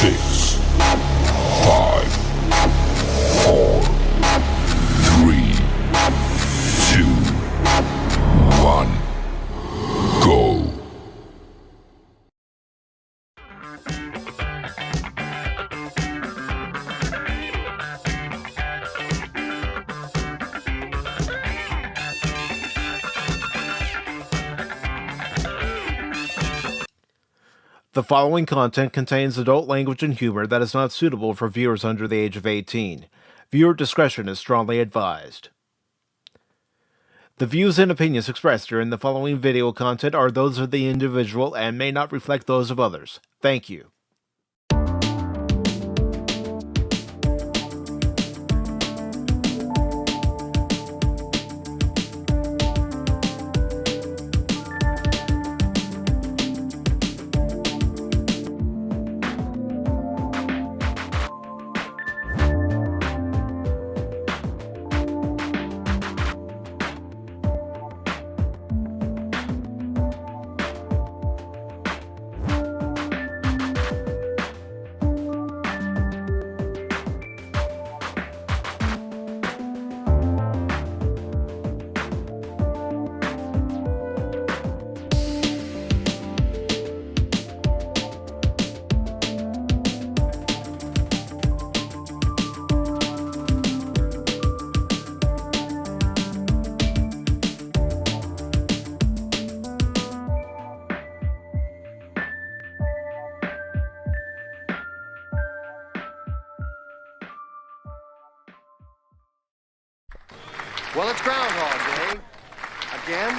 6, 5, 4, 3, 2, 1, go. The following content contains adult language and humor that is not suitable for viewers under the age of 18. Viewer discretion is strongly advised. The views and opinions expressed during the following video content are those of the individual and may not reflect those of others. Thank you. Well, it's Groundhog Day. Again.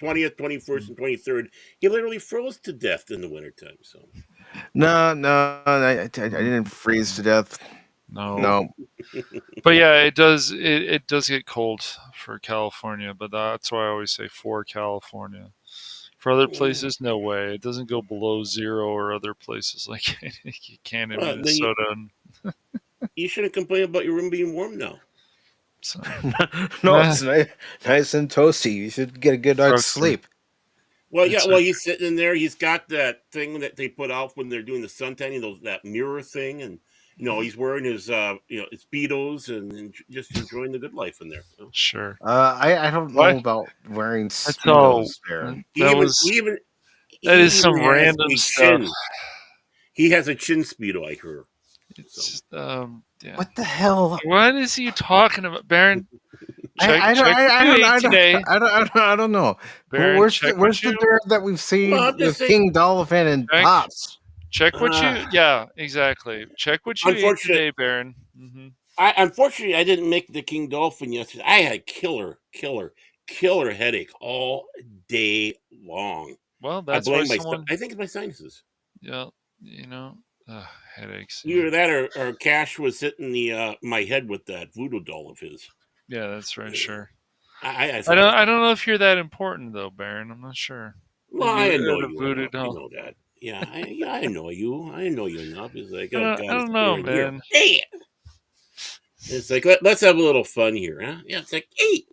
'20th, 21st, and 23rd. He literally froze to death in the wintertime. So No, I didn't freeze to death. No. But yeah, it does get cold for California, but that's why I always say for California. For other places, no way. It doesn't go below 0 or other places like you can in Minnesota. You shouldn't complain about your room being warm now. So. No, it's nice and toasty. You should get a good night's sleep. Well, yeah. Well, he's sitting in there. He's got that thing that they put out when they're doing the sun tanning, that mirror thing, and he's wearing his his Speedos and just enjoying the good life in there. So. Sure. I don't know about wearing Speedos. That is some random stuff. He has a chin Speedo, I heard. It's yeah. What the hell? What is he talking about, Baron? I don't know. Baron, where's the bear that we've seen with King Dolphin and Pops? Check what you. Yeah, exactly. Check what you ate today, Baron. Mm-hmm. Unfortunately, I didn't make the King Dolphin yesterday. I had killer headache all day long. Well, that's why someone. I think it's my sinuses. Yeah, Headaches. Either that or Cash was hitting the my head with that voodoo doll of his. Yeah, that's right. Sure. I I don't know if you're that important though, Baron. I'm not sure. Well, You I had know a you voodoo enough. You doll. know that. Yeah, I know you. I know you enough. It's like, oh I God, it's don't know, Baron here. man. Hey, it's like let's have a little fun here, huh? Yeah, it's like, hey,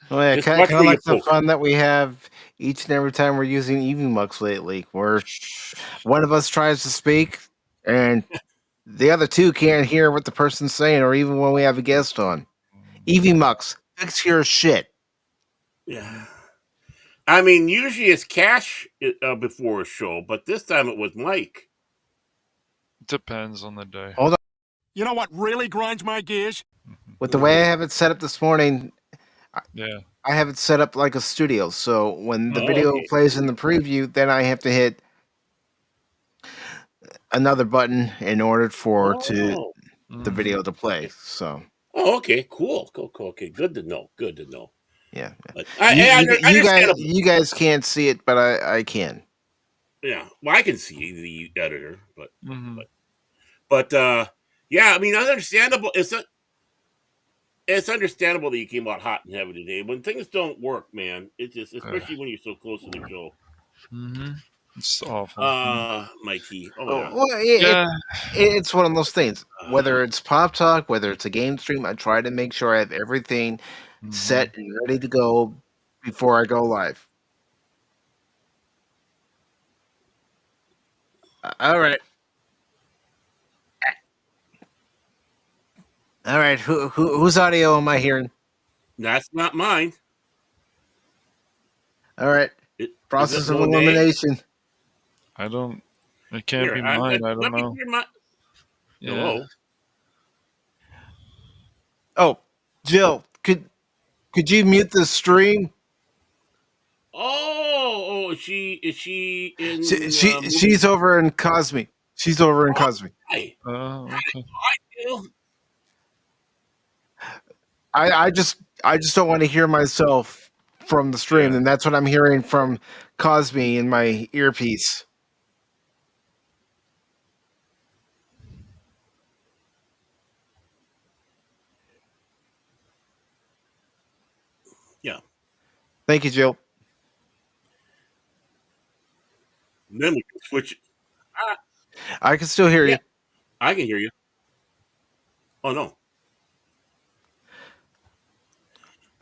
Oh yeah, just kind watch of where you like the poke. fun that we have each and every time we're using EV-Mux lately, where one of us tries to speak and the other two can't hear what the person's saying, or even when we have a guest on. EV-Mux, fix your shit. Yeah. I mean, usually it's Cash before a show, but this time it was Mike. Depends on the day. Hold on. You know what really grinds my gears? With the way I have it set up this morning, Yeah. I have it set up like a studio. So when the Oh, video okay. plays in the preview, then I have to hit another button in order for the Mhm. video to play. So Oh, okay. Cool. Okay. Good to know. yeah, But understandable. you guys can't see it, but I can. Yeah. Well, I can see the editor, but Mhm. yeah. I mean, understandable. It's understandable that you came out hot and heavy today. When things don't work, man, it's just especially when you're so close to the show. Mhm. It's awful. Mikey. Oh Oh, yeah. well, Yeah. it's one of those things. Whether it's Pop Talk, whether it's a game stream, I try to make sure I have everything set Mhm. and ready to go before I go live. All right. All right. Whose audio am I hearing? That's not mine. All right. Is it Process of Monet? elimination. I don't. It can't Here, be mine. I don't let me know. hear my. Yeah. Hello. Oh, Jill, could you mute the stream? Is she in movie? She's over in Cosme. She's over in Oh, Cosme. hi. Oh, okay. Bill. I just don't want to hear myself from the stream, Yeah. and that's what I'm hearing from Cosme in my earpiece. Yeah. Thank you, Jill. And then we can switch. Ah, I can still hear yeah, you. I can hear you. Oh no.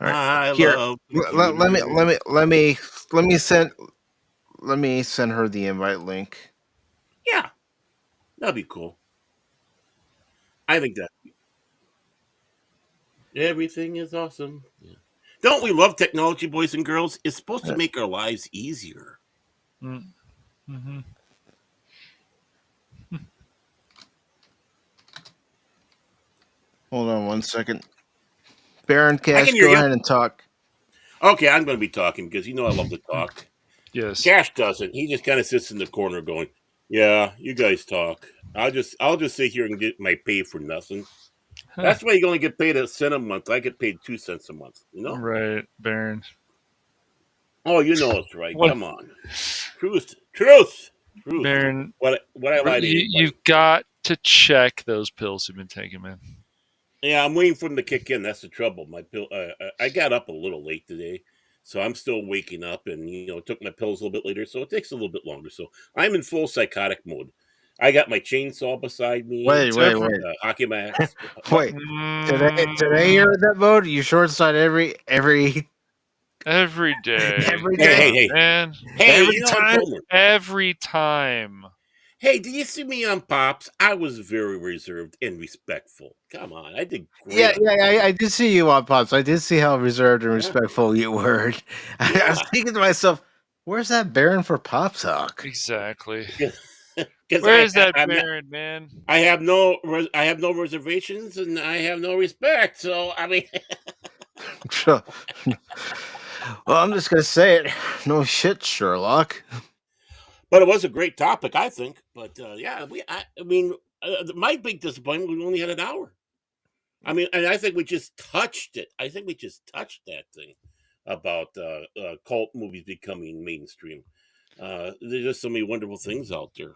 All right. I Here, love let, let me let computers. me let me let me send let me send her the invite link. Yeah, that'd be cool. I think that everything is awesome. Yeah. Don't we love technology, boys and girls? It's supposed to make our lives easier. Mm-hmm. Hold on one second. Baron I Cash, can hear go you. ahead and talk. Okay, I'm going to be talking because I love to talk. Yes. Cash doesn't. He just kind of sits in the corner going, "Yeah, you guys talk. I'll just sit here and get my pay for nothing." Huh. That's why you only get paid a cent a month. I get paid 2 cents a month. You know? Right, Baron. Oh, you know it's right. What, Come on, truth. Baron? What I lie to You've anybody? got to check those pills you've been taking, man. Yeah, I'm waiting for them to kick in. That's the trouble. My pill. I got up a little late today, so I'm still waking up, and took my pills a little bit later, so it takes a little bit longer. So I'm in full psychotic mode. I got my chainsaw beside me Wait, and wait, Every, wait, hockey mask. What? wait. Today you're in that mode. You short side every day. every Come Hey, hey, day, on, hey, man. hey! every You know I'm time. Homer. Every time. Hey, did you see me on Pops? I was very reserved and respectful. Come on, I did great Yeah, on yeah, Pops. I did see you on Pops. I did see how reserved and Yeah, respectful you were. I was yeah. thinking to myself, "Where's that Baron for Pop Talk?" Exactly. Because Where is that Baron, man? I have no reservations and I have no respect. So I mean, Well, I'm just gonna say it. No shit, Sherlock. but it was a great topic, I think. But yeah, I mean, my big disappointment we only had an hour. I mean, and I think we just touched it. I think we just touched that thing about cult movies becoming mainstream. There's just so many wonderful things out there.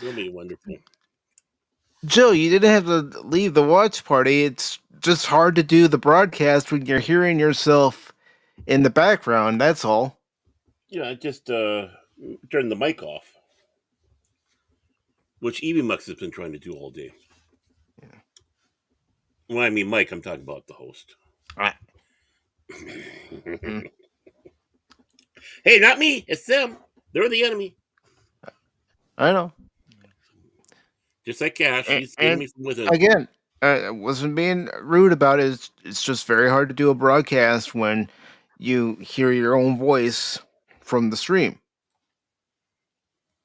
It'll be wonderful. Joe, you didn't have to leave the watch party. It's just hard to do the broadcast when you're hearing yourself in the background. That's all. Yeah, just turn the mic off, which Evie Mux has been trying to do all day. Yeah. Well, I mean, Mike, I'm talking about the host. I, Hey, not me. It's them. They're the enemy. I know. Just like Cash, he's the And enemy from within. again, I wasn't being rude about it. It's just very hard to do a broadcast when you hear your own voice from the stream.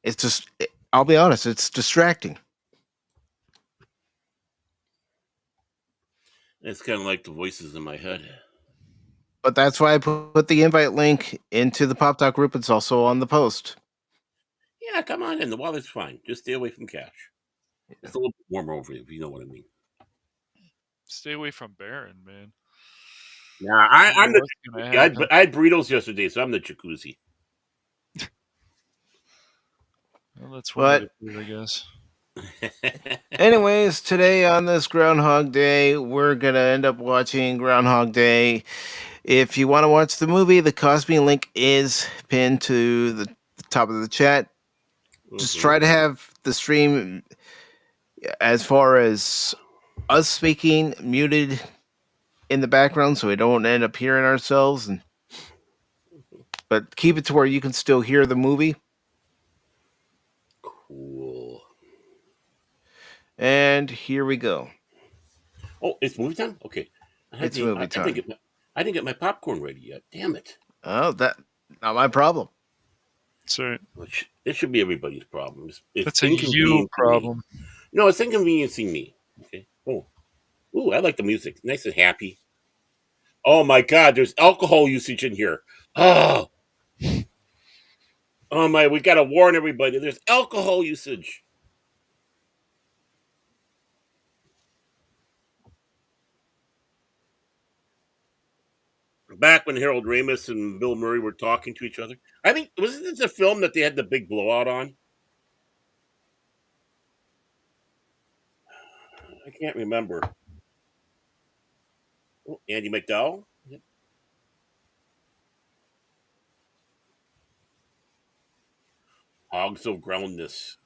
It's just, I'll be honest, it's distracting. It's kind of like the voices in my head. But that's why I put the invite link into the Pop Talk group. It's also on the post. Yeah, come on in. The water's fine. Just stay away from Cash. It's a little bit warmer over here, if you know what I mean. Stay away from Baron, man. Nah, I'm the What's gonna jacuzzi. happen? I had burritos yesterday, so I'm the jacuzzi. Well, that's one But way to put it, I guess. anyways, today on this Groundhog Day, we're going to end up watching Groundhog Day. If you want to watch the movie, the Cosby link is pinned to the top of the chat. Just try to have the stream, as far as us speaking, muted in the background so we don't end up hearing ourselves. But keep it to where you can still hear the movie. Cool. And here we go. Oh, it's movie time? Okay. It's movie time. I didn't get my popcorn ready yet. Damn it. Oh, that not my problem. So Which it should be everybody's problem. It's that's a you problem. No, it's inconveniencing me. Okay. Oh. Ooh, I like the music. Nice and happy. Oh my god, there's alcohol usage in here. Oh. Oh my, we gotta warn everybody. There's alcohol usage. Back when Harold Ramis and Bill Murray were talking to each other. I think wasn't this a film that they had the big blowout on? I can't remember. Oh, Andy McDowell? Yep. Hogs of Groundness.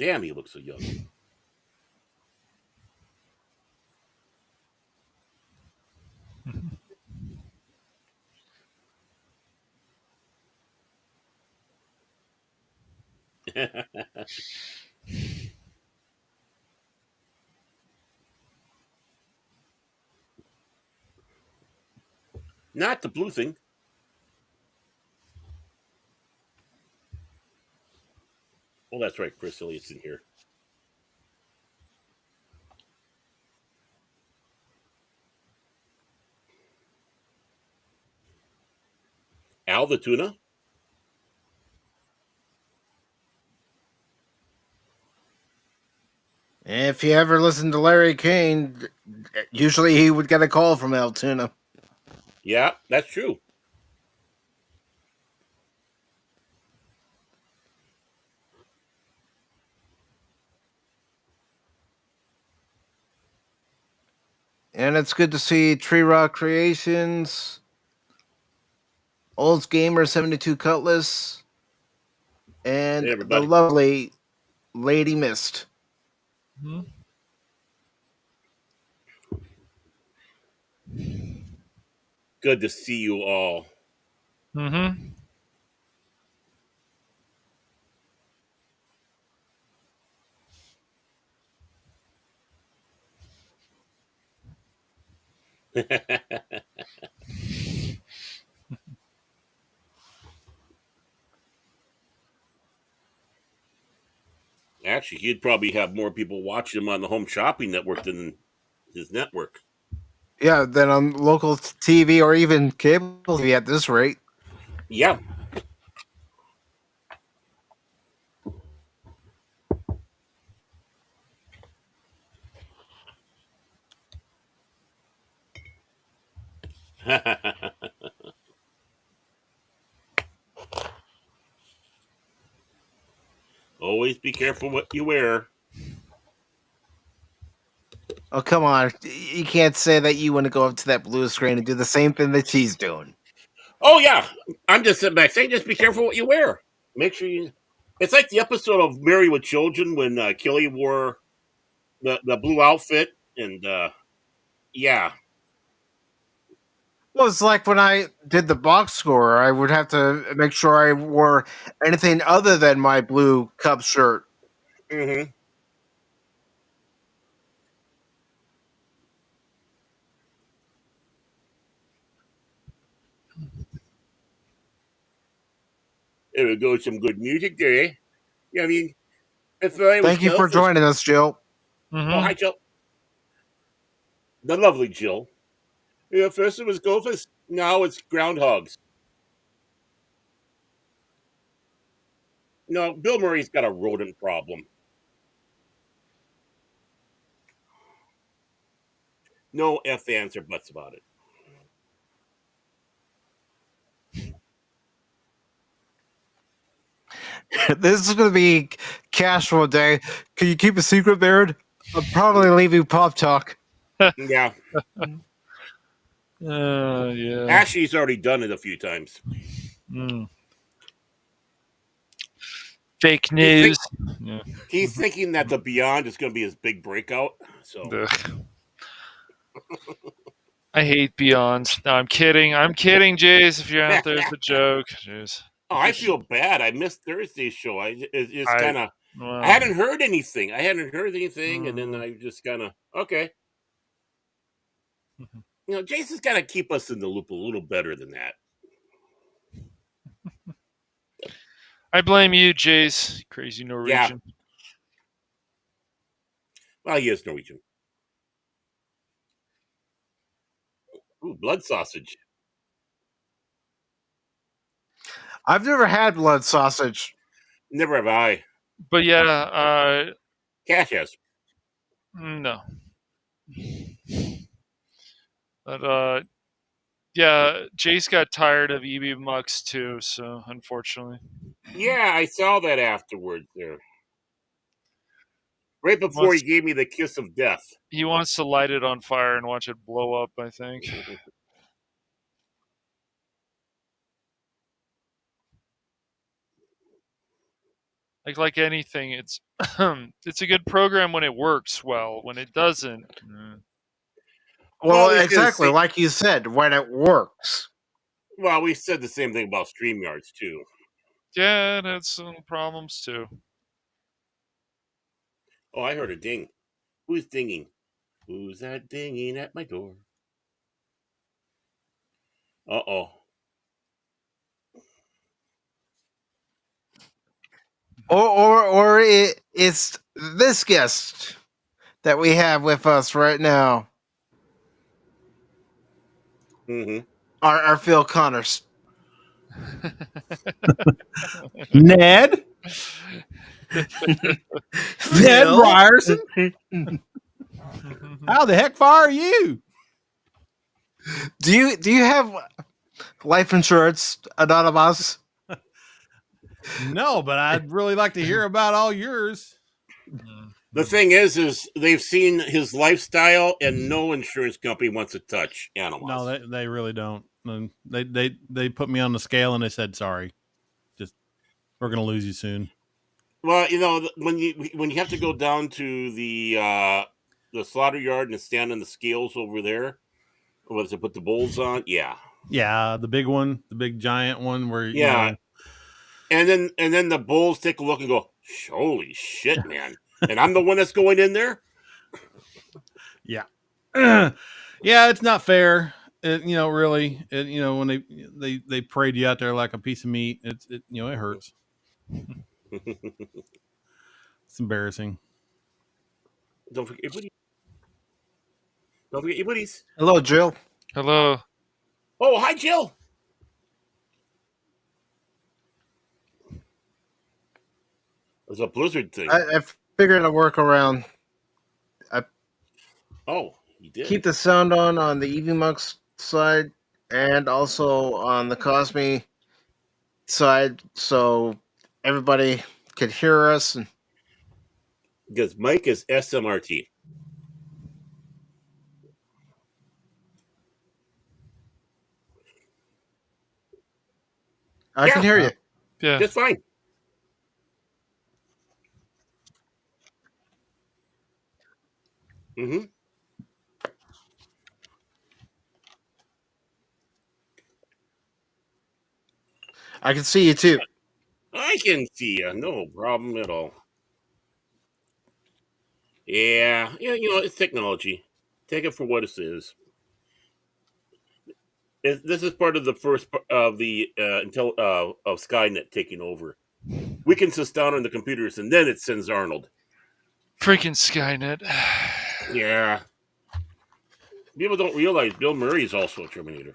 Damn, he looks so young. Not the blue thing. Oh, that's right. Chris Elliott's in here. Al the tuna. If you ever listen to Larry Kane, usually he would get a call from Altoona. Yeah, that's true. And it's good to see Tree Rock Creations, Olds Gamer 72 Cutlass, and Hey, the everybody. lovely Lady Mist. Good to see you all. Mm-hmm. Actually, he'd probably have more people watching him on the Home Shopping Network than his network. Yeah, than on local TV or even cable TV at this rate. Yeah. Always be careful what you wear. Oh, come on. You can't say that you want to go up to that blue screen and do the same thing that she's doing. Oh yeah, I'm just sitting back saying, just be careful what you wear. Make sure you. It's like the episode of Married with Children when Kelly wore the blue outfit, and yeah, Well, it's like when I did the box score, I would have to make sure I wore anything other than my blue cup shirt. mm-hmm. There we go, some good music there. Eh? Yeah, I mean, if I was Thank you for Gopher, joining us, Jill. oh Mm-hmm. hi Jill, the lovely Jill. Yeah, first it was Gophers, now it's Groundhogs. No, Bill Murray's got a rodent problem. No f ands or buts about it. This is going to be casual day. Can you keep a secret, Baird? I'll probably leave you pop talk. Yeah, Yeah. actually, he's already done it a few times. Mm. Fake news. Yeah. He's thinking that the Beyond is going to be his big breakout. So Ugh. I hate Beyond. No, I'm kidding. I'm kidding, Jace. If you're out there, it's a joke. Jeez. oh, I feel bad. I missed Thursday's show. It's I kind of. well, I hadn't heard anything. And then mm, I just kind of okay. You know, Jason's got to keep us in the loop a little better than that. I blame you, Jace. Crazy Yeah, Norwegian. well, he is Norwegian. Ooh, blood sausage. I've never had blood sausage. Never have I. But yeah, Cash has. no. But yeah, Jace got tired of EB Mux too, so unfortunately. Yeah, I saw that afterwards there. Right He before he wants gave me the kiss of death. he wants to light it on fire and watch it blow up, I think. Like anything, it's it's a good program when it works well. When it doesn't, Well, We said the exactly same. like you said, when it works. Well, we said the same thing about StreamYards too. yeah, it has some problems too. Oh, I heard a ding. Who's dinging? Who's that dinging at my door? Uh-oh. Or it's this guest that we have with us right now, Mm-hmm. our Phil Connors. Ned? Ned Phil? Ryerson? How the heck far are you? Do you have life insurance, Anonymous? No, but I'd really like to hear about all yours. The thing is they've seen his lifestyle, and no insurance company wants to touch animals. No, they really don't. And they put me on the scale and they said, sorry, just we're gonna lose you soon. Well, you know, when you have to go down to the slaughter yard and stand on the scales over there, to put the bulls on, yeah, Yeah, the big one, the big giant one, where yeah, you know, and then the bulls take a look and go, "Holy shit, man!" And I'm the one that's going in there. yeah, yeah, it's not fair. You know, really, you know, when they parade you out there like a piece of meat, you know, it hurts. It's embarrassing. Don't forget. Don't forget your buddies. Hello, Jill. Hello. Oh, hi, Jill. There's a blizzard thing. I figured I'd work around. Oh, you did. Keep the sound on the EVMux side and also on the Cosme side so everybody could hear us. And Because Mike is SMRT. I can hear you. Yeah. Just fine. Mm-hmm. I can see you too. I can see you. No problem at all. Yeah, it's technology. Take it for what it is. This is part of the first of the of Skynet taking over. We can sit down on the computers, and then it sends Arnold. Freaking Skynet. Yeah. People don't realize Bill Murray is also a Terminator.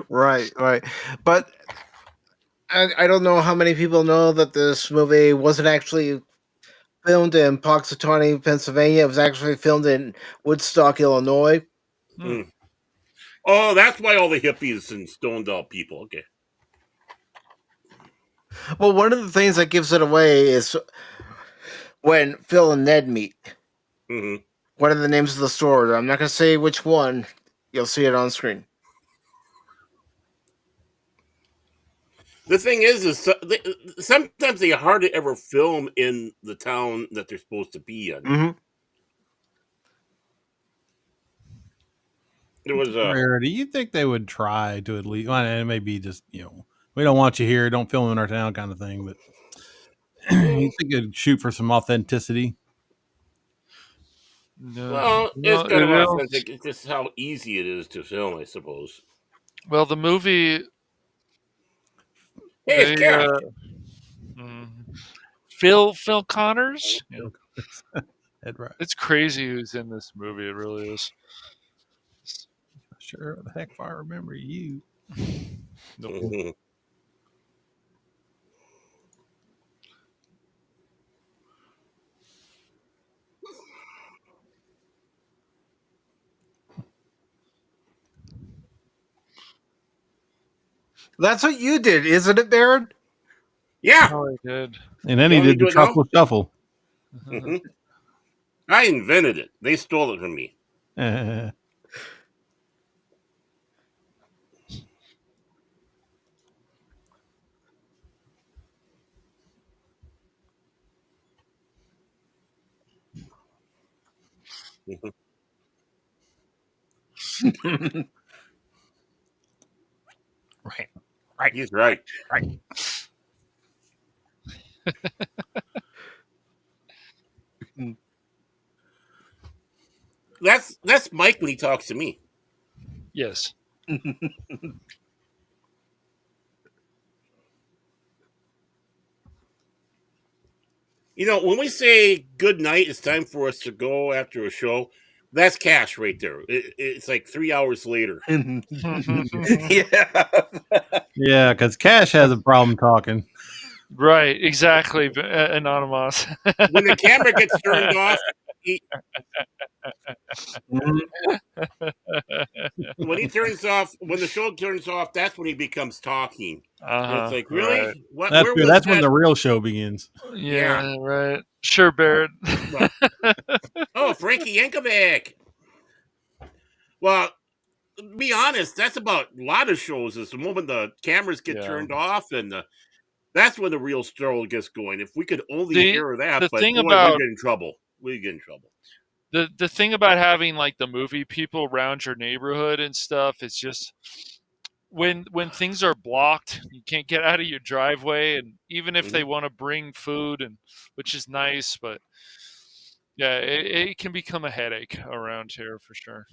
Right. But I don't know how many people know that this movie wasn't actually filmed in Punxsutawney, Pennsylvania. It was actually filmed in Woodstock, Illinois. Mm. Oh, that's why all the hippies and stoned out people. Okay. Well, one of the things that gives it away is when Phil and Ned meet. Mm-hmm. What are the names of the stores? I'm not going to say which one. You'll see it on screen. The thing is sometimes they hardly ever film in the town that they're supposed to be in. Mm-hmm. There was Do you think they would try to at least? Well, it may be just we don't want you here, don't film in our town, kind of thing. But you think they'd shoot for some authenticity? No. Well, it's kind of authentic. It's just how easy it is to film, I suppose. Well, the movie. Hey, it's Cash. Phil Connors. Yeah. Right. It's crazy who's in this movie. It really is. Sure, the heck if I remember you. Nope. That's what you did, isn't it, Baron? Yeah. Oh, I did. And then he did the truffle shuffle. Mm-hmm. I invented it. They stole it from me. Right. He's right. That's Mike when he talks to me. Yes. When we say good night, it's time for us to go after a show. That's Cash right there. It's like 3 hours later. Yeah. Yeah, because Cash has a problem talking. Right, exactly. Anonymous. When the camera gets turned off, when the show turns off, that's when he becomes talking. It's like, really? Right. What? That's when the real show begins. Yeah. Right. Sure, Barrett. Oh, Frankie Yankovic. Well, to be honest, that's about a lot of shows. Is the moment the cameras get turned off, and that's when the real story gets going. If we could only hear that, but we get in trouble. We get in trouble. The thing about having like the movie people around your neighborhood and stuff, it's just when things are blocked, you can't get out of your driveway, and even if they want to bring food, and which is nice, but yeah, it can become a headache around here for sure.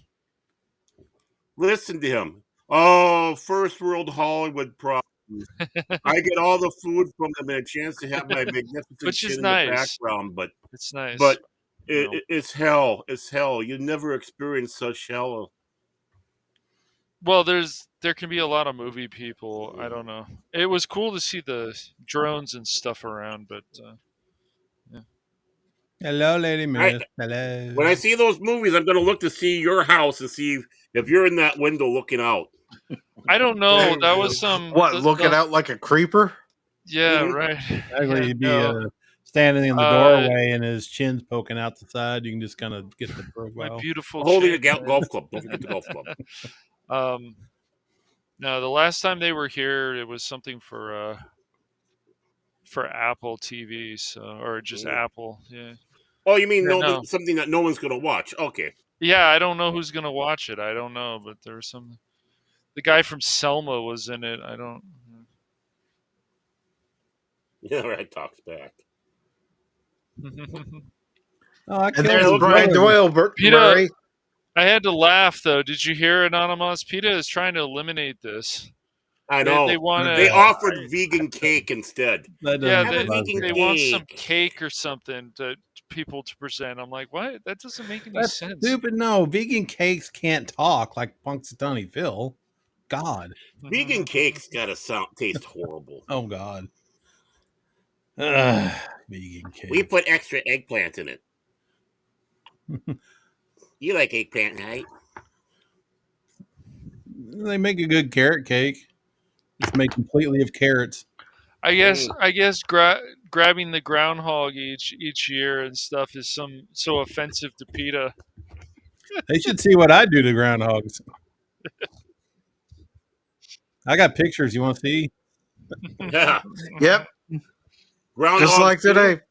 Listen to him. Oh, first world Hollywood problems. I get all the food from them and a chance to have my magnificent which is in nice. the background, but it's nice. But It's hell. It's hell. You never experienced such hell. Well, there can be a lot of movie people. I don't know. It was cool to see the drones and stuff around, but yeah. Hello, Lady I Miss. Hello. When I see those movies, I'm going to look to see your house and see if you're in that window looking out. I don't know. That was some What, looking out like a creeper? Yeah, Mhm. right. Actually, Yeah, he'd be no. standing in the Uh, doorway and his chin's poking out the side. You can just kind of get the my profile. beautiful Holding a chin. golf club. Don't forget the golf club. No, the last time they were here, it was something for Apple TV, so or just Mhm. Apple. Yeah. Oh, you mean Yeah, no. something that no one's going to watch? Okay. Yeah, I don't know who's gonna watch it. I don't know, but there was some. The guy from Selma was in it. I don't. Yeah, right. Talks back. Oh, I And killed there's his Brian brother. Doyle PETA, Murray. I had to laugh though. Did you hear Anonymous? PETA is trying to eliminate this. I They know. want They to. offered vegan cake instead. That Yeah, doesn't Have a surprise vegan me. they want some cake. cake or something to people to present. I'm like, what? That doesn't make any That's sense. stupid. No, vegan cakes can't talk like Punxsutawney Phil. God. Vegan cake's got to taste horrible. Oh, God. Ugh, vegan cake. We put extra eggplant in it. You like eggplant, right? They make a good carrot cake. It's made completely of carrots. I guess grabbing the groundhog each year and stuff is so offensive to PETA. They should see what I do to groundhogs. I got pictures. You want to see? Yeah. Yep, Groundhog just like Phil. today.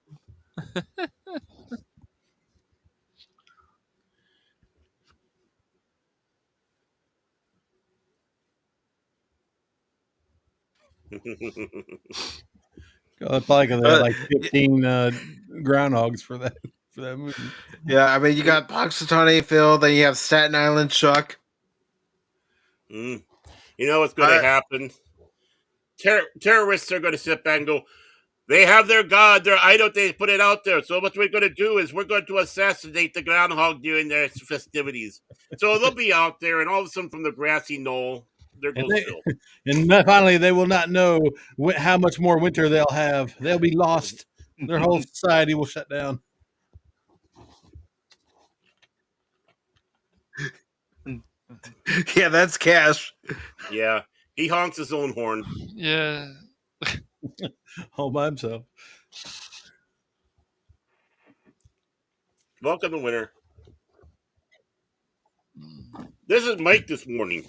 Probably because they had like 15 groundhogs for that movie. Yeah, I mean, you got Punxsutawney Phil, then you have Staten Island Chuck. You know what's going to happen? Terrorists are going to sit back and go, they have their god, their idol, they put it out there. So what we're going to do is we're going to assassinate the groundhog during their festivities. So they'll be out there, and all of a sudden from the grassy knoll, there goes Phil. And finally, they will not know how much more winter they'll have. They'll be lost. Their whole society will shut down. Yeah, that's Cash. Yeah, he honks his own horn. Yeah. All by himself. Welcome to winter. This is Mike this morning.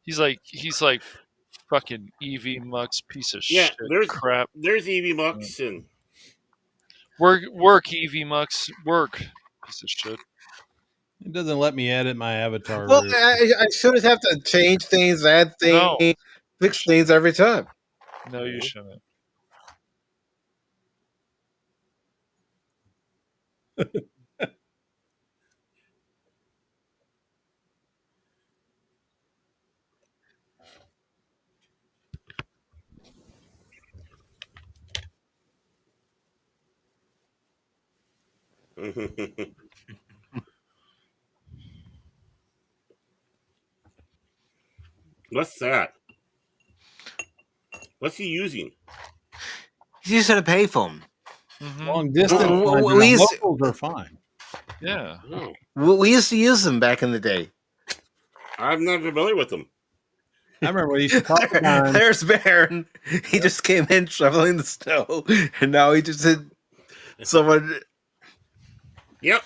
He's like fucking Evie Mux piece of Yeah, shit crap. There's Evie Mux and Work Evie Mux work piece of shit. It doesn't let me edit my avatar. Well, I shouldn't have to change things, add things, No. fix things every time. No, you shouldn't. What's that? What's he using? He's using a payphone. Long distance locals are fine. Yeah. We used to use them back in the day. I'm not familiar with them. I remember we used to talk about. There's Baron. He just came in shoveling the snow, and now he just did someone. Yep.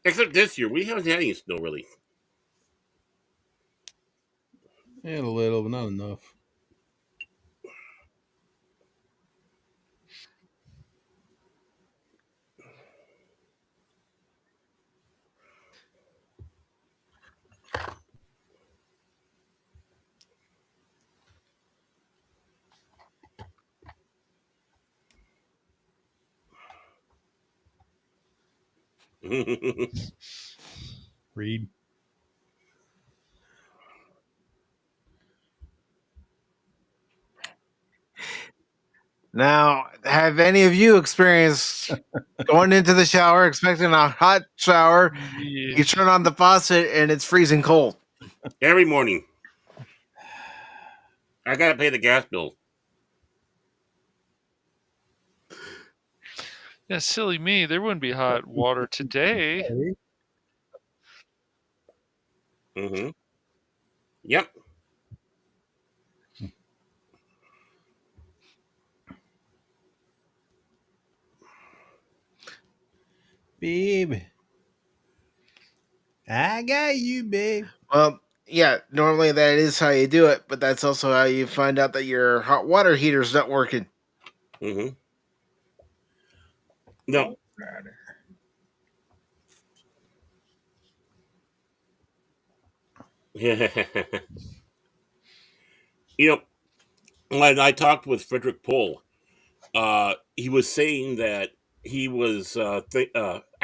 Except this year, we haven't had any snow really. Yeah, a little, but not enough. Read. Now, Have any of you experienced going into the shower, expecting a hot shower? Yeah. You turn on the faucet and it's freezing cold. Every morning. I gotta pay the gas bill. Yeah, silly me. There wouldn't be hot water today. Mm-hmm. Yep. Babe. I got you, babe. Well, yeah, normally that is how you do it, but that's also how you find out that your hot water heater's not working. Mm-hmm. No. You know, when I talked with Frederick Pohl, he was saying that he was, I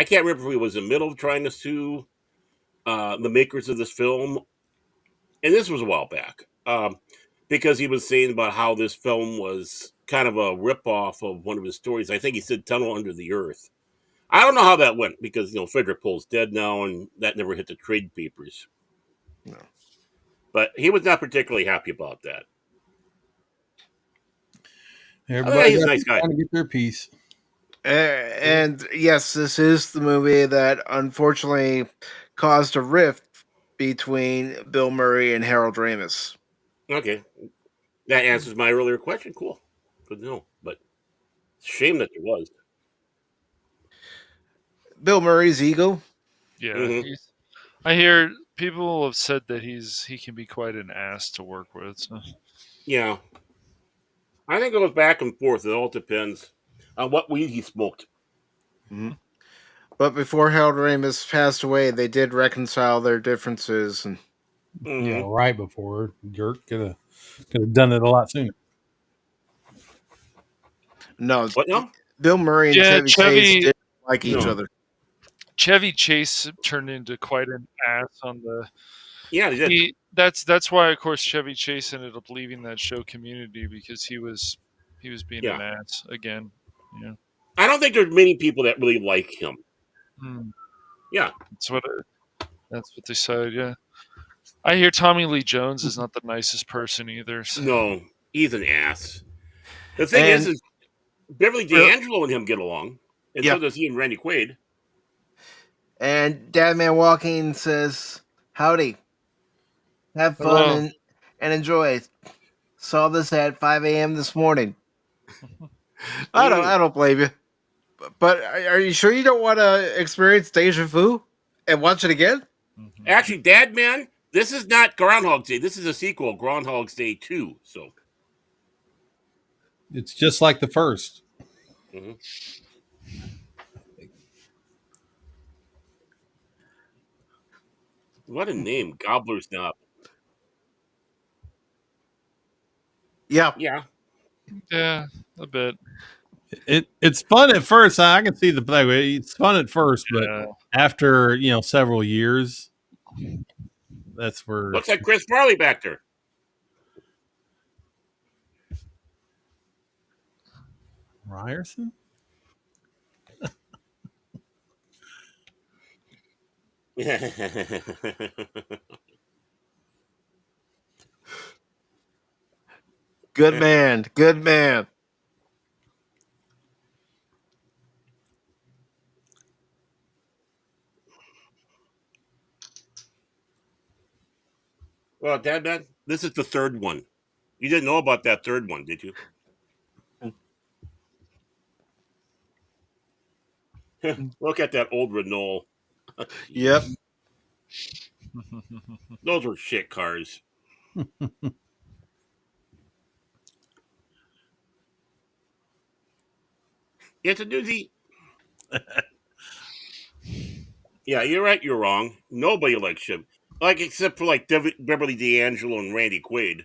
can't remember if he was in the middle of trying to sue the makers of this film, and this was a while back, because he was saying about how this film was kind of a ripoff of one of his stories. I think he said Tunnel Under the Earth. I don't know how that went because, Frederick Pohl's dead now, and that never hit the trade papers. No. But he was not particularly happy about that. Everybody he's a nice guy. trying to get their piece. And yes, this is the movie that unfortunately caused a rift between Bill Murray and Harold Ramis. Okay. That answers my earlier question. Cool. Good to know. But it's a shame that there was. Bill Murray's ego. Yeah, Mhm. I hear people have said that he can be quite an ass to work with. So. Yeah. I think it goes back and forth. It all depends on what weed he smoked. Mm-hmm. But before Harold Ramis passed away, they did reconcile their differences. And Yeah, right before jerk could have done it a lot sooner. no, What now? Bill Murray and Yeah, Chevy Chase didn't like each No. other. Chevy Chase turned into quite an ass on the. Yeah, they did. That's why, of course, Chevy Chase ended up leaving that show Community because he was being an ass again. Yeah, I don't think there's many people that really like him. Yeah, that's what they said. Yeah, I hear Tommy Lee Jones is not the nicest person either. So. no, he's an ass. The thing is Beverly D'Angelo and him get along, and so does he and Randy Quaid. And Dadman Walking says, "Howdy, have fun and enjoy. Saw this at 5 a.m. this morning." I don't blame you. But are you sure you don't want to experience deja vu and watch it again? Actually, Dad Man, this is not Groundhog's Day. This is a sequel, Groundhog's Day 2. So it's just like the first. Mm-hmm. What a name, Gobbler's Knob. Yeah, yeah, a bit. It's fun at first. I can see the play. It's fun at first, but after several years, that's where looks like Chris Farley back there. Ryerson. Good man. Good man. Well, Dad Man, this is the third one. You didn't know about that third one, did you? Look at that old Renault. Yep. Those were shit cars. It's a doozy. Yeah, you're right. You're wrong. Nobody likes him, except for Beverly D'Angelo and Randy Quaid.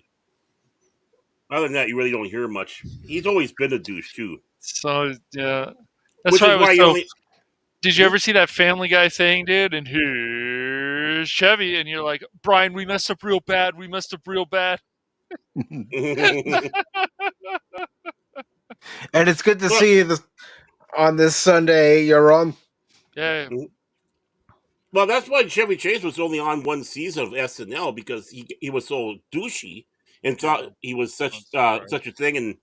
Other than that, you really don't hear much. He's always been a douche too. So yeah, that's why I was so. Did you ever see that Family Guy thing, dude? And here's Chevy, and you're like, Brian, we messed up real bad. We messed up real bad. And it's good to Well- see you on this Sunday. You're on. Yeah. Well, that's why Chevy Chase was only on one season of SNL, because he was so douchey and thought he was such a thing. And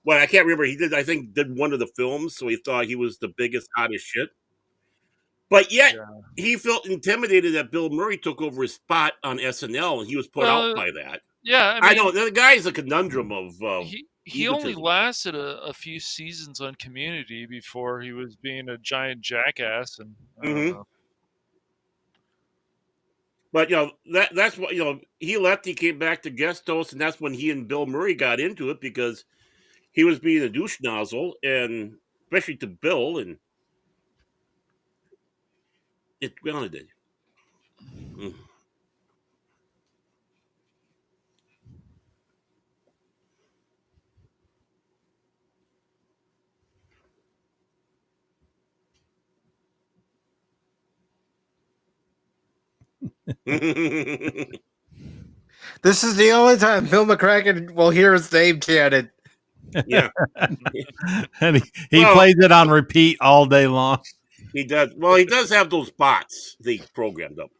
well, I can't remember. He did, I think, did one of the films, so he thought he was the biggest, hottest shit. But yet, he felt intimidated that Bill Murray took over his spot on SNL, and he was put out by that. Yeah, I know the guy's a conundrum of. He only egotism. lasted a few seasons on Community before he was being a giant jackass, and I don't know. But that's what he left. He came back to guest host, and that's when he and Bill Murray got into it, because he was being a douche nozzle, and especially to Bill, and it grounded it. This is the only time Bill McCracken will hear his name chanted. Yeah. And he plays it on repeat all day long. He does. Well, he does have those bots they programmed up.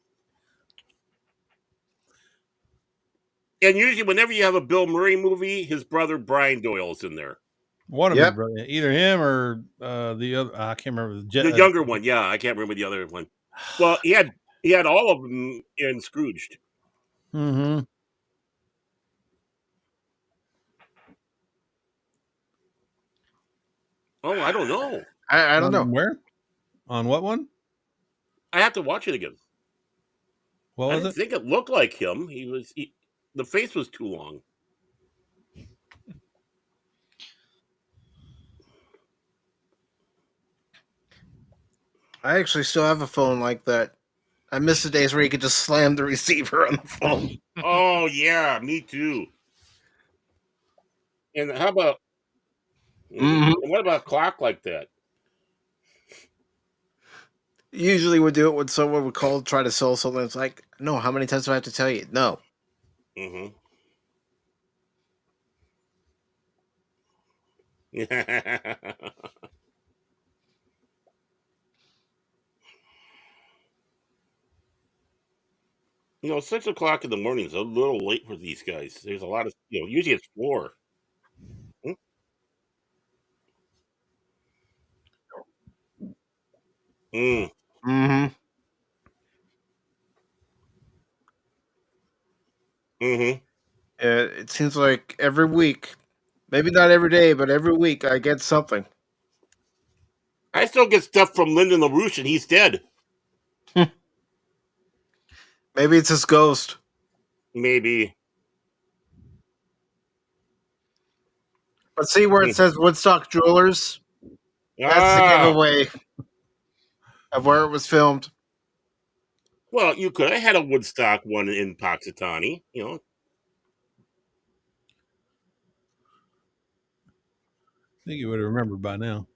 And usually, whenever you have a Bill Murray movie, his brother Brian Doyle is in there. One of them, either him or the other. I can't remember the younger one. Yeah, I can't remember the other one. Well, he had all of them in Scrooged. Mm-hmm. Oh, I don't know. I don't know. Where? On what one? I have to watch it again. What was I didn't think it looked like him. The face was too long. I actually still have a phone like that. I miss the days where you could just slam the receiver on the phone. Oh, yeah, me too. And how about... what about a clock like that? Usually would do it when someone would call, try to sell something. It's like, no, how many times do I have to tell you? No. Mm-hmm. You know, 6 o'clock in the morning is a little late for these guys. There's a lot of, usually it's 4. Mm-hmm. Mm-hmm. It seems like every week, maybe not every day, but every week I get something. I still get stuff from Lyndon LaRouche, and he's dead. Maybe it's his ghost. Maybe. But see where it says Woodstock Jewelers? That's the giveaway of where it was filmed. Well, you could have had a Woodstock one in Punxsutawney, I think you would have remembered by now.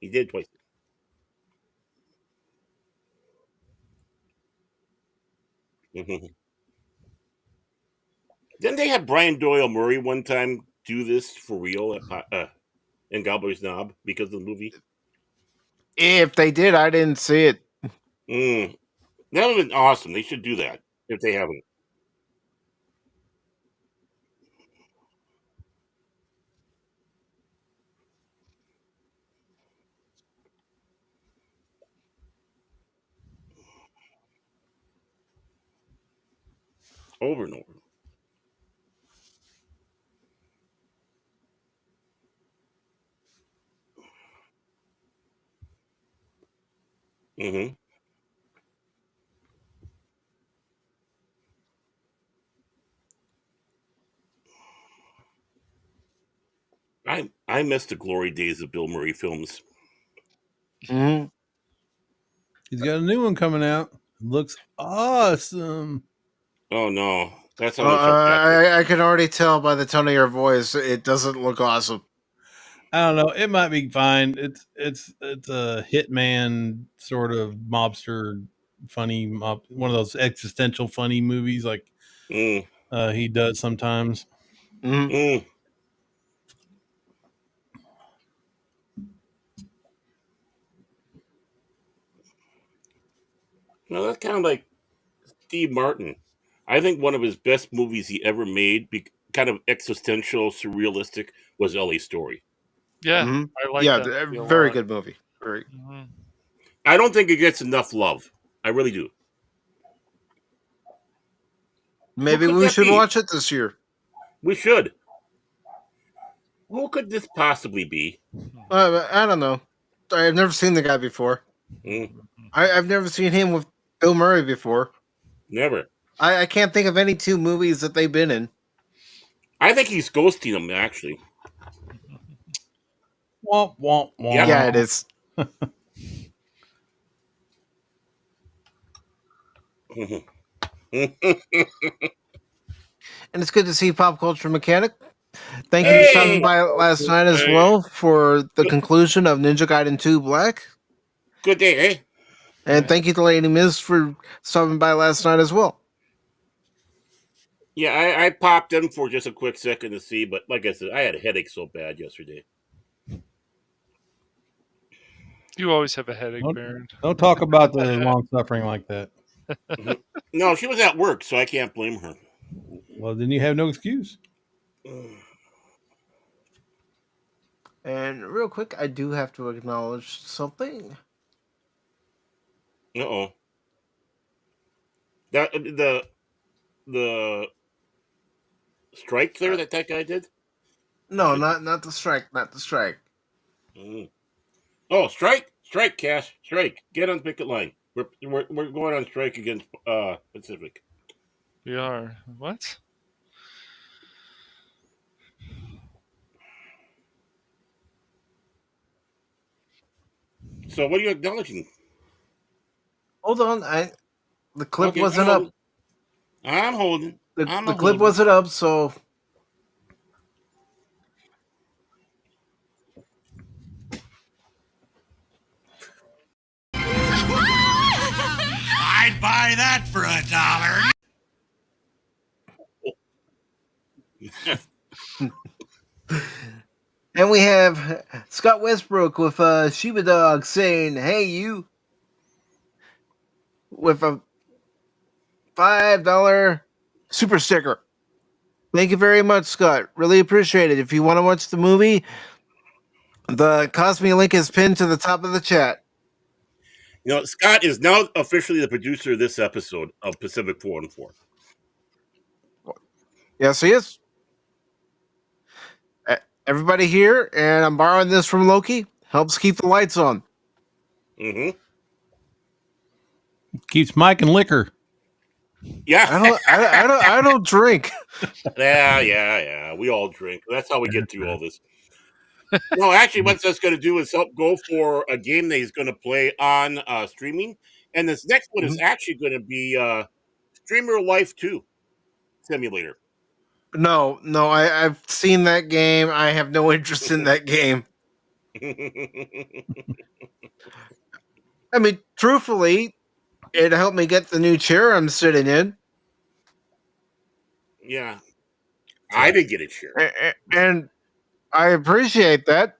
He did twice. Mm-hmm. Didn't they have Brian Doyle Murray one time do this for real in Gobbler's Knob because of the movie? If they did, I didn't see it. That would have been awesome. They should do that if they haven't. Over and over. Mm-hmm. I miss the glory days of Bill Murray films. Mm-hmm. He's got a new one coming out. Looks awesome. Oh no, that's how I can already tell by the tone of your voice it doesn't look awesome. I don't know. It might be fine. It's a hitman sort of mobster, funny one of those existential funny movies like Mm, he does sometimes. Mhm. mm. Well, that's kind of like Steve Martin. I think one of his best movies he ever made, kind of existential, surrealistic, was L.A. Story. Yeah, Mhm. I like Yeah, that movie a very lot. good movie. Very. Mhm. I don't think it gets enough love. I really do. Who Maybe could we that should be? watch it this year. We should. Who could this possibly be? I don't know. I've never seen the guy before. Mm, I've never seen him with Bill Murray before. never. I can't think of any two movies that they've been in. I think he's ghosting them, actually. Womp womp Yep. Yeah, it womp. is. And it's good to see Pop Culture Mechanic. Thank you for stopping Hey! by last night as Hey. well for the conclusion of Ninja Gaiden 2 Black. Good day, eh? And thank you to Lady Miz for stopping by last night as well. Yeah, I popped in for just a quick second to see, but like I said, I had a headache so bad yesterday. You always have a headache, Baron. Don't talk about the long suffering like that. Mhm. No, she was at work, so I can't blame her. Well, then you have no excuse. And real quick, I do have to acknowledge something. Uh-oh. That the strike there that guy did? No, not the strike, not the strike. Mm. Oh, strike, Cash, strike. Get on the picket line. We're going on strike against Pacific. We are. What? So what are you acknowledging? Hold on, the clip Okay, wasn't up. I'm holding. The clip wasn't up, so I'd buy that for $1. and we have Scott Westbrook with Shiba Dog saying, "Hey you," with a $5 super sticker. Thank you very much, Scott. Really appreciate it. If you want to watch the movie, the Cosme link is pinned to the top of the chat. You know, Scott is now officially the producer of this episode of Pacific 414. Yes, he is. Everybody here, and I'm borrowing this from Loki. Helps keep the lights on. Mm-hmm. Keeps Mike and liquor. Yeah. I don't drink. Yeah. We all drink. That's how we get through all this. No, actually, what that's going to do is help go for a game that he's going to play on streaming. And this next one is actually going to be Streamer Life 2 Simulator. No, I've seen that game. I have no interest in that game. I mean, truthfully, it helped me get the new chair I'm sitting in. Yeah. I didn't get a chair. And I appreciate that.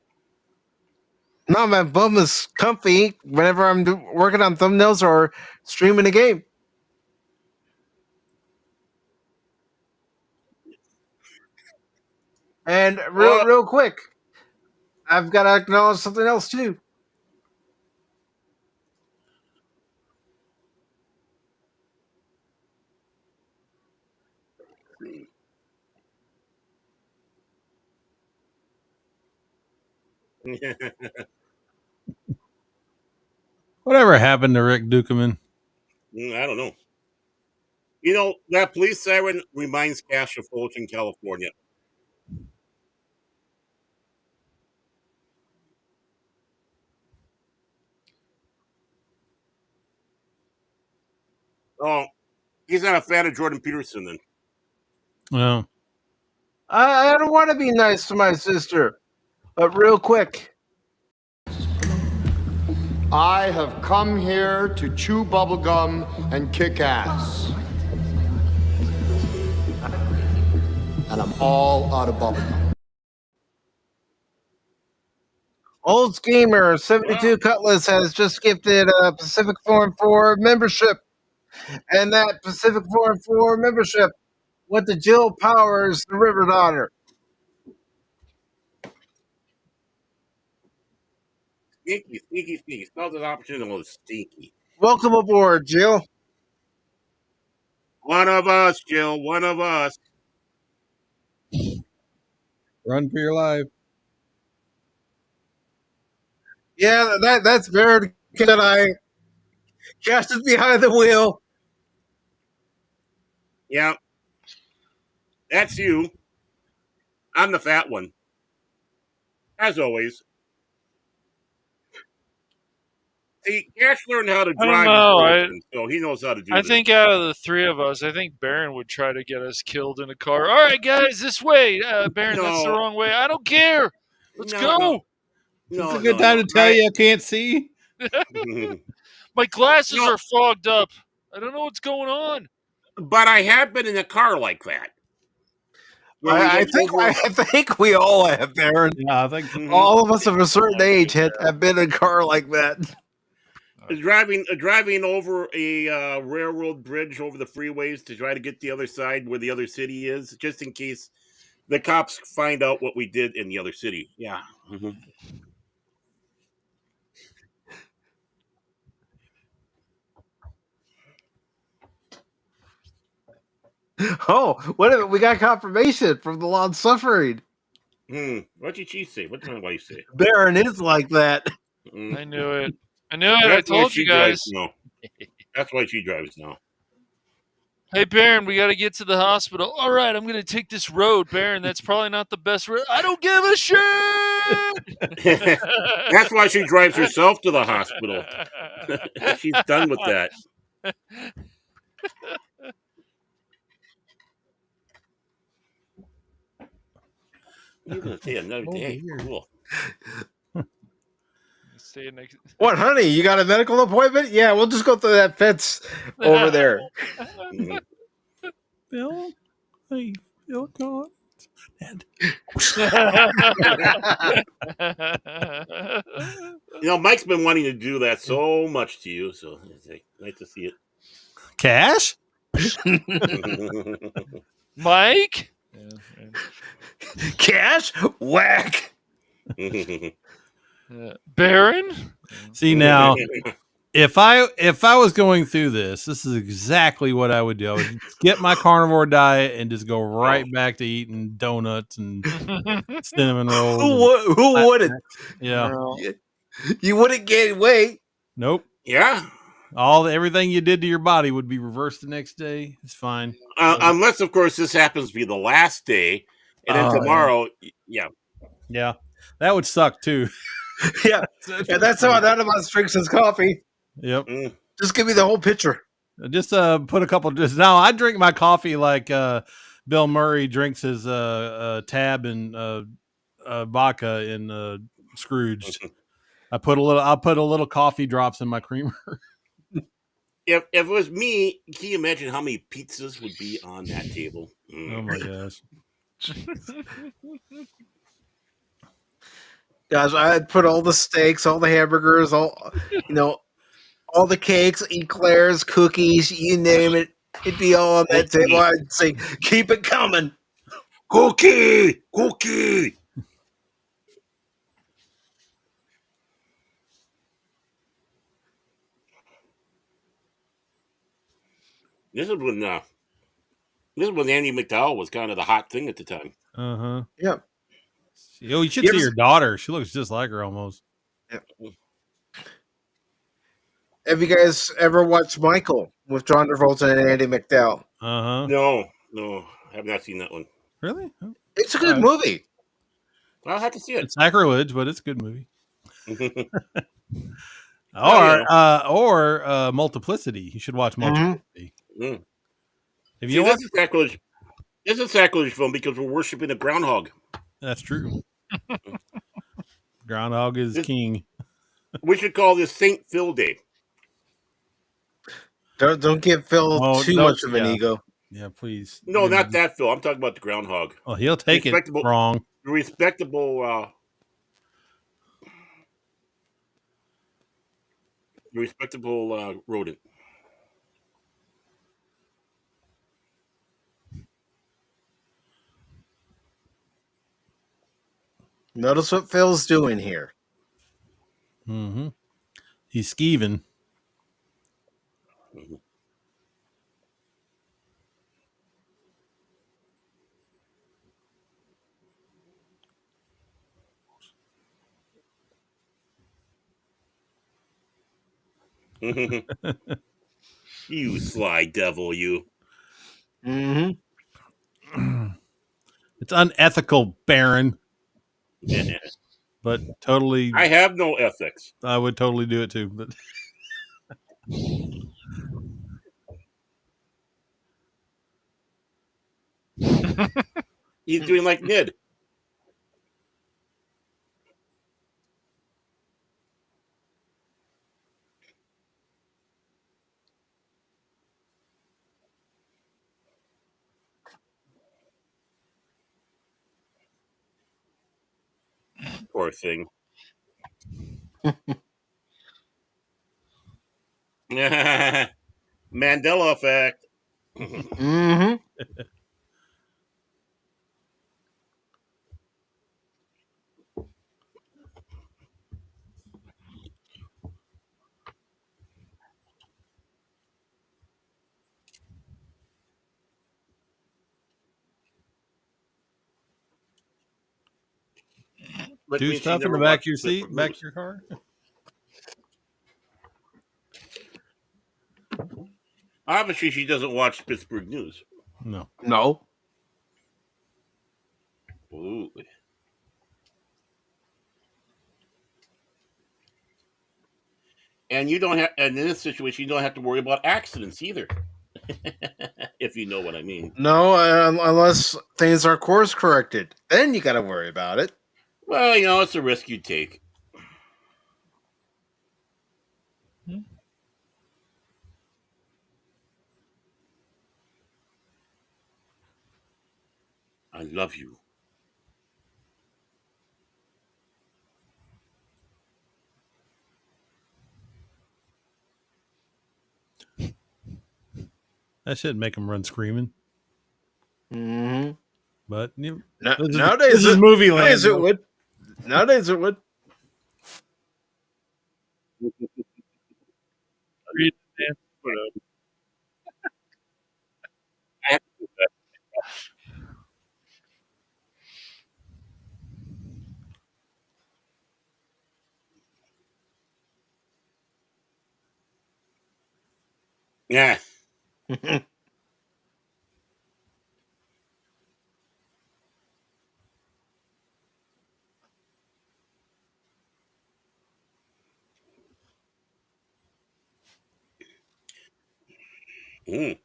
No, my bum is comfy whenever I'm working on thumbnails or streaming a game. And real quick, I've got to acknowledge something else too. Whatever happened to Rick Dukeman? I don't know. You know, that police siren reminds Cash of Fulton, California. Oh, he's not a fan of Jordan Peterson then. No. I don't want to be nice to my sister. But real quick, I have come here to chew bubblegum and kick ass. And I'm all out of bubblegum. Old Schemer 72 Wow. Cutlass has just gifted a Pacific414 membership. And that Pacific414 membership went to Jill Powers, the River Daughter. Stinky, stinky, stinky. Spelled an opportunity was stinky. Welcome aboard, Jill. One of us, Jill. One of us. Run for your life. Yeah, that's Baron. Can I? Cash is behind the wheel. Yeah. That's you. I'm the fat one. As always. See, Cash learned how to I don't drive know. before, so he knows how to do I this. think out of the three of us, I think Baron would try to get us killed in a car. All right, guys, this way. Baron, that's the No. wrong way. I don't care. Let's go. No. It's a good time to tell you I can't see. My glasses No. are fogged up. I don't know what's going on. But I have been in a car like that. Where we I went think over- I think we all have, Baron. Yeah, I think so. All of us of a certain age have been in a car like that. driving over a railroad bridge over the freeways to try to get the other side where the other city is, just in case the cops find out what we did in the other city. Yeah. Mhm. Oh, what? We got confirmation from the long suffering. What did she say? What did my wife say? Baron is like that. Mm. I knew it. I knew it. I That's why told she you guys. drives now. That's why she drives now. Hey, Baron, we got to get to the hospital. All right, I'm going to take this road, Baron. That's probably not the best road. I don't give a shit. That's why she drives herself to the hospital. She's done with that. You're gonna stay another day. Cool. Stay next. What, honey? You got a medical appointment? Yeah, we'll just go through that fence over there. Mhm. Bill, hey, Bill, God. You know, Mike's been wanting to do that so much to you, so it's nice to see Cash? it. Mike? Cash? Whack. Baron? See now, if I was going through this is exactly what I would do. I would get my carnivore diet and just go right back to eating donuts and cinnamon rolls. Who wouldn't? Yeah. You wouldn't gain weight. Nope. Yeah. Everything you did to your body would be reversed the next day. It's fine. Unless, of course, this happens to be the last day, and then tomorrow, yeah. Yeah. That would suck too. Yeah. And that's how none of us drinks his coffee. Yep. Just give me the whole pitcher. Just put a couple. Just now, I drink my coffee like Bill Murray drinks his tab and vodka in Scrooged. I'll put a little coffee drops in my creamer. If it was me, can you imagine how many pizzas would be on that table? Oh my gosh. Gosh, I'd put all the steaks, all the hamburgers, all the cakes, eclairs, cookies, you name it. It'd be all on that table. I'd say, keep it coming. Cookie. This is when Andy McDowell was kind of the hot thing at the time. Yeah. You should see your daughter. She looks just like her almost. Yeah. Have you guys ever watched Michael with John Travolta and Andy McDowell? No, I have not seen that one. Really? It's a good movie. I'll have to see it. It's sacrilege, but it's a good movie. Or Multiplicity. You should watch Multiplicity. Have you watched? This is a sacrilege film because we're worshiping a groundhog. That's true. Groundhog is This- king. We should call this Saint Phil Day. Don't give Phil Oh, too no, much of an yeah. ego. Yeah, please. No, not that Phil. I'm talking about the groundhog. Oh, he'll take it Respectable, wrong. respectable, rodent. Notice what Phil's doing here. Mm-hmm. He's skeeving. You sly devil, you. Mm-hmm. It's unethical, Baron, I but totally. have no ethics. I would totally do it too. But He's doing like Ned. Poor thing. Mandela effect. Mm-hmm. Which do means she stuff in never the back of watched your Pittsburgh seat, back News. of your car. Obviously, she doesn't watch Pittsburgh News. No. No. Ooh. And you don't have, and in this situation, you don't have to worry about accidents either, if you know what I mean. No, unless things are course corrected. Then you got to worry about it. Well, it's a risk you take. I love you. That shouldn't make him run screaming. Mm-hmm. But Nowadays, this is movie land. Nowadays it would. Nowadays it would. Yeah. Mm.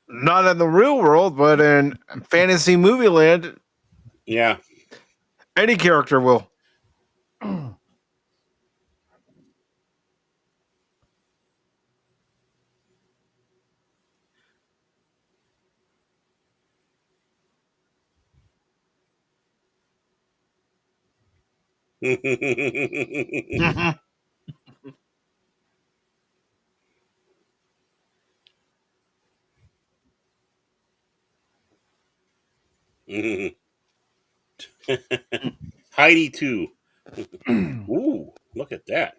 Not in the real world, but in fantasy movie land, Yeah. any character will. Heidi too. Ooh, look at that.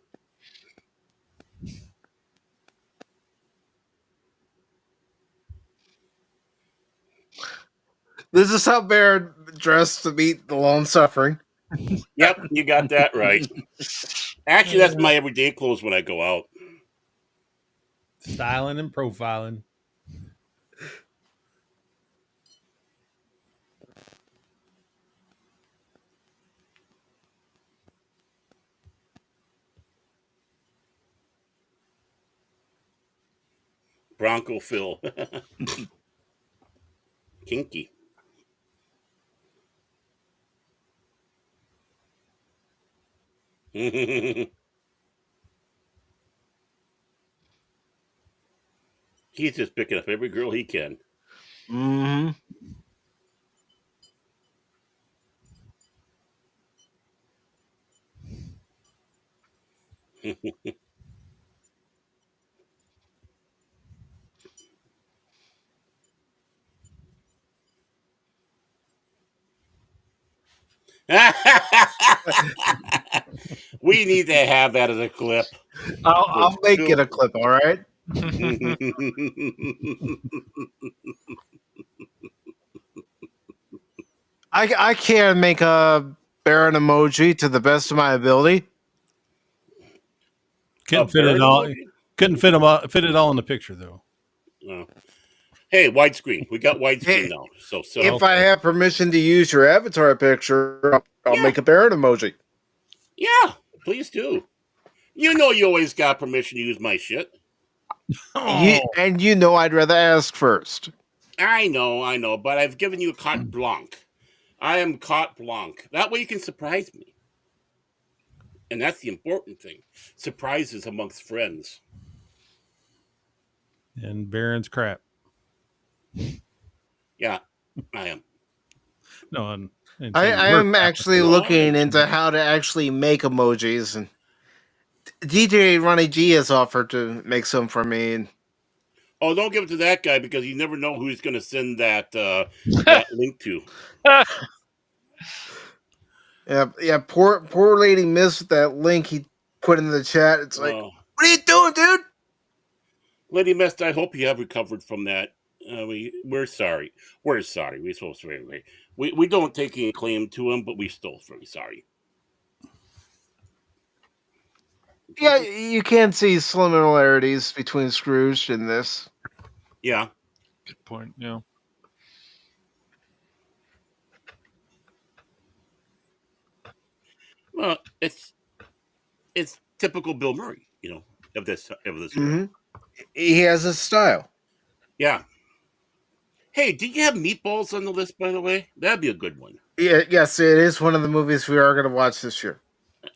This is how Baron dressed to meet the lone suffering. Yep, you got that right. Actually, that's my everyday clothes when I go out. Styling and profiling. Bronco Phil. Kinky. He's just picking up every girl he can. Mm-hmm. We need to have that as a clip. I'll make it a clip. All right. I can make a Baron emoji to the best of my ability. Couldn't fit it all. Couldn't fit it all in the picture though. Hey, widescreen. We got widescreen now. So if I have permission to use your avatar picture, I'll make a Baron emoji. Yeah, please do. You know you always got permission to use my shit. And you know I'd rather ask first. I know, but I've given you a carte blanche. I am carte blanche. That way you can surprise me. And that's the important thing. Surprises amongst friends. And Baron's crap. Yeah, I am. No, I am actually looking into how to actually make emojis, and DJ Ronnie G has offered to make some for me. And oh, don't give it to that guy because you never know who he's going to send that that link to. Yeah. Poor lady missed that link he put in the chat. It's like, what are you doing, dude? Lady Mist, I hope you have recovered from that. We're sorry. We're sorry. We're so sorry. We don't take any claim to him, but we're still very sorry. Yeah, you can see similarities between Scrooge and this. Yeah. Good point. Yeah. Well, it's typical Bill Murray, of this Mm-hmm. He has a style. Yeah. Hey, did you have Meatballs on the list, by the way? That'd be a good one. Yeah, yes, it is one of the movies we are going to watch this year.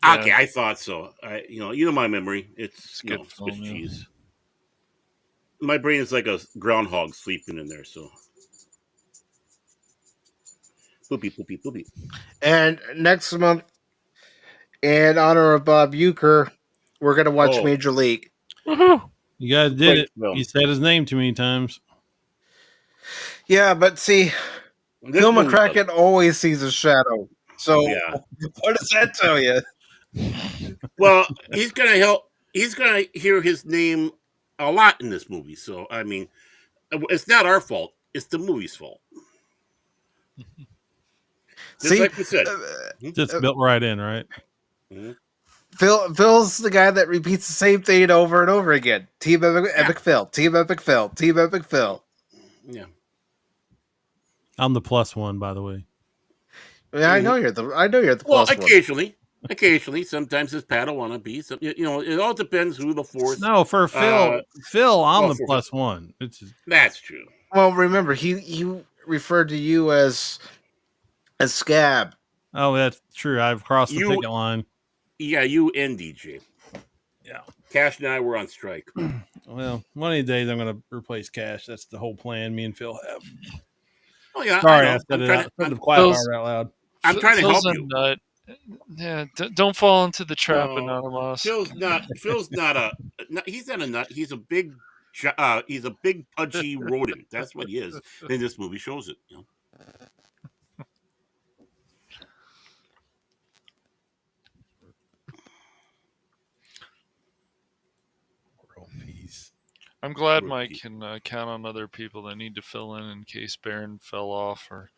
Okay, I thought so. You know my memory. It's good Swiss cheese. My brain is like a groundhog sleeping in there. So, poopy. And next month, in honor of Bob Euchre, we're going to watch Major League. You guys did it. You said his name too many times. Yeah, but see, Phil McCracken always sees a shadow. So, what does that tell you? Well, he's gonna help. He's gonna hear his name a lot in this movie. So, I mean, it's not our fault. It's the movie's fault. Just like we said, just built right in, right? Mm-hmm. Phil's the guy that repeats the same thing over and over again. Team Epic Phil. Team Epic Phil. Team Epic Phil. Yeah. I'm the plus one, by the way. Yeah, I know you're the plus one. Occasionally, sometimes it's Padawan be. It all depends who the fourth. No, for Phil, I'm the plus one. That's true. Well, remember he referred to you as Scab. Oh, that's true. I've crossed the picket line. Yeah, you and DJ. Yeah. Cash and I were on strike. Well, one of these days I'm going to replace Cash. That's the whole plan me and Phil have. Oh yeah, sorry, I said the quiet part out loud. I'm trying to help you. Nut. Yeah, don't fall into the trap, Anonymous. Phil's not a. He's not a nut. He's a big pudgy rodent. That's what he is. And this movie shows it. I'm glad Mike can count on other people that need to fill in case Baron fell off or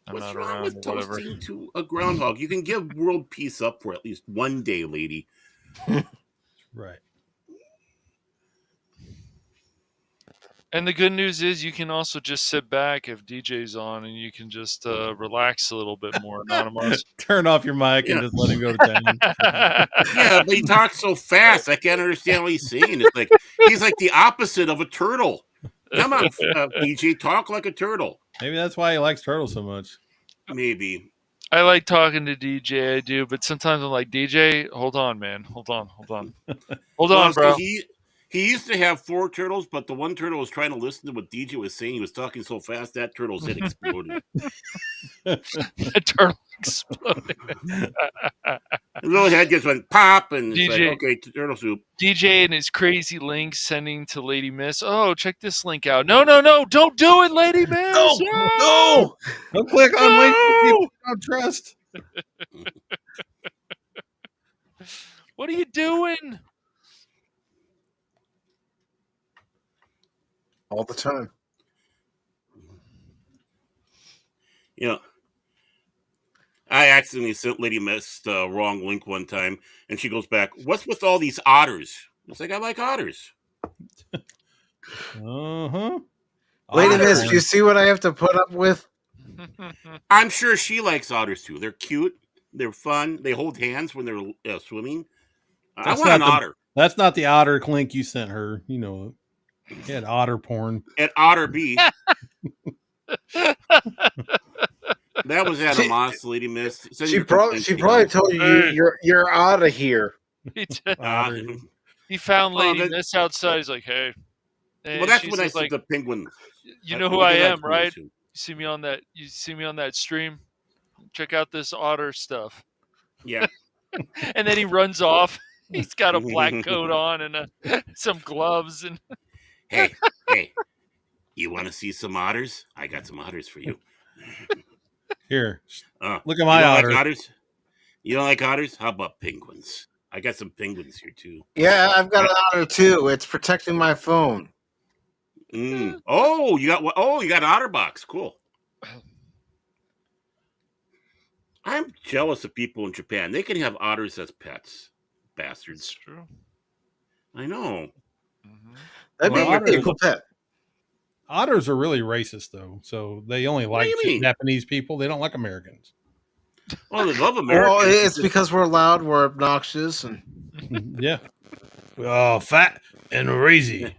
I'm What's not wrong around with or whatever. toasting to a groundhog? You can give world peace up for at least one day, lady. Right. And the good news is you can also just sit back if DJ's on and you can just relax a little bit more, Anonymous. Turn off your mic and just let him go to town. Yeah, but he talks so fast, I can't understand what he's saying. It's like he's like the opposite of a turtle. Come on, DJ, talk like a turtle. Maybe that's why he likes turtles so much. Maybe. I like talking to DJ, I do, but sometimes I'm like, DJ, hold on, man. Hold on. Hold on, So bro. he used to have 4 turtles, but the one turtle was trying to listen to what DJ was saying. He was talking so fast that turtle's head exploded. The turtle exploded. His little head just went pop, and it's like, DJ okay, turtle soup. DJ and his crazy links sending to Lady Miss. Oh, check this link out. No, don't do it, Lady Miss. No! Don't click on links that people don't trust. What are you doing? All the time. You know, I accidentally sent Lady Miss the wrong link one time, and she goes back, "What's with all these otters?" It's like, I like otters. Uh-huh. Lady Miss, do you see what I have to put up with? I'm sure she likes otters too. They're cute. They're fun. They hold hands when they're swimming. I want an otter. That's not the otter link you sent her. You know, he had otter porn. At Otter B. That was Moss, Lady Miss. She probably told you you're out of here. He found Lady Miss outside. He's like, hey. And well, that's when I said the penguin. You know who I am, right? You see me on that stream? Check out this otter stuff. Yeah. And then he runs off. He's got a black coat on and some gloves. And hey, you want to see some otters? I got some otters for you. Here, look at my otter. Like otters? You don't like otters? How about penguins? I got some penguins here too. Yeah, I've got an otter too. It's protecting my phone. Oh, you got an otter box. Cool. I'm jealous of people in Japan. They can have otters as pets. Bastards. It's true. I know. That'd be a cool pet. Otters are really racist, though. So they only like Japanese people. They don't like Americans. Oh, they love Americans. Well, it's because we're loud, we're obnoxious, and yeah. Oh, fat and crazy.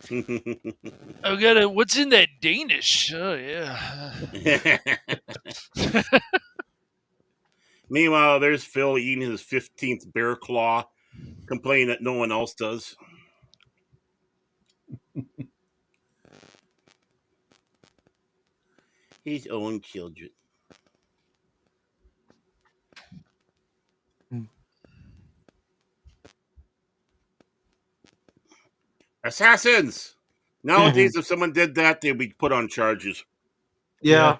I got it. What's in that Danish? Oh yeah. Meanwhile, there's Phil eating his 15th bear claw, complaining that no one else does. His own children. Assassins! Nowadays, if someone did that, they'd be put on charges. Yeah.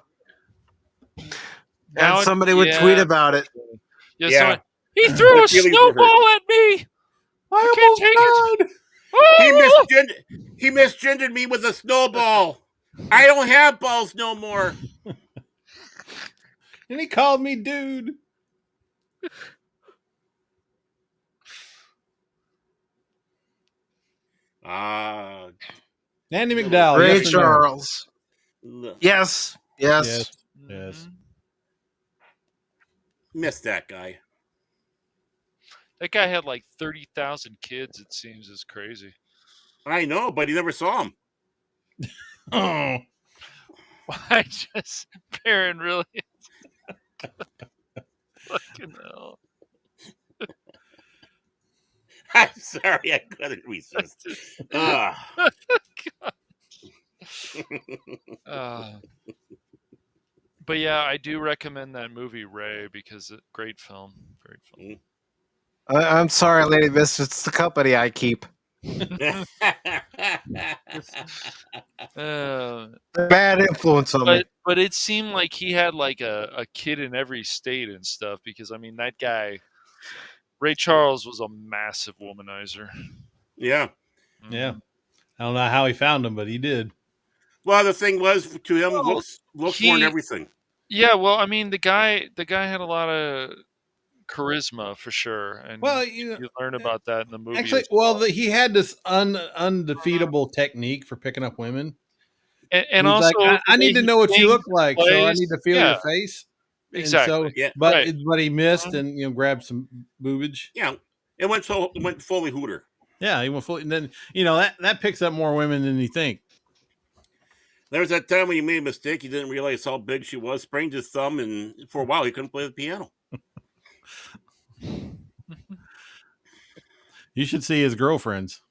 And somebody would tweet about it. Yeah. He threw a snowball at me. I can't take it. He misgendered me with a snowball. I don't have balls no more. And he called me dude. Andy McDowell. Ray Charles. No? Yes. Missed that guy. That guy had like 30,000 kids, it seems. It's crazy. I know, but he never saw him. Oh. Why just Baron really? Fucking hell. I'm sorry, I couldn't resist. But yeah, I do recommend that movie Ray because great film. Great film. I'm sorry, Lady Miss. It's the company I keep. Bad influence on me. But it seemed like he had like a kid in every state and stuff because, I mean, that guy, Ray Charles, was a massive womanizer. Yeah. Yeah. I don't know how he found him, but he did. Well, the thing was, to him, looks weren't everything. Yeah, well, I mean, the guy had a lot of charisma for sure, and you learn about that in the movie. Actually, he had this undefeatable technique for picking up women, and also like, I need to know what you look like, so I need to feel your face. Exactly. So, but he missed and grabbed some boobage. Yeah, it went fully Hooter. Yeah, he went fully, and then that picks up more women than you think. There was that time when he made a mistake. He didn't realize how big she was, sprained his thumb, and for a while he couldn't play the piano. You should see his girlfriends.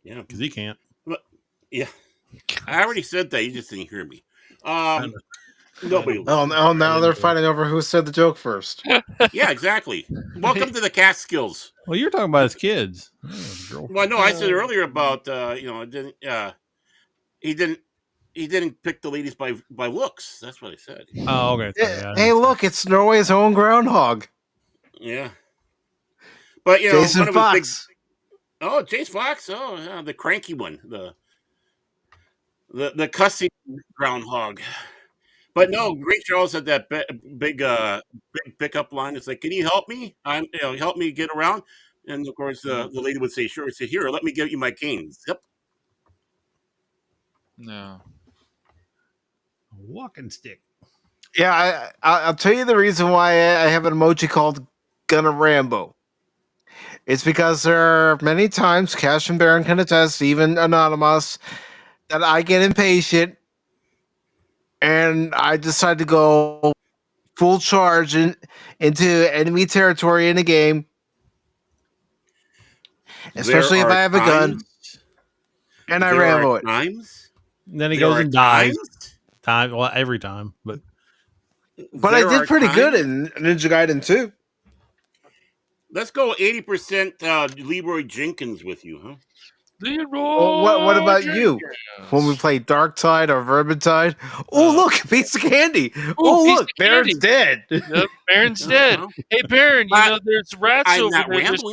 Yeah, because he can't. but yeah, I already said that. You just didn't hear me. Nobody. Now they're fighting over who said the joke first. Yeah, exactly. Welcome to the Catskills. Well, you're talking about his kids. Well, no, I said earlier about he didn't pick the ladies by looks. That's what I said. Oh, okay. Hey, look, it's Norway's own Groundhog. Yeah, but Jason one of Fox. his Jace Fox. Oh, yeah, the cranky one, the cussing groundhog. But no, Great Charles had that big pickup line. It's like, can you help me? Help me get around. And of course, the lady would say, sure. Say, here, let me give you my canes. Yep. No. Walking stick. Yeah, I'll tell you the reason why I have an emoji called Gunna Rambo. It's because there are many times, Cash and Baron can attest, even Anonymous, that I get impatient and I decide to go full charge into enemy territory in a game. Especially if I have a gun. And I Rambo it. Times? Then he goes and dies. Well, every time. But I did pretty good in Ninja Gaiden 2. Let's go 80% Leroy Jenkins with you, huh? Leroy. Well, what about you? When we play Darktide or Vermintide? Oh, look, a piece of candy. Oh, look, Baron's dead. Yep, Baron's dead. Hey, Baron, there's rats over there just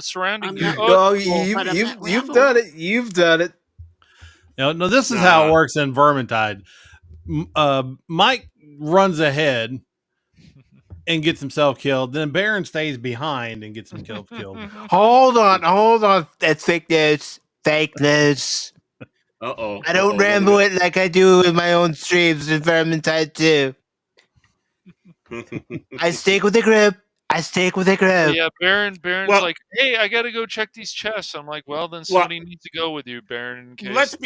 surrounding you. No, you've done it. You've done it. No, this is how it works in Vermintide. Mike runs ahead and gets himself killed. Then Baron stays behind and gets himself killed. Hold on. That's fake news. Fake news. Uh-oh. I don't ramble it like I do in my own streams in Vermintide too. I stick with the group. Yeah, Baron's like, hey, I got to go check these chests. I'm like, well, then somebody needs to go with you, Baron. In case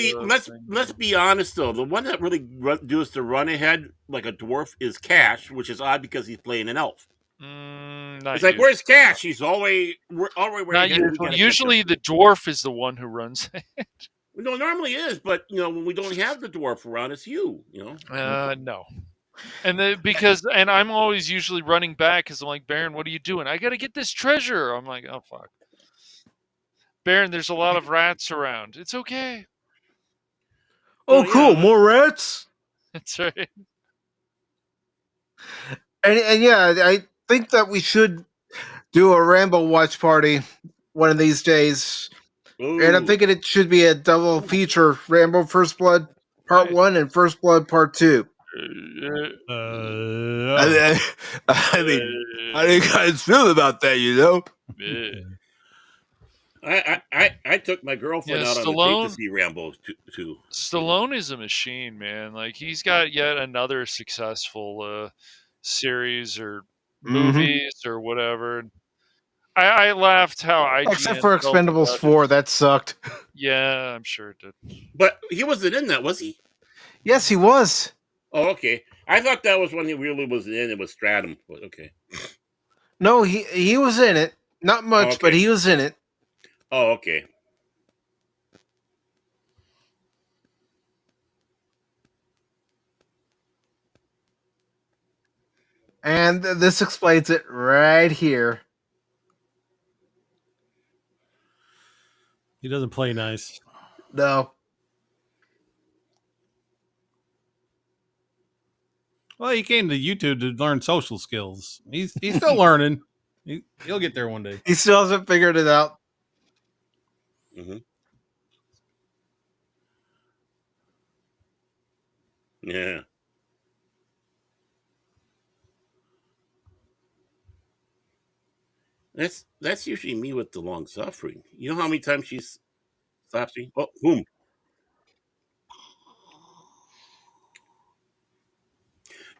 let's be honest though. The one that really does the run ahead like a dwarf is Cash, which is odd because he's playing an elf. It's like, where's Cash? He's always usually the dwarf is the one who runs it. No, normally is, but when we don't have the dwarf around, it's you. No. And and I'm always usually running back because I'm like, Baron, what are you doing? I got to get this treasure. I'm like, oh fuck, Baron, there's a lot of rats around. It's okay. Oh, cool, more rats. That's right. And yeah, I think that we should do a Rambo watch party one of these days. Ooh. And I'm thinking it should be a double feature: Rambo First Blood Part 1 and First Blood Part 2. I mean, how do you guys feel about that? I took my girlfriend out on the date to see Rambo too. Stallone is a machine, man. Like, he's got yet another successful series or movies or whatever. I laughed how I except for Expendables 4, that sucked. Yeah, I'm sure it did. But he wasn't in that, was he? Yes, he was. Oh, okay. I thought that was when he really was in. It was Stratum, but okay. No, he was in it. Not much, but he was in it. Oh, okay. And this explains it right here. He doesn't play nice. No. Well, he came to YouTube to learn social skills. He's still learning. He'll get there one day. He still hasn't figured it out. Mm-hmm. Yeah. That's usually me with the long suffering. You know how many times she's slapped me? Oh, boom.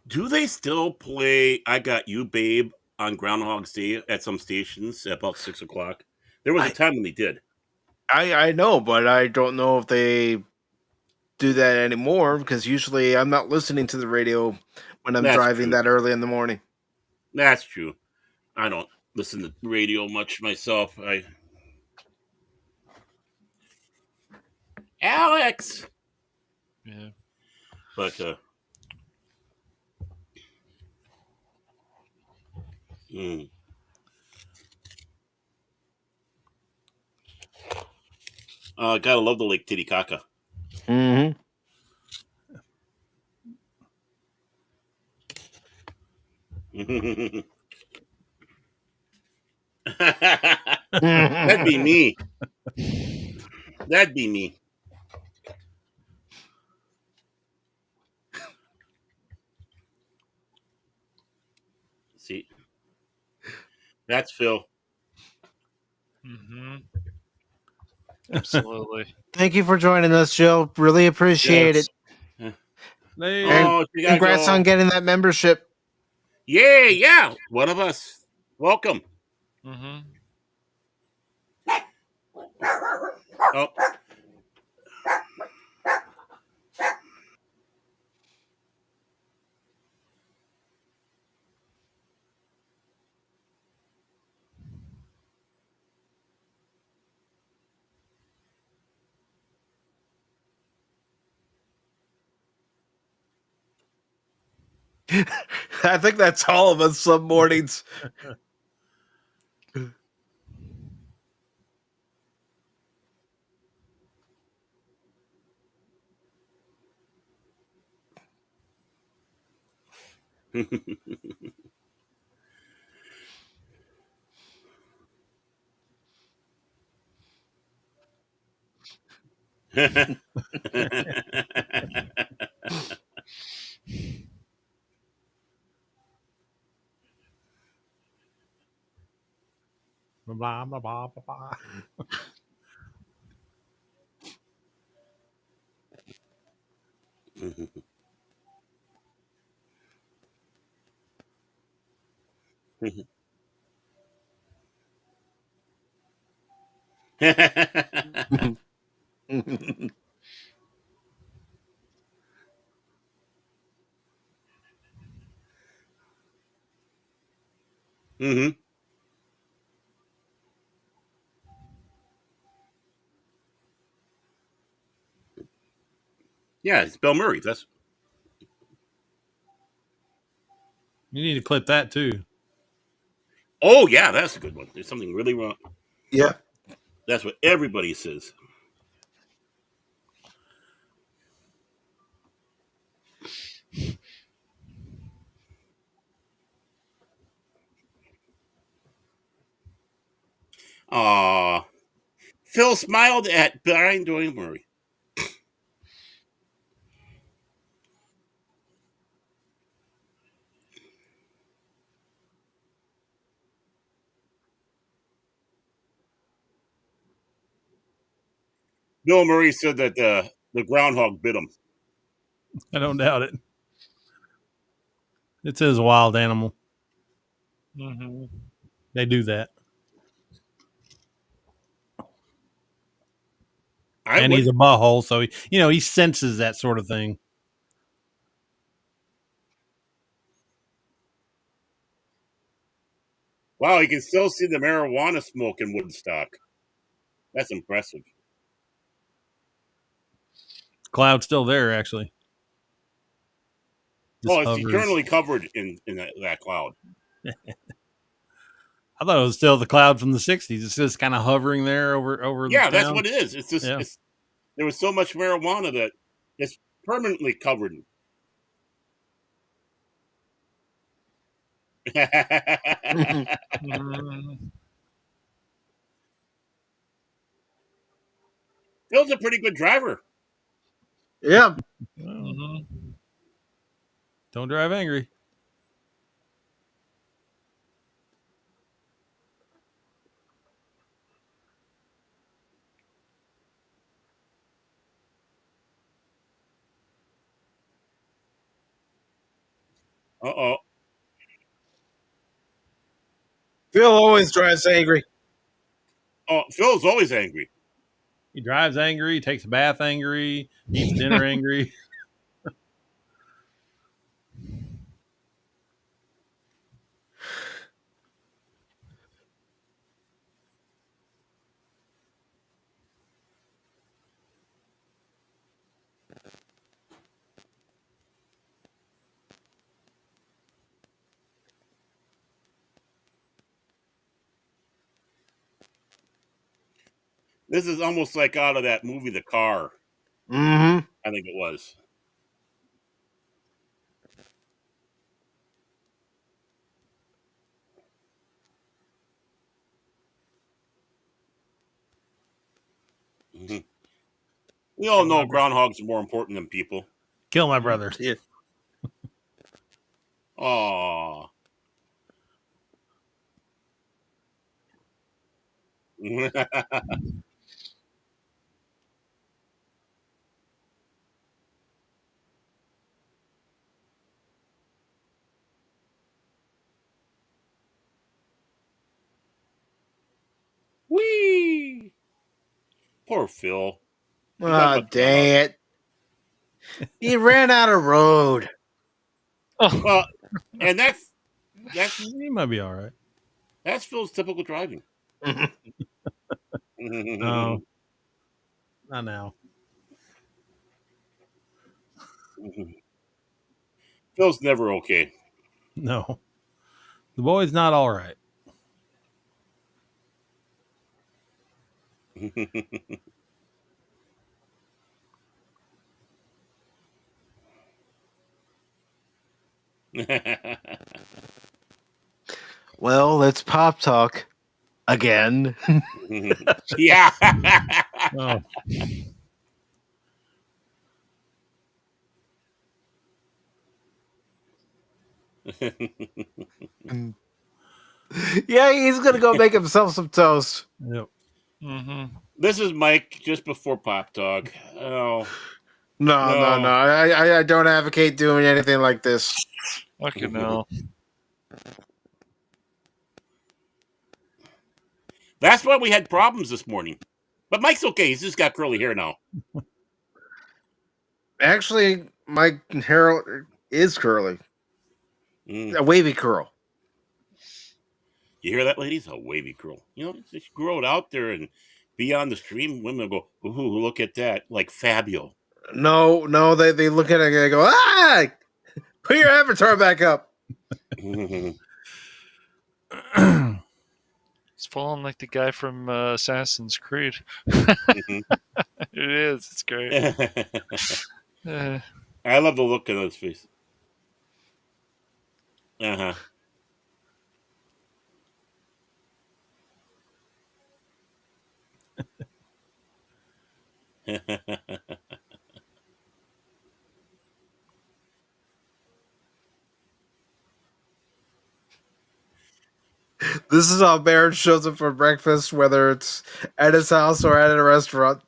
Do they still play I Got You, Babe on Groundhog's Day at some stations at about 6 o'clock? There was a time when they did. I know, but I don't know if they do that anymore because usually I'm not listening to the radio when I'm That's driving true. that early in the morning. That's true. I don't listen to radio much myself. Alex. Yeah. But gotta love the Lake Titicaca. Mm-hmm. That'd be me. That'd be me. See, that's Phil. Mm-hmm. Absolutely. Thank you for joining us, Joe. Really appreciate Yes. it. They- Oh, you gotta Congrats go. on getting that membership. Yeah. One of us. Welcome. Mm-hmm. Oh. I think that's all of us some mornings. Blah, blah, blah, blah, blah. Mm-hmm. Yeah, it's Bill Murray. That's You need to clip that too. yeah, that's a good one. There's something really wrong. Yeah. That's what everybody says. Aw. Phil smiled at Brian Doyle Murray. Bill Murray said that the groundhog bit him. I don't doubt it. It's his wild animal. Mm-hmm. They do that. And he's a butthole, so he senses that sort of thing. Wow, you can still see the marijuana smoke in Woodstock. That's impressive. Cloud's still there, actually. Just Oh, it's hovers. eternally covered in that cloud. I thought it was still the cloud from the '60s. It's just kind of hovering there over Yeah, the that's town. what it is. It's just Yeah. there was so much marijuana that it's permanently covered. Mm-hmm. Phil's a pretty good driver. Yeah. Mm-hmm. Don't drive angry. Uh-oh. Phil always drives angry. Oh, Phil's always angry. He drives angry, takes a bath angry, eats dinner angry. This is almost like out of that movie, The Car. Mm-hmm. I think it was. Mhm. We all know groundhogs are more important than people. Kill my brother. Yeah. Aww. Whee! Poor Phil. You got Ah, about to run out. dang it. He ran out of road. Oh, Well, and that's He might be all right. that's Phil's typical driving. No, not now. Phil's never okay. No. The boy's not all right. Well, it's Pop Talk again. Yeah. Oh, Yeah, he's gonna go make himself some toast. yep. mm-hmm. This is Mike just before Pop Talk. Oh No, no, no. no. I don't advocate doing anything like this. Fucking hell. That's why we had problems this morning. But Mike's okay. He's just got curly hair now. Actually, my hair is curly. Mm. A wavy curl. You hear that, ladies? A wavy curl. You know, just grow it out there and be on the stream. Women will go, ooh, look at that. Like Fabio. No, no, they look at it and they go, ah! Put your avatar back up. He's falling like the guy from Assassin's Creed. It is. It's great. I love the look on his face. Uh-huh. This is how Baron shows up for breakfast, whether it's at his house or at a restaurant.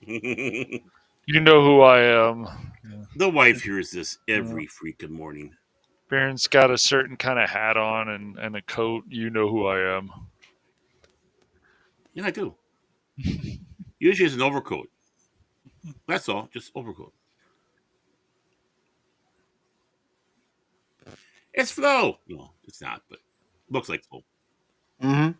You know who I am. The wife hears this every freaking morning. Baron's got a certain kind of hat on and a coat. You know who I am. Yeah, I do. Usually it's an overcoat. That's all. Just overcoat. It's Flo. No, it's not, but looks like Flo. Mm-hmm.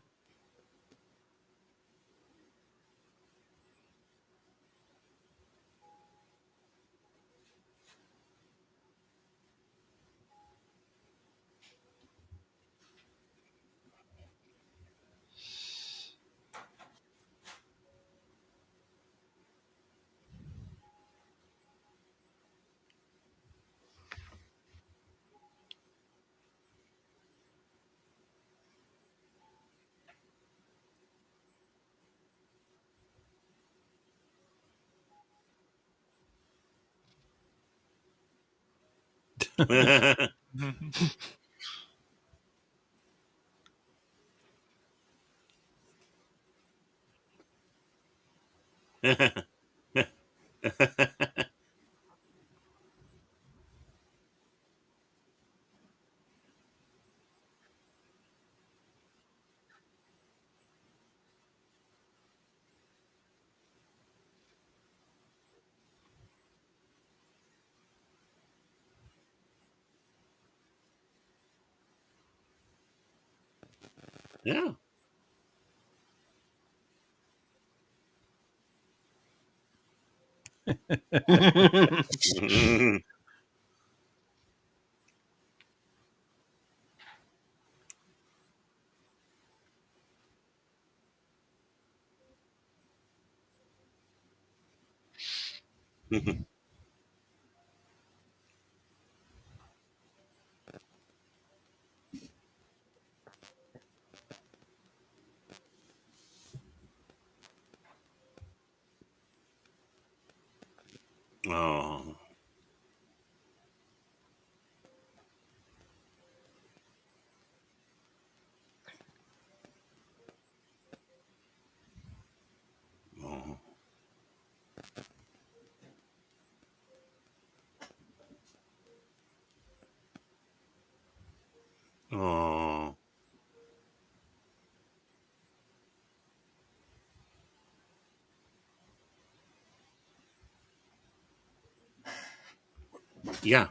Yeah. Oh. Oh. Oh. Yeah.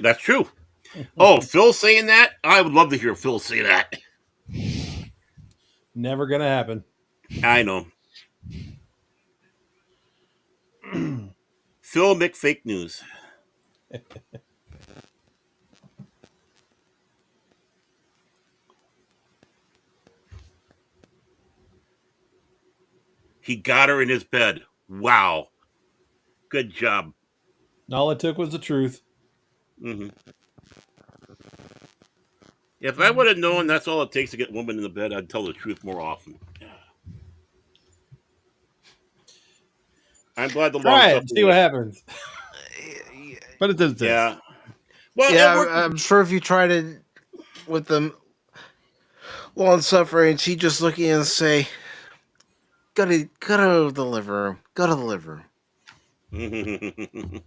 That's true. Oh, Phil saying that? I would love to hear Phil say that. Never gonna happen. I know. Phil McFake News. He got her in his bed. Wow. Good job. All it took was the truth. Hmm. If I would have known that's all it takes to get a woman in the bed, I'd tell the truth more often. I'm glad the long Try it and see what suffering. happens. But it does this. Yeah. Well, it Yeah, worked. I'm sure if you tried it with them long suffering, she'd just look at you and say, go to the living room. Go to the living room.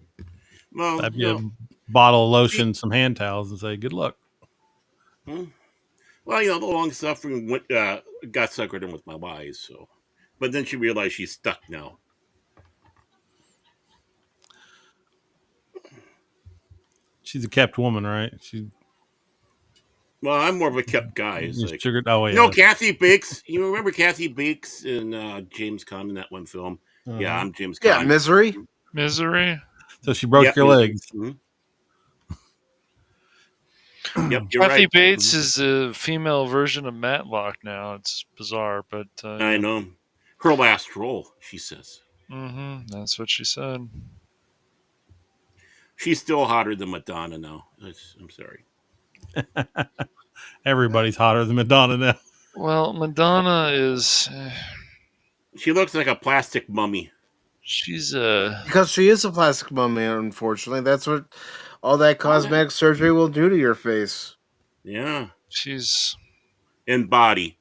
Well, I'd get a bottle of lotion, some hand towels, and say, good luck. well, the long suffering got suckered in with my wives. So, but then she realized she's stuck now. She's a kept woman, right? Well, I'm more of a kept guy. It's She's like, sugared. Oh, yeah. Kathy Bates. You remember Kathy Bates in James Caan in that one film? Yeah, I'm James Yeah, Caan. Misery. Misery. So she broke your legs. Mm-hmm. Yep, you're Kathy right. Bates is a female version of Matlock now. It's bizarre, but I know. Her last role, she says. That's what she said. She's still hotter than Madonna now. I'm sorry. Everybody's hotter than Madonna now. Well, Madonna is. She looks like a plastic mummy. She's Because she is a plastic mummy, unfortunately. That's what all that cosmetic surgery will do to your face. Yeah. She's in body.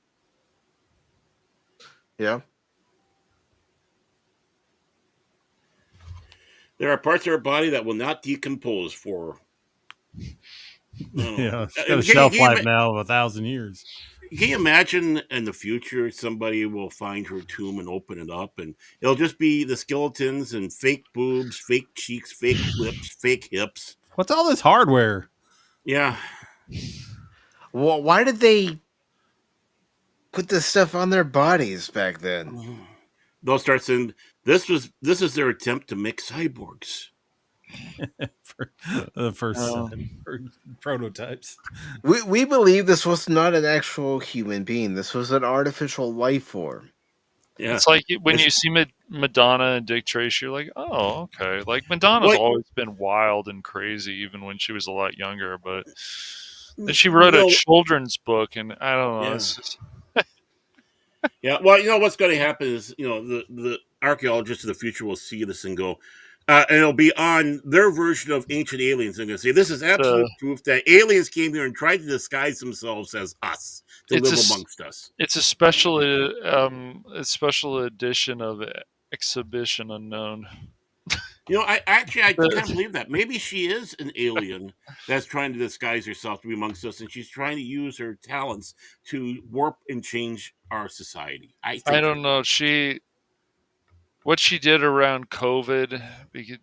Yeah. There are parts of her body that will not decompose for. Yeah, it's got a shelf life now of 1,000 years. Can you imagine in the future somebody will find her tomb and open it up and it'll just be the skeletons and fake boobs, fake cheeks, fake lips, fake hips. What's all this hardware? Yeah. Well, why did they put this stuff on their bodies back then? They'll start saying this is their attempt to make cyborgs. For the first prototypes. We believe this was not an actual human being. This was an artificial life form. Yeah. It's like when you see Madonna and Dick Tracy, you're like, oh, okay. Like Madonna's always been wild and crazy, even when she was a lot younger. But And she wrote a No, children's book, and I don't know. yeah. It's just, Yeah, well, what's going to happen is, the archaeologists of the future will see this and go, and it'll be on their version of ancient aliens. They're going to say, this is absolute proof that aliens came here and tried to disguise themselves as us to it's live a amongst us. it's a special edition of Exhibition Unknown. I can't believe that. Maybe she is an alien that's trying to disguise herself to be amongst us, and she's trying to use her talents to warp and change our society. I don't know. What she did around COVID,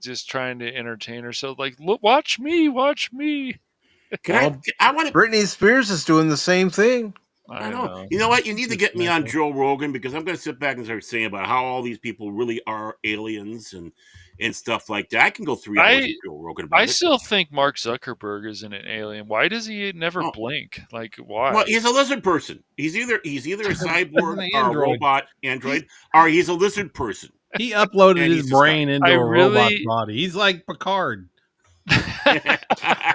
just trying to entertain herself, like, look, watch me. I want to. Britney Spears is doing the same thing. I know. You know what? You need to get me on Joe Rogan, because I'm going to sit back and start saying about how all these people really are aliens and stuff like that. I can go 3 hours with Joe Rogan about it. I still think Mark Zuckerberg is an alien. Why does he never blink? Like, why? Well, he's a lizard person. He's either a cyborg or a robot android, or he's a lizard person. He uploaded his brain into a robot body. He's like Picard.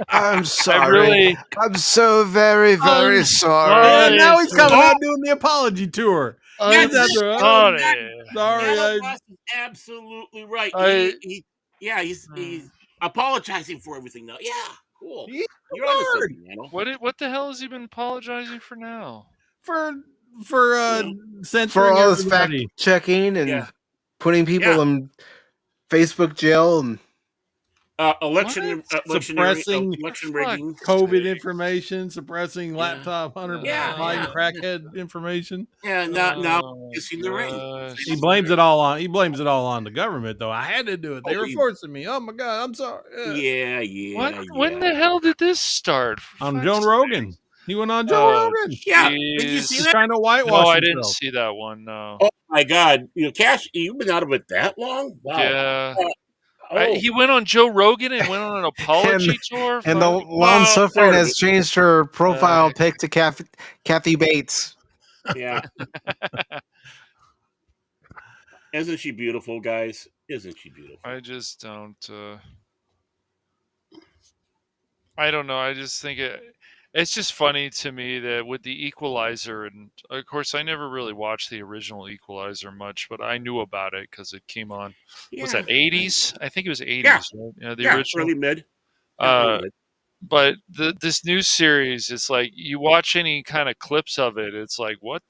I'm sorry. I'm so very, very sorry. And now he's coming out doing the apology tour. I'm sorry. Sorry, absolutely right. He's apologizing for everything now. Yeah, cool. You're on something, What the hell has he been apologizing for now? For censoring for all this fact everybody. checking and putting people in Facebook jail and election suppressing rigging, COVID information, suppressing laptop crackhead information. Yeah, now kissing the ring. He blames it all on the government, though. I had to do it. They were forcing me. Oh my God, I'm sorry. When the hell did this start? On Joe Rogan. He went on Joe Rogan. Yeah, did you see that? Trying to whitewash No, I himself. didn't see that one. No. Oh my God, Cash, you've been out of it that long? Wow. Yeah. He went on Joe Rogan and went on an apology tour. And the long suffering has changed her profile pic to Kathy Bates. Yeah. Isn't she beautiful, guys? Isn't she beautiful? I just don't. I don't know. I just think it's just funny to me that with the Equalizer, and of course I never really watched the original Equalizer much, but I knew about it because it came on. Was that 80s? I think it was 80s. Yeah, right? The original. Early mid. But this new series, it's like you watch any kind of clips of it, it's like what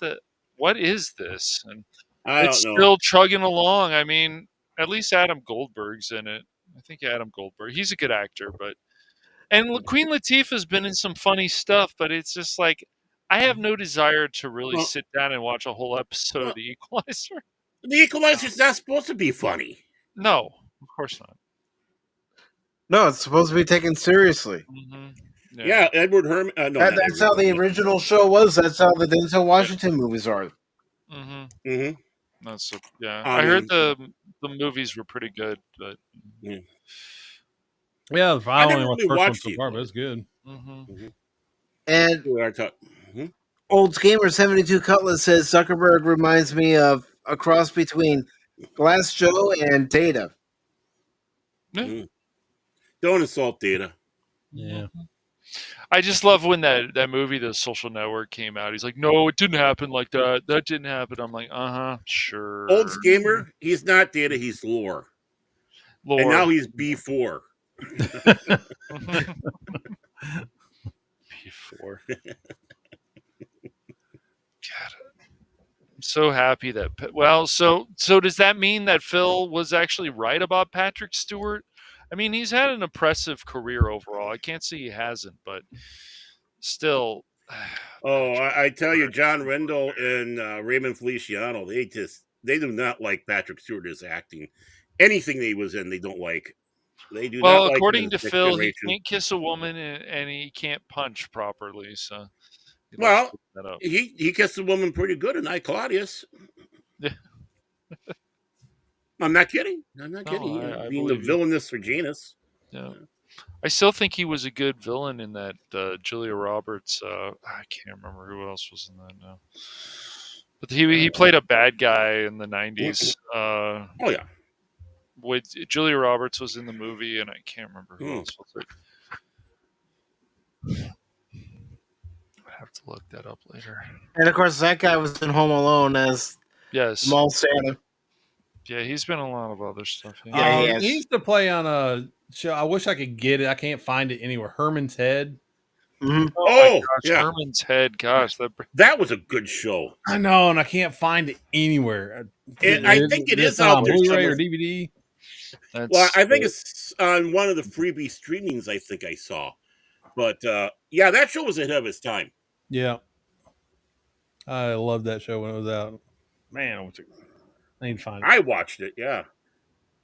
is this? And it's still chugging along. I mean, at least Adam Goldberg's in it. I think Adam Goldberg. He's a good actor, and Queen Latifah's been in some funny stuff, but it's just like I have no desire to really sit down and watch a whole episode of The Equalizer. The Equalizer's not supposed to be funny. No, of course not. No, it's supposed to be taken seriously. Mm-hmm. Yeah, Edward Herman. That's how the original show was. That's how the Denzel Washington movies are. Mm-hmm. Mm-hmm. I heard the movies were pretty good, but yeah, I only watched the first one so far, but it's good. Mm-hmm. And Old Gamer 72 Cutlass says Zuckerberg reminds me of a cross between Glass Joe and Data. Yeah. Don't insult Data. Yeah. I just love when that movie, The Social Network, came out. He's like, no, it didn't happen like that. That didn't happen. I'm like, sure. Old Gamer, he's not Data, he's Lore. And now he's B4. B4. God, I'm so happy that. So does that mean that Phil was actually right about Patrick Stewart? I mean, he's had an impressive career overall. I can't say he hasn't, but still. I tell you, John Rendell and Raymond Feliciano, they do not like Patrick Stewart as acting. Anything that he was in, they don't like. They do not like. According to Phil, he can't kiss a woman and he can't punch properly. So, he kissed a woman pretty good in I, Claudius. Yeah. I'm not kidding. Being the villainous Reginus. Yeah. I still think he was a good villain in that Julia Roberts. I can't remember who else was in that now. But he played a bad guy in the 90s. With Julia Roberts was in the movie, and I can't remember who else was it. have to look that up later. And of course, that guy was in Home Alone as Yes. Mall Santa. Yeah, he's been in a lot of other stuff. Yeah, he He has. used to play on a show. I wish I could get it. I can't find it anywhere. Herman's Head. Mm-hmm. Oh my Oh, gosh, yeah. Herman's Head. Gosh, That was a good show. I know, and I can't find it anywhere. I think it It's is not out on there Blu-ray or somewhere. DVD. Well, I think cool. it's on one of the freebie streamings I think I saw. But yeah, that show was ahead of its time. Yeah, I loved that show when it was out. Man, I need to find it. I watched it, yeah.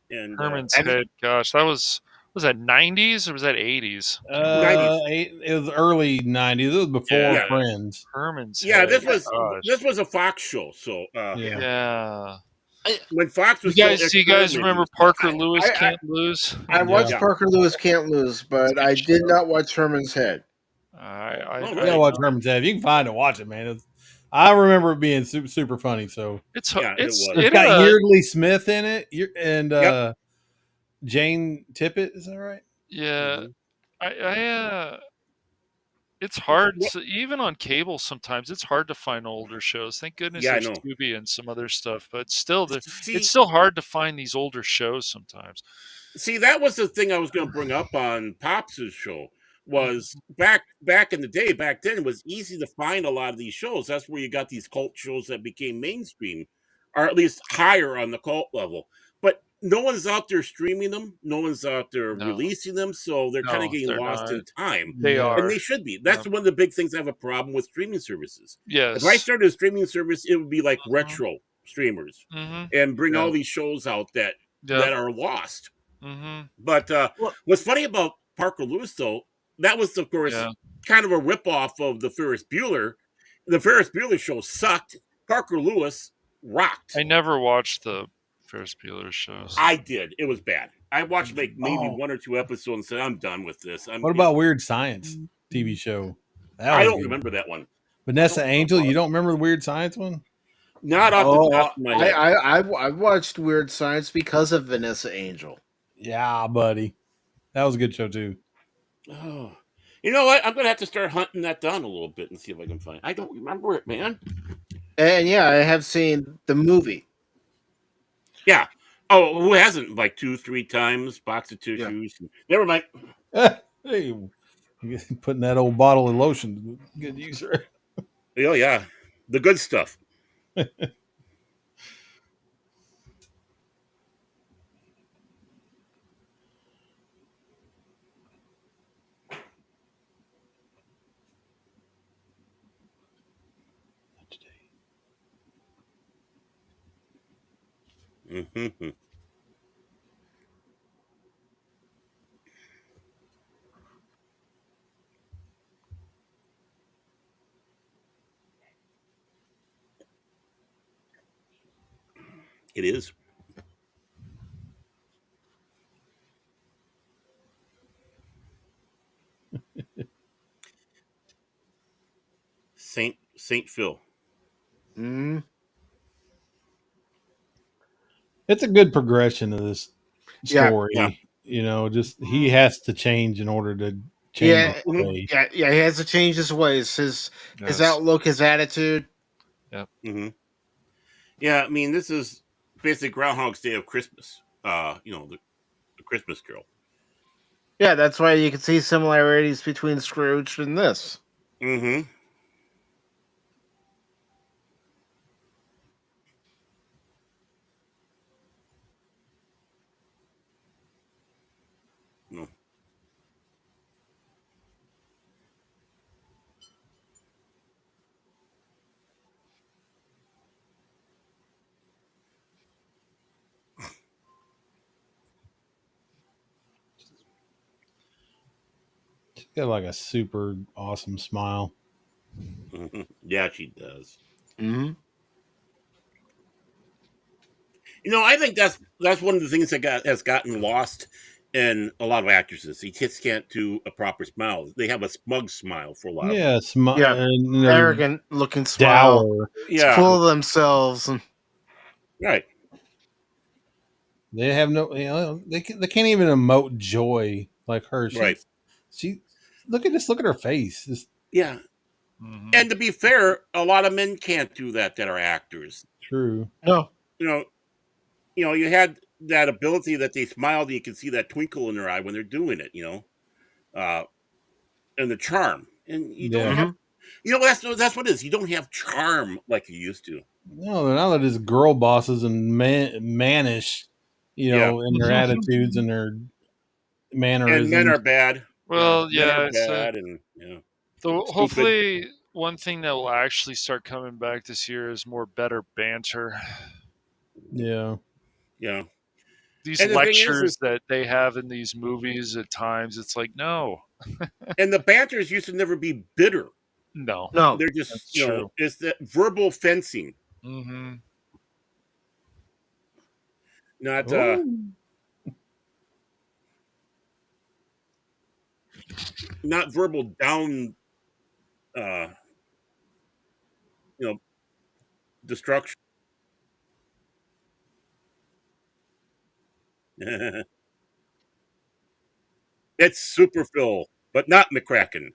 And Herman's Head. Gosh, that was that 90s or was that 80s? 90s. It was early '90s. It was before Yeah. Friends. Herman's Yeah, Head. this was Gosh. a Fox show. So Yeah. when Fox was Do you still guys remember Parker Lewis I- Can't Lose? I watched Yeah. Parker Lewis Can't Lose, but I did not watch Herman's Head. I You gotta watch Herman's Head. If you can find it, watch it, man. I remember it being super, super funny. So it's Yeah, it was. it's got Yeardley Smith in it, and Yep. Jane Tippett. Is that right? Yeah. It's hard. So even on cable, sometimes it's hard to find older shows. Thank goodness Yeah, I there's know. Tubi and some other stuff, but still, See- it's still hard to find these older shows sometimes. See, that was the thing I was going to bring up on Pops' show. Was back in the day, back then, it was easy to find a lot of these shows. That's where you got these cult shows that became mainstream, or at least higher on the cult level. But no one's out there streaming them. No one's out there releasing them, so they're kind of getting they're lost not. in time. They are. And they should be. That's one of the big things I have a problem with streaming services. Yes. If I started a streaming service, it would be like retro streamers and bring all these shows out that are lost. But what's funny about Parker Lewis, though, that was, of course, kind of a ripoff of the Ferris Bueller. The Ferris Bueller show sucked. Parker Lewis rocked. I never watched the Ferris Bueller shows. I did. It was bad. I watched maybe one or two episodes and said, I'm done with this. What about Weird Science TV show? I don't remember that one. Vanessa Angel. You don't remember the Weird Science one? Not off the top of my head. I watched Weird Science because of Vanessa Angel. Yeah, buddy. That was a good show, too. Oh, you know what? I'm going to have to start hunting that down a little bit and see if I can find it. I don't remember it, man. And yeah, I have seen the movie. Yeah. Oh, who hasn't? Like 2-3 times, box of tissues. Yeah. Never mind. Hey, putting that old bottle of lotion. Good user. Oh, yeah. The good stuff. Mm-hmm. It is. Saint Phil. Mm-hmm. It's a good progression of this story. Yeah. You know, just he has to change in order to change his way. Yeah, he has to change his ways, his outlook, his attitude. Yep. Mm-hmm. Yeah, I mean, this is basically Groundhog's Day of Christmas. The Christmas Carol. Yeah, that's why you can see similarities between Scrooge and this. Mm-hmm. No. She's got like a super awesome smile. Mm-hmm. Yeah, she does. Mm-hmm. I think that's one of the things that has gotten lost in a lot of actresses. They just can't do a proper smile. They have a smug smile for a lot of them. Arrogant looking smile. Dour. Yeah, full of themselves. Right. They have no. They can't even emote joy like her. Right. She look at this. Look at her face. Yeah. Mhm. And to be fair, a lot of men can't do that are actors. True. No. You know, you had that ability that they smiled and you can see that twinkle in their eye when they're doing it, and the charm. And you don't Yeah. have, that's what it is. You don't have charm like you used to. No, now they're just girl bosses and mannish, Yeah. in their attitudes and their And men are mannerisms. bad. Well, Men are yeah. So, bad and so stupid. hopefully, one thing that will actually start coming back this year is more better banter. Yeah. Yeah. These And the thing is lectures that they have in these movies at times, it's like, no, and the banters used to never be bitter. no, No. They're just, that's true. it's that verbal fencing, Mm-hmm. not Oh. not verbal down, destruction. It's Super Phil, but not McCracken.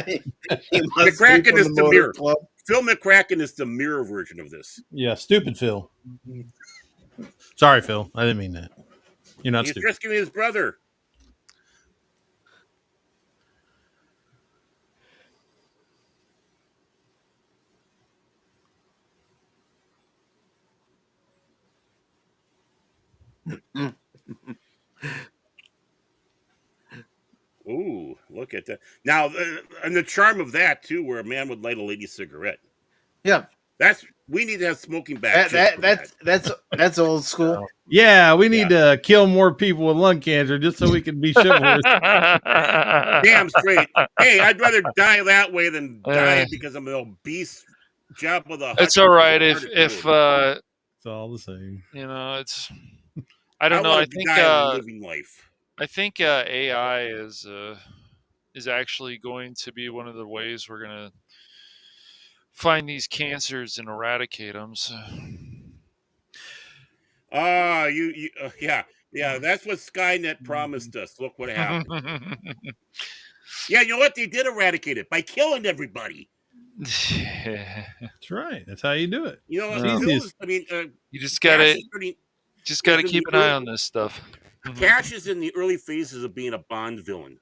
He must be McCracken from is the the Motor mirror. Club. Phil McCracken is the mirror version of this. Yeah, stupid Phil. Sorry, Phil. I didn't mean that. You're not He's stupid. rescuing his brother. Ooh, look at that. Now, and the charm of that, too, where a man would light a lady's cigarette. Yeah. We need to have smoking back. That's old school. Yeah, we need to kill more people with lung cancer just so we can be chivalrous. Damn straight. Hey, I'd rather die that way than die because I'm an obese job with a. It's all right if it's all the same. it's. I don't know. I think living life. I think AI is actually going to be one of the ways we're going to find these cancers and eradicate them. So. Yeah. That's what Skynet promised us. Look what happened. Yeah, you know what? They did eradicate it by killing everybody. That's right. That's how you do it. You know, you just gotta keep an eye on this stuff. Cash is in the early phases of being a Bond villain.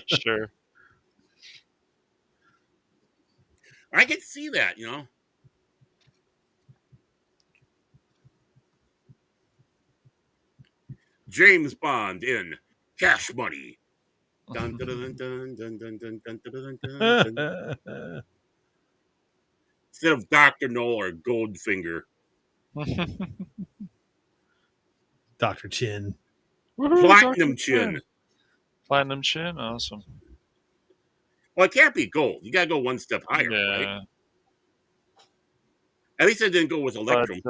Sure. I can see that, James Bond in Cash Money. Dun, dun, dun, dun, dun, dun, dun, dun, dun, dun, dun. Instead of Dr. Noel or Goldfinger. Dr. Chin. Platinum Chin. Platinum Chin? Awesome. Well, it can't be gold. You got to go one step higher, right? At least I didn't go with Electrum.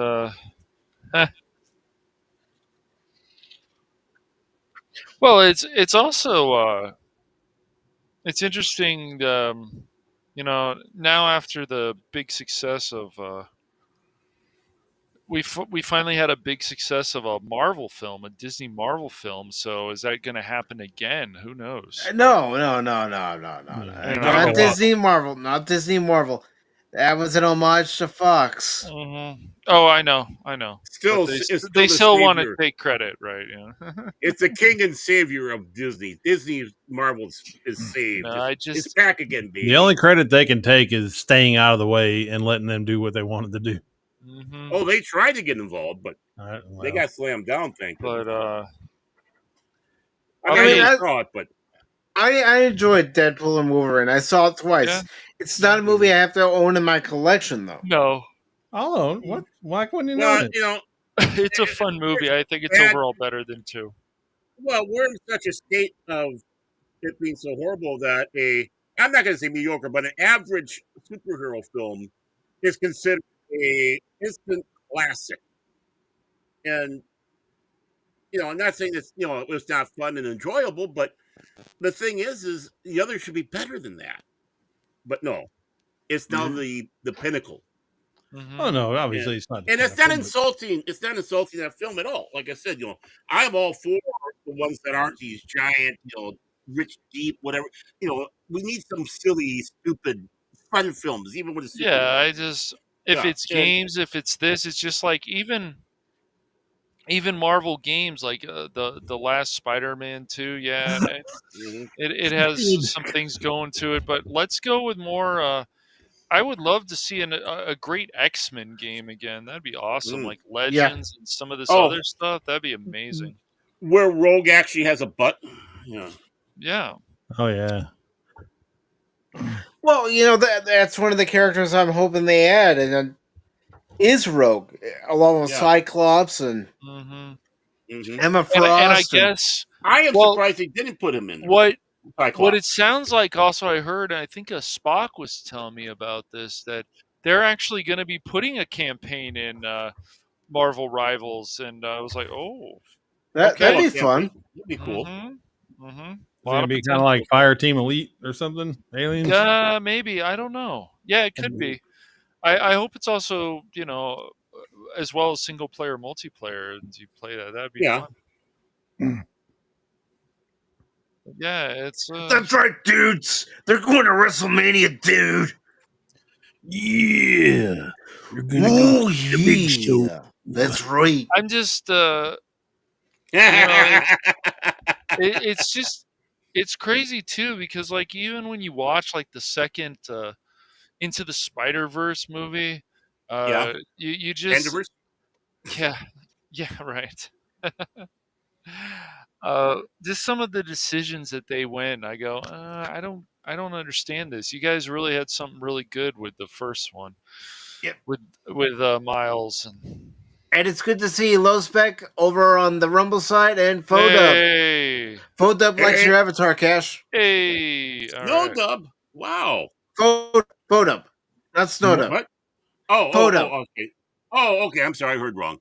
Well, it's also it's interesting. Now after the big success of we finally had a big success of a Marvel film, a Disney Marvel film. So is that going to happen again? Who knows? No. Not Disney Marvel. Not Disney Marvel. That was an homage to Fox. Mm-hmm. Oh, I know. Still, they still want to take credit, right? Yeah. It's the king and savior of Disney. Disney Marvel is saved. No, it's back again, baby. The only credit they can take is staying out of the way and letting them do what they wanted to do. Mm-hmm. Oh, they tried to get involved, but they got slammed down. But I saw it, but I enjoyed Deadpool and Wolverine. I saw it twice. Yeah. It's not a movie I have to own in my collection, though. No, I'll own. What? Why wouldn't you own it? It's a fun movie. I think it's overall better than 2. Well, we're in such a state of it being so horrible that I'm not going to say mediocre, but an average superhero film is considered a instant classic. And I'm not saying that it was not fun and enjoyable, but the thing is the others should be better than that. But no, it's now the pinnacle. Mm-hmm. Oh no, obviously it's not. And it's not insulting. It's not insulting that film at all. Like I said, I'm all for the ones that aren't these giant, Rich Deep, whatever. We need some silly, stupid, fun films, even with a Yeah, superhero. I just if Yeah, it's and games, if it's this, it's just like even Marvel games like the last Spider-Man 2. Yeah, mhm. it has Dude. some things going to it, but let's go with more. I would love to see a great X-Men game again. That'd be awesome. Mm. Like Yeah. Legends and some of this Oh, other stuff. That'd be amazing. where Rogue actually has a butt. Yeah. Yeah. Oh yeah. Well, that's one of the characters I'm hoping they add, and is Rogue, along with Yeah. Cyclops and hmm Hmm. Emma And I Frost, and guess I am well, surprised they didn't put him in there. what what it Cyclops. sounds like also I heard, and I think a Spock was telling me about this, that they're actually going to be putting a campaign in Marvel Rivals, and I was like, oh, that'd okay. Oh, be a campaign. fun. That'd be cool. A It's lot gonna of be kind of like potential. Fire Team Elite or something. Aliens. Maybe, I don't know. Yeah, it could be. I hope it's also, as well as single player multiplayer, and you play that. That'd be Yeah. fun. Yeah, it's That's right, dudes. They're going to WrestleMania, dude. Yeah. You're Oh yeah, that's right. I'm just it's just it's crazy too, because like even when you watch like the second Into the Spider-Verse movie, Yeah. you just Enderverse? yeah, yeah, right. Just some of the decisions that they went, I go, I don't understand this. You guys really had something really good with the first one, Yep. with Miles and And it's good to see Low Spec over on the Rumble side and Fodub. hey, Fodub likes Hey, your avatar, Cash. hey, all Snow right. Dub. Wow. Fodub, not Snowdub. What? Fodub. Okay. Oh, okay. I'm sorry. I heard wrong.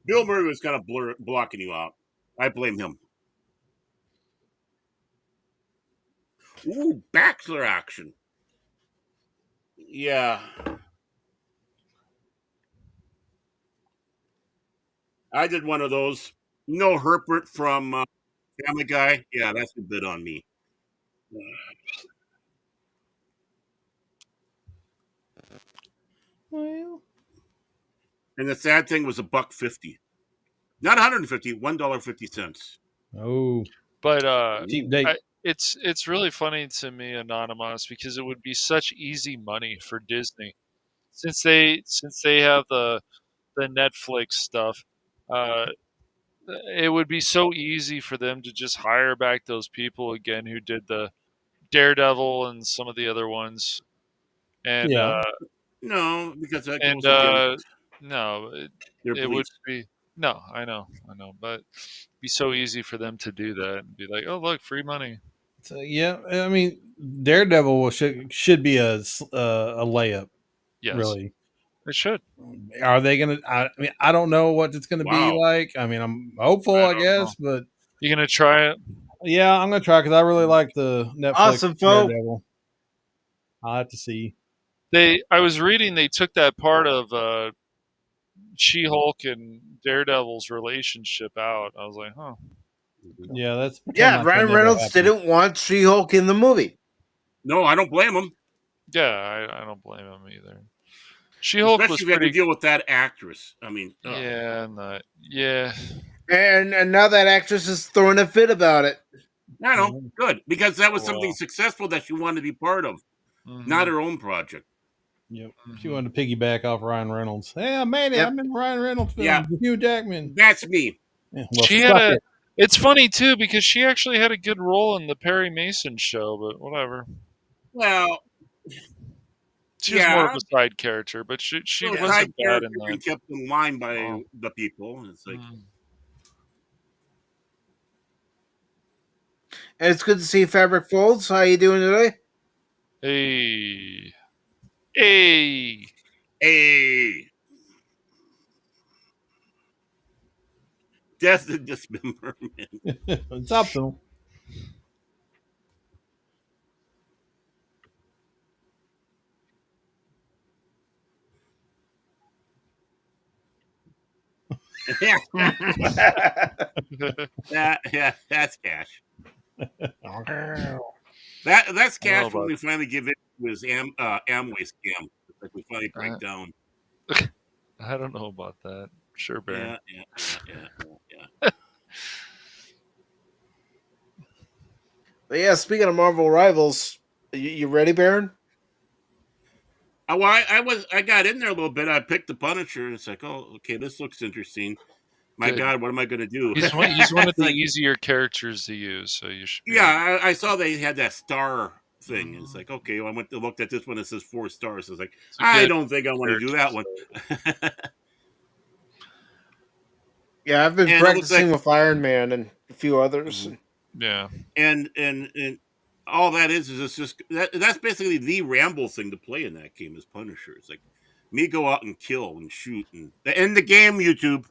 Bill Murray was kind of blocking you out. I blame him. Ooh, Bachelor action. Yeah. I did one of those. No Herbert from Family Guy. Yeah, that's a bit on me. Well, And the sad thing was $1.50. Not 150, $1.50. oh, But cheap date. it's really funny to me, Anonymous, because it would be such easy money for Disney, since they have the Netflix stuff. Uh, it would be so easy for them to just hire back those people again who did the Daredevil and some of the other ones, and Yeah. No, because that and goes against no, their it would beliefs. be no, I know, but it'd be so easy for them to do that and be like, oh look, free money. So yeah, I mean, Daredevil should be a layup. Yes, Really. it should. Are they gonna? I mean, I don't know what it's gonna be Wow. like. I mean, I'm hopeful, I I don't know. guess, but You gonna try it? yeah, I'm gonna try because I really like the Netflix Awesome, folks. Daredevil. I'll have to see. I was reading they took that part of She-Hulk and Daredevil's relationship out. I was like, huh. Yeah, that's pretend Yeah, like that Ryan never Reynolds happened. didn't want She-Hulk in the movie. No, I don't blame him. Yeah, I don't blame him either. She-Hulk was Especially if you had to pretty. deal with that actress. I mean, Yeah. And now that actress is throwing a fit about it. I know. Good. Because that was something Well. successful that she wanted to be part of, not her own project. Yep. She wanted to piggyback off Ryan Reynolds. Hey, I made it. Yep. I'm in Ryan Reynolds film. Yeah. Hugh Jackman. That's me. Yeah, well, She had suck a. it. It's funny too because she actually had a good role in the Perry Mason show, but whatever. Well, She was more of yeah. a side character, but she So side wasn't bad in character and that. kept in line by Oh. the people. It's like, And it's good to see Fabric Folds. How you doing today? Hey. hey, death and dismemberment. It's optional. Yeah, that's cash. That's I don't know cash when about we finally give it to his Amway scam. It's like we finally break down. I don't know about that. Sure, Baron. Yeah. But yeah, speaking of Marvel rivals, you ready, Baron? I got in there a little bit. I picked the Punisher, and it's like, oh, okay, this looks interesting. My Good. God, what am I going to do? He's one of It's the like, easier characters to use, so you should be. yeah, I saw they had that star thing. And it's like, okay, well, I went to looked at this one. It says 4 stars. It's like, It's a I good don't think I want to do that one. Yeah, I've been And it looks practicing like, with Iron Man and a few others. Yeah. and all that is it's just that's basically the Rambo thing to play in that game is Punisher. It's like me go out and kill and shoot and end the game. YouTube.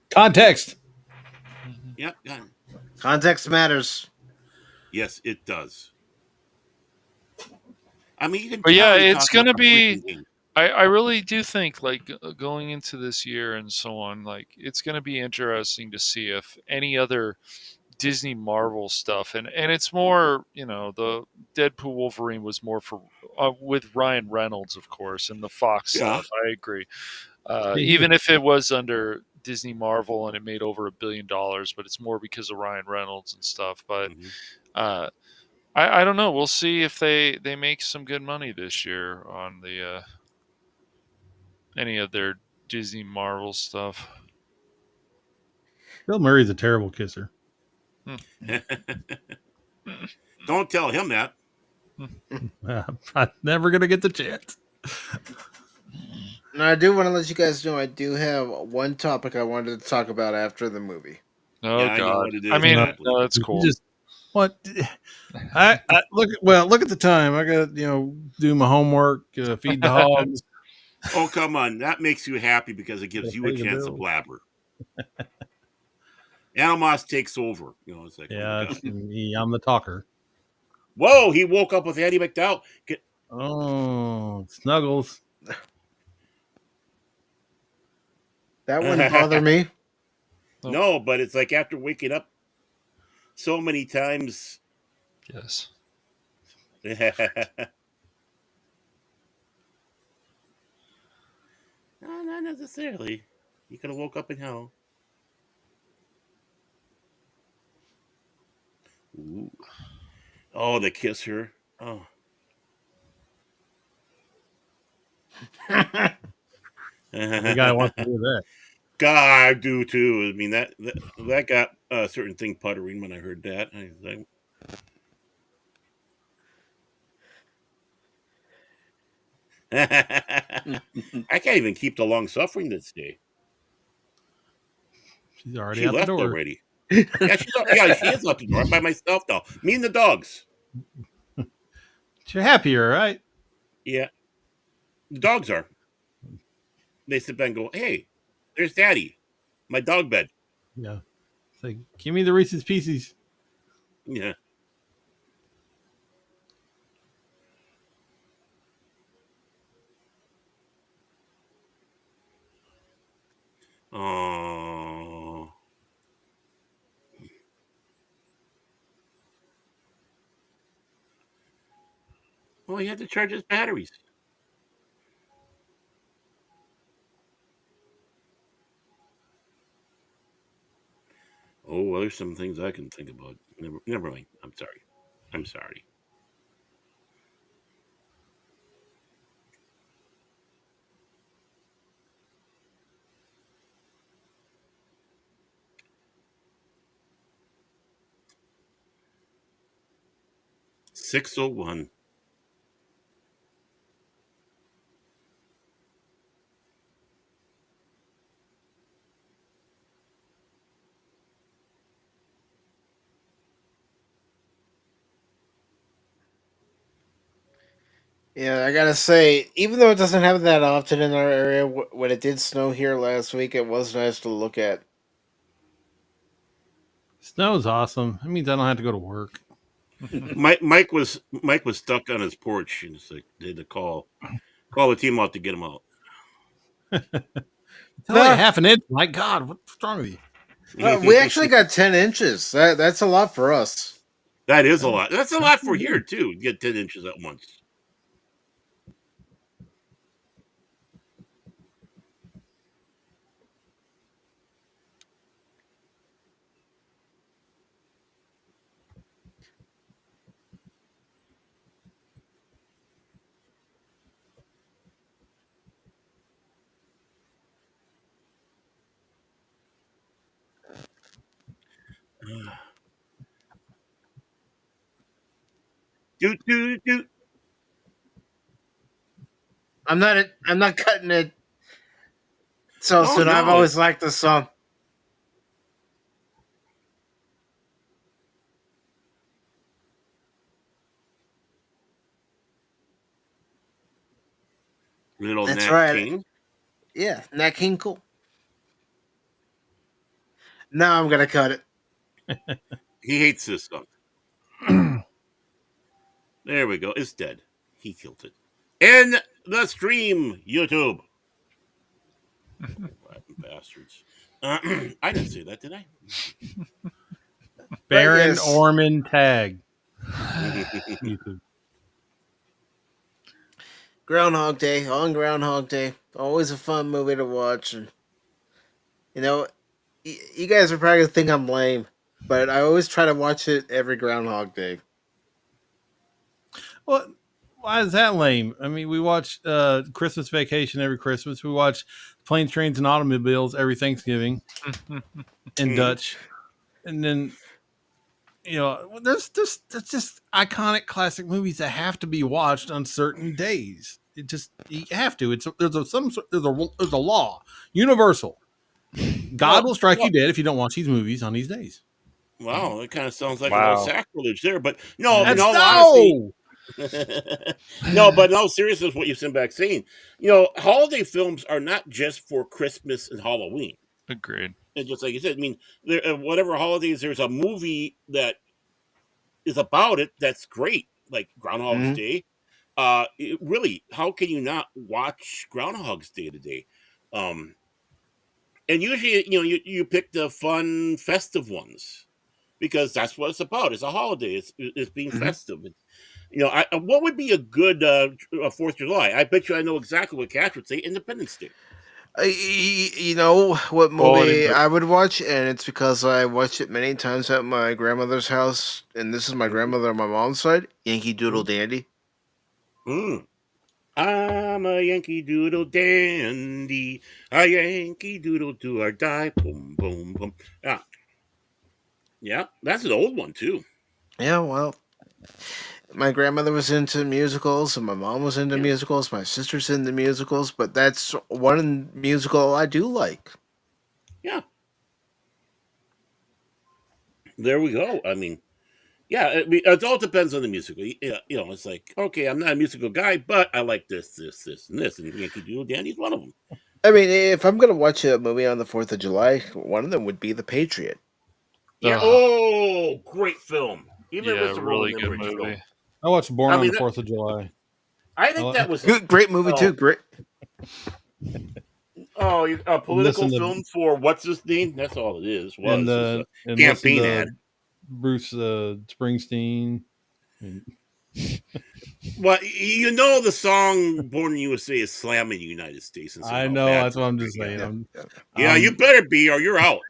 Context. Yep. Yeah. Context matters. Yes, it does. I mean, you can. But yeah, tell you're it's talking gonna about a be. freaking game. I really do think like going into this year and so on, like it's going to be interesting to see if any other Disney Marvel stuff and it's more, the Deadpool Wolverine was more for with Ryan Reynolds, of course, and the Fox Yeah. stuff. I agree. Even if it was under Disney Marvel and it made over $1 billion, but it's more because of Ryan Reynolds and stuff. But I don't know. We'll see if they make some good money this year on the any of their Disney Marvel stuff. Bill Murray's a terrible kisser. Don't tell him that. I'm never gonna get the chance. And I do want to let you guys know I do have one topic I wanted to talk about after the movie. Oh Yeah, I know God! what it is. I mean, Exactly. no, that's cool. What? I look at the time. I got do my homework, feed the hogs. Oh, come on. That makes you happy because it gives you a Pay the chance to bills. blabber. Animos takes over. It's like, Yeah, oh my God. I'm the talker. Whoa, he woke up with Andy McDowell. Oh, Snuggles. That wouldn't bother me. No, but it's like after waking up so many times. Yes. No, not necessarily. You could have woke up in hell. Ooh. Oh, they kiss her. Oh. The guy wants to do that. God, I do too. I mean that got a certain thing puttering when I heard that. I was like, I can't even keep the long suffering this day. She's already She out the left door. already. Yeah, she is out the door. I'm by myself now. Me and the dogs. You're happier, right? Yeah, the dogs are. They sit back and go, "Hey, there's Daddy, my dog bed." Yeah. It's like, give me the Reese's Pieces. Yeah. Oh. Well, he had to charge his batteries. Oh, well, there's some things I can think about. Never mind. I'm sorry. I'm sorry. $601. Yeah, I gotta say, even though it doesn't happen that often in our area, when it did snow here last week, it was nice to look at. Snow's awesome. That means I don't have to go to work. Mike was stuck on his porch, and it's like they had to call the team out to get him out. It's only a half an inch. My God, what's wrong with you? We actually got 10 inches. That's a lot for us. That is a lot. That's a lot for here too. Get 10 inches at once. Doot doot doot. I'm not cutting it so Oh soon. I've no, always liked this song. little That's Nat right. King. Yeah, Nat King cool. Now I'm gonna cut it. He hates this song. There we go. It's dead. He killed it. In the stream, YouTube. Bastards. I didn't say that, did I? Baron yes. Orman Tag. Groundhog Day, on Groundhog Day. Always a fun movie to watch. And, you know, you guys are probably going to think I'm lame, but I always try to watch it every Groundhog Day. Well, why is that lame? I mean, we watch Christmas Vacation every Christmas. We watch Planes, Trains, and Automobiles every Thanksgiving in Dutch. And then, you know, there's just iconic classic movies that have to be watched on certain days. It just, you have to. There's a law, universal. God will strike you dead if you don't watch these movies on these days. Wow, that kind of sounds like a little sacrilege there. But no, That's in all honesty, no, but no, seriously, is what you've been back saying. You know, holiday films are not just for Christmas and Halloween. Agreed. And just like you said, I mean, whatever holidays, there's a movie that is about it that's great, like Groundhog's Day. Really, how can you not watch Groundhog's Day today? And usually, you know, you pick the fun, festive ones because that's what it's about. It's a holiday. It's being festive. You know, what would be a good 4th of July? I bet you I know exactly what Cash would say. Independence Day. You know what movie I would watch, and it's because I watched it many times at my grandmother's house, and this is my grandmother on my mom's side, Yankee Doodle Dandy. I'm a Yankee Doodle Dandy, a Yankee Doodle do or die, boom, boom, boom. Yeah, that's an old one too. Yeah, well, my grandmother was into musicals, and my mom was into musicals. My sister's into musicals, but that's one musical I do like. Yeah. There we go. I mean, yeah, it all depends on the musical. You know, it's like, okay, I'm not a musical guy, but I like this, and this, and Yankee Doodle Dandy's one of them. I mean, if I'm going to watch a movie on the 4th of July, one of them would be The Patriot. Yeah. Oh, great film. Even if it's a really good movie. Film. I watched Born on the 4th of July. I think that was great movie too. Great. Oh, a political film for what's his name? That's all it is. And campaign ad. Bruce Springsteen. Well, you know the song "Born in the USA" is slamming the United States. And I know. That's what I'm just saying. Yeah, you better be, or you're out.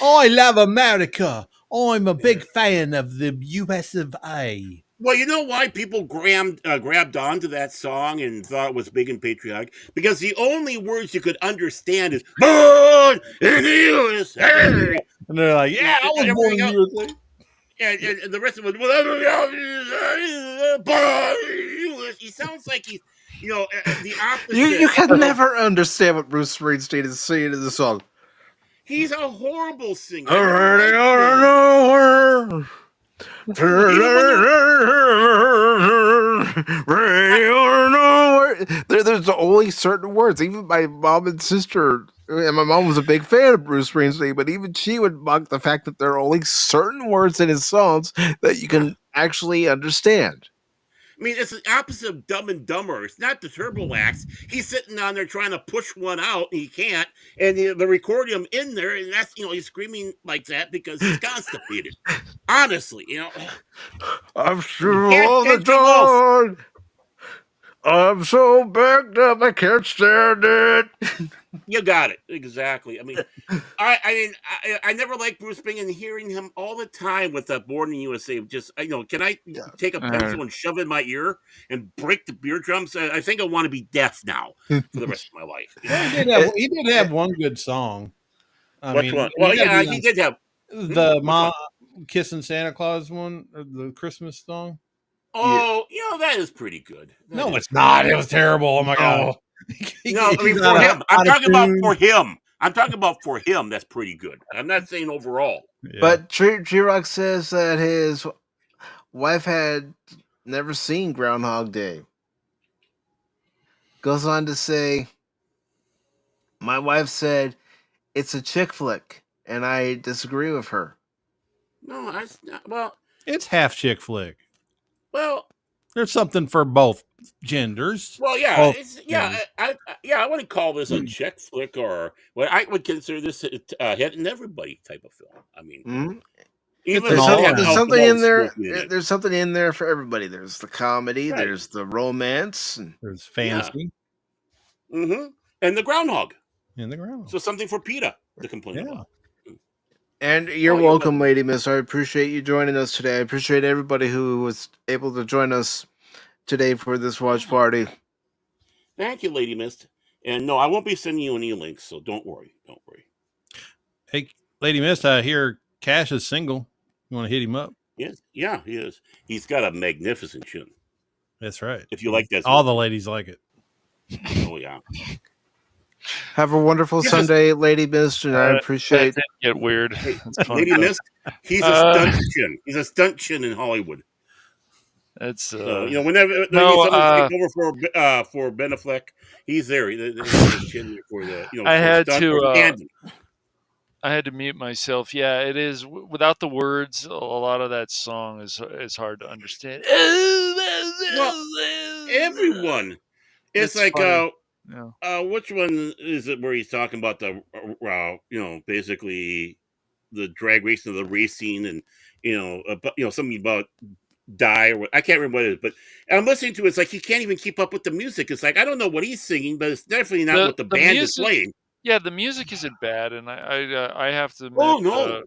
I love America. I'm a big fan of the US of A. Well, you know why people grabbed onto that song and thought it was big and patriotic? Because the only words you could understand is "Born in the USA," and they're like, "Yeah, I was born in the USA." And the rest of it, he sounds like he's, you know, the opposite. You can never understand what Bruce Springsteen is saying in the song. He's a horrible singer. There's only certain words. Even my mom and sister, and my mom was a big fan of Bruce Springsteen, but even she would mock the fact that there are only certain words in his songs that you can actually understand. I mean, it's the opposite of Dumb and Dumber. It's not the turbo axe. He's sitting on there trying to push one out, and he can't. And they're recording him in there, and that's he's screaming like that because he's constipated. Honestly, I'm you sure can't all the get too close. dawn. I'm so backed up, I can't stand it. You got it exactly. I mean, I never liked Bruce Springsteen. Hearing him all the time with that Born in the USA, just can I take a pencil and shove it in my ear and break the eardrums? I think I want to be deaf now for the rest of my life. He did have one good song. Which one? Well, yeah, he did have the mom kissing Santa Claus one, or the Christmas song. Oh, that is pretty good. No, it's not. It was terrible. Oh my god. No, I mean for him. I'm talking about for him. I'm talking about for him. That's pretty good. I'm not saying overall. Yeah. But G-Rock says that his wife had never seen Groundhog Day. Goes on to say, my wife said it's a chick flick, and I disagree with her. No, that's not. Well, it's half chick flick. Well, there's something for both genders. Well, yeah, I wouldn't call this a chick flick or what I would consider this a hit and everybody type of film. I mean, even there's something in there. There's something in there for everybody. There's the comedy. Right. There's the romance. And there's fantasy. Yeah. And the Groundhog. And the Groundhog. So something for PETA to complain about. And you're welcome, Lady Miss. I appreciate you joining us today. I appreciate everybody who was able to join us today for this watch party. Thank you, Lady Mist. And no, I won't be sending you any links, so don't worry. Don't worry. Hey, Lady Mist, I hear Cash is single. You want to hit him up? Yes. Yeah, he is. He's got a magnificent chin. That's right. If you like that. All the ladies like it. Oh, yeah. Have a wonderful Sunday, Lady Mist, and I appreciate that get weird. Lady Mist, he's a stunt chin. He's a stunt chin in Hollywood. It's whenever someone take over for Ben Affleck, he's there. I had to mute myself. Yeah, it is without the words. A lot of that song is hard to understand. Well, everyone, it's like which one is it where he's talking about the basically the drag racing, the racing, and something about die or I can't remember what it is, but I'm listening to it. It's like he can't even keep up with the music. It's like I don't know what he's singing, but it's definitely not what the band is playing. Yeah, the music isn't bad, and I have to admit, the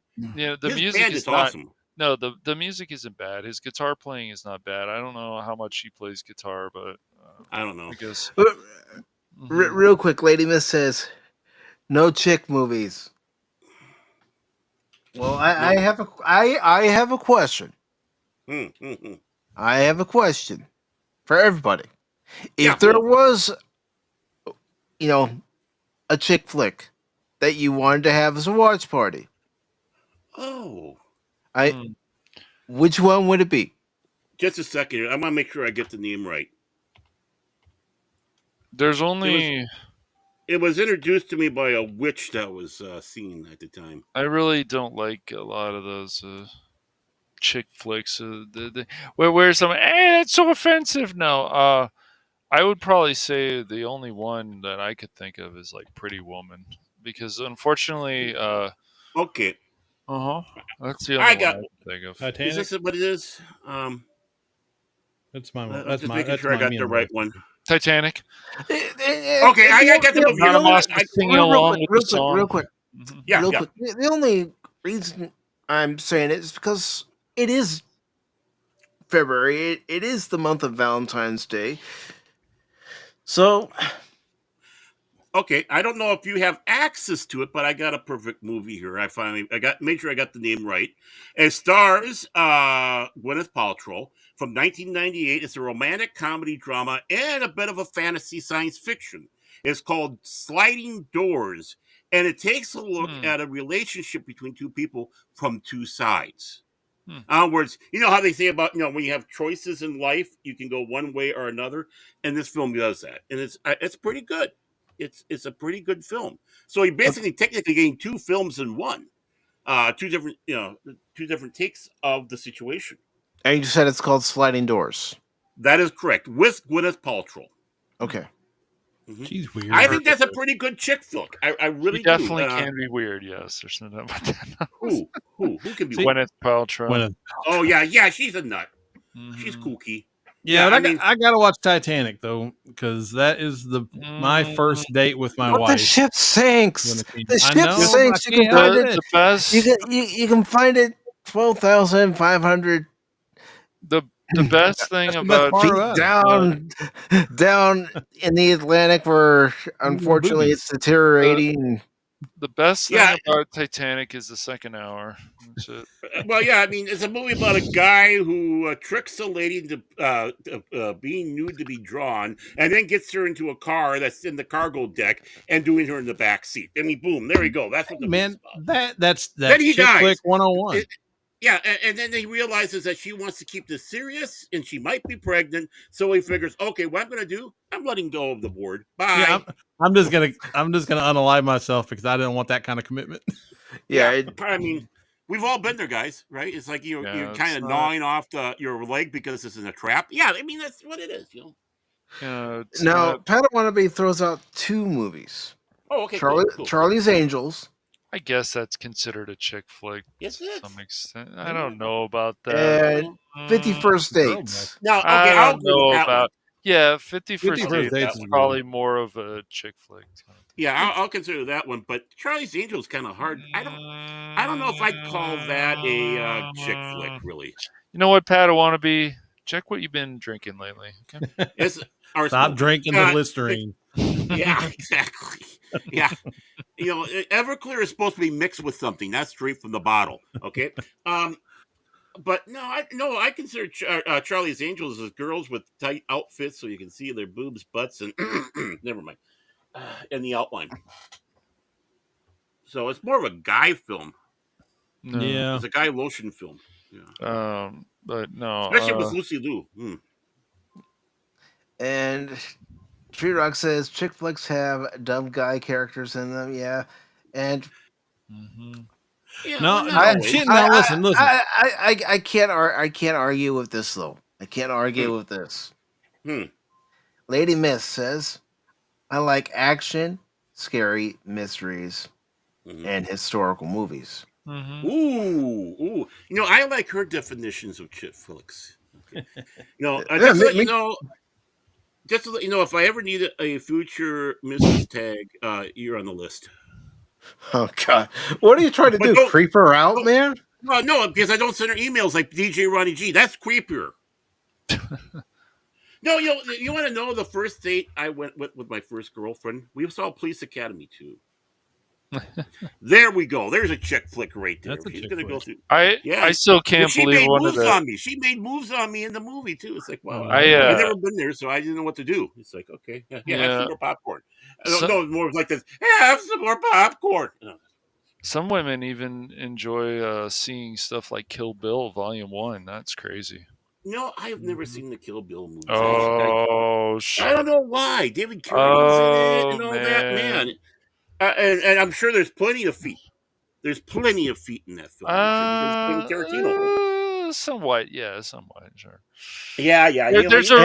his music band is not awesome. No, the music isn't bad. His guitar playing is not bad. I don't know how much he plays guitar, but I don't know. I guess. Real quick, Lady Miss says, "No chick movies." Well, I have a question. I have a question for everybody. If there was, a chick flick that you wanted to have as a watch party, which one would it be? Just a second. I want to make sure I get the name right. There's only. It was introduced to me by a witch that was seen at the time. I really don't like a lot of those chick flicks. Where some, it's so offensive. No, I would probably say the only one that I could think of is like Pretty Woman, because unfortunately, okay. That's the only one I can think of. Titanic? Is this what it is? That's my one. That's making sure I got the right one. Titanic. Okay, I got the movie. Singing along with the song. Real quick. Yeah. Quick. The only reason I'm saying it is because it is February. It is the month of Valentine's Day. So, okay, I don't know if you have access to it, but I got a perfect movie here. Made sure I got the name right. It stars Gwyneth Paltrow from 1998. It's a romantic comedy drama and a bit of a fantasy science fiction. It's called Sliding Doors, and it takes a look at a relationship between two people from two sides. In other words, you know how they say about, when you have choices in life, you can go one way or another, and this film does that, and it's pretty good. It's a pretty good film. So you're basically technically getting two films in one, two different takes of the situation. And you said it's called Sliding Doors. That is correct. With Gwyneth Paltrow. Okay. Mhm. She's weird. I think that's a pretty good chick flick. I She really do. definitely can be weird. Yes, there's no doubt about that. Who can be? See- weird? Gwyneth Paltrow. Gwyneth. Oh yeah, she's a nut. She's Mhm. kooky. Yeah, Yeah, but I mean- I gotta watch Titanic though, because that is my first date with my But wife. the ship sinks. When it came- The I ship know, sinks. I You can can't find help it. The best, You can find it 12,500 the best thing That's the best about part feet about it. down in the Atlantic, where unfortunately it's deteriorating. the best thing Yeah. about Titanic is the second hour. That's it. Well, yeah, I mean, it's a movie about a guy who tricks a lady into being nude to be drawn, and then gets her into a car that's in the cargo deck and doing her in the back seat. I mean, boom, there you go. That's what the Man, movie's about. that's Then he chick dies. flick 101. Yeah, and then he realizes that she wants to keep this serious, and she might be pregnant. So he figures, okay, what I'm going to do, I'm letting go of the board. Bye. Yeah, I'm just gonna unalive myself because I didn't want that kind of commitment. Yeah, I mean, we've all been there, guys, right? It's like you're Yeah, kind it's of not- gnawing off your leg because this is a trap. Yeah, I mean, that's what it is, It's now not- Padawannabe throws out 2 movies: Oh, okay, cool. Charlie's Angels I guess that's considered a chick flick Yes, to it is. some extent. I don't know about that. and 51st Girl Dates. Now, okay, I I'll don't agree with know that one. about. Yeah, 51st 51st Dates Dates is is probably more of a chick flick. Yeah, I'll consider that one. But Charlie's Angels kind of hard. I don't know if I'd call that a chick flick, really. You know what, Pat? I want to be. Check what you've been drinking lately. Okay. It's our Stop drinking the Listerine. Yeah, exactly. Yeah. You know, Everclear is supposed to be mixed with something. That's straight from the bottle. Okay. But no, I consider Charlie's Angels as girls with tight outfits so you can see their boobs, butts, and never mind, and the outline. So it's more of a guy film. No. Yeah. It's a guy lotion film. Yeah. But no. Especially with Lucy Liu. And Tree Rock says chick flicks have dumb guy characters in them. Yeah, and Yeah, No, well, not always. listen. I can't argue with this though. I can't argue with this. Lady Miss says, I like action, scary mysteries, and historical movies. Ooh. You know, I like her definitions of chick flicks. Okay. Just to let you know, if I ever need a future Mrs. Tag, you're on the list. Oh God, what are you trying to But do? don't- Creep her out, man? No, because I don't send her emails like DJ Ronnie G. That's creepier. No, you want to know the first date I went with my first girlfriend? We saw Police Academy 2. There we go. There's a chick flick right there. That's a She's chick gonna flick. go through. I still can't she believe made one of moves the. on me. She made moves on me in the movie too. It's like, wow. I, I've never been there, so I didn't know what to do. It's like, okay, have some more popcorn. No, more like this. Have some more popcorn. Some women even enjoy seeing stuff like Kill Bill Volume 1. That's crazy. No, I have never seen the Kill Bill movies. Oh, I don't know why. David Carradine in it and all man. that, man. And I'm sure there's plenty of feet. There's plenty of feet in that film. Tarantino. Somewhat, sure. Yeah. There's a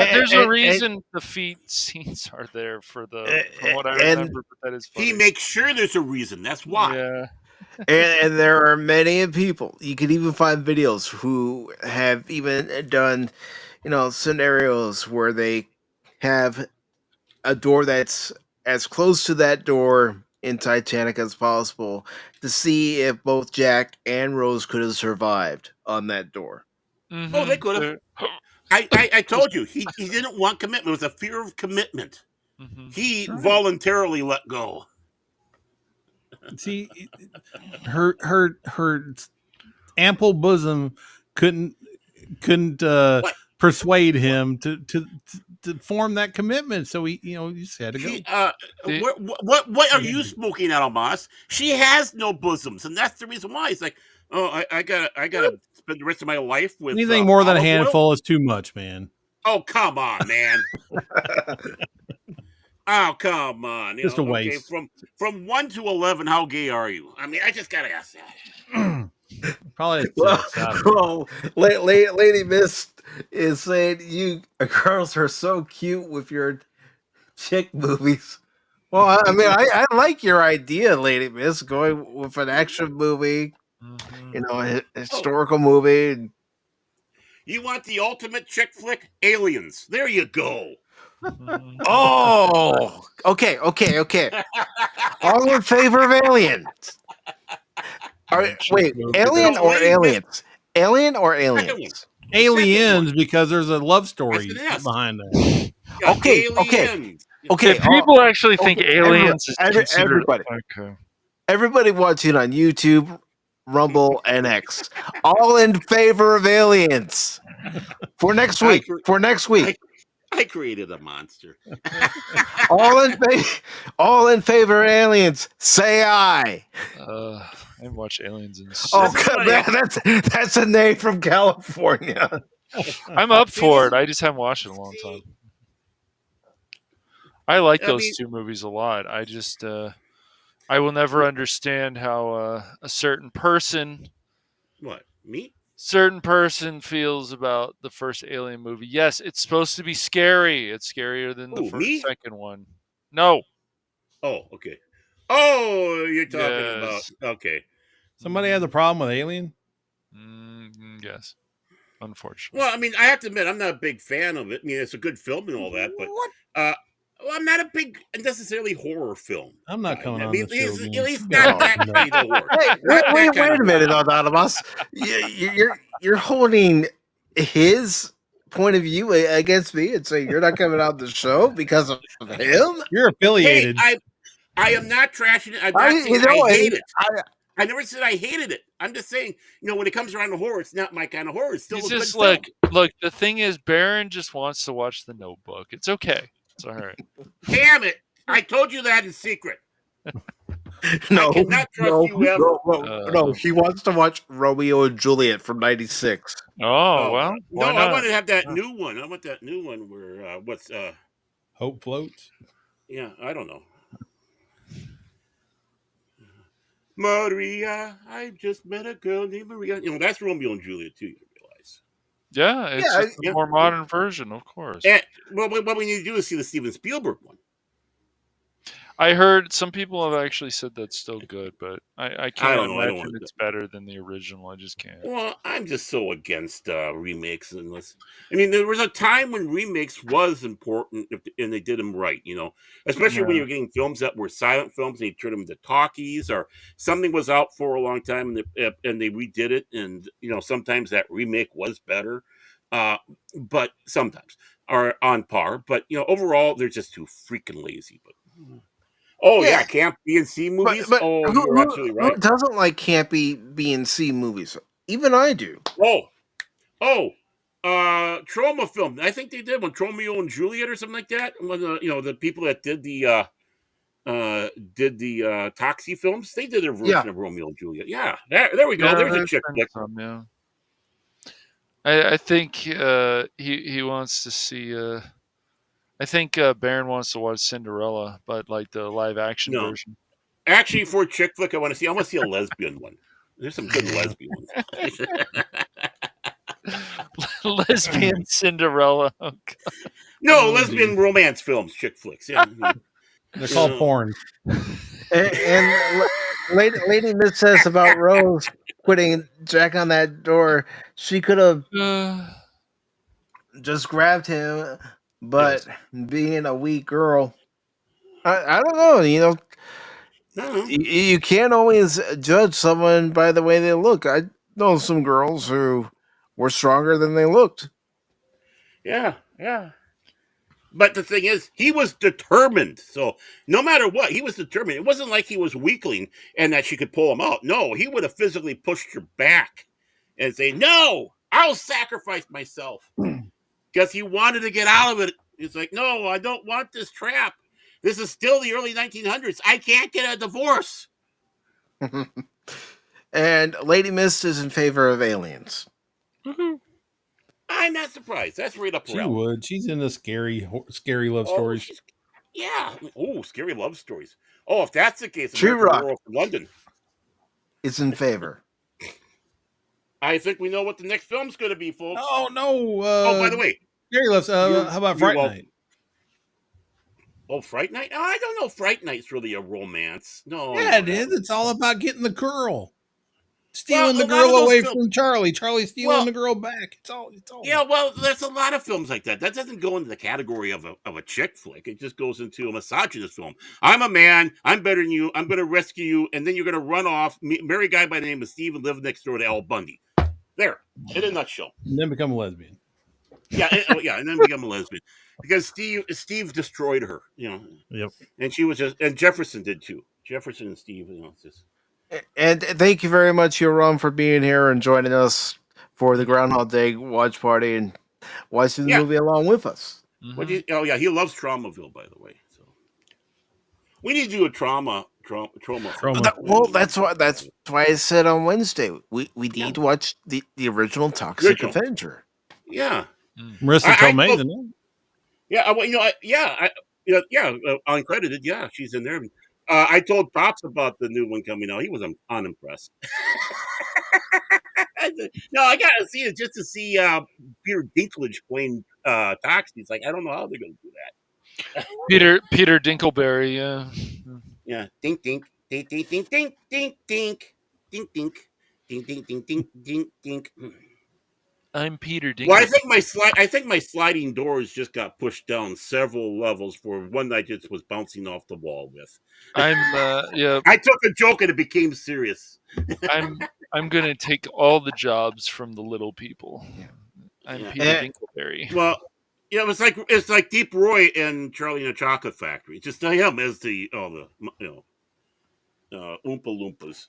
and- reason the feet scenes are there from what I remember, but that is funny. He makes sure there's a reason. That's why. Yeah. and there are many people. You can even find videos who have even done, scenarios where they have a door that's as close to that door in Titanic as possible to see if both Jack and Rose could have survived on that door. Oh, they could have. I told you he didn't want commitment. It was a fear of commitment. He voluntarily let go. See, her ample bosom couldn't persuade him to form that commitment. So he just had to go. What are you smoking out of, Moss? She has no bosoms, and that's the reason why. He's like, oh, I gotta spend the rest of my life with Anything more than a olive oil? handful is too much, man. Oh, come on, man. Oh, come on. Just a waste. From 1 to 11, how gay are you? I mean, I just gotta ask that. Probably at Well, 6. I don't know. Lady Mist is saying you girls are so cute with your chick movies. Well, I mean, I like your idea, Lady Mist, going with an action movie, Mhm. a Oh, historical movie. you want the ultimate chick flick? Aliens. There you go. Mhm. Oh, okay. All in favor of aliens? Chick Wait, movie alien that's No, or Lady Miss, aliens? Alien or second one. aliens? The second Aliens, one. because there's a love That's an story S. behind that. Yeah, Okay. aliens. if Okay. people actually think Okay. aliens is considered Everybody. okay. Everybody watching on YouTube, Rumble, and X. All in favor of aliens. For next I, week. cre- For next week. I created a monster. All in favor of aliens. Say aye. I haven't watched Aliens in Oh, This is what I have. that's a name from California. I'm up See, for this it. is. I just haven't watched it in a long See, time. I like I those mean, two movies a lot. I just I will never understand how a what? Me? certain person feels about the first Alien movie. Yes, it's supposed to be scary. It's scarier than the Who? Me? second one. No. Oh, okay. Oh, you're talking about. Yes. Okay. Somebody has a problem with Alien? Yes. Unfortunately. Well, I mean, I have to admit, I'm not a big fan of it. I mean, it's a good film and all that, but What? well, I'm not a big necessarily horror film I'm not guy. coming I on mean, the show at again. least not that No. kind of horror. Hey, Not that kind wait of a minute, horror. Anonymous. You're holding his point of view against me and saying you're not coming out the show because of him. You're Hey, affiliated. I am not trashing it. I'm not saying I hate it. I never said I hated it. I'm just saying, when it comes around to horror, it's not my kind of horror. It's still He's a good just film. look, the thing is Baron just wants to watch The Notebook. It's okay. It's all right. Damn it! I told you that in secret. No, I cannot trust you ever. no. He wants to watch Romeo and Juliet from '96. Oh, well, no, why I not? want to have that new one. I want that new one where Hope floats. yeah, I don't know. Maria, I just met a girl named Maria. That's Romeo and Juliet too. You realize? Yeah, it's Yeah, just a more modern version, of course. And what we need to do is see the Steven Spielberg one. I heard some people have actually said that's still good, but I I can't don't know. I don't imagine want it's better than the original. I just can't. Well, I'm just so against remakes. I mean, there was a time when remakes was important, and they did them right. Especially when Yeah. you're getting films that were silent films, and they turned them into talkies, or something was out for a long time, and they redid it, and sometimes that remake was better, but sometimes are on par. But overall, they're just too freaking lazy. But oh yeah, yeah. camp B and C movies. But Oh, you're absolutely who right. doesn't like campy B and C movies? Even I do. Oh, trauma film. I think they did one, Romeo and Juliet or something like that. When the people that did the Toxie films, they did a Yeah. version of Romeo and Juliet. Yeah, there we go. Yeah, There's a there's chick been flick. some, yeah. I think he wants to see. I think Baron wants to watch Cinderella, but like the live action No, version. actually, for a chick flick, I want to see a lesbian one. There's some good lesbian ones. Lesbian Cinderella. Oh, No, lesbian romance films, chick flicks. Yeah. They're called porn. And Lady Miss says about Rose putting Jack on that door. She could have just grabbed him, but being a weak girl, I don't know. You can't always judge someone by the way they look. I know some girls who were stronger than they looked. Yeah. But the thing is, he was determined. So no matter what, he was determined. It wasn't like he was weakling and that she could pull him out. No, he would have physically pushed her back and say, "No, I'll sacrifice myself," because he wanted to get out of it. He's like, "No, I don't want this trap. This is still the early 1900s. I can't get a divorce." And Lady Mist is in favor of aliens. I'm not surprised. That's right up her She alley. would. She's into scary love Oh, stories. yeah. Oh, scary love stories. Oh, if that's the case, True American Rock Werewolf in London. is in favor. I think we know what the next film's going to be, folks. Oh no! Oh, by the way, Gary left. How about Fright welcome. Night? Oh, Fright Night? Oh, I don't know. Fright Night's really a romance. No, Yeah, it is. It's all about getting the girl, Well, stealing a the lot of girl those away films- from Charlie. Charlie stealing Well- the girl back. It's all. Yeah, well, there's a lot of films like that. That doesn't go into the category of a chick flick. It just goes into a misogynist film. I'm a man. I'm better than you. I'm going to rescue you, and then you're going to run off, marry a guy by the name of Steve, and live next door to Al Bundy. There, in a nutshell. And then become a lesbian. Yeah, and then become a lesbian because Steve destroyed her. Yep. And she was and Jefferson did too. Jefferson and Steve. It's just. And thank you very much, Yoram, for being here and joining us for the Groundhog Day watch party and watching the movie along with us. Mm-hmm. He loves Traumaville, by the way. So we need to do a trauma. Well, that's why I said on Wednesday we need to watch the original Toxic Avenger. Yeah, Marissa Tomei, isn't it? Yeah, uncredited. Yeah, she's in there. I told Pops about the new one coming out. He was unimpressed. No, I gotta see it just to see Peter Dinklage playing Tox. He's like, I don't know how they're gonna do that. Peter Dinkleberry, yeah. Yeah. Dink dink dink dink dink dink dink dink dink dink dink dink dink dink dink dink. I'm Peter Dinkleberry. Well, I think my sliding doors just got pushed down several levels for one that I just was bouncing off the wall with. I took a joke and it became serious. I'm gonna take all the jobs from the little people. I'm Peter Dinkleberry. Well, it's like Deep Roy and Charlie and the Chocolate Factory. Just him as the Oompa Loompas.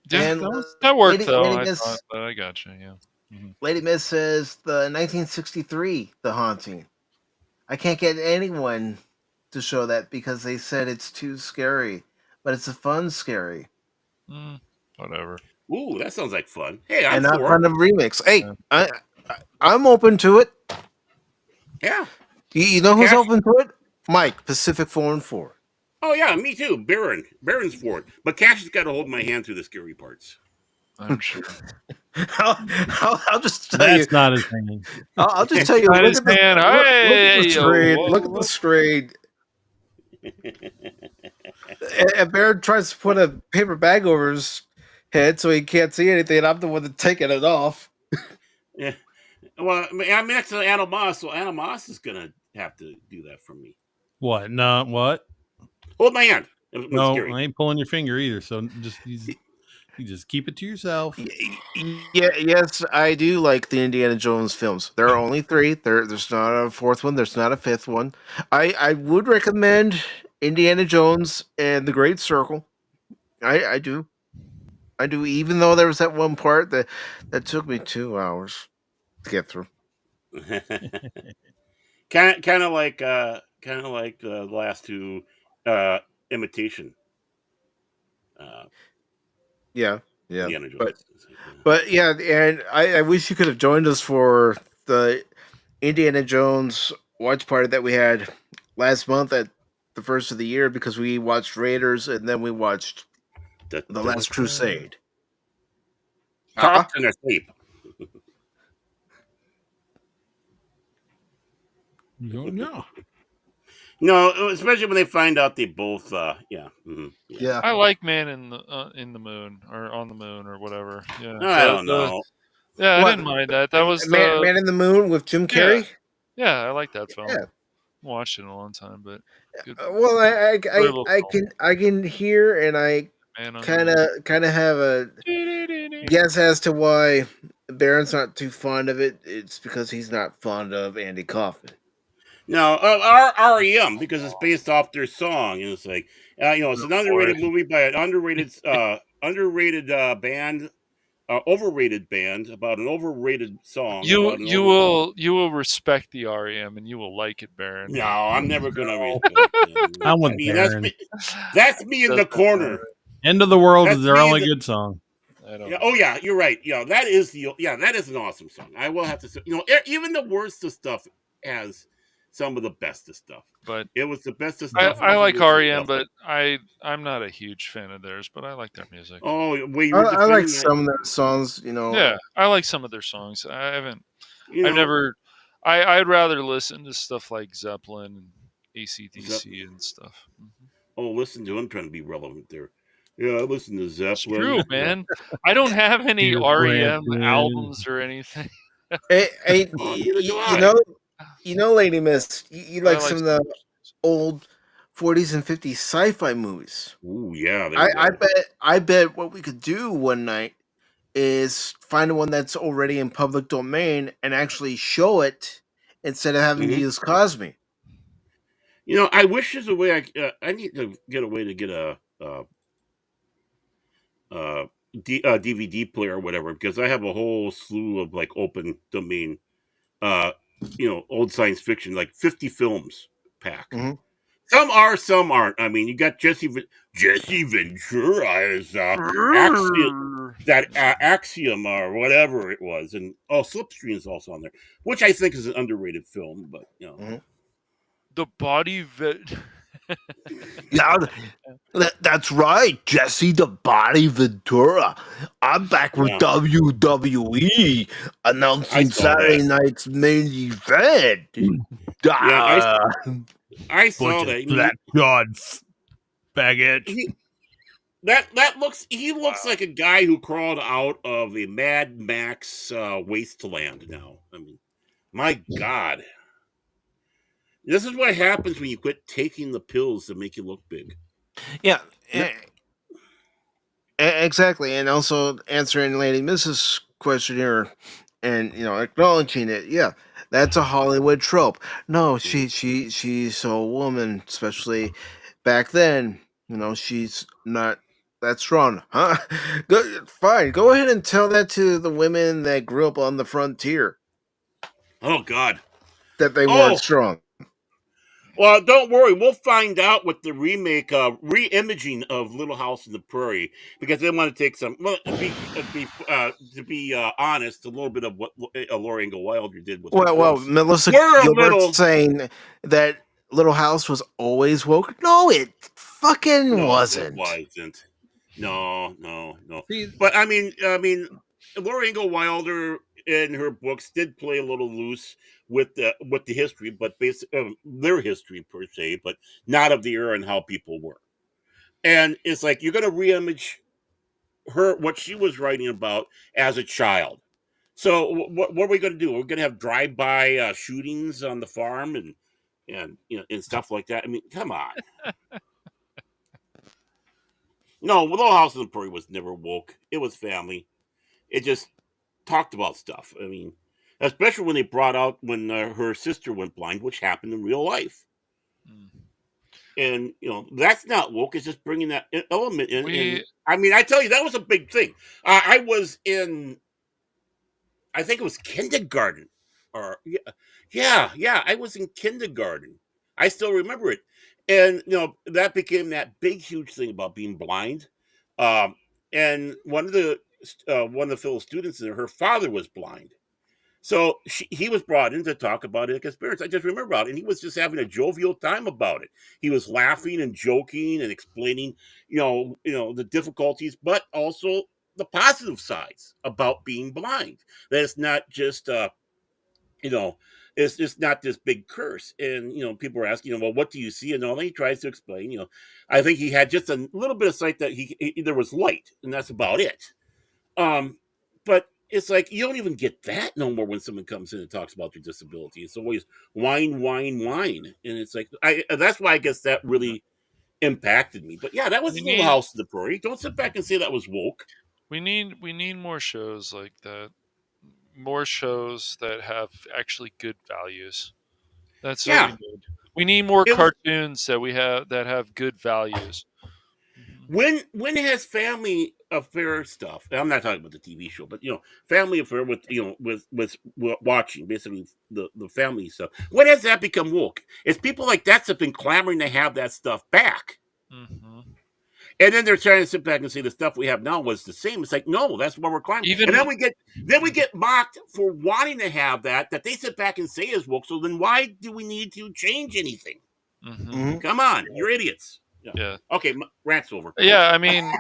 Yeah, that worked though. I got you. Yeah. Mm-hmm. Lady Miss says the 1963 The Haunting. I can't get anyone to show that because they said it's too scary, but it's a fun scary. Whatever. Ooh, that sounds like fun. Hey, I'm not fun of remix. Hey, I'm open to it. Yeah. You know who's open to it? Mike, Pacific414. Oh yeah, me too. Baron's for it. But Cash has got to hold my hand through the scary parts. I'm sure. I'll just tell That's you. not his hand. I'll just tell you. Look at the Look at the straight. And Baron tries to put a paper bag over his head so he can't see anything. And I'm the one that's taking it off. Yeah. Well, I'm next to Anna Moss, so Anna Moss is gonna have to do that for me. What? No, what? Hold my hand. No, I ain't pulling your finger either. So you just keep it to yourself. Yeah, yes, I do like the Indiana Jones films. There are only 3. There's not a 4th one. There's not a 5th one. I would recommend Indiana Jones and the Great Circle. I do. Even though there was that one part that took me 2 hours to get through. kind of like the last 2 Imitation. Yeah. Indiana Jones. But yeah, and I wish you could have joined us for the Indiana Jones watch party that we had last month at the first of the year because we watched Raiders and then we watched The Last Crusade. Talk in their sleep. No. No, especially when they find out they both. Yeah. I like Man in the Moon or On the Moon or whatever. Yeah. I don't know. Yeah, I didn't mind that. That was Man in the Moon with Jim Carrey. Yeah, I like that film. Yeah. Watched it in a long time, but well, I can hear and I kind of have a guess as to why Baron's not too fond of it. It's because he's not fond of Andy Kaufman. No, REM because it's based off their song, and it's like it's an underrated movie by an underrated band. Overrated band about an overrated song. You will respect the REM and you will like it, Baron. No, I'm never gonna read it. I'm with Baron. That's me in the corner. End of the World is their only good song. Oh yeah, you're right. Yeah, that is an awesome song. I will have to say, even the worst of stuff has some of the best of stuff. But It was the best of stuff. I like original REM, stuff. but I'm not a huge fan of theirs. But I like their music. Oh, well, you I, were I like defending it. some of their songs. You know, Yeah, I like some of their songs. I haven't. You I've know, never. I'd rather listen to stuff like Zeppelin and AC/DC and stuff. oh, listen to him trying to be relevant there. Yeah, I listen to It's Zeppelin. true, man. I don't have any Peter REM Frampton. albums or anything. hey, Oh, neither do you know, Lady Miss, you I like like some of the old 40s and 50s sci-fi movies. Ooh, yeah, there you I go. bet what we could do one night is find one that's already in public domain and actually show it instead of having to Mhm. use Cosme. You know, I wish there's a way I need to get a way to get a DVD player or whatever, because I have a whole slew of like open domain, uh, old science fiction, like 50 films pack. Mhm. Some are, some aren't. I mean, you got Jesse Ventura as Axiom or whatever it was, and Slipstream is also on there, which I think is an underrated film, but Mhm. The body. Yeah, that's right, Jesse the Body Ventura. I'm back with Yeah. WWE I announcing saw Saturday that. night's main event. Yeah, Ah, I saw Bunch that. of I mean, black god faggot. he looks like a guy who crawled out of a Mad Max wasteland. Now, I mean, my God, this is what happens when you quit taking the pills that make you look big. yeah, No- exactly. And also answering Lady Mrs. question here, and acknowledging it. Yeah, that's a Hollywood trope. No, she's a woman, especially back then. She's not that strong, huh? Fine. Go ahead and tell that to the women that grew up on the frontier Oh God. that they weren't Oh, strong. well, don't worry. We'll find out with the remake, re-imaging of Little House on the Prairie, because they want to take some. Well, to be honest, a little bit of what Laura Ingalls Wilder did with her Well, books. Melissa We're a Gilbert little. saying that Little House was always woke. No, it fucking No, it wasn't. wasn't. No, no, no. See, But Laura Ingalls Wilder in her books did play a little loose with the history, but basically their history per se, but not of the era and how people were. And it's like you're going to reimage her what she was writing about as a child. So what are we going to do? We're going to have drive-by shootings on the farm and stuff like that. I mean, come on. No, Little House on the Prairie was never woke. It was family. It just talked about stuff. I mean, especially when they brought out when her sister went blind, which happened in real life. And that's not woke. It's just bringing that element in. And I mean, I tell you, that was a big thing. I was in, I think it was kindergarten, or yeah. I was in kindergarten. I still remember it, and that became that big, huge thing about being blind. Um, and one of the fellow students there, her father was blind. So he was brought in to talk about his experience. I just remember about it, and he was just having a jovial time about it. He was laughing and joking and explaining, the difficulties, but also the positive sides about being blind. That it's not just, you know, it's not this big curse. And people are asking, well, what do you see? And all he tries to explain, I think he had just a little bit of sight that there was light, and that's about it. But it's like you don't even get that no more when someone comes in and talks about their disability. It's always whine, whine, whine, and it's like that's why I guess that really impacted me. But yeah, that was Little House on the Prairie. Don't sit back and say that was woke. We need more shows like that. More shows that have actually good values. That's what we Yeah, need. We need more it was. cartoons that have good values. When has Family Affair stuff? I'm not talking about the TV show, but Family Affair with with watching basically the family stuff. When has that become woke? It's people like that have been clamoring to have that stuff back. Mm-hmm. And then they're trying to sit back and say the stuff we have now was the same. It's like, no, that's what we're climbing. Even And then we get mocked for wanting to have that they sit back and say is woke. So then why do we need to change anything? Mhm. Come on, you're idiots. Yeah. Okay, rant's over. Yeah, I mean,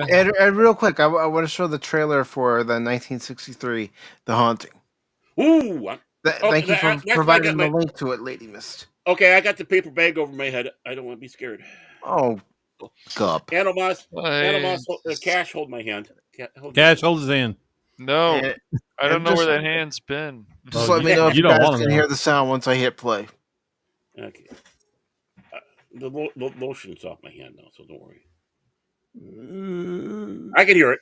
And real quick, I want to show the trailer for the 1963 The Haunting. Ooh. Thank you for that's why I providing got the link to it, Lady Mist. Okay, I got the paper bag over my head. I don't want to be scared. Oh, gup. Animos, I, Cash, hold my hand. Cash, hold his hand. no, And- I don't and know where just- that hand's been. Just Oh, let me know if you you don't guys wanna can know. hear the sound once I hit play. Okay. The lotion's off my hand now, so don't worry. I can hear it.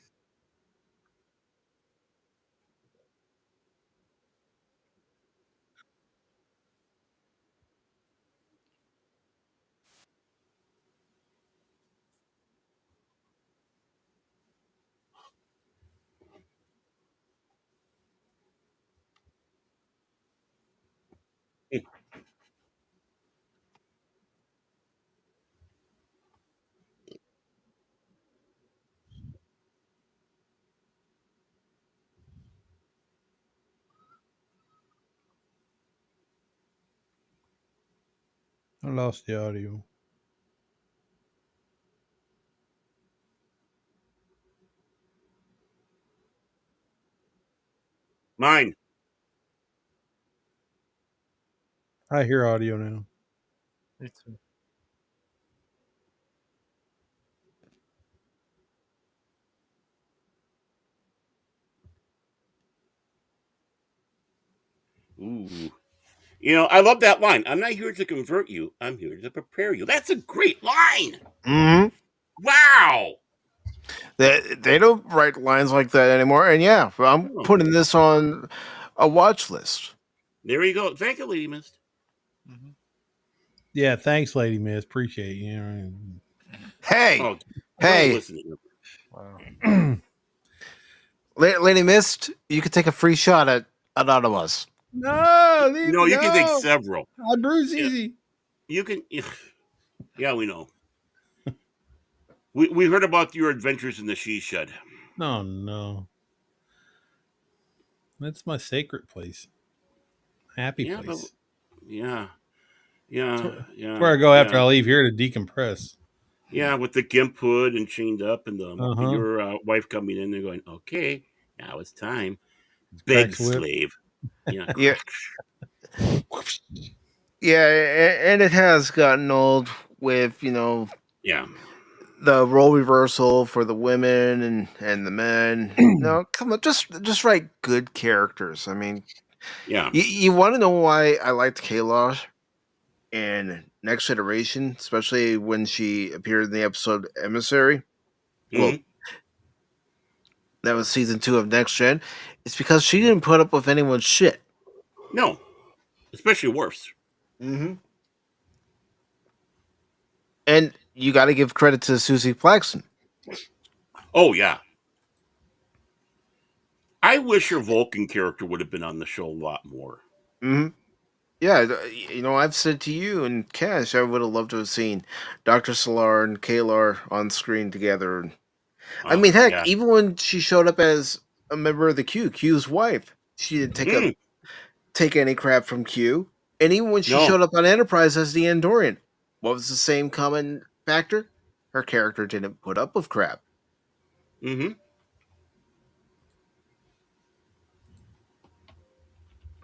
I lost the audio. Mine. I hear audio now. Ooh. You know, I love that line. I'm not here to convert you. I'm here to prepare you. That's a great line. Mm-hmm. Wow. They don't write lines like that anymore. And yeah, I'm Oh. putting this on a watch list. There you go. Thank you, Lady Mist. Yeah, thanks, Lady Miss. Appreciate you. Hey, Oh, hey, listening. Wow. Lady Mist, you could take a free shot at Autobus. No, No, you can take several. Drew's Yeah. easy. You can. Yeah, we know. We heard about your adventures in the she shed. No, no. That's my sacred place. Happy Yeah, place. but yeah, yeah, yeah. That's where I go after yeah. I leave here to decompress. Yeah, with the gimp hood and chained up, and Uh-huh. your wife coming in and going, "Okay, now it's time." Big Cracks whip. slave. Yeah. Yeah. Yeah, and it has gotten old with, Yeah. the role reversal for the women and the men. No, come on, just write good characters. I mean, Yeah. you want to know why I liked Kayla in Next Generation, especially when she appeared in the episode Emissary. Well, Mhm. that was season 2 of Next Gen. It's because she didn't put up with anyone's shit. No, especially worse. Mm-hmm. And you got to give credit to Susie Plaxton. Oh yeah. I wish her Vulcan character would have been on the show a lot more. Mm-hmm. Yeah, I've said to you and Cash, I would have loved to have seen Dr. Solar and Kalar on screen together. I mean, heck, yeah. even when she showed up as a member of the Q's wife, she didn't take any crap from Q. And even when she No. showed up on Enterprise as the Andorian, what was the same common factor? Her character didn't put up with crap. Mm-hmm.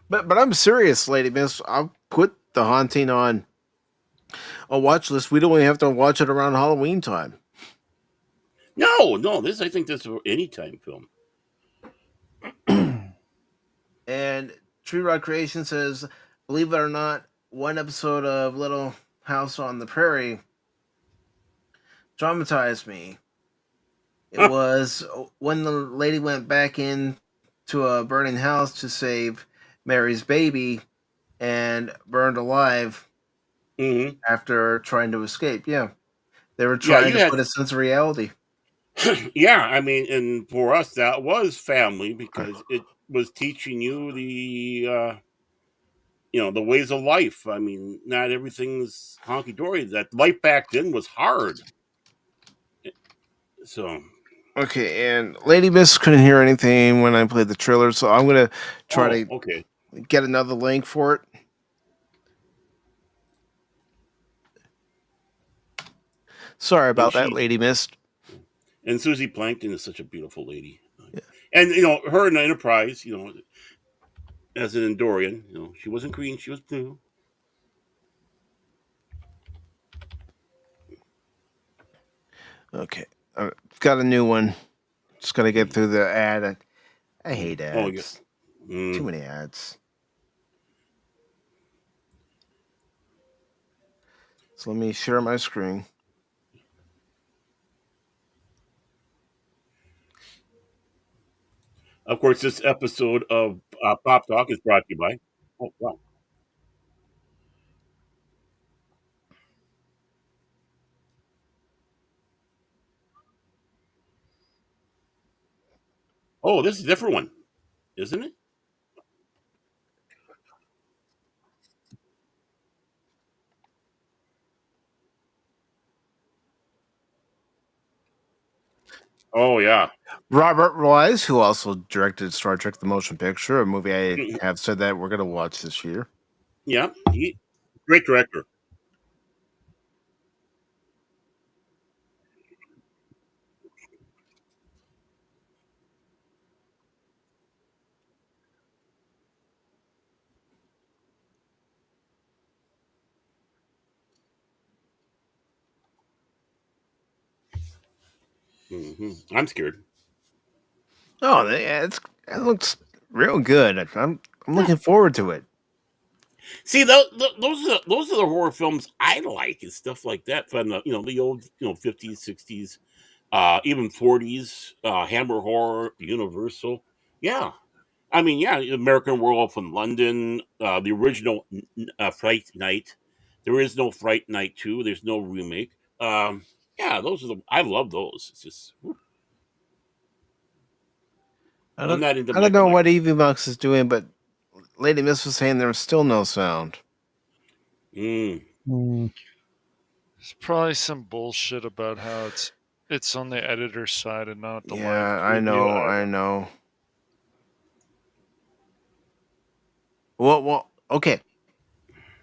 But I'm serious, Lady Miss. I'll put The Haunting on a watch list. We don't even have to watch it around Halloween time. No. I think this is an anytime film. And Tree Rock Creation says, believe it or not, one episode of Little House on the Prairie traumatized me. It was when the lady went back in to a burning house to save Mary's baby and burned alive after trying to escape. Yeah. They were trying to put a sense of reality. Yeah, I mean, and for us, that was family because it was teaching you the the ways of life. I mean, not everything's honky dory. That life back then was hard. So, Okay, and Lady Miss couldn't hear anything when I played the trailer, so I'm gonna try oh, to okay. get another link for it. Sorry And about that, she Lady Miss. and Susie Plankton is such a beautiful lady. Yeah. And her in Enterprise, as an Endorian, she wasn't green, she was blue. Okay, I've got a new one. Just gotta get through the ad. I hate Oh yeah. ads. Too Mm. many ads. So let me share my screen. Of course, this episode of Pop Talk is brought to you by. Oh wow. Oh, this is a different one, isn't it? Oh yeah. Robert Wise, who also directed Star Trek: The Motion Picture, a movie I Mhm. have said that we're gonna watch this year. Yeah. Great director. I'm scared. Oh, it looks real good. I'm Yeah. looking forward to it. See, those are the horror films I like and stuff like that from the old 50s, 60s, even 40s, Hammer horror, Universal. Yeah, I mean, yeah, American Werewolf in London, the original Fright Night. There is no Fright Night 2. There's no remake. Yeah, those are the. I love those. It's just I'm not into I don't Michael know Myers. what Evie Bucks is doing, but Lady Miss was saying there was still no sound. Mm, Mm. It's probably some bullshit about how it's on the editor's side and not the Yeah, live I preview. know, I I don't know. know. Well, okay.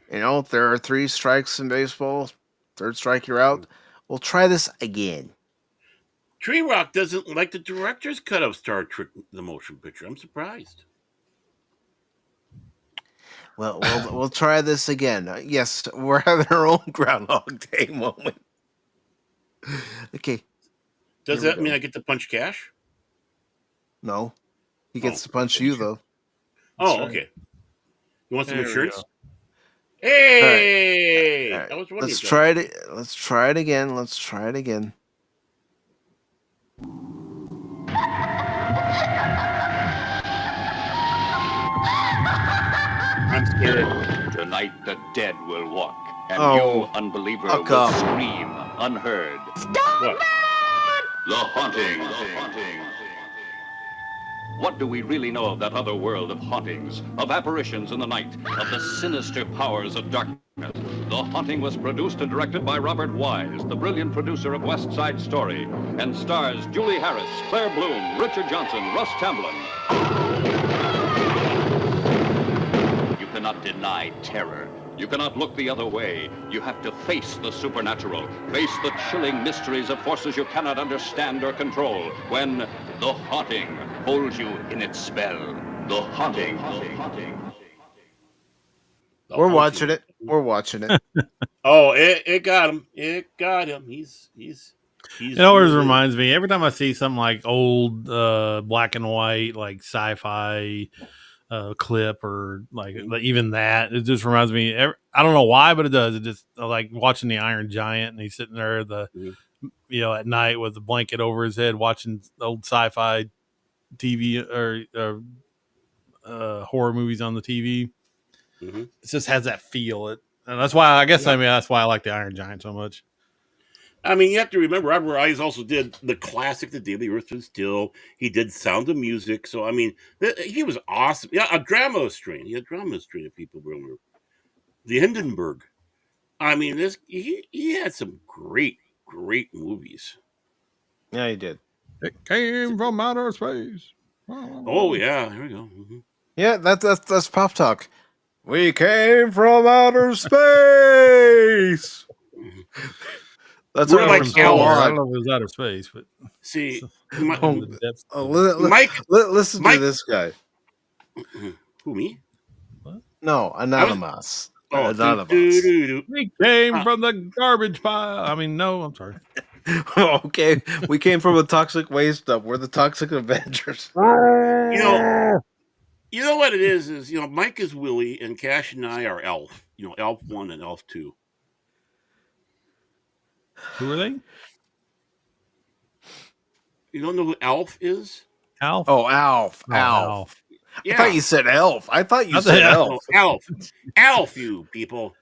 There are 3 strikes in baseball. Third strike, you're out. We'll try this again. Tree Rock doesn't like the director's cut of Star Trek: The Motion Picture. I'm surprised. Well, we'll try this again. Yes, we're having our own Groundhog Day moment. Okay, Does here we that mean go. I get to punch cash? No, he Oh, gets to punch okay. you though. That's Oh, right. okay. You want some There we insurance? go. All right, all Hey, right. I was wondering Let's if that was try you. it. Let's try it again. Let's try it again. I'm scared. Tonight the dead will walk, and Oh, you, unbeliever, fuck will up. scream unheard. What? The haunting. What do we really know of that other world of hauntings, of apparitions in the night, of the sinister powers of darkness? The Haunting was produced and directed by Robert Wise, the brilliant producer of West Side Story, and stars Julie Harris, Claire Bloom, Richard Johnson, Russ Tamblyn. You cannot deny terror. You cannot look the other way. You have to face the supernatural, face the chilling mysteries of forces you cannot understand or control when the haunting holds you in its spell. The haunting. The We're haunting. watching it. We're watching it. Oh, it got him. It got him. He's It always reeled in. reminds me every time I see something like old black and white, like sci-fi clip or like even that, it just reminds me. I don't know why, but it does. It just like watching the Iron Giant, and he's sitting there Mhm. at night with the blanket over his head, watching old sci-fi TV or horror movies on the TV. Mhm. It just has that feel. And that's why I guess Yeah. that's why I like the Iron Giant so much. I mean, you have to remember, Robert Eyes also did the classic "The Day the Earth Stood Still." He did Sound of Music. So I mean, he was awesome. Yeah, a drama strain. He had drama strain. If people remember the Hindenburg. I mean, this he had some great movies. Yeah, he did. It came from outer space. Oh yeah, here we go. Mm-hmm. Yeah, that's pop talk. We came from outer space. That's We're what like was elves. I on. don't know if it was outer space, but See, in the depths. Mike, Listen to Mike, this guy. who me? No, I was. anonymous. Oh, Anonymous. We came from the garbage pile. I mean, no, I'm sorry. Okay, we came from a toxic waste dump. We're the toxic Avengers. You know what it is. Mike is Willie, and Cash and I are Elf. Elf 1 and Elf 2. Who are they? You don't know who Elf is? Alf. Oh, Alf. Oh, Alf. Yeah. I thought you said elf. I thought you Not said the elf. No, Elf. Elf, you people.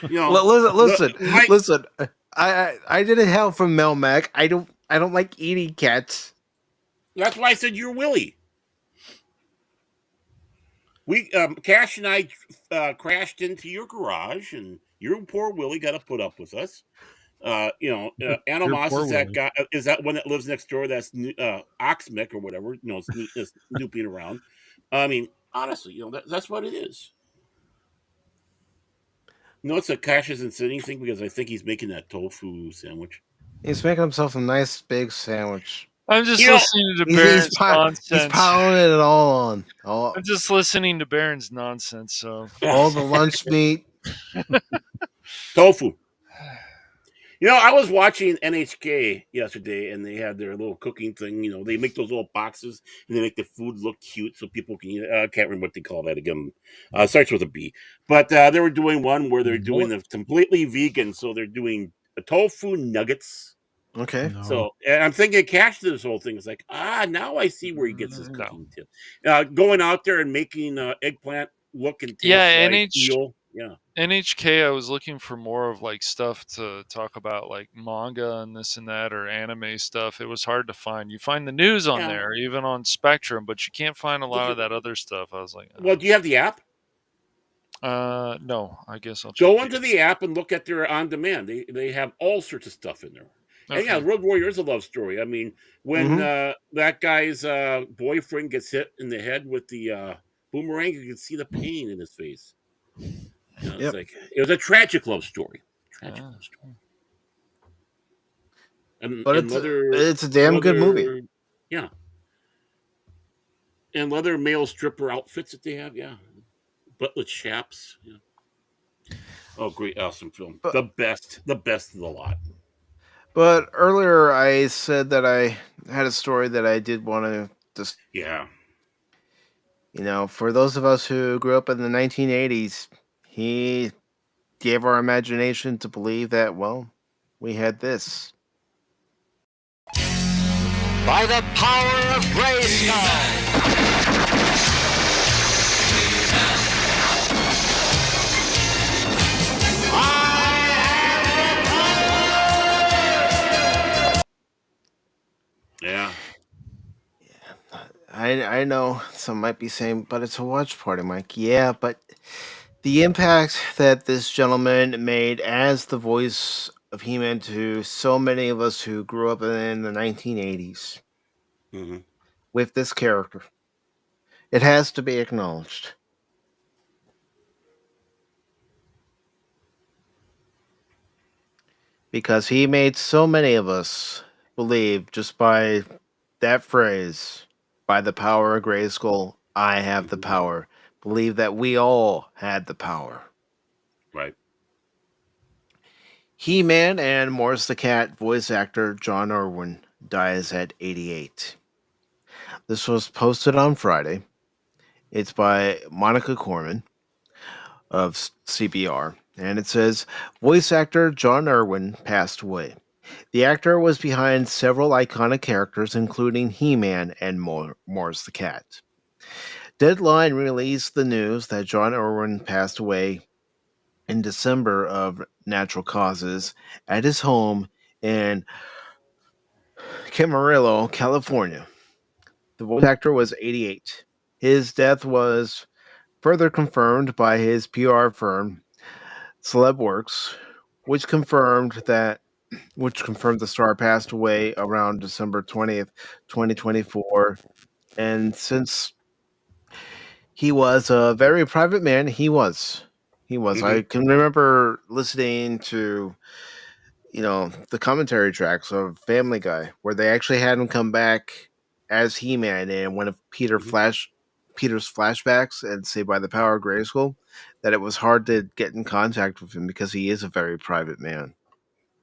Listen. Mike, Listen. I didn't help from Mel Mac. I don't like eating cats. that's why I said you're Willie. We Cash and I crashed into your garage, and your poor Willie got to put up with us. Animas poor is that Willie. guy? Is that one that lives next door? That's Oxmick or whatever. It's snooping around. I mean, honestly, that's what it is. It's a Cash isn't sitting thing because I think he's making that tofu sandwich. He's making himself a nice big sandwich. I'm just listening to He's Baron's nonsense. piling it all on. I'm just listening to Baron's nonsense. So all the lunch meat. Tofu. I was watching NHK yesterday, and they had their little cooking thing. They make those little boxes, and they make the food look cute so people can eat it. I can't remember what they call that again. Starts with a B. But they were doing one where they're doing the completely vegan. So they're doing tofu nuggets. Okay. No. So and I'm thinking Cash did this whole thing. It's like, now I see where he gets his cooking tip. Going out there and making eggplant look and taste like eel. Yeah. NHK, I was looking for more of like stuff to talk about, like manga and this and that, or anime stuff. It was hard to find. You find the news on there, even on Spectrum, but you can't find a lot of that other stuff. I was like, well, do you have the app? No, I guess I'll go into the app and look at their on demand. They have all sorts of stuff in there. Okay. And yeah, Road Warrior is a love story. I mean, when that guy's boyfriend gets hit in the head with the boomerang, you can see the pain in his face. It's like it was a tragic love story. But it's a damn good movie. Yeah. And leather male stripper outfits that they have, butlet chaps. Yeah. Oh, great, awesome film. The best of the lot. But earlier I said that I had a story that I did want to just. Yeah. For those of us who grew up in the 1980s, he gave our imagination to believe that, well, we had this. By the power of Grayskull! Yeah. I know some might be saying, but it's a watch party, Mike. Yeah, but the impact that this gentleman made as the voice of He-Man to so many of us who grew up in the 1980s with this character, it has to be acknowledged. Because he made so many of us believe just by that phrase, by the power of Grayskull, I have the power. Believe that we all had the power. Right. He-Man and Morris the Cat voice actor John Irwin dies at 88. This was posted on Friday. It's by Monica Corman of CBR. And it says, voice actor John Irwin passed away. The actor was behind several iconic characters, including He-Man and Morris the Cat. Deadline released the news that John Irwin passed away in December of natural causes at his home in Camarillo, California. The voice actor was 88. His death was further confirmed by his PR firm, Celebworks, which confirmed that which confirmed the star passed away around December 20th, 2024. And since he was a very private man, he was. He was. Mm-hmm. I can remember listening to, the commentary tracks of Family Guy, where they actually had him come back as He-Man in one of Mm-hmm. Peter's flashbacks and Saved by the Power of Grayskull, that it was hard to get in contact with him because he is a very private man.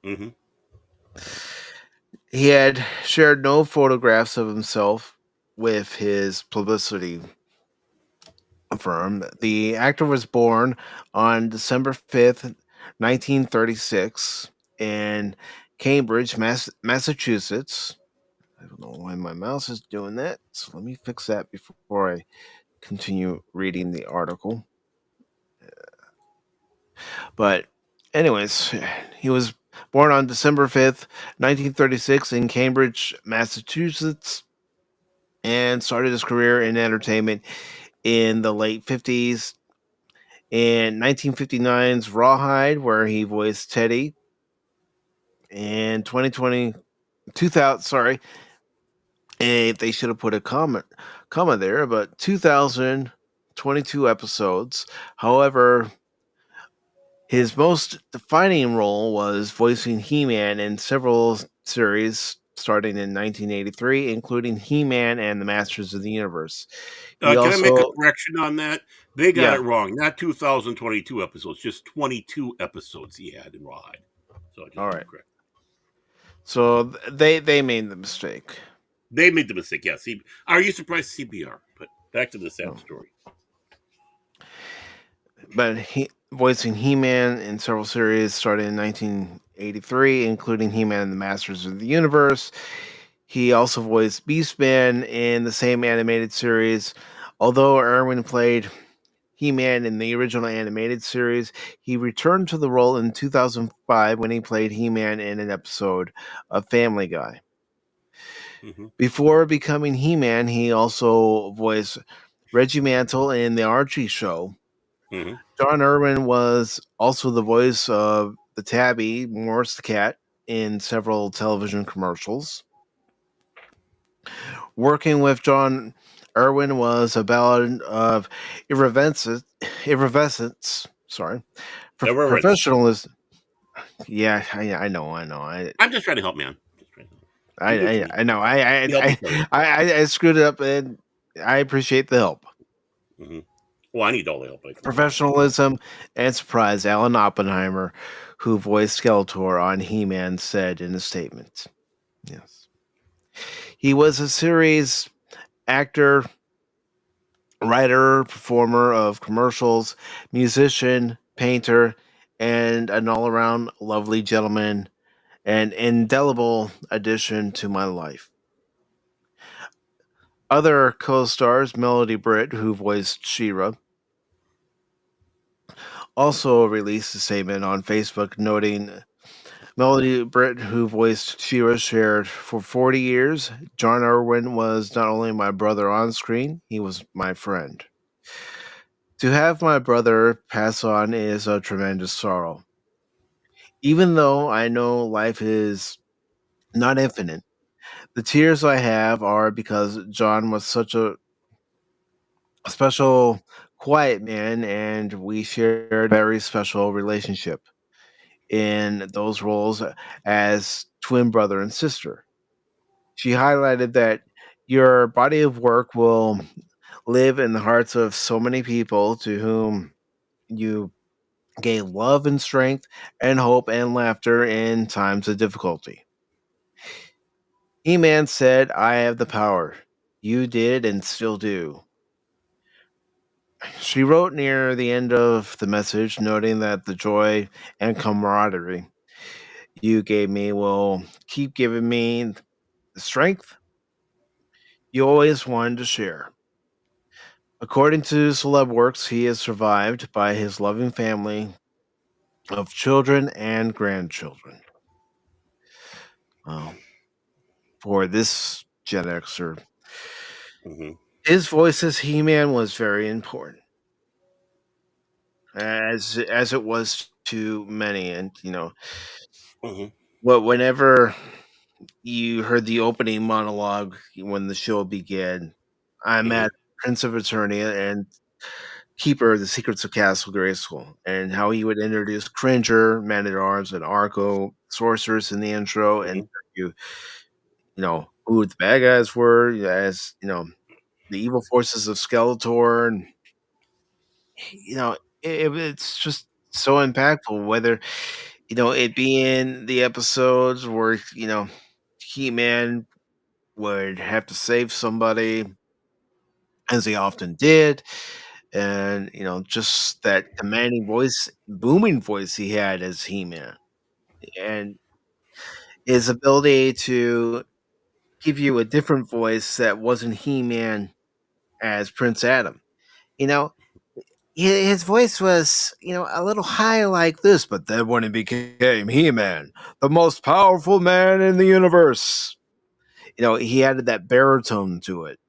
Mm-hmm. He had shared no photographs of himself with his publicity firm. The actor was born on December 5th, 1936, in Cambridge, Massachusetts. I don't know why my mouse is doing that, so let me fix that before I continue reading the article. But, anyways, he was born on December 5th, 1936, in Cambridge, Massachusetts, and started his career in entertainment in the late 50s. In 1959's Rawhide, where he voiced Teddy. In 2000, sorry, they should have put a comma there, but 2022 episodes. However, his most defining role was voicing He-Man in several series starting in 1983, including He-Man and the Masters of the Universe. He Can I make a also, correction on that? They got yeah, it wrong. Not 2022 episodes, just 22 episodes he had in Rawhide. So I just all want to right. correct. So they made the mistake. They made the mistake. Yes. Are you surprised CBR? But back to the sad No. story. But he voicing He-Man in several series starting in 1983, including He-Man and the Masters of the Universe. He also voiced Beastman in the same animated series. Although Irwin played He-Man in the original animated series, he returned to the role in 2005 when he played He-Man in an episode of Family Guy. Mm-hmm. Before becoming He-Man, he also voiced Reggie Mantle in The Archie Show. Mm-hmm. John Irwin was also the voice of the tabby, Morris the cat, in several television commercials. Working with John Irwin was a ballad of effervescence. Sorry, Irreverence. professionalism. Yeah, I know. I'm just trying to help, man. Just trying to help. I, We do it I, to I know. we help each other. I screwed it up, and I appreciate the help. Mm-hmm. Well, I need all the help I can get. Professionalism and surprise. Alan Oppenheimer, who voiced Skeletor on He-Man, said in a statement. Yes. He was a series actor, writer, performer of commercials, musician, painter, and an all around lovely gentleman, an indelible addition to my life. Other co stars, Melody Britt, who voiced She-Ra, also released a statement on Facebook noting Melody Britt, who voiced She-Ra, shared, "For 40 years, John Irwin was not only my brother on screen, he was my friend. To have my brother pass on is a tremendous sorrow. Even though I know life is not infinite, the tears I have are because John was such a special, quiet man, and we shared a very special relationship in those roles as twin brother and sister." She highlighted that your body of work will live in the hearts of so many people to whom you gave love and strength and hope and laughter in times of difficulty. He-Man said, "I have the power. You did and still do." She wrote near the end of the message, noting that the joy and camaraderie you gave me will keep giving me the strength you always wanted to share. According to Celebworks, he is survived by his loving family of children and grandchildren. Well, for this Gen Xer, Mm-hmm. his voice as He-Man was very important, as it was to many, and Mm-hmm. whenever you heard the opening monologue when the show began, I'm Mhm. at Prince of Eternia and Keeper of the Secrets of Castle Grayskull, and how he would introduce Cringer, Man at Arms, and Arco, sorcerers in the intro, and Mhm. who the bad guys were, as the evil forces of Skeletor, and it's just so impactful. Whether it being the episodes where He-Man would have to save somebody, as he often did, and just that commanding voice, booming voice he had as He-Man, and his ability to give you a different voice that wasn't He-Man as Prince Adam. You know, his voice was, a little high like this, but then when he became He-Man, the most powerful man in the universe, he added that baritone to it.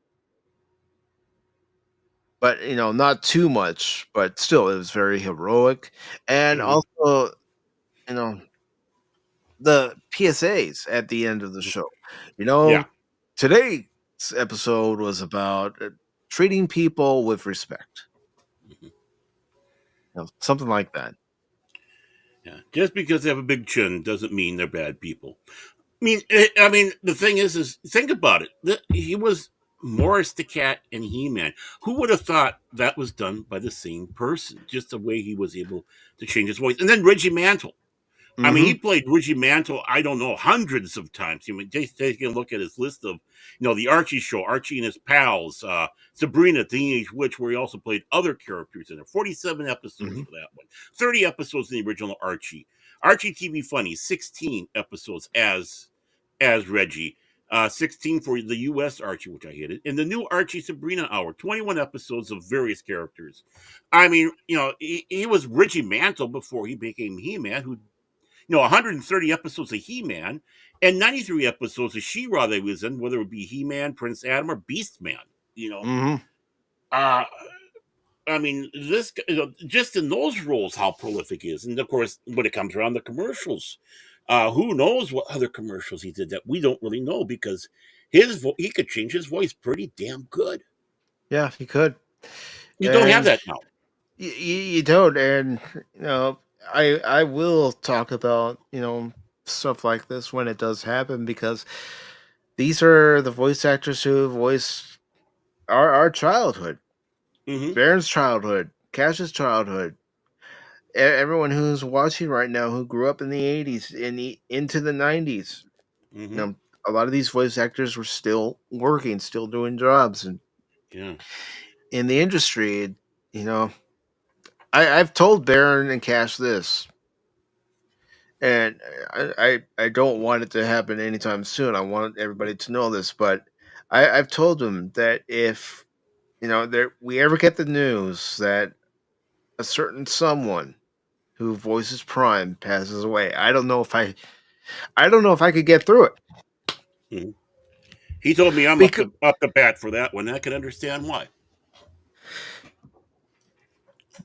But, not too much, but still, it was very heroic. And Mhm. also, you know, the PSAs at the end of the Mhm. show. Yeah. Today's episode was about treating people with respect, Mhm. something like that. Yeah. Just because they have a big chin doesn't mean they're bad people. I mean, the thing is think about it. He was Morris the Cat and He-Man. Who would have thought that was done by the same person? Just the way he was able to change his voice. And then Reggie Mantle. I mean, he Mhm. played Reggie Mantle, I don't know, hundreds of times. You mean, just take a look at his list of, the Archie show, Archie and his pals, Sabrina, Teenage Witch, where he also played other characters in it. 47 episodes Mhm. for that one, 30 episodes in the original Archie. Archie TV Funny, 16 episodes as Reggie. 16 for the U.S. Archie, which I hated, and the new Archie Sabrina Hour, 21 episodes of various characters. I mean, he was Reggie Mantle before he became He-Man, who 130 episodes of He-Man and 93 episodes of She-Ra they was in, whether it be He-Man, Prince Adam, or Beast Man. You know, Mhm. uh, I mean, just in those roles, how prolific he is, and of course, when it comes around the commercials, who knows what other commercials he did that we don't really know because he could change his voice pretty damn good. Yeah, he could. You don't have And that now. you don't, and I will talk about stuff like this when it does happen, because these are the voice actors who voiced our childhood, Hmm. Baron's childhood, Cash's childhood, everyone who's watching right now who grew up in the 80s and into the 90s. you Hmm. know a lot of these voice actors were still working, still doing jobs, and Yeah. in the industry, you know I've told Baron and Cash this, and I don't want it to happen anytime soon. I want everybody to know this, but I've told them that if we ever get the news that a certain someone who voices Prime passes away, I don't know if I could get through it. Hmm. He told me I'm Because up the bat for that one. I can understand why.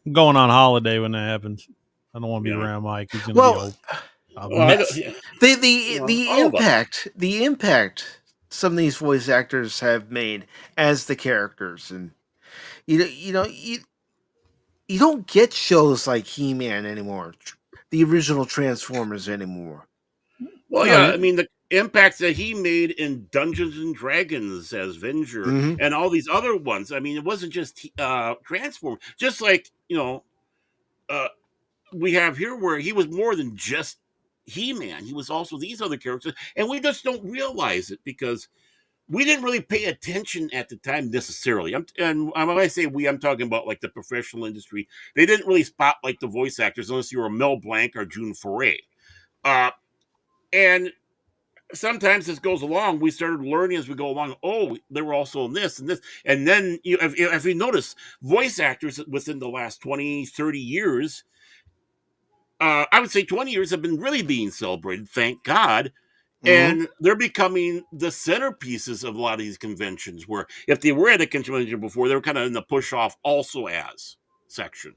I'm going on holiday when that happens. I don't want to be Yeah. around Mike. He's going to be well, a Well, I don't, mess. yeah. the All of us. impact some of these voice actors have made as the characters, and you don't get shows like He-Man anymore, the original Transformers anymore. Well, No, yeah, I mean the impacts that he made in Dungeons and Dragons as Venger Hmm. and all these other ones. I mean, it wasn't just Transform. Just like uh, we have here, where he was more than just He-Man. He was also these other characters, and we just don't realize it because we didn't really pay attention at the time necessarily. When I say we, I'm talking about like the professional industry. They didn't really spotlight the voice actors unless you were Mel Blanc or June Foray. Uh, and sometimes this goes along. We started learning as we go along. Oh, they were also in this and this. And then if you notice, voice actors within the last 20, 30 years, I would say 20 years, have been really being celebrated, thank God. Hmm. And they're becoming the centerpieces of a lot of these conventions, where if they were at a convention before, they were kind of in the push off also as section.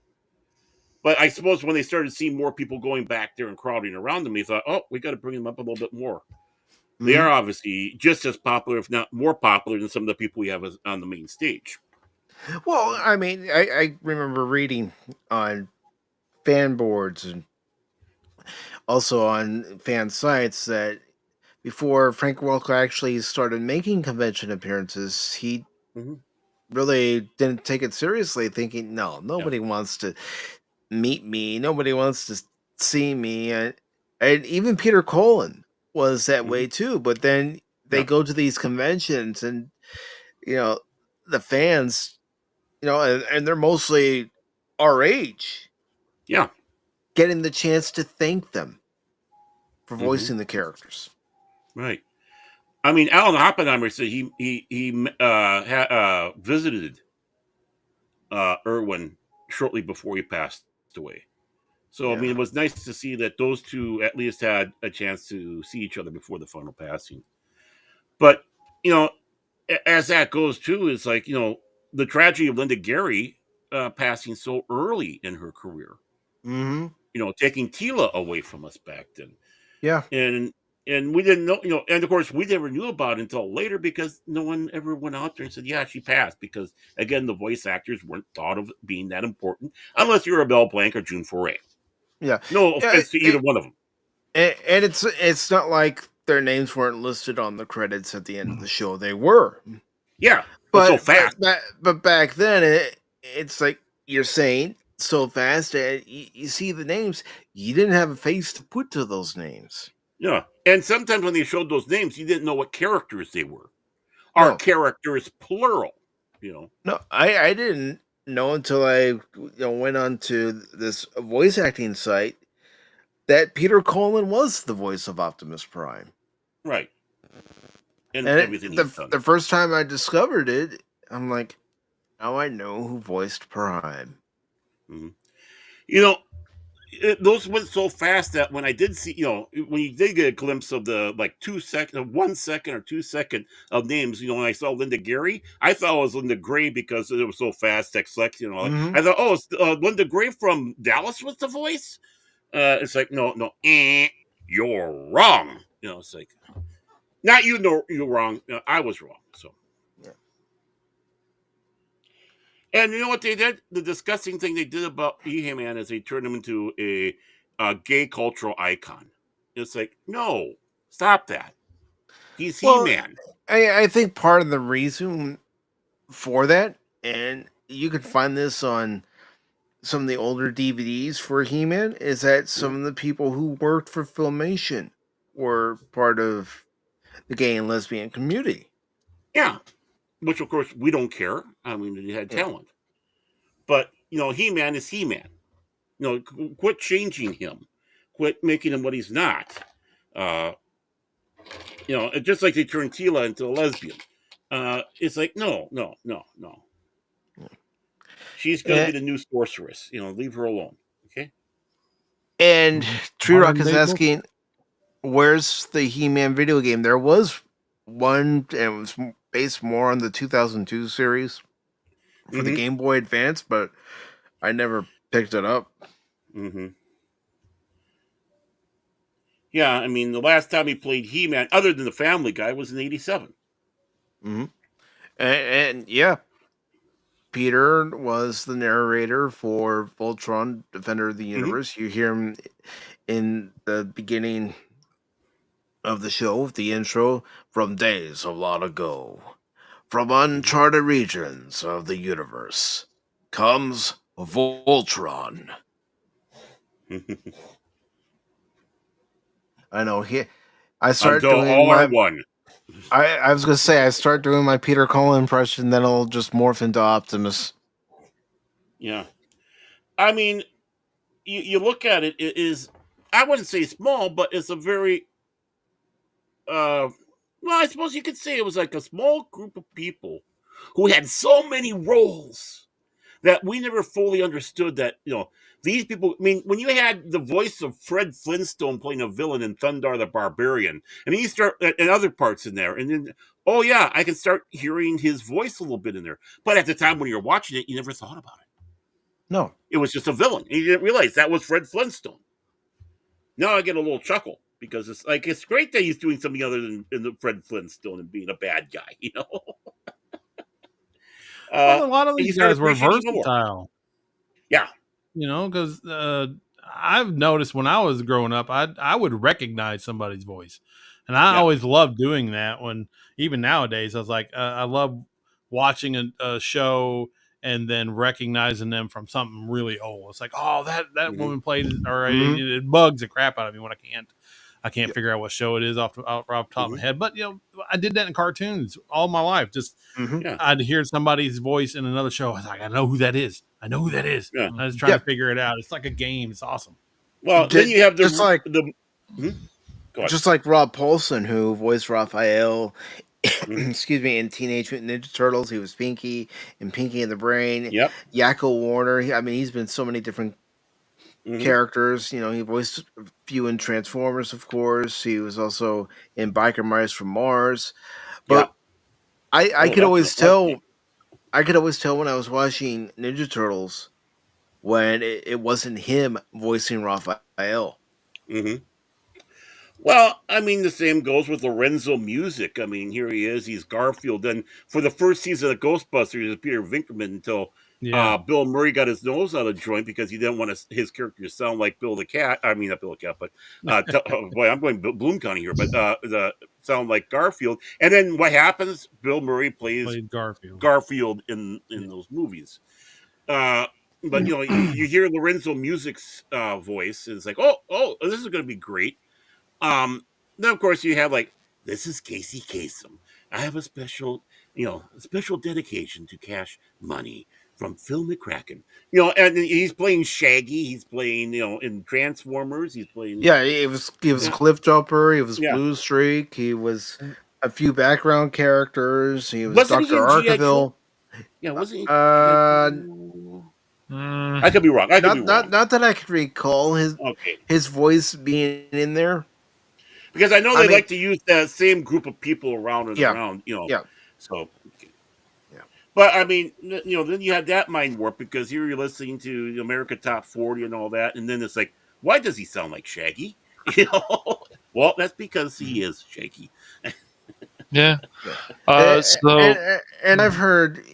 But I suppose when they started seeing more people going back there and crowding around them, they thought, oh, we got to bring them up a little bit more. They Mhm. are obviously just as popular, if not more popular, than some of the people we have on the main stage. Well, I mean, I remember reading on fan boards and also on fan sites that before Frank Welker actually started making convention appearances, he Mm-hmm. really didn't take it seriously, thinking, no, Yeah. nobody wants to meet me, nobody wants to see me. And even Peter Cullen was that Mm-hmm. way too. But then they Yeah. go to these conventions and, you know, the fans, and they're mostly our age, Yeah. getting the chance to thank them for Mm-hmm. voicing the characters. Right. I mean, Alan Oppenheimer said he visited Irwin shortly before he passed away. So I mean, Yeah. it was nice to see that those two at least had a chance to see each other before the final passing. But you know, as that goes too, is like the tragedy of Linda Gary passing so early in her career. Mm-hmm. Taking Tila away from us back then, Yeah. and we didn't know, and of course we never knew about it until later because no one ever went out there and said, yeah, she passed, because again, the voice actors weren't thought of being that important unless you're a Bell Blanc or June Foray. Yeah. No Yeah. offense to either one of them. And it's not like their names weren't listed on the credits at the end of the show. They were. Yeah, but so But fast. but back then it's like you're saying so fast, and you see the names, you didn't have a face to put to those names. Yeah, and sometimes when they showed those names, you didn't know what characters they were. Are No, characters plural? You know. no, I didn't know until I went on to this voice acting site that Peter Cullen was the voice of Optimus Prime. Right. And And everything he's done. the first time I discovered it, I'm like, now I know who voiced Prime. Mm-hmm. Those went so fast that when I did see, when you did get a glimpse of the like 2 second, 1 second or 2 second of names, when I saw Linda Gary, I thought it was Linda Gray because it was so fast. Text, Mm-hmm. I thought, oh, it's Linda Gray from Dallas was the voice. It's like, no, you're wrong. It's like, not you know you're wrong. I was wrong. So. Yeah. And you know what they did? The disgusting thing they did about He-Man is they turned him into a gay cultural icon. It's like, no, stop that. He's Well, He-Man. I think part of the reason for that, and you can find this on some of the older DVDs for He-Man, is that some of the people who worked for Filmation were part of the gay and lesbian community. Yeah, which of course we don't care. I mean, he had Yeah. talent, but He-Man is He-Man. Quit changing him. Quit making him what he's not. Uh, just like they turned Tila into a lesbian. It's like, no. She's going to And, be the new sorceress. Leave her alone. Okay. and Tree Rock Modern is day book. asking, where's the He-Man video game? There was one, and it was based more on the 2002 series for the Mm-hmm. Game Boy Advance, but I never picked it up. Mm-hmm. Yeah, I mean, the last time he played He-Man, other than the Family Guy, was in '87. Mm-hmm. And yeah, Peter was the narrator for Voltron, Defender of the Mm-hmm. Universe. You hear him in the beginning of the show, the intro, from days of long ago, from uncharted regions of the universe, comes Voltron. I know. I start Until doing all are my. one. I was gonna say I start doing my Peter Cullen impression, then it'll just morph into Optimus. Yeah. I mean, you look at it, it is, I wouldn't say small, but it's a very, well, I suppose you could say it was like a small group of people who had so many roles that we never fully understood that, these people, I mean, when you had the voice of Fred Flintstone playing a villain in Thundar the Barbarian, and then you start, and other parts in there, and then, oh yeah, I can start hearing his voice a little bit in there. But at the time when you're watching it, you never thought about it. No. It was just a villain. He didn't realize that was Fred Flintstone. Now I get a little chuckle because it's like it's great that he's doing something other than the Fred Flintstone and being a bad guy. Well, a lot of And you these start guys were appreciating him more. versatile. Yeah. Because I've noticed when I was growing up, I would recognize somebody's voice, and I always loved doing that. When even nowadays, I was like, I love watching a show and then recognizing them from something really old. It's like, oh, that woman played, or it bugs the crap out of me when I can't figure out what show it is off the top of my head. But I did that in cartoons all my life. Just I'd hear somebody's voice in another show. I was like, I know who that is. I know who that is. Yeah. I was trying to figure it out. It's like a game. It's awesome. Well, then you have just like just like Rob Paulson, who voiced Raphael. Excuse me, in Teenage Mutant Ninja Turtles, he was Pinky in Pinky and the Brain. Yep. Yakko Warner. He's been so many different characters. He voiced a few in Transformers, of course. He was also in Biker Mice from Mars. But I could always tell. I could always tell when I was watching Ninja Turtles when it wasn't him voicing Raphael. Well, the same goes with Lorenzo Music. Here he is. He's Garfield. And for the first season of Ghostbusters, he was Peter Vinkerman until Bill Murray got his nose out of joint because he didn't want his character to sound like Bill the Cat. I mean, not Bill the Cat, but boy, I'm going Bloom County here, but sound like Garfield. And then what happens? Bill Murray played Garfield in those movies. But you hear Lorenzo Music's voice, and it's like, oh, this is going to be great. Then of course you have this is Casey Kasem. I have a special dedication to Cash Money from Phil McCracken. And he's playing Shaggy. He's playing in Transformers. He's playing. Yeah, he was Cliff Jumper. He was Blue Streak. He was a few background characters. He was Dr. Arkeville. Yeah, wasn't he? I could be wrong. Not that I could recall his voice being in there. Because I know they like to use the same group of people around and around, So, but then you have that mind warp because here you're listening to America Top 40 and all that, and then it's like, why does he sound like Shaggy? Well, that's because he is Shaggy. And I've heard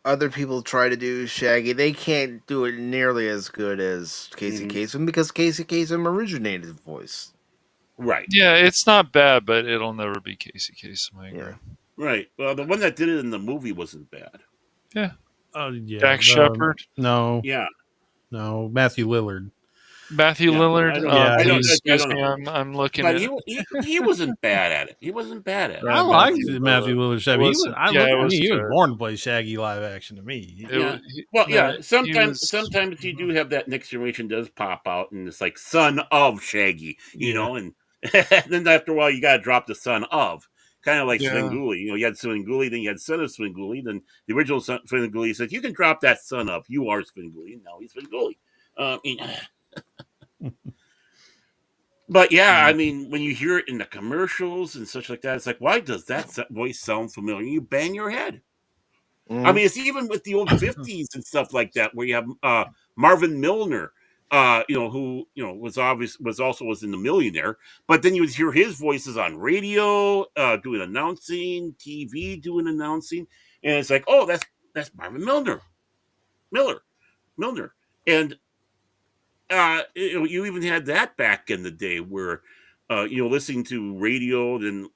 other people try to do Shaggy. They can't do it nearly as good as Casey Kasem because Casey Kasem originated his voice. Right. Yeah, it's not bad, but it'll never be Casey Kasem. I agree. Yeah. Right. Well, the one that did it in the movie wasn't bad. Yeah. Yeah. Dax Shepard? No. Yeah. No, Matthew Lillard. Matthew Lillard? Excuse me, I'm looking but at he wasn't bad at it. He wasn't bad at it. I liked Matthew Lillard Shaggy. He was good. born to play Shaggy live action to me. Sometimes you do have that next generation does pop out and it's like son of Shaggy, and then after a while you gotta drop the son of. Kind of like Svengoolie. You had Svengoolie, then you had son of Svengoolie, then the original Svengoolie said, you can drop that son of. You are Svengoolie, and now he's Svengoolie. But when you hear it in the commercials and such like that, it's like, why does that voice sound familiar? You bang your head. It's even with the old 50s and stuff like that, where you have Marvin Milner, who was in The Millionaire, but then you would hear his voices on radio, doing announcing, TV doing announcing, and it's like, oh, that's Marvin Milner, and you even had that back in the day where listening to radio, then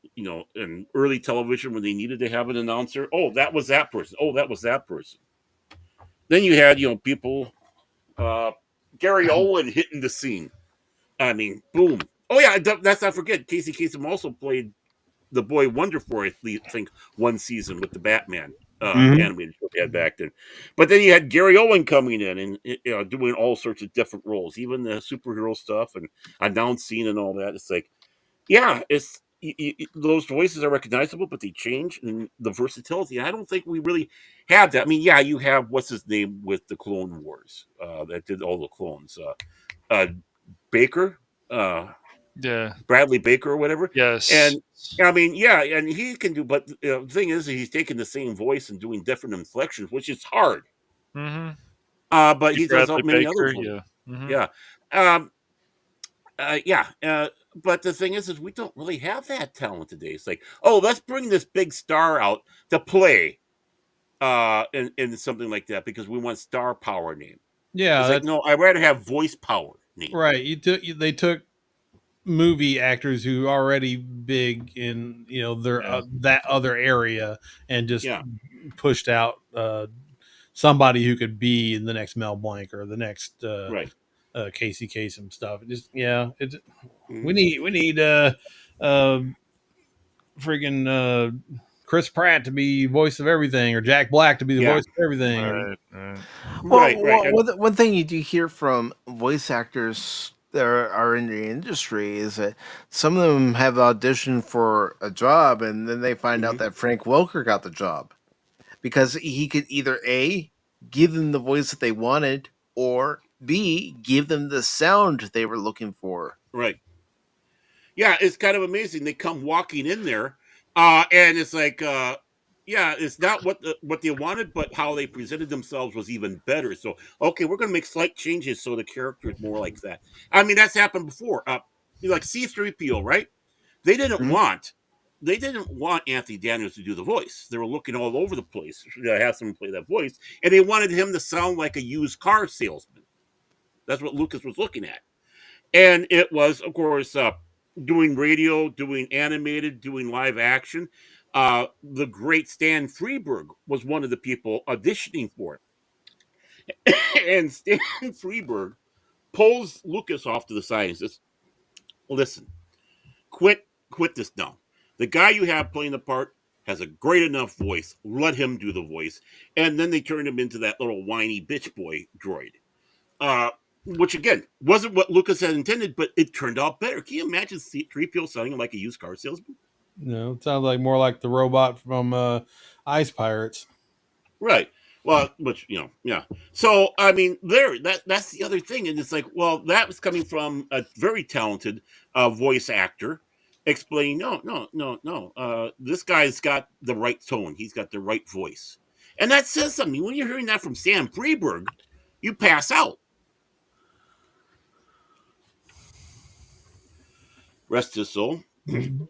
and early television when they needed to have an announcer, oh, that was that person, then you had people Gary Owen hitting the scene. Boom. Oh yeah, that's not forget. Casey Kasem also played the Boy Wonder for I think one season with the Batman animated show they had back then. But then you had Gary Owen coming in and doing all sorts of different roles, even the superhero stuff and announcing and all that. It's like, it's those voices are recognizable, but they change and the versatility. I don't think we really have that. You have what's his name with the Clone Wars that did all the clones, Baker, Bradley Baker or whatever. Yes, and and he can do. But the thing is, he's taking the same voice and doing different inflections, which is hard. But he does Bradley many other Baker, voices. yeah. Mhm. Yeah. Um, yeah. But the thing is we don't really have that talent today. It's like, oh, let's bring this big star out to play in something like that because we want star power name. Yeah, It's like, that's no, I'd rather have voice power name. right. They took movie actors who are already big in their Yeah. that other area and just Yeah. pushed out somebody who could be in the next Mel Blanc or the next Right. Casey Kasem stuff. Just yeah, Mhm. we need uh friggin' Chris Pratt to be voice of everything or Jack Black to be the Yeah. voice of everything. Or, Right, right. Right. Right. One thing you do hear from voice actors that are in the industry is that some of them have auditioned for a job and then they find out Mhm. that Frank Welker got the job because he could either A, give them the voice that they wanted, or B, give them the sound they were looking for. Right. Yeah, it's kind of amazing. They come walking in there, and it's like, yeah, it's not what they wanted, but how they presented themselves was even better. So, okay, we're going to make slight changes so the character is more like that. I mean, that's happened before. Like C-3PO, right? They didn't Mhm. want they didn't want Anthony Daniels to do the voice. They were looking all over the place to have someone play that voice, and they wanted him to sound like a used car salesman. That's what Lucas was looking at. And it was, of course, doing radio, doing animated, doing live action. The great Stan Freberg was one of the people auditioning for it. And Stan Freberg pulls Lucas off to the side and says, listen, quit this now. The guy you have playing the part has a great enough voice. Let him do the voice. And then they turned him into that little whiny bitch boy droid. Uh, which again wasn't what Lucas had intended, but it turned out better. Can you imagine C-3PO sounding like a used car salesman? it sounds like more like the robot from Ice Pirates. Right. Well, which yeah. So I mean, that's the other thing, and it's like, well, that was coming from a very talented voice actor explaining, no. This guy's got the right tone. He's got the right voice, and that says something. When you're hearing that from Sam Freberg, you pass out. Rest his soul.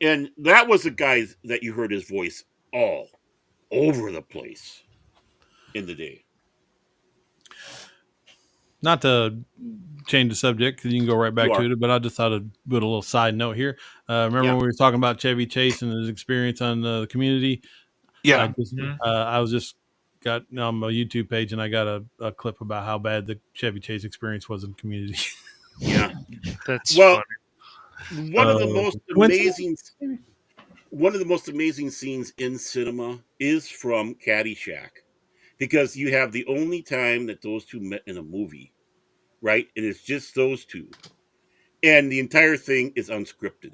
And that was the guy that you heard his voice all over the place in the day. Not to change the subject because you can go right back You to are. it, but I just thought I'd put a little side note here. Remember Yeah. when we were talking about Chevy Chase and his experience on the Community? Yeah. I was just got on my YouTube page and I got a clip about how bad the Chevy Chase experience was in Community. Yeah. That's Well, funny. one of the most coincidence? amazing one of the most amazing scenes in cinema is from Caddyshack. Because you have the only time that those two met in a movie, right? And it's just those two. And the entire thing is unscripted.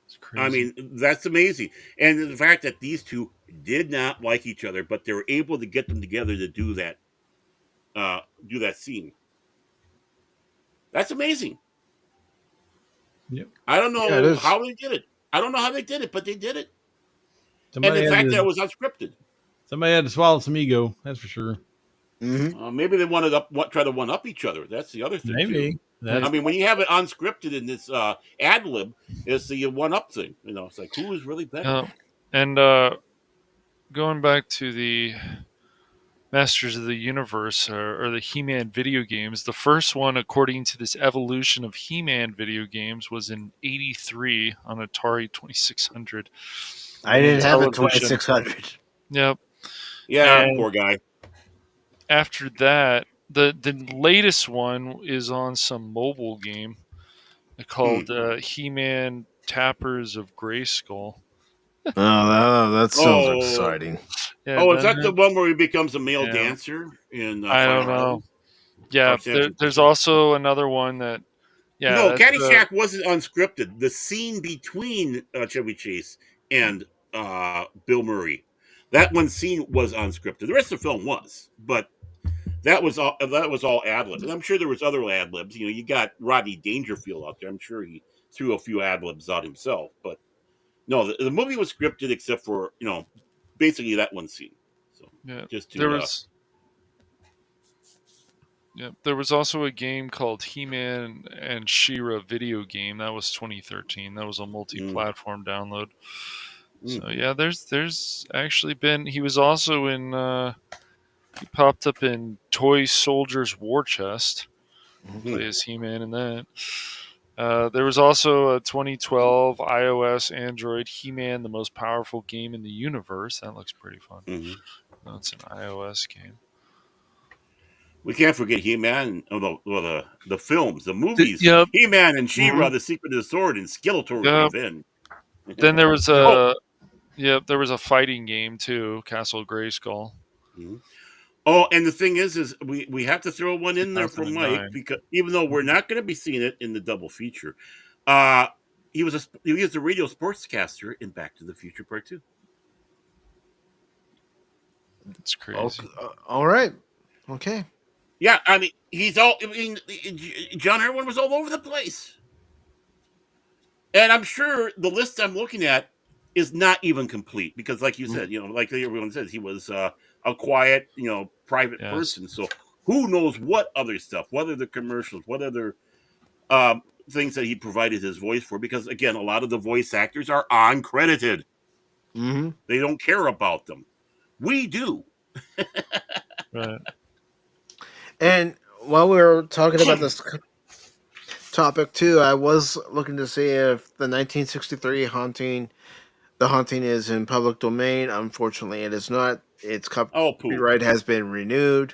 It's crazy. I mean, that's amazing. And the fact that these two did not like each other, but they were able to get them together to do that scene. That's amazing. Yep. I don't Yeah, it know is. how they did it. I don't know how they did it, but they did it. And Somebody the had fact that it to, was unscripted. somebody had to swallow some ego. That's for sure. Maybe they wanted try to one up each other. That's the other thing too. Maybe. That's I mean, when you have it unscripted in this ad lib, it's the one up thing. It's like who is really better. And going back to the Masters of the Universe or the He-Man video games, the first one, according to this evolution of He-Man video games, was in '83 on Atari 2600. I didn't have a Television. 2600. Yep. Yeah, And poor guy. after that, the latest one is on some mobile game called He-Man Tappers of Grayskull. Oh, that sounds Oh, exciting. Yeah, is that the one where he becomes a male Yeah. dancer in I don't Fire know. Island? Yeah, San Francisco. there's also another one that. Yeah, No, that's Caddyshack wasn't unscripted. The scene between Chevy Chase and Bill Murray, that one scene was unscripted. The rest of the film was, but that was all ad libs. And I'm sure there was other ad libs. You got Rodney Dangerfield out there. I'm sure he threw a few ad libs out himself. But no, the movie was scripted except for basically that one scene. So Yeah, Just there to was. Yeah, there was also a game called He-Man and She-Ra video game that was 2013. That was a multi-platform download. So yeah, there's actually been. He was also in. He popped up in Toy Soldiers War Chest. Play as He-Man in that. There was also a 2012 iOS Android He-Man, the most powerful game in the universe. That looks pretty fun. That's an iOS game. We can't forget He-Man, the films, the movies. Yep. He-Man and She-Ra, The Secret of the Sword, and Skeletor's Yep. Revenge. Then there was a there was a fighting game too, Castle Grayskull. Oh, and the thing is we have to throw one in there for Mike 2009. because even though we're not going to be seeing it in the double feature, he was a radio sportscaster in Back to the Future Part 2. It's crazy. Okay, all right. Okay. Yeah, I mean John Irwin was all over the place, and I'm sure the list I'm looking at is not even complete because, like you said, like everyone says, he was a quiet, private person. So who knows what other stuff, what other commercials, what other things that he provided his voice for? Because again, a lot of the voice actors are uncredited. They don't care about them. We do. Right. And while we were talking about this topic too, I was looking to see if the 1963 haunting, the haunting is in public domain. Unfortunately, it is not. Its copyright has been renewed,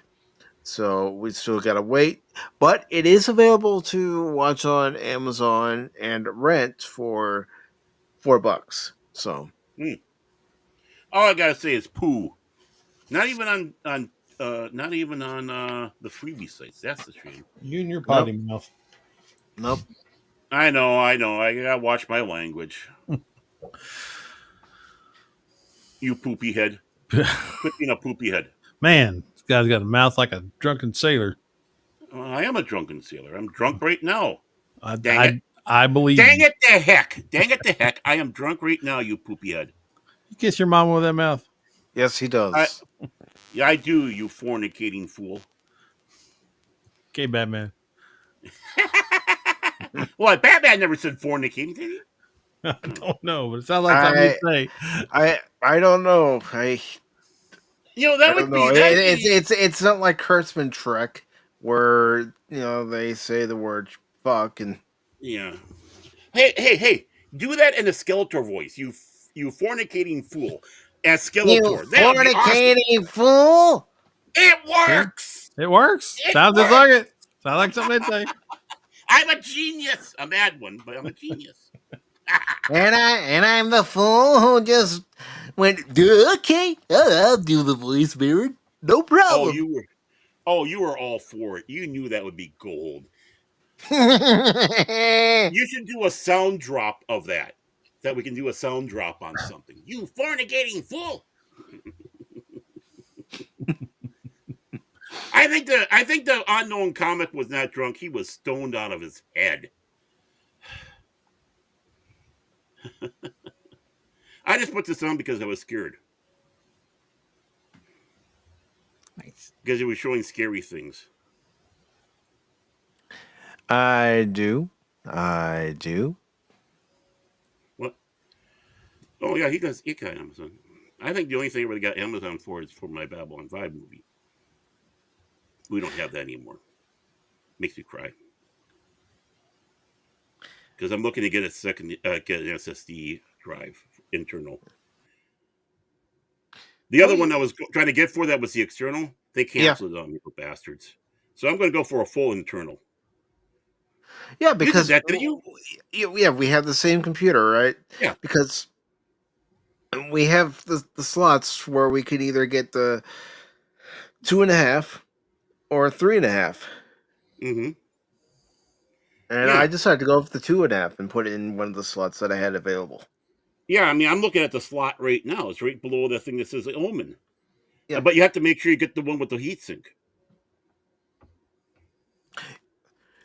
so we still gotta wait. But it is available to watch on Amazon and rent for $4. So all I gotta say is poo. Not even on the freebie sites. That's the shame. You and your potty mouth. Nope. I know. I gotta watch my language. You poopy head. Quit being a poopy head. Man, this guy's got a mouth like a drunken sailor. I am a drunken sailor. I'm drunk right now. I believe. Dang it the heck. Dang it the heck. I am drunk right now, you poopy head. You kiss your mama with that mouth. Yes, he does. Yeah, I do, you fornicating fool. Okay, Batman. Well, Batman never said fornicating, did he? I don't know, but it sounds like something you'd say. I don't know. That would be. It's not like Kurtzman Trek where they say the word fuck and yeah. Hey! Do that in a Skeletor voice. You fornicating fool. As Skeletor. You fornicating fool. It works. It works. Sounds just like it. Sounds like something they'd say. I'm a genius. A mad one, but I'm a genius. and I'm the fool who just went, okay, I'll do the voice, Baron. No problem. You were all for it. You knew that would be gold. You should do a sound drop of that. That we can do a sound drop on something. You fornicating fool. I think the unknown comic was not drunk. He was stoned out of his head. I just put this on because I was scared. Nice. Because it was showing scary things. I do. What? Oh yeah, he does. He got Amazon. I think the only thing I really got Amazon for is for my Babylon 5 movie. We don't have that anymore. Makes me cry. Because I'm looking to get a second, get an SSD drive, internal. The other one I was trying to get for that was the external. They canceled it on me, the bastards. So I'm going to go for a full internal. Yeah, because you did that, didn't you? Yeah, we have the same computer, right? Yeah. Because we have the slots where we could either get the 2.5 or 3.5. Mm-hmm. And I decided to go for the 2.5 and put it in one of the slots that I had available. Yeah, I mean, I'm looking at the slot right now. It's right below the thing that says Omen. Yeah. But you have to make sure you get the one with the heatsink.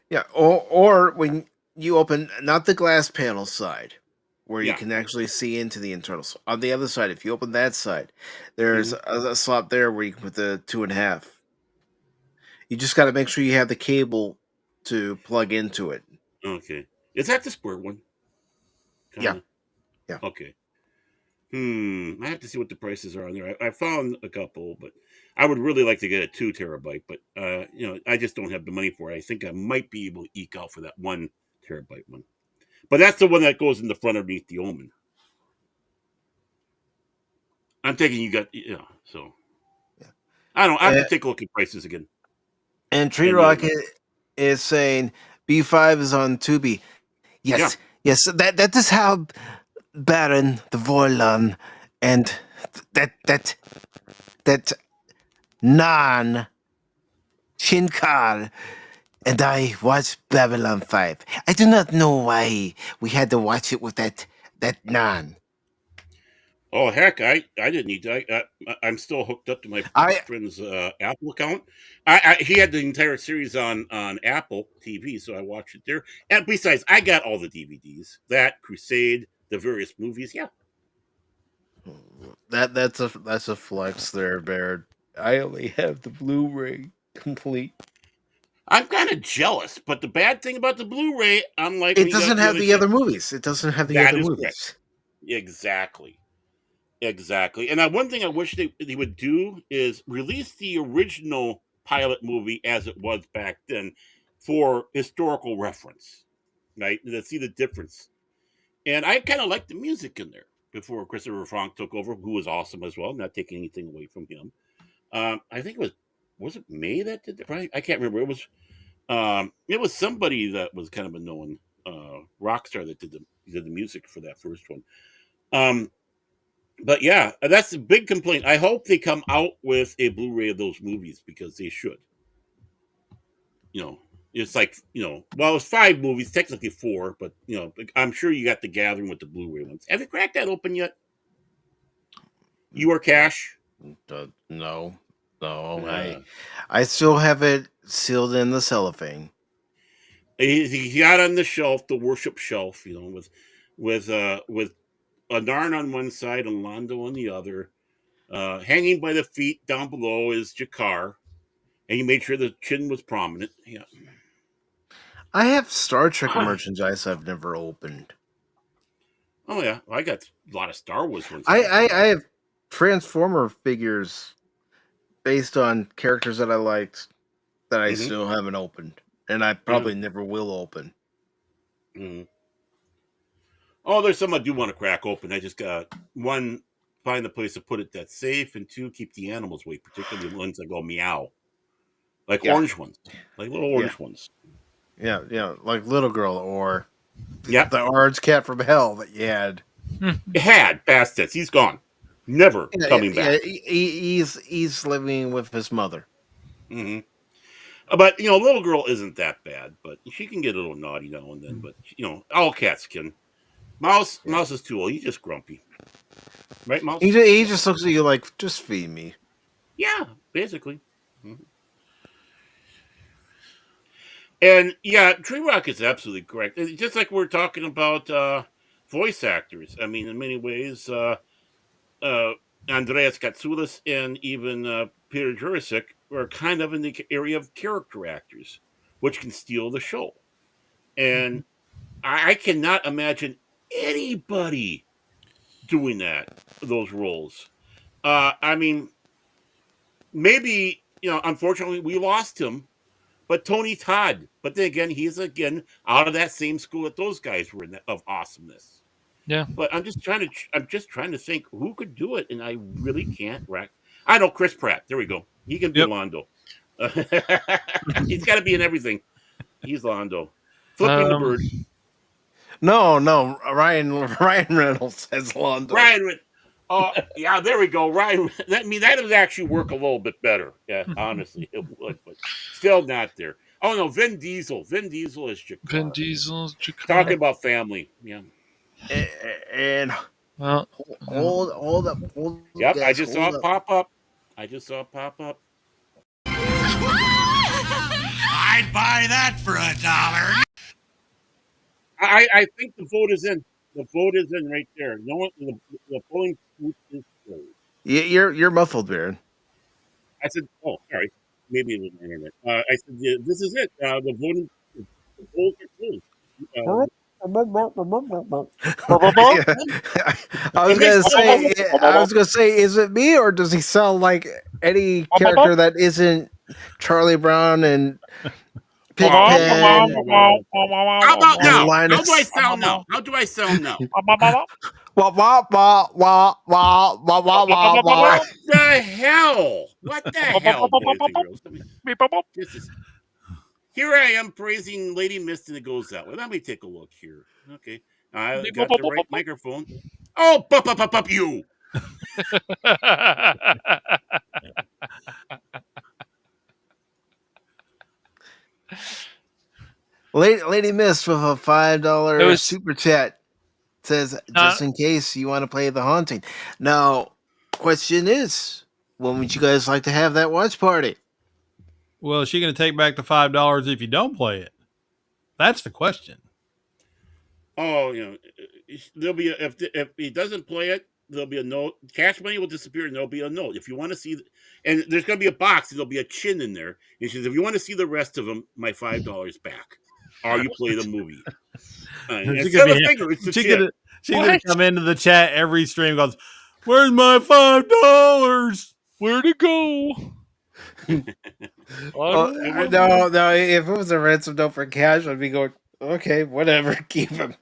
Yeah, or when you open not the glass panel side, where you Yeah. can actually see into the internals. On the other side, if you open that side, there's Mhm. a slot there where you can put the 2.5. You just got to make sure you have the cable to plug into it. Okay. Is that the square one? Yeah, Kind of. yeah. Okay. I have to see what the prices are on there. I found a couple, but I would really like to get a 2 terabyte. But I just don't have the money for it. I think I might be able to eke out for that 1 terabyte one. But that's the one that goes in the front underneath the Omen. I'm thinking you got So Yeah. I don't. I have to And, take a look at prices again. and Tree And Rocket is saying B5 is on Tubi. yeah. Yes, yes. That is how Baron the Vorlon and that Nan Shinkar and I watched Babylon 5. I do not know why we had to watch it with that Nan. Oh heck, I didn't need to. I'm still hooked up to my I friend's Apple account. He had the entire series on Apple TV, so I watched it there. And besides, I got all the DVDs. That Crusade, the various movies. Yeah, that's a flex there, Baird. I only have the Blu-ray complete. I'm kind of jealous. But the bad thing about the Blu-ray, unlike when It you got doesn't the have other the shit, other movies. It doesn't have the that other is correct. movies. Exactly. Exactly. And one thing I wish they would do is release the original pilot movie as it was back then for historical reference, right? To see the difference. And I kind of liked the music in there before Christopher Frank took over, who was awesome as well, not taking anything away from him. I think was it May that did it, right? I can't remember. It was somebody that was kind of a known rock star that did the music for that first one. Um, but yeah, that's a big complaint. I hope they come out with a Blu-ray of those movies because they should. You know, it's like well, it's 5 movies, technically 4, but I'm sure you got the Gathering with the Blu-ray ones. Have you cracked that open yet? You or Cash? No, no. Uh, I still have it sealed in the cellophane. he got on the shelf, the worship shelf, with a Narn on one side and Londo on the other. Hanging by the feet down below is Jakar, and he made sure the chin was prominent. Yeah. I have Star Trek merchandise I've never opened. Oh yeah, I got a lot of Star Wars ones. I have Transformer figures based on characters that I liked that I Mm-hmm. still haven't opened, and I Yeah. probably never will open. Mm-hmm. Oh, there's some I do want to crack open. I just got one, find a place to put it that's safe, and 2, keep the animals away, particularly the ones that go meow, like Yeah, orange ones, like little yeah, orange ones. yeah, like Little Girl or Yep, the Orange Cat from Hell that you had. it had past this. He's gone, never coming Yeah. back. He's living with his mother. Mm-hmm. But little girl isn't that bad, but she can get a little naughty now and then. But all cats can. Yeah. Mouse is too old. He's just grumpy, right, Mouse? He just looks at you like, just feed me. Yeah, basically. Mhm. And yeah, Tree Rock is absolutely correct. It's just like we're talking about voice actors. I mean, in many ways, uh, Andreas Katsoulis and even Peter Jurasik are kind of in the area of character actors, which can steal the show. And I cannot imagine anybody doing those roles. I mean, maybe, unfortunately, we lost him. But Tony Todd, but then again, he's again out of that same school that those guys were in of awesomeness. Yeah. But I'm just trying to think who could do it, and I really can't rack. I know Chris Pratt. There we go. He can be Yep. Londo. He's got to be in everything. He's Londo. Flipping the bird. No, Ryan Reynolds as Londo. Ryan. Oh yeah, there we go. Ryan. That would actually work a little bit better. Yeah, honestly, it would, but still not there. Oh no, Vin Diesel. Vin Diesel is Jakar. Vin Diesel, Jakar. Talking about family. Yeah. And Well, hold up. Yep, Guys, I just saw hold it up. pop up. I just saw it pop up. I'd buy that for $1. I think the vote is in. The vote is in right there. No one, the polling booth is closed. You're muffled, Baron. I said, oh, sorry. Maybe it was my internet. I said, yeah, this is it. The polls are closed. I was gonna say, is it me or does he sound like any character that isn't Charlie Brown and Pigpen How about and now? How do I Linus? sound now? How do I sound now? Wah, wah, wah, wah, wah, wah, wah, wah, wah. What the hell? What the hell, boys and girls? This is, here I am praising Lady Mist and it goes that way. Let me take a look here. Okay. I got the right microphone. Oh, up, you. Lady Mist with a $5 was- super chat says, just in case you want to play The Haunting. Now, question is, when would you guys like to have that watch party? Well, is she going to take back the $5 if you don't play it? That's the question. Oh, there'll be if he doesn't play it, there'll be a note. Cash money will disappear, and there'll be a note. If you want to see, and there's going to be a box, and there'll be a chin in there. And she says, if you want to see the rest of them, my $5 back, or you play the movie. She's gonna come into the chat every stream and goes, "Where's my $5? Where'd it go?" No. If it was a ransom note for cash, I'd be going, okay, whatever, keep him.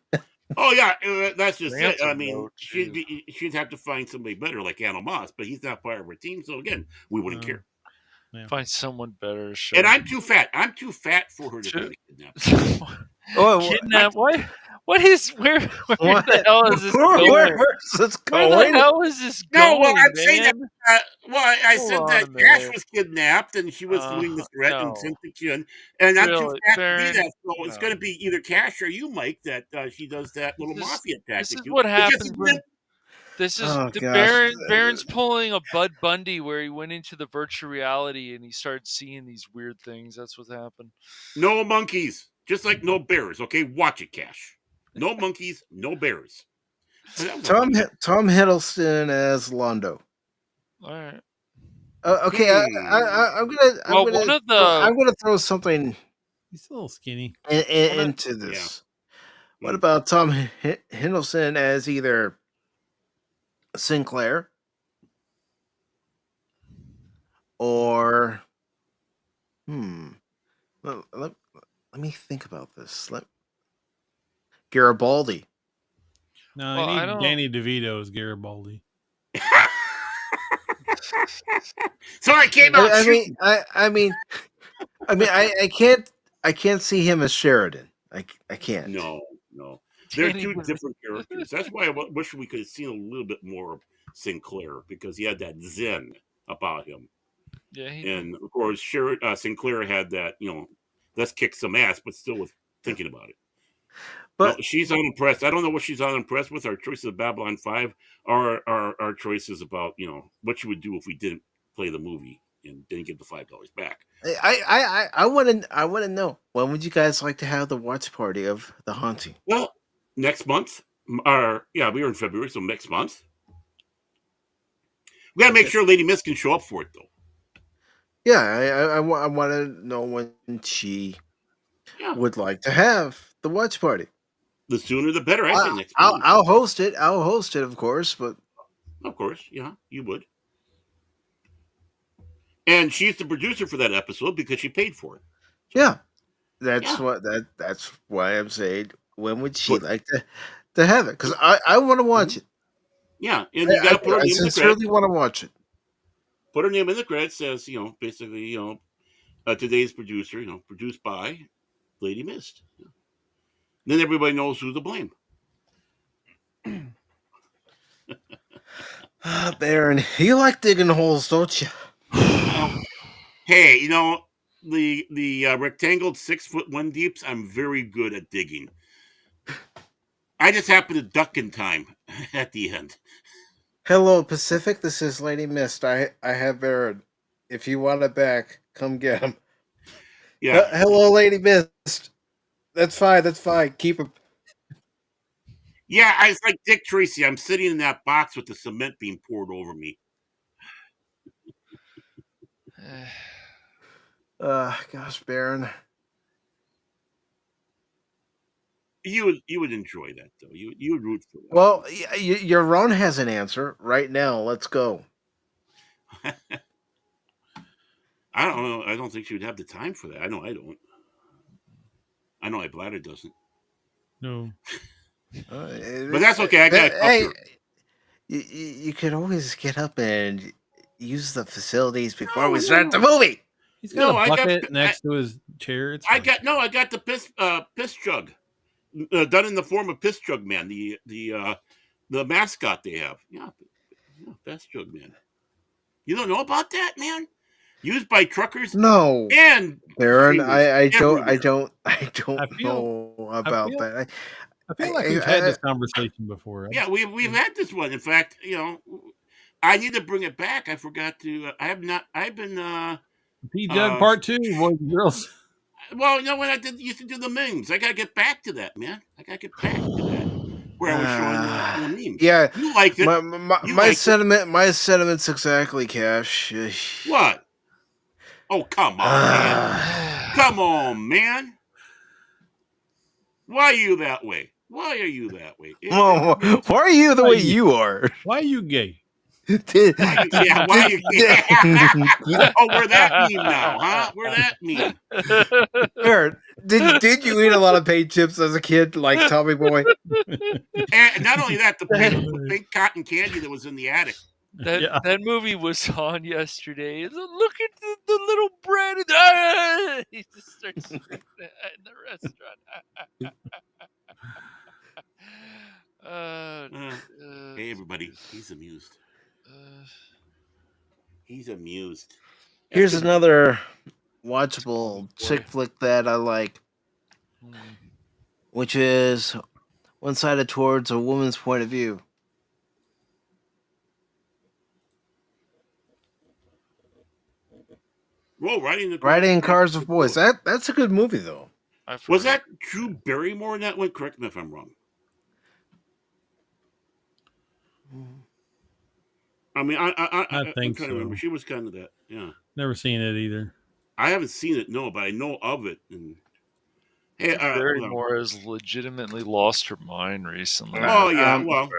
Oh yeah, that's just Ransom it. I mean, note, she'd have to find somebody better like Anna Moss, but he's not part of her team, so again, we wouldn't care. Yeah. Find someone better to show. And I'm too fat. I'm too fat for her to try to kidnap. Kidnap? What is where the hell is this going? Where's this going? Where the hell is this going? No, well, I'm saying that. man? I Hold said on that a Cash minute. was kidnapped and she was doing the threat and no. sent the chin, and I'm too Really, fat to Baron? do that. So it's No. going to be either Cash or you, Mike, that she does that little mafia tactic. This is what happens when. This is Oh, the gosh. Baron's pulling a Bud Bundy where he went into the virtual reality and he started seeing these weird things. That's what happened. No monkeys, just like no bears. Okay, watch it, Cash. No monkeys, no bears. Tom Hiddleston as Londo. All right. Okay, I'm gonna throw something. He's a little skinny. Into this. Yeah. What about Tom Hiddleston as either Sinclair or let me think about this. Garibaldi. No, I need Danny DeVito as Garibaldi. So I came out. I can't see him as Sheridan. I can't. No. They're two different characters. That's why I wish we could have seen a little bit more of Sinclair, because he had that zen about him. Yeah, and of course, Sinclair had that, let's kick some ass, but still was thinking about it. But she's unimpressed. I don't know what she's unimpressed with. Our choices of Babylon 5 are our choices about, what you would do if we didn't play the movie and didn't get the $5 back. I want to know, when would you guys like to have the watch party of The Haunting? Well, next month. We are in February, so next month. We got to make sure Lady Mist can show up for it, though. Yeah, I want to know when she would like to have the watch party. The sooner the better. I say next month. I'll host it. Of course, but of course, yeah, you would. And she's the producer for that episode because she paid for it. Yeah, that's why I'm saying, when would she like to have it? Because I want to watch it. Yeah, and you got to put her name in the credits. I sincerely want to watch it. Put her name in the credits as, basically, today's producer, produced by Lady Mist. Yeah. Then everybody knows who's to blame. Baron, you like digging holes, don't you? Hey, the rectangled 6'1" deeps, I'm very good at digging. I just happen to duck in time at the end. Hello, Pacific. This is Lady Mist. I have Baron. If you want it back, come get him. Yeah. Hello, Lady Mist. That's fine. Keep him. Yeah, it's like Dick Tracy. I'm sitting in that box with the cement being poured over me. Gosh, Baron. You would enjoy that though. You would root for that. Well, your Ron has an answer right now. Let's go. I don't know. I don't think she would have the time for that. I know I don't. I know my bladder doesn't. No. But that's okay. I got a Hey, couple. you could always get up and use the facilities before No, we start the no. movie. He's got No, a I got bucket next to his chair. It's I fine. got the piss jug done in the form of piss jug man. The mascot they have. Yeah, piss jug man. You don't know about that, man? Used by truckers No, and Baron, streamers I everywhere. don't I know about feel- that. I feel like we've had this conversation before. Yeah, we've had this one. In fact, I need to bring it back. I forgot to. I have not. I've been. P-Jug Part 2, boys and girls. Well, when I used to do the memes, I gotta get back to that, man. I gotta get back to that. Where I was showing the memes. Yeah, You liked it. My sentiments exactly, Cash. What? Oh, come on, man. Come on, man. Why are you that way? Why are you that way? Why are you the way you are? Why are you gay? Why are you? Oh, we're that meme now, huh? We're that meme. Aaron, did you eat a lot of paint chips as a kid, like Tommy Boy? And not only that, the pink cotton candy that was in the attic. That movie was on yesterday. Look at the little bread. He just starts saying that in the restaurant. Hey, everybody. He's amused. He's amused. Here's another watchable chick flick that I like, which is one-sided towards a woman's point of view. Whoa, Riding Cars with Boys. That's a good movie, though. Was that Drew Barrymore in that one? Correct me if I'm wrong. I mean, I think so. Remember. She was kind of that. Yeah. Never seen it either. I haven't seen it, no, but I know of it. And hey, Barrymore has legitimately lost her mind recently. Oh yeah, well.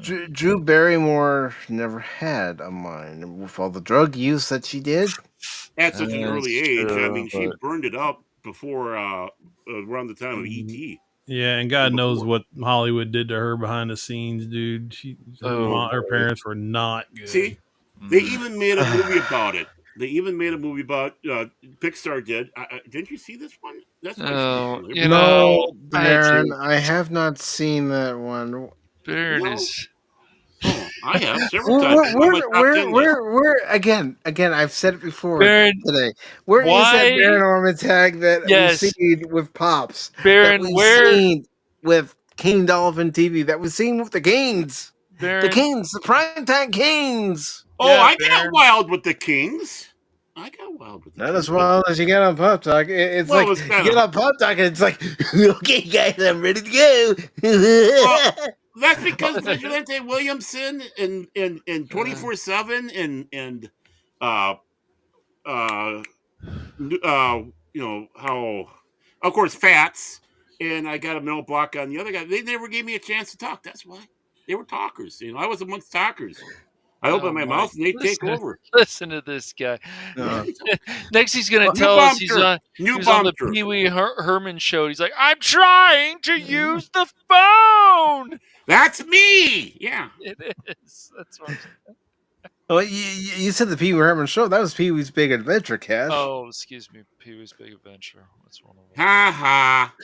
Drew Barrymore never had a mind with all the drug use that she did. At such an early age, I mean, she burned it up before around the time of E.T. Yeah, and God knows what Hollywood did to her behind the scenes, dude. Her parents were not good. See, they even made a movie about it. Pixar did. Didn't you see this one? That's no, Baron, I have not seen that one. Baron is. Oh, I have several times. Where again? I've said it before today. Where is that Baron Armitag that we've seen with Pops? Baron, that seen with King Dolphin TV? That we've seen with the Kings. Baron, the Kings, the primetime Kings. Oh, yeah, I got wild with the Kings. Not as wild as you get on Pop Talk. It's like you get on Pop Talk and it's like, okay, guys, I'm ready to go. That's because Vigilante Williamson and 24/7 and how, of course, Fats, and I got a mental block on the other guy. They never gave me a chance to talk. That's why they were talkers. I was amongst talkers. I open my mouth and they take over. Listen to this guy. Next, he's going to tell us he's on the Pee Wee Herman show. He's like, I'm trying to use the phone. That's me. Yeah, it is. That's what I'm saying. Well, you said the Pee Wee Herman show. That was Pee Wee's Big Adventure, Cash. Oh, excuse me. Pee Wee's Big Adventure. That's one of them. Ha ha.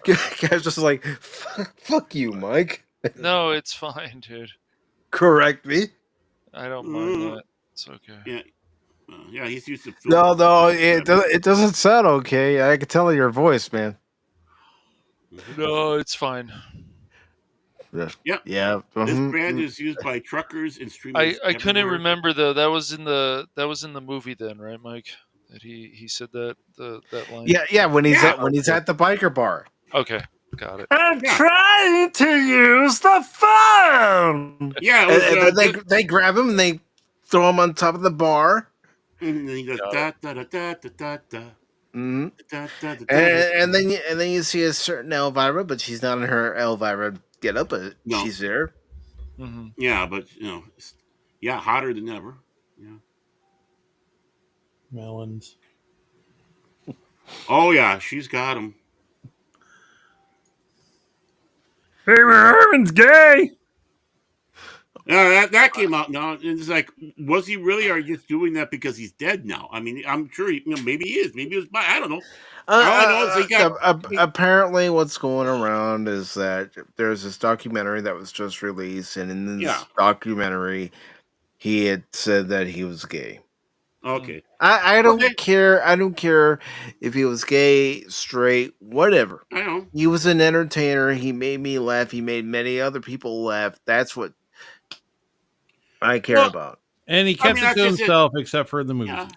Cash just like, fuck you, Mike. No, it's fine, dude. Correct me. I don't mind that. It's okay. Yeah. Yeah, he's used to. No, it doesn't sound okay. I can tell your voice, man. No, it's fine. Yeah. This brand is used by truckers and streamers. I couldn't remember though. That was in the movie then, right, Mike? That he said that line. Yeah. When he's at the biker bar. Okay. Got it. I'm trying to use the phone. Yeah, and then they grab him and they throw him on top of the bar. And then he goes da da da da da da da. Mm-hmm. Da, da, da, da, And then you see a certain Elvira, but she's not in her Elvira get up, but she's there. Mm-hmm. Yeah, but hotter than ever. Yeah. Melons. Oh yeah, she's got him. Pee Wee Herman's gay. No, that came out now. It's like, was he really, or are you just doing that because he's dead now? I mean, I'm sure maybe he is. Maybe it was. I don't know. All I know is he got. Apparently, what's going around is that there's this documentary that was just released, and in this documentary, he had said that he was gay. Okay. I don't care. I don't care if he was gay, straight, whatever. I know. He was an entertainer. He made me laugh. He made many other people laugh. That's what I care about. And he kept it to himself, except for the movies. Yeah.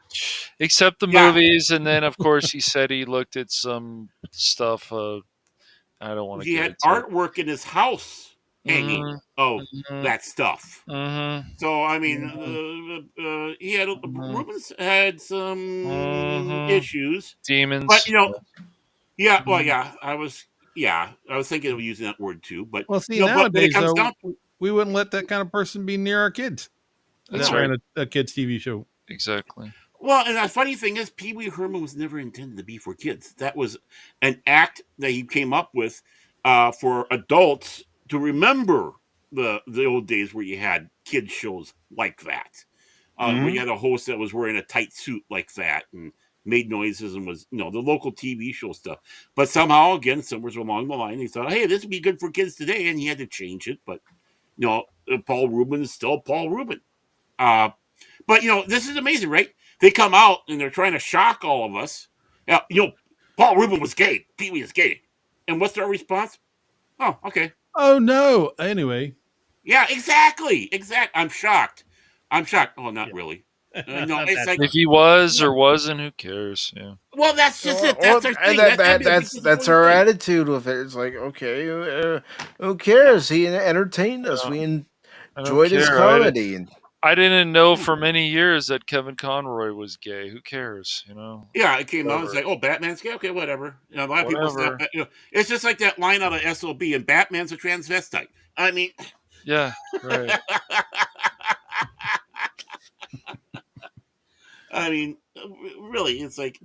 Except the movies, and then of course he said he looked at some stuff. I don't want to. He had artwork in his house hanging that stuff. Mm-hmm. So I mean, he had Rubens had some issues, demons, but I was thinking of using that word too. But see, nowadays we wouldn't let that kind of person be near our kids. That's right. A kids' TV show. Exactly. Well, and the funny thing is, Pee Wee Herman was never intended to be for kids. That was an act that he came up with for adults to remember the old days where you had kids shows like that, where you had a host that was wearing a tight suit like that and made noises and was, the local TV show stuff. But somehow, again, somewhere along the line, he thought, hey, this would be good for kids today, and he had to change it. But Paul Rubin is still Paul Rubin. But this is amazing, right? They come out and they're trying to shock all of us. Paul Rubin was gay. Pee Wee is gay. And what's their response? Oh, okay. Oh no. Anyway. Yeah, exactly. I'm shocked. Oh, not really. It's like, if he was or wasn't, who cares? Yeah. Well, that's just it. That's our thing. That's our attitude with it. It's like, okay, who cares? He entertained us. We enjoyed his comedy. I didn't know for many years that Kevin Conroy was gay. Who cares? Yeah, it came out. It's like, oh, Batman's gay. Okay, whatever. A lot of people stop. It's just like that line out of SOB, and Batman's a transvestite. I mean, yeah, right. I mean, really, it's like,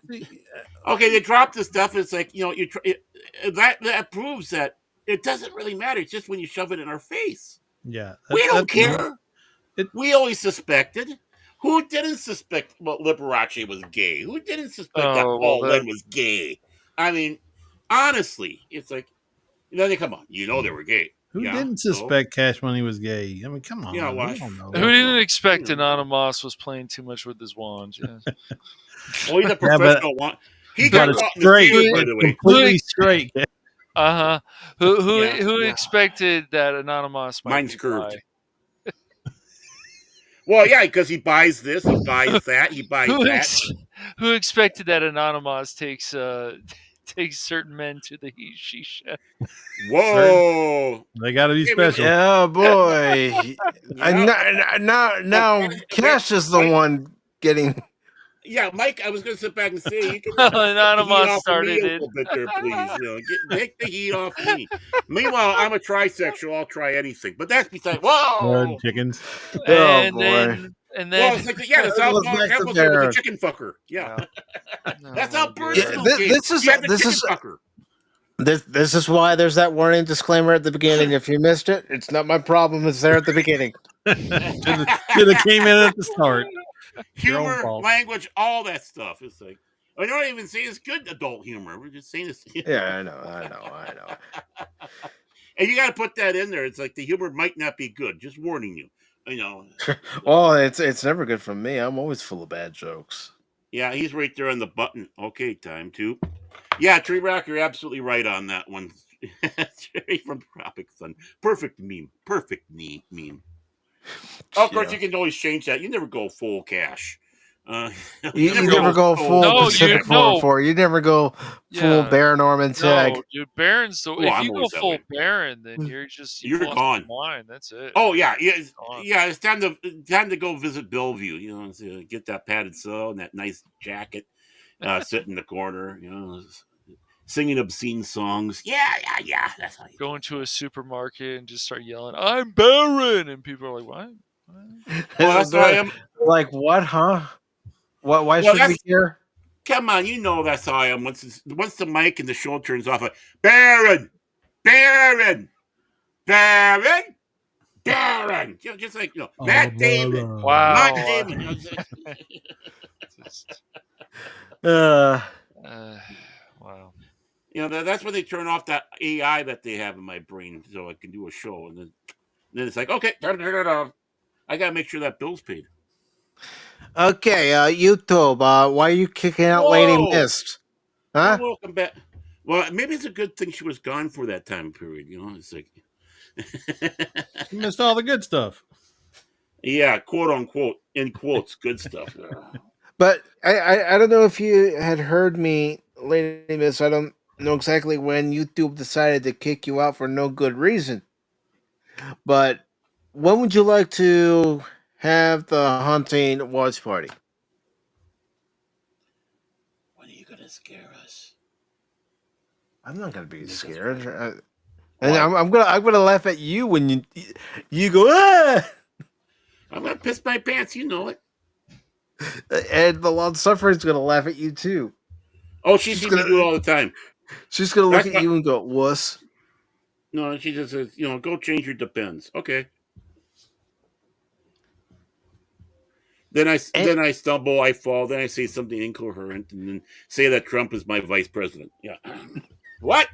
okay, they dropped the stuff. It's like, that proves that it doesn't really matter. It's just when you shove it in our face. Yeah, we don't care. We always suspected. Who didn't suspect Liberace was gay? Who didn't suspect that Paul Lynn was gay? I mean, honestly, it's like, they come on. They were gay. Who didn't suspect Cash Money was gay? I mean, come on. Yeah, well, who didn't expect Anonymous was playing too much with his wand? Yeah. Well, he's a professional one. He got caught in the field, by the way. Completely straight. Who expected that Anonymous might Mine's curved. Well, yeah, because he buys this, he buys that, he buys that. Who expected that Anonymous takes certain men to the she shed? Whoa! They got to be special. Yeah, boy. Now, Cash is the one getting. Yeah, Mike, I was going to sit back and say, you can Anonymous started it. A little bit there, please. Take the heat off me. Meanwhile, I'm a trisexual. I'll try anything. But that's beside. Whoa! Chickens. And boy. then it's like, the South Park the chicken fucker. Yeah. That's how personal. This is why there's that warning disclaimer at the beginning. If you missed it, it's not my problem. It's there at the beginning. Should have came in at the start. Humor, language, all that stuff. It's like, I don't even say it's good adult humor. We're just saying this. Yeah, I know. And you got to put that in there. It's like the humor might not be good. Just warning you. Well, it's never good from me. I'm always full of bad jokes. Yeah, he's right there on the button. Okay, time to. Yeah, Tree Rock, you're absolutely right on that one. Straight from Tropic Sun. Perfect meme. Of course, you can always change that. You never go full Cash. You never never go go full No, Pacific 414. You never go full Yeah. Bear Norman Tag. No, dude, Baron's the. Oh, If I'm you go always that full way. Baron, then you've You're lost your gone. mind. That's it. Oh man. yeah, It's gone. it's time to go visit Bellevue. You know, to get that padded cell and that nice jacket, sit in the corner. You know, singing obscene songs. Yeah. That's how you Go into a supermarket and just start yelling, "I'm Baron," and people are like, "What?" Well, that's how I am. Like what, huh? What? Why Well, should we care? come on, you know that's how I am. Once the mic and the show turns off, like Baron, Baron, Baron, Baron. You know, just like Matt Damon. Wow. Matt Damon. Wow. That's when they turn off that AI that they have in my brain, so I can do a show, and then it's like, okay, turn it off. I gotta make sure that bill's paid. Okay, YouTube. Why are you kicking out Lady Whoa! Mist? Huh? Well, welcome back. Well, maybe it's a good thing she was gone for that time period. It's like You missed all the good stuff. Yeah, quote unquote, in quotes, good stuff. But I don't know if you had heard me, Lady Mist. I don't know exactly when YouTube decided to kick you out for no good reason. But when would you like to have the hunting watch party? When are you gonna scare us? I'm not gonna be scared. And I'm gonna laugh at you when you go ah! I'm gonna piss my pants. You know it. And the Lord Suffering's gonna laugh at you too. Oh, she seems to do it all the time. She's gonna look at you and go, "Wuss." No, she just says, go change your depends. Okay. Then I stumble, I fall, then I say something incoherent, and then say that Trump is my vice president. Yeah. What?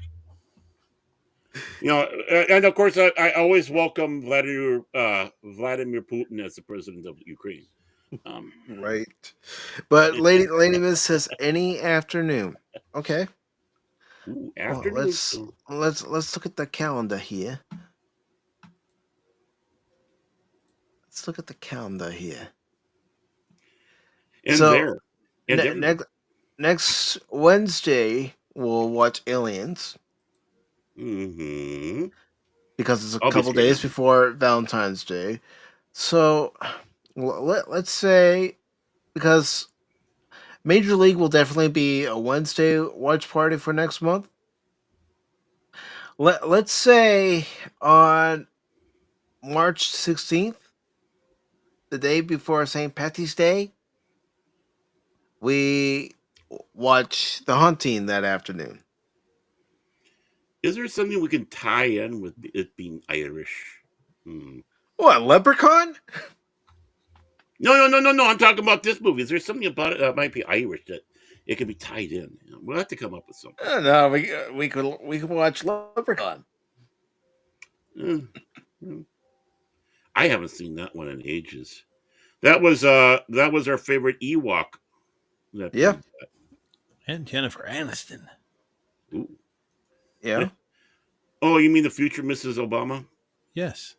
And of course, I always welcome Vladimir Putin as the president of Ukraine. Right. But Lady Miss says any afternoon. Okay. Ooh, afternoon. Well, let's look at the calendar here. Let's look at the calendar here. And so there. And next Wednesday we'll watch Aliens. Mm-hmm. Because it's a couple days before Valentine's Day. So let's say, because Major League will definitely be a Wednesday watch party for next month. Let's say on March 16th, the day before St. Patty's Day, we watch The Hunting that afternoon. Is there something we can tie in with it being Irish? What, Leprechaun? No. I'm talking about this movie. Is there something about it that might be Irish that it can be tied in? We'll have to come up with something. No, we could watch Leprechaun. I haven't seen that one in ages. That was our favorite Ewok. Yeah. And Jennifer Aniston. Ooh. Yeah. Oh, you mean the future Mrs. Obama? Yes.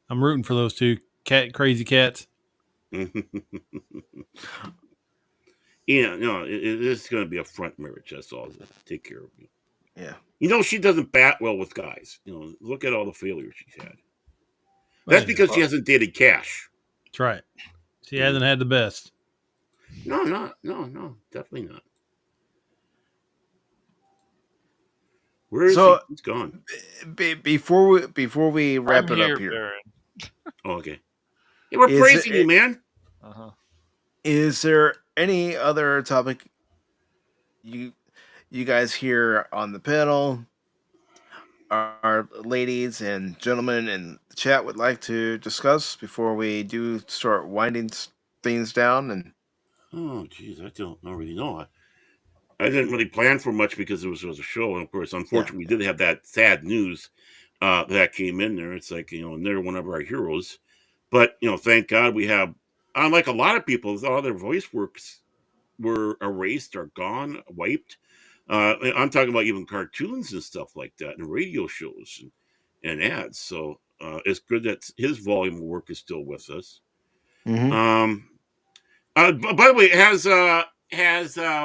I'm rooting for those two crazy cats. Yeah, no, it's going to be a front marriage. That's all. Take care of you. Yeah. She doesn't bat well with guys. Look at all the failures she's had. That's because she hasn't dated Cash. That's right. She hasn't had the best. No, definitely not. Where is he? He's gone. Before we wrap it up here. Baron. Oh, okay. Yeah, we're praising you, man. Uh-huh. Is there any other topic you guys here on the panel, our ladies and gentlemen in the chat would like to discuss before we do start winding things down? And oh, geez, I don't really know. I didn't really plan for much because it was a show, and of course, unfortunately, we did have that sad news that came in there. It's like, and they're one of our heroes, but thank God we have. Unlike a lot of people, all their voice works were erased or gone, wiped. I'm talking about even cartoons and stuff like that, and radio shows and ads. So it's good that his volume of work is still with us. Mm-hmm. By the way, has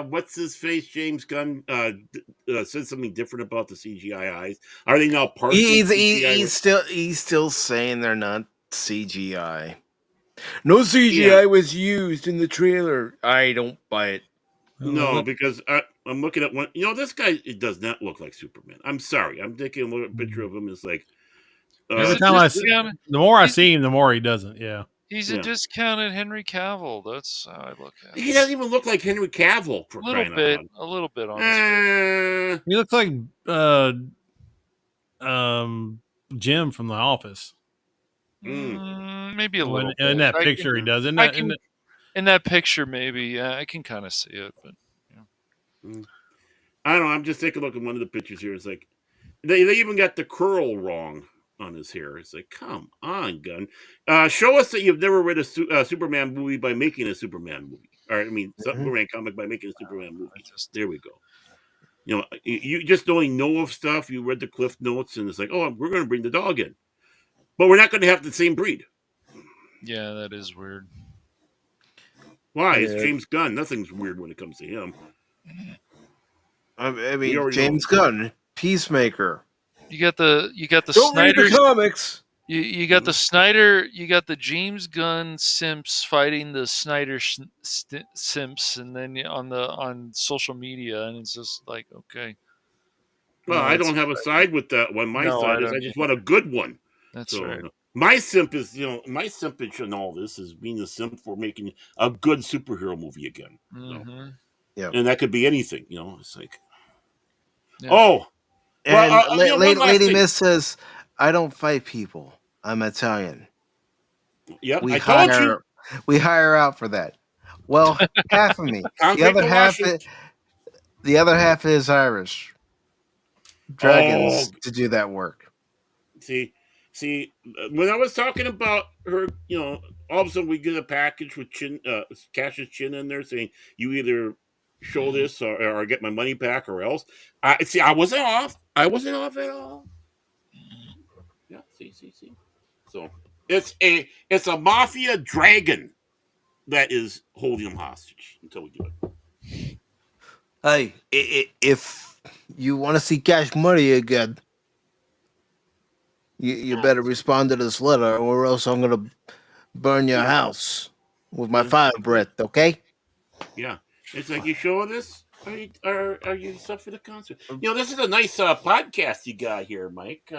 what's his face James Gunn said something different about the CGI eyes? Are they now partially CGI? He's still saying they're not CGI. No CGI was used in the trailer. I don't buy it. No, because I'm looking at one. This guy it does not look like Superman. I'm sorry. I'm taking a picture of him. It's like every time the more I see him, the more he doesn't. Yeah, he's a discounted Henry Cavill. That's how I look at it. He doesn't even look like Henry Cavill. For a little bit on his he looks like Jim from The Office. Maybe a little bit. In that picture, he does. In that picture, maybe. Yeah, I can kind of see it, but I don't know. I'm just taking a look at one of the pictures here. It's like they even got the curl wrong on his hair. It's like, come on, Gunn. Show us that you've never read a Superman movie by making a Superman movie. Or Superman comic by making a Superman movie. There we go. You just only know of stuff. You read the Cliff Notes, and it's like, oh, we're going to bring the dog in, but we're not going to have the same breed. Yeah, that is weird. Why? It's James Gunn. Nothing's weird when it comes to him. I mean, James Gunn, Peacemaker. You got the Don't Snyder read the comics. You got the Snyder. You got the James Gunn simps fighting the Snyder simps, and then on social media, and it's just like, okay. Well, I don't have a side with that one. My side is I just want a good one. That's right. My simp is, my simpage in all this is being the simp for making a good superhero movie again. Mm-hmm. Yeah, and that could be anything. It's like, Lady Miss says, "I don't fight people. I'm Italian." Yep, we hire out for that. Well, half of me. The other half is Irish. Dragons to do that work. See, when I was talking about her, all of a sudden we get a package with Cash's chin in there saying you either show this or I get my money back or else. I wasn't off. I wasn't off at all. Yeah, see. So it's a mafia dragon that is holding him hostage until we do it. Hey, if you want to see Cash Money again, you better respond to this letter, or else I'm gonna burn your house with my fire breath. Okay? Yeah, it's like, you show this. Are you stuff for the concert? This is a nice podcast you got here, Mike.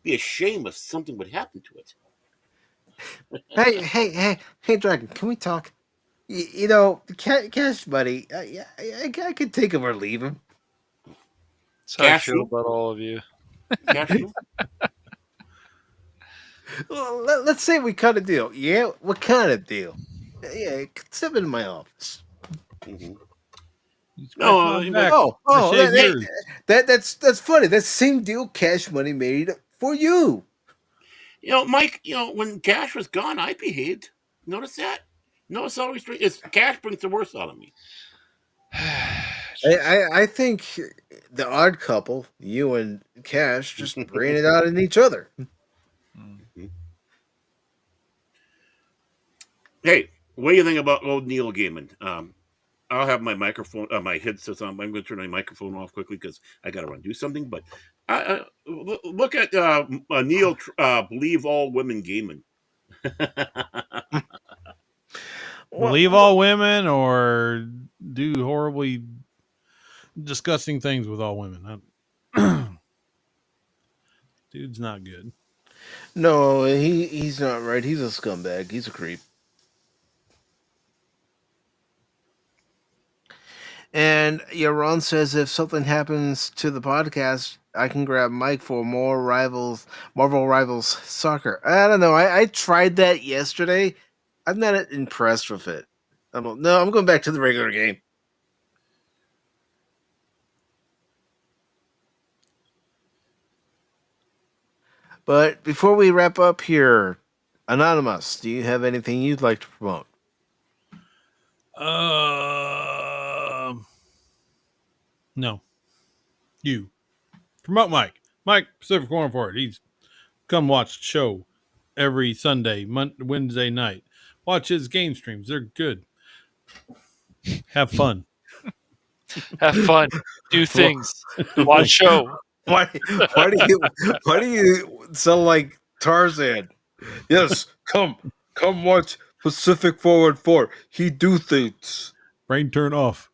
Be a shame if something would happen to it. Hey, Dragon, can we talk? Cash Money. I could take him or leave him. That's how I feel about all of you. Well, let's say we cut a deal. Yeah, what kind of deal? Yeah, step into my office. Mm-hmm. That's funny. That same deal Cash Money made for you. Mike. When Cash was gone, I behaved. Notice that? Notice always Cash brings the worst out of me. I think the odd couple, you and Cash, just bring it out in each other. Mm-hmm. Hey, what do you think about old Neil Gaiman? I'll have my microphone, my headsets on. I'm going to turn my microphone off quickly because I got to run do something. But look at Neil. Believe all women Gaiman. Believe all women, or do horribly disgusting things with all women. Dude's not good. No, he's not right. He's a scumbag. He's a creep. And Ron says if something happens to the podcast, I can grab Mike for more Marvel Rivals soccer. I don't know. I tried that yesterday. I'm not impressed with it. I'm going back to the regular game. But before we wrap up here, Anonymous, do you have anything you'd like to promote? No. You promote Mike. Pacific414. He's come watch the show every Sunday, Wednesday night. Watch his game streams. They're good. Have fun. Have fun. Do things. Watch show. Why do you sound like Tarzan? Yes, come watch Pacific414. He do things. Brain turn off.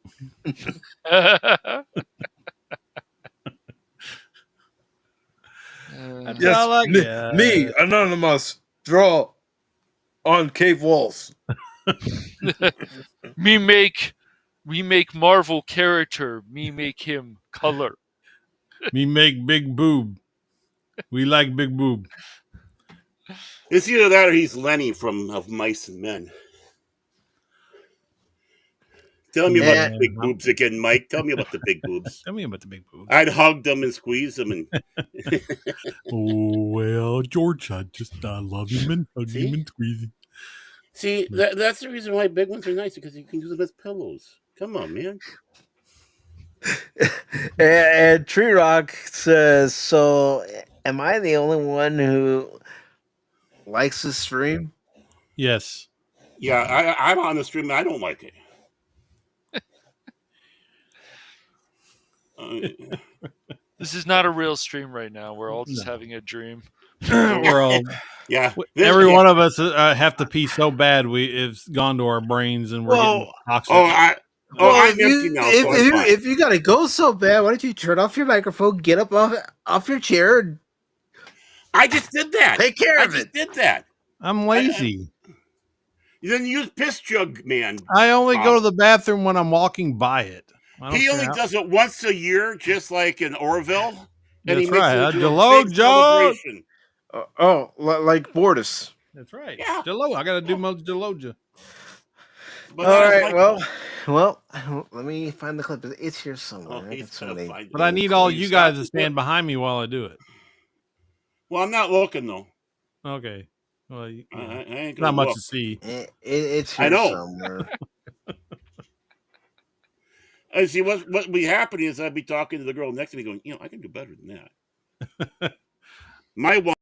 That's Yes, all I me, got. me, Anonymous, draw on cave walls. we make Marvel character. Me make him color. Me make big boob. We like big boob. It's either that or he's Lenny from Of Mice and Men. Tell me about the big boobs again, Mike. Tell me about the big boobs. Tell me about the big boobs. I'd hug them and squeeze them. And oh, well, George, I just love him and hug him and squeeze him. See, that's the reason why big ones are nice, because you can use them as pillows. Come on, man. And Tree Rock says, so am I the only one who likes this stream? Yes. Yeah, I'm on the stream and I don't like it. This is not a real stream right now. We're all just having a dream. We're all Every one of us have to pee so bad it's gone to our brains and we're getting toxic. I'm empty now. If you gotta go so bad, why don't you turn off your microphone, get up off your chair, and I just did that. Take care of it. I just did that. I'm lazy. You didn't use piss jug, man. I only go to the bathroom when I'm walking by it. He only does it once a year, just like in Orville. And That's he makes right. it into a Jello big jug. celebration. Like Bortus. That's right. Yeah. Jello. I got to do most Jelloja. But all right. Well, let me find the clip. It's here somewhere. But I need all you guys to stand behind me while I do it. Well, I'm not looking though. Okay. Well, I ain't not gonna much look. to see. It's here somewhere. And see, what would be happening is I'd be talking to the girl next to me, going, I can do better than that. My one.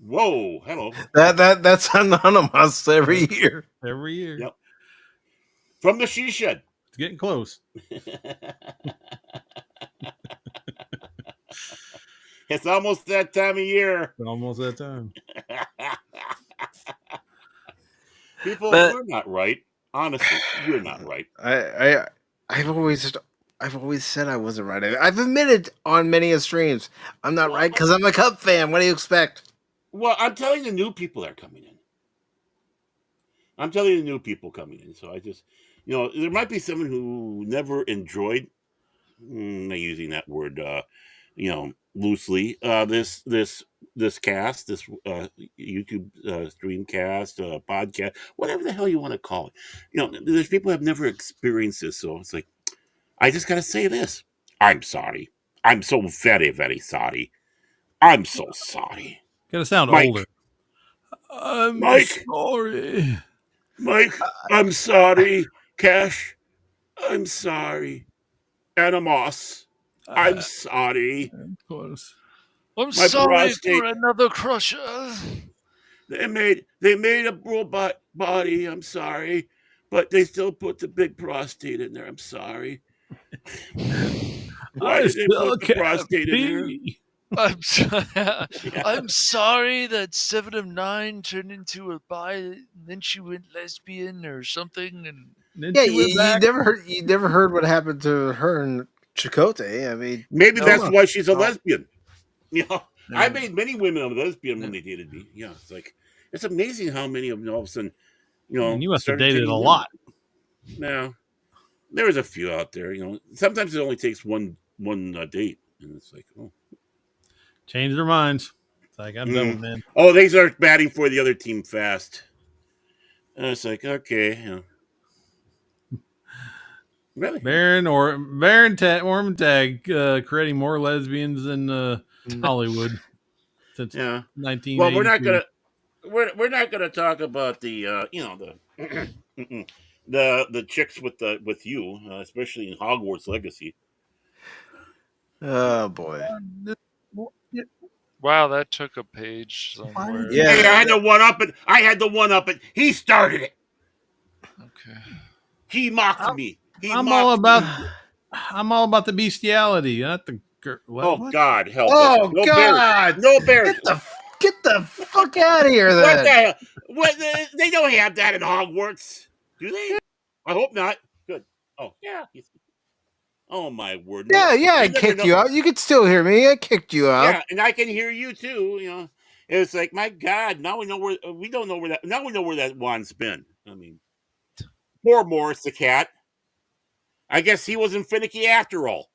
Whoa! Hello. That's anonymous every year. Every year. Yep. From the she shed. It's getting close. It's almost that time of year. It's almost that time. People, we're not right. Honestly, you're not right. I've always said I wasn't right. I've admitted on many streams I'm not right because I'm a Cub fan. What do you expect? Well, I'm telling the new people that are coming in. So I just, there might be someone who never enjoyed, using that word, loosely, this cast, this YouTube streamcast, podcast, whatever the hell you want to call it. There's people who have never experienced this, so it's like, I just got to say this. I'm sorry. I'm so very, very sorry. I'm so sorry. Gotta sound Mike. older. I'm sorry. Mike, I'm sorry. Cash, I'm sorry. Animos, I'm sorry. Of course. I'm sorry for another crusher. They made a robot body. I'm sorry, but they still put the big prostate in there. I'm sorry. Why did they put the prostate in there? I'm sorry that 7 of 9 turned into a bi, and then she went lesbian or something, and yeah, you never heard what happened to her and Chakotay. I mean, maybe that's why she's a lesbian. I made many women a lesbian when they dated me. Yeah, it's amazing how many of them all of a sudden, you must have dated a lot. No, there was a few out there. Sometimes it only takes one date, and it's like, oh. Change their minds. It's like, I'm done with men. Oh, they start batting for the other team fast. And it's like, okay. Really? Baron Ormtag creating more lesbians than Hollywood since 1982. Well, we're not gonna talk about the the chicks with you, especially in Hogwarts Legacy. Oh boy. Wow, that took a page somewhere. Yeah. Hey, I had to one up it. I had to one up it. He started it. Okay. He mocked me. I'm all about the bestiality, not the what? God, help us! Oh No God! bears. No bears. Get the fuck out of here! What the Then. hell? What? They don't have that in Hogwarts, do they? I hope not. Good. Oh yeah. Oh my word. No, Yeah, I you never kicked know. you out. You could still hear me. I kicked you out. Yeah, and I can hear you too. You know, it's like my God. Now we know where we don't know where that. Now we know where that wand's been. I mean, poor Morris the cat. I guess he wasn't finicky after all.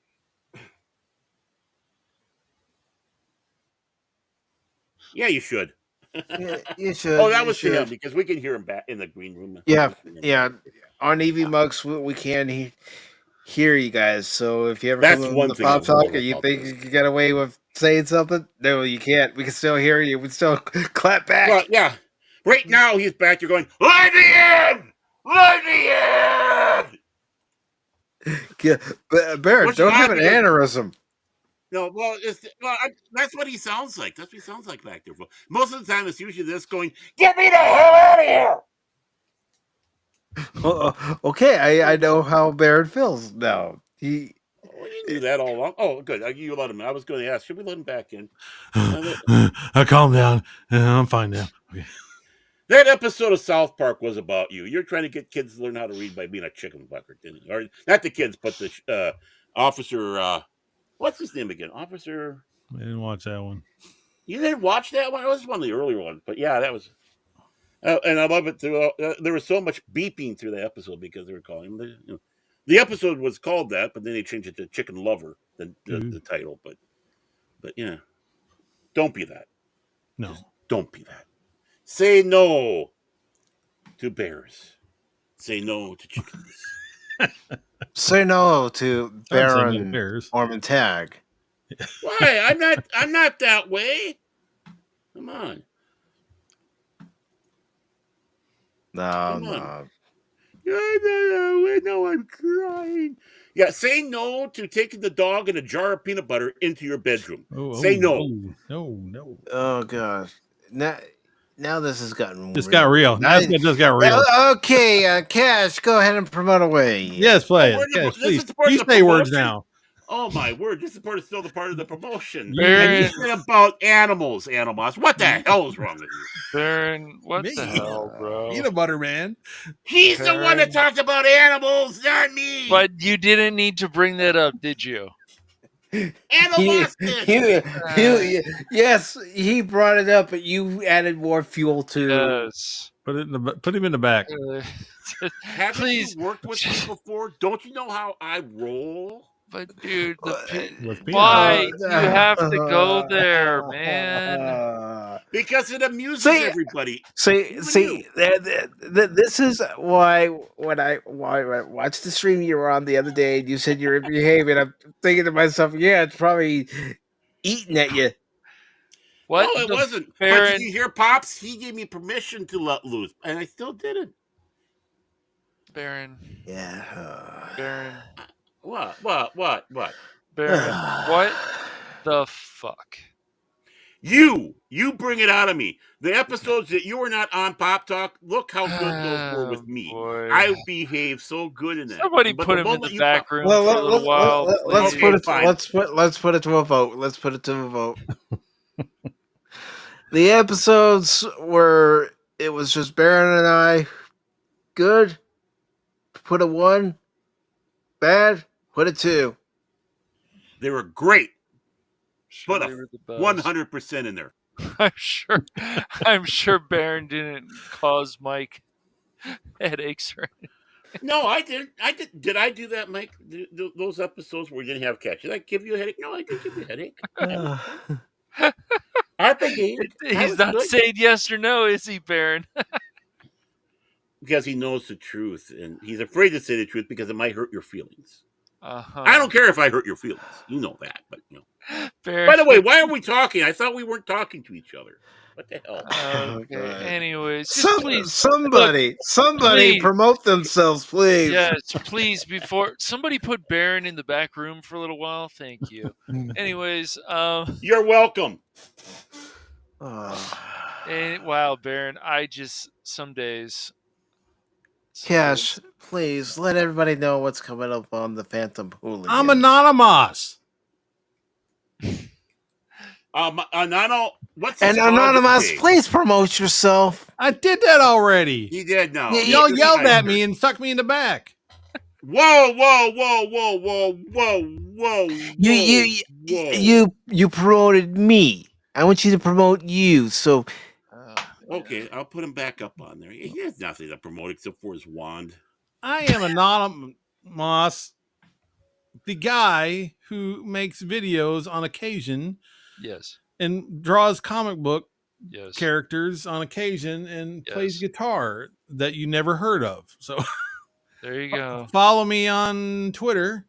Yeah, you should. Yeah, you should. Oh, that you was to him should. because we can hear him back in the green room. Yeah. On EV Mugs, we can't hear you guys. So if you ever That's come in one the thing I pop talk love and you about think this. you can get away with saying something, no, you can't. We can still hear you. We still clap back. Well, yeah. Right now he's back there going, "Let me in! Let me in!" Yeah, Barrett, Which don't is have odd an because- aneurysm. No, well, that's what he sounds like. That's what he sounds like back there. Most of the time, it's usually this going, "Get me the hell out of here!" Okay, I know how Barrett feels now. Well, you knew that all along. Oh, good. You let him. I was going to ask, should we let him back in? Calm down. I'm fine now. Okay. That episode of South Park was about you. You're trying to get kids to learn how to read by being a chicken bucket, didn't you? Or not the kids, but the officer. What's his name again? Officer. I didn't watch that one. You didn't watch that one? It was one of the earlier ones, but yeah, that was. And I love it through. There was so much beeping through the episode because they were calling him. The episode was called that, but then they changed it to Chicken Lover, the title. But yeah, don't be that. No, just don't be that. Say no to bears. Say no to chickens. Say no to Baron bears. Ormond-Tag. Why? I'm not that way. Come on. No. No, I'm crying. Yeah, say no to taking the dog and a jar of peanut butter into your bedroom. Say no. No. Oh gosh. Now this has gotten This got real. It just got real. Okay, Cash, go ahead and promote away. Yes, play it. Cash, please. You say words now. Oh my word! This is still the part of the promotion. Baron. And you said about animals. What the hell is wrong with you, Baron? What the hell, bro? Peanut butter man. He's the one that talked about animals, not me. But you didn't need to bring that up, did you? Yes, he brought it up, but you added more fuel to. Yes. Put him in the back. Haven't Please. you worked with me before? Don't you know how I roll? But dude, why you have to go there, man? Because it amuses everybody. This is why when I watched the stream you were on the other day and you said you were behaving, I'm thinking to myself, yeah, it's probably eating at you. What? No, it wasn't. Baron... But did you hear Pops? He gave me permission to let loose, and I still didn't. Baron. Yeah. Baron. What? Baron, what the fuck? You bring it out of me. The episodes that you were not on Pop Talk, look how good those were with me. Boy. I behaved so good in that. Somebody put him in the back room for a little while. Let's put it to a vote. Let's put it to a vote. The episodes where it was just Baron and I, good. Put a 1. Bad. Put a 2. They were great. Sure, Put a 100% in there. I'm sure Baron didn't cause Mike headaches or anything. No, I didn't. Did I do that, Mike? Those episodes where you didn't have catch. Did I give you a headache? No, I didn't give you a headache. I behaved. He's not saying yes or no, is he, Baron? Because he knows the truth, and he's afraid to say the truth because it might hurt your feelings. I don't care if I hurt your feelings. You know that, but Baron, By the way, why are we talking? I thought we weren't talking to each other. What the hell? Okay. Anyways, just please, somebody please. promote themselves, please. Yes, please. Before somebody put Baron in the back room for a little while. Thank you. Anyways, you're welcome. Wow, Baron, I just some days. Cash, please let everybody know what's coming up on the Phantom Hooligan. I'm anonymous. What's and anonymous? Please promote yourself. I did that already. You did now. Y'all yelled at me and stuck me in the back. Whoa! You promoted me. I want you to promote you. So. Okay, I'll put him back up on there. He has nothing to promote except for his wand. I am anonymous, the guy who makes videos on occasion. Yes. And draws comic book characters on occasion and plays guitar that you never heard of. So there you go. Follow me on Twitter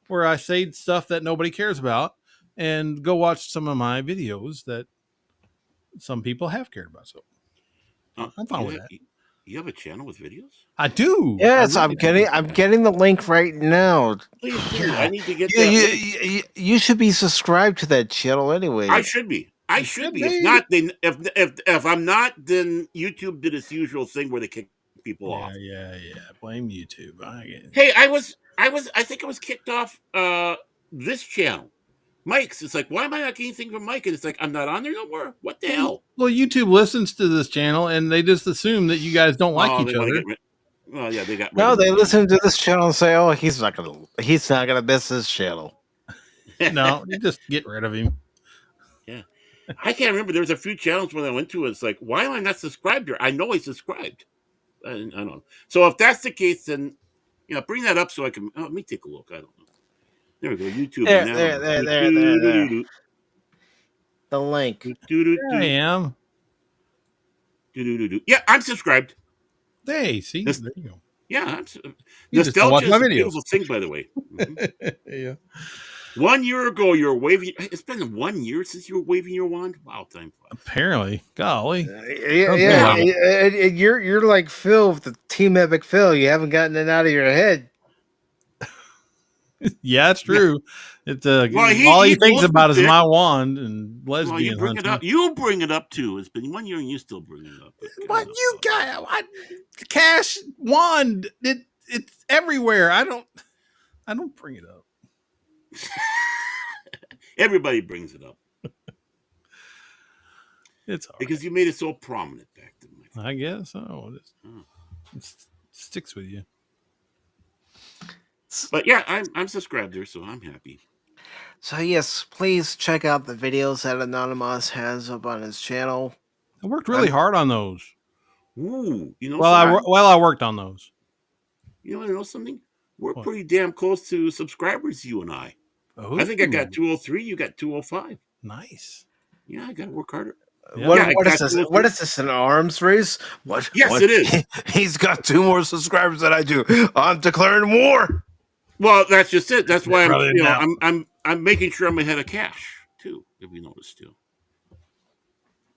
where I say stuff that nobody cares about, and go watch some of my videos that some people have cared about. So I'm fine with that. You have a channel with videos? I do. Yes, I'm getting the link right now. Please, I need to get that. You should be subscribed to that channel anyway. I should be. If not, then if I'm not, then YouTube did its usual thing where they kick people off. Yeah. Blame YouTube. Hey, I think I was kicked off this channel. Mike's. It's like, why am I not getting anything from Mike? And it's like, I'm not on there no more. What the hell? Well, YouTube listens to this channel and they just assume that you guys don't like each other. Well, yeah, they got. No, they listen to this channel and say, "Oh, he's not gonna miss this channel." No, you just get rid of him. Yeah, I can't remember. There was a few channels when I went to. It's like, why am I not subscribed here? I know I subscribed. I don't know. So if that's the case, then bring that up so I can. Let me take a look. I don't know. There we go. YouTube. There. The link. I am. Yeah, I'm subscribed. Hey, see, there you go. Yeah, nostalgia is a beautiful thing, by the way. Mm-hmm. Yeah. 1 year ago, you were waving. It's been 1 year since you were waving your wand. Wow, time flies. Apparently, golly. Yeah. You're like Phil with the Team Epic Phil. You haven't gotten it out of your head. Yeah, it's true. It's all he thinks about is my wand and lesbian. You bring it up too. It's been 1 year and you still bring it up. What you got? Cash wand? It's everywhere. I don't bring it up. Everybody brings it up. It's all because you made it so prominent back then. I guess so. It sticks with you. But yeah, I'm subscribed there, so I'm happy. So yes, please check out the videos that Anonymous has up on his channel. I worked really hard on those. Ooh, I worked on those. You want to know something? We're pretty damn close to subscribers, you and I. Oh, I think I got 203. You got 205. Nice. Yeah, I got to work harder. Yeah. What is this? What is this? An arms race? What? Yes, it is. He's got 2 more subscribers than I do. I'm declaring war. Well, that's just it. That's why I'm making sure I'm ahead of Cash too. If you notice too.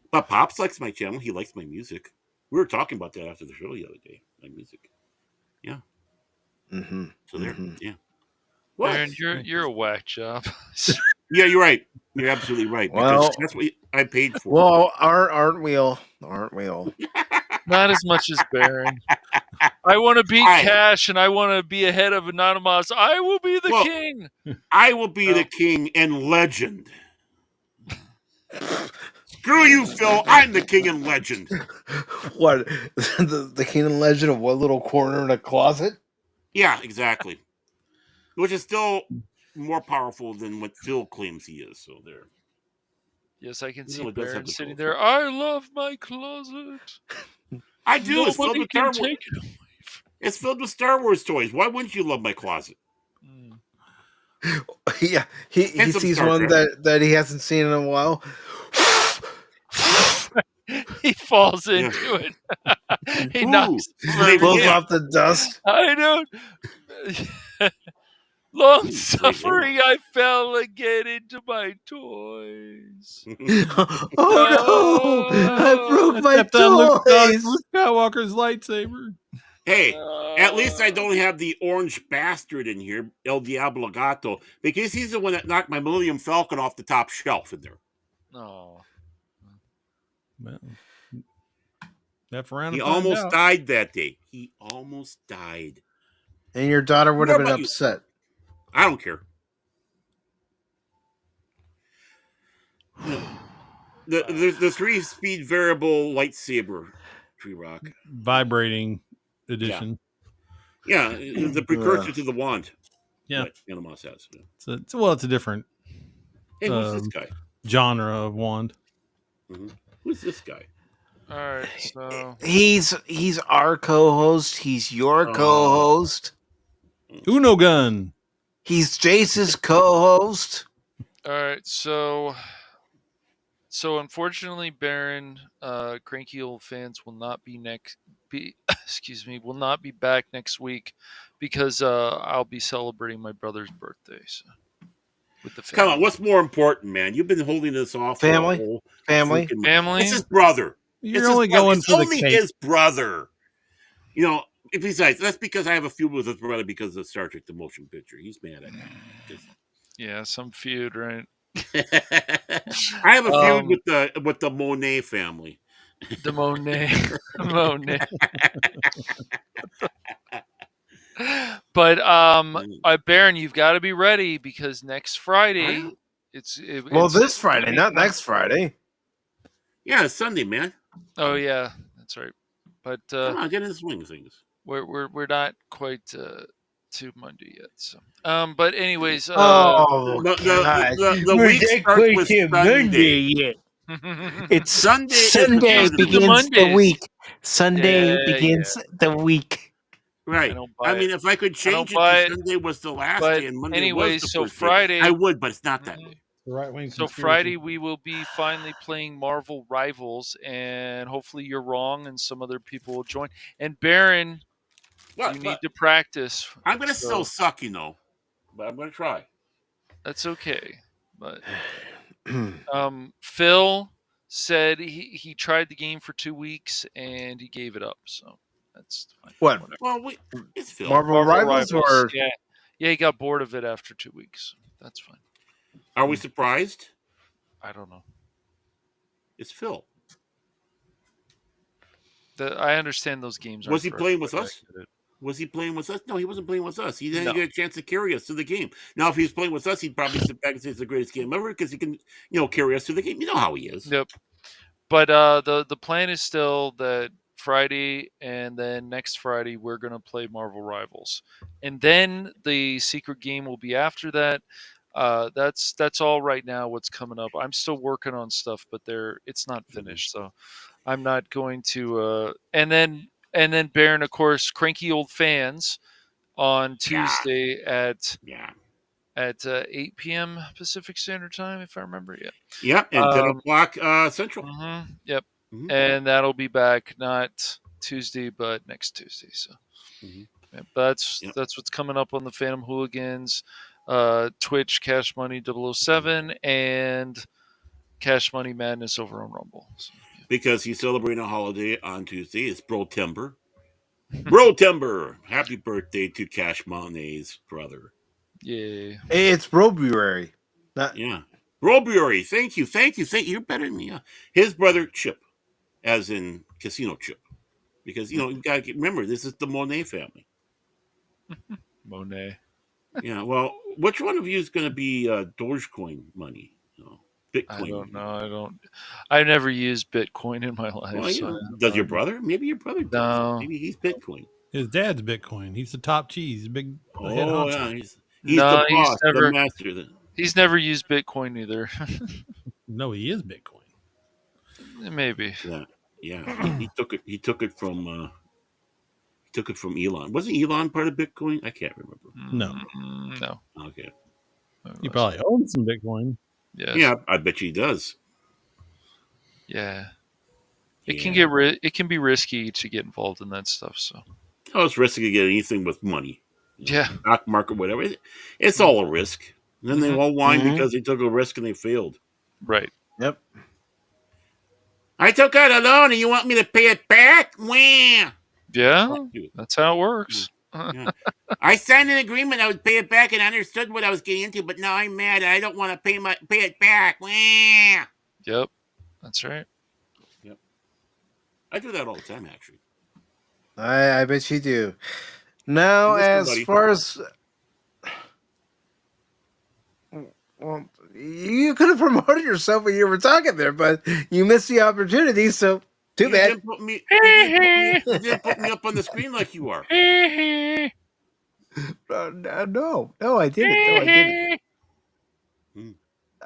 But Pops likes my channel. He likes my music. We were talking about that after the show the other day. My music. Yeah. Mm-hmm. So there. Mm-hmm. Yeah. Aaron, you're a whack job. Yeah, you're right. You're absolutely right. Because that's what I paid for. Well, aren't we all? Aren't we all? Not as much as Baron. I want to beat Cash and I want to be ahead of Anonymous. I will be the king. I will be the king and legend. Screw you, Phil. I'm the king and legend. What? The king and legend of what little corner in a closet? Yeah, exactly. Which is still more powerful than what Phil claims he is. So there. Yes, I can see Baron sitting there. I love my closet. I do. It's filled with Star Wars. It's filled with Star Wars toys. Why wouldn't you love my closet? Yeah, he sees one that he hasn't seen in a while. He falls into it. He knocks blows off the dust. I don't. Long suffering, I fell again into my toys. Oh no! I broke my Stepped on Luke toys. Skywalker's lightsaber. Hey, at least I don't have the orange bastard in here, El Diablo Gato, because he's the one that knocked my Millennium Falcon off the top shelf in there. Oh. Well, that's around He to find almost out. died that day. He almost died. And your daughter would What have been about you? upset. I don't care. The 3-speed variable lightsaber, Tree Rock. Vibrating edition. Yeah, the precursor to the wand. Yeah. That Animos has. It's a different Hey, who's this guy? genre of wand. Mm-hmm. Who's this guy? All right, so He's our co-host. He's your co-host. Uno gun. He's Jace's co-host. all right, so unfortunately, Baron, cranky old fans will not be will not be back next week because I'll be celebrating my brother's birthday. So with the family. Come on, what's more important, man? You've been holding this off. Family? For a whole Family? freaking- Family? It's his brother. You're only going it's for the only cake. his brother. You know, besides, that's because I have a feud with his brother because of Star Trek: The Motion Picture. He's mad at me. Yeah, some feud, right? I have a feud with the Monet family. The Monet. But Baron, you've got to be ready because next Friday it's this Friday, not next Friday. Yeah, it's Sunday, man. Oh yeah, that's right. But come on, get in the swing of things. We're not quite to Monday yet. So but anyways, the week starts with Sunday yet. It's Sunday begins the week. Sunday begins the week. Right. I mean, if I could change it to Sunday was the last day and Monday was the first Friday, day, I would, but it's not that day. Right-wing so Friday we will be finally playing Marvel Rivals, and hopefully you're wrong and some other people will join. And Baron, you need to practice. I'm going to still suck, you know, but I'm going to try. That's okay. But Phil said he tried the game for 2 weeks and he gave it up. So that's fine. What? Well, it's Phil. Marvel Rivals or yeah, he got bored of it after 2 weeks. That's fine. Are we surprised? I don't know. It's Phil. I understand those games. Was he playing with us? Was he playing with us? No, he wasn't playing with us. He didn't get a chance to carry us to the game. Now, if he was playing with us, he'd probably sit back and say it's the greatest game ever because he can, carry us to the game. You know how he is. Yep. But the plan is still that Friday and then next Friday we're going to play Marvel Rivals, and then the secret game will be after that. That's all right now. What's coming up? I'm still working on stuff, but it's not finished, so I'm not going to. And then Baron, of course, cranky old fans on Tuesday at 8 p.m. Pacific Standard Time, if I remember. Yeah, and 10 o'clock Central. Yep, and that'll be back not Tuesday, but next Tuesday. So, but that's what's coming up on the Phantom Hooligans. Twitch, Cash Money 007, and Cash Money Madness over on Rumble. So, because he's celebrating a holiday on Tuesday. It's Bro-Timber. Bro-Timber! Happy birthday to Cash Money's brother. Yay. It's Robuary. Robuary. Thank you. You're better than me. His brother, Chip, as in Casino Chip. Because, you got to remember, this is the Monet family. Monet. Yeah, well, which one of you is going to be Dogecoin money? Bitcoin. I don't know. I've never used Bitcoin in my life. Well, does your brother? Maybe your brother does. No. Maybe he's Bitcoin. His dad's Bitcoin. He's the top cheese. Big. Head he's the boss, the master. He's never used Bitcoin either. No, he is Bitcoin. Maybe. Yeah. He took it from Elon. Wasn't Elon part of Bitcoin? I can't remember. No. Okay. He probably owns some Bitcoin. Yes. Yeah, I bet you he does. Yeah. It can be risky to get involved in that stuff. So. Oh, it's risky to get anything with money. Yeah. stock market, whatever. It's all a risk. And then they all whine because they took a risk and they failed. Right. Yep. I took out a loan and you want me to pay it back? Wah! Yeah, that's how it works. Yeah. I signed an agreement I would pay it back and understood what I was getting into, but now I'm mad. I don't want to pay it back. Wah! Yep, that's right. Yep. I do that all the time, actually. I bet you do. Now, Listen, as buddy. far as well, you could have promoted yourself when you were talking there, but you missed the opportunity. So too bad. You didn't put me up on the screen like you are. No, I didn't. No, I didn't.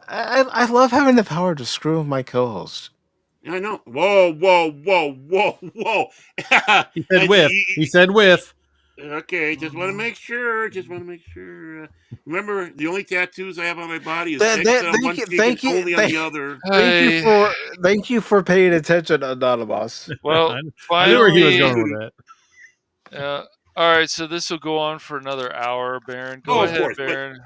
I love having the power to screw with my co-host. I know. Whoa. He said with. He said with. Okay, just want to make sure. Remember, the only tattoos I have on my body is Thank you, only on the other. Thank you for paying attention, Anonymous. Well, I knew where he was going with that. All right, so this will go on for another hour, Baron. Go ahead, of course, Baron.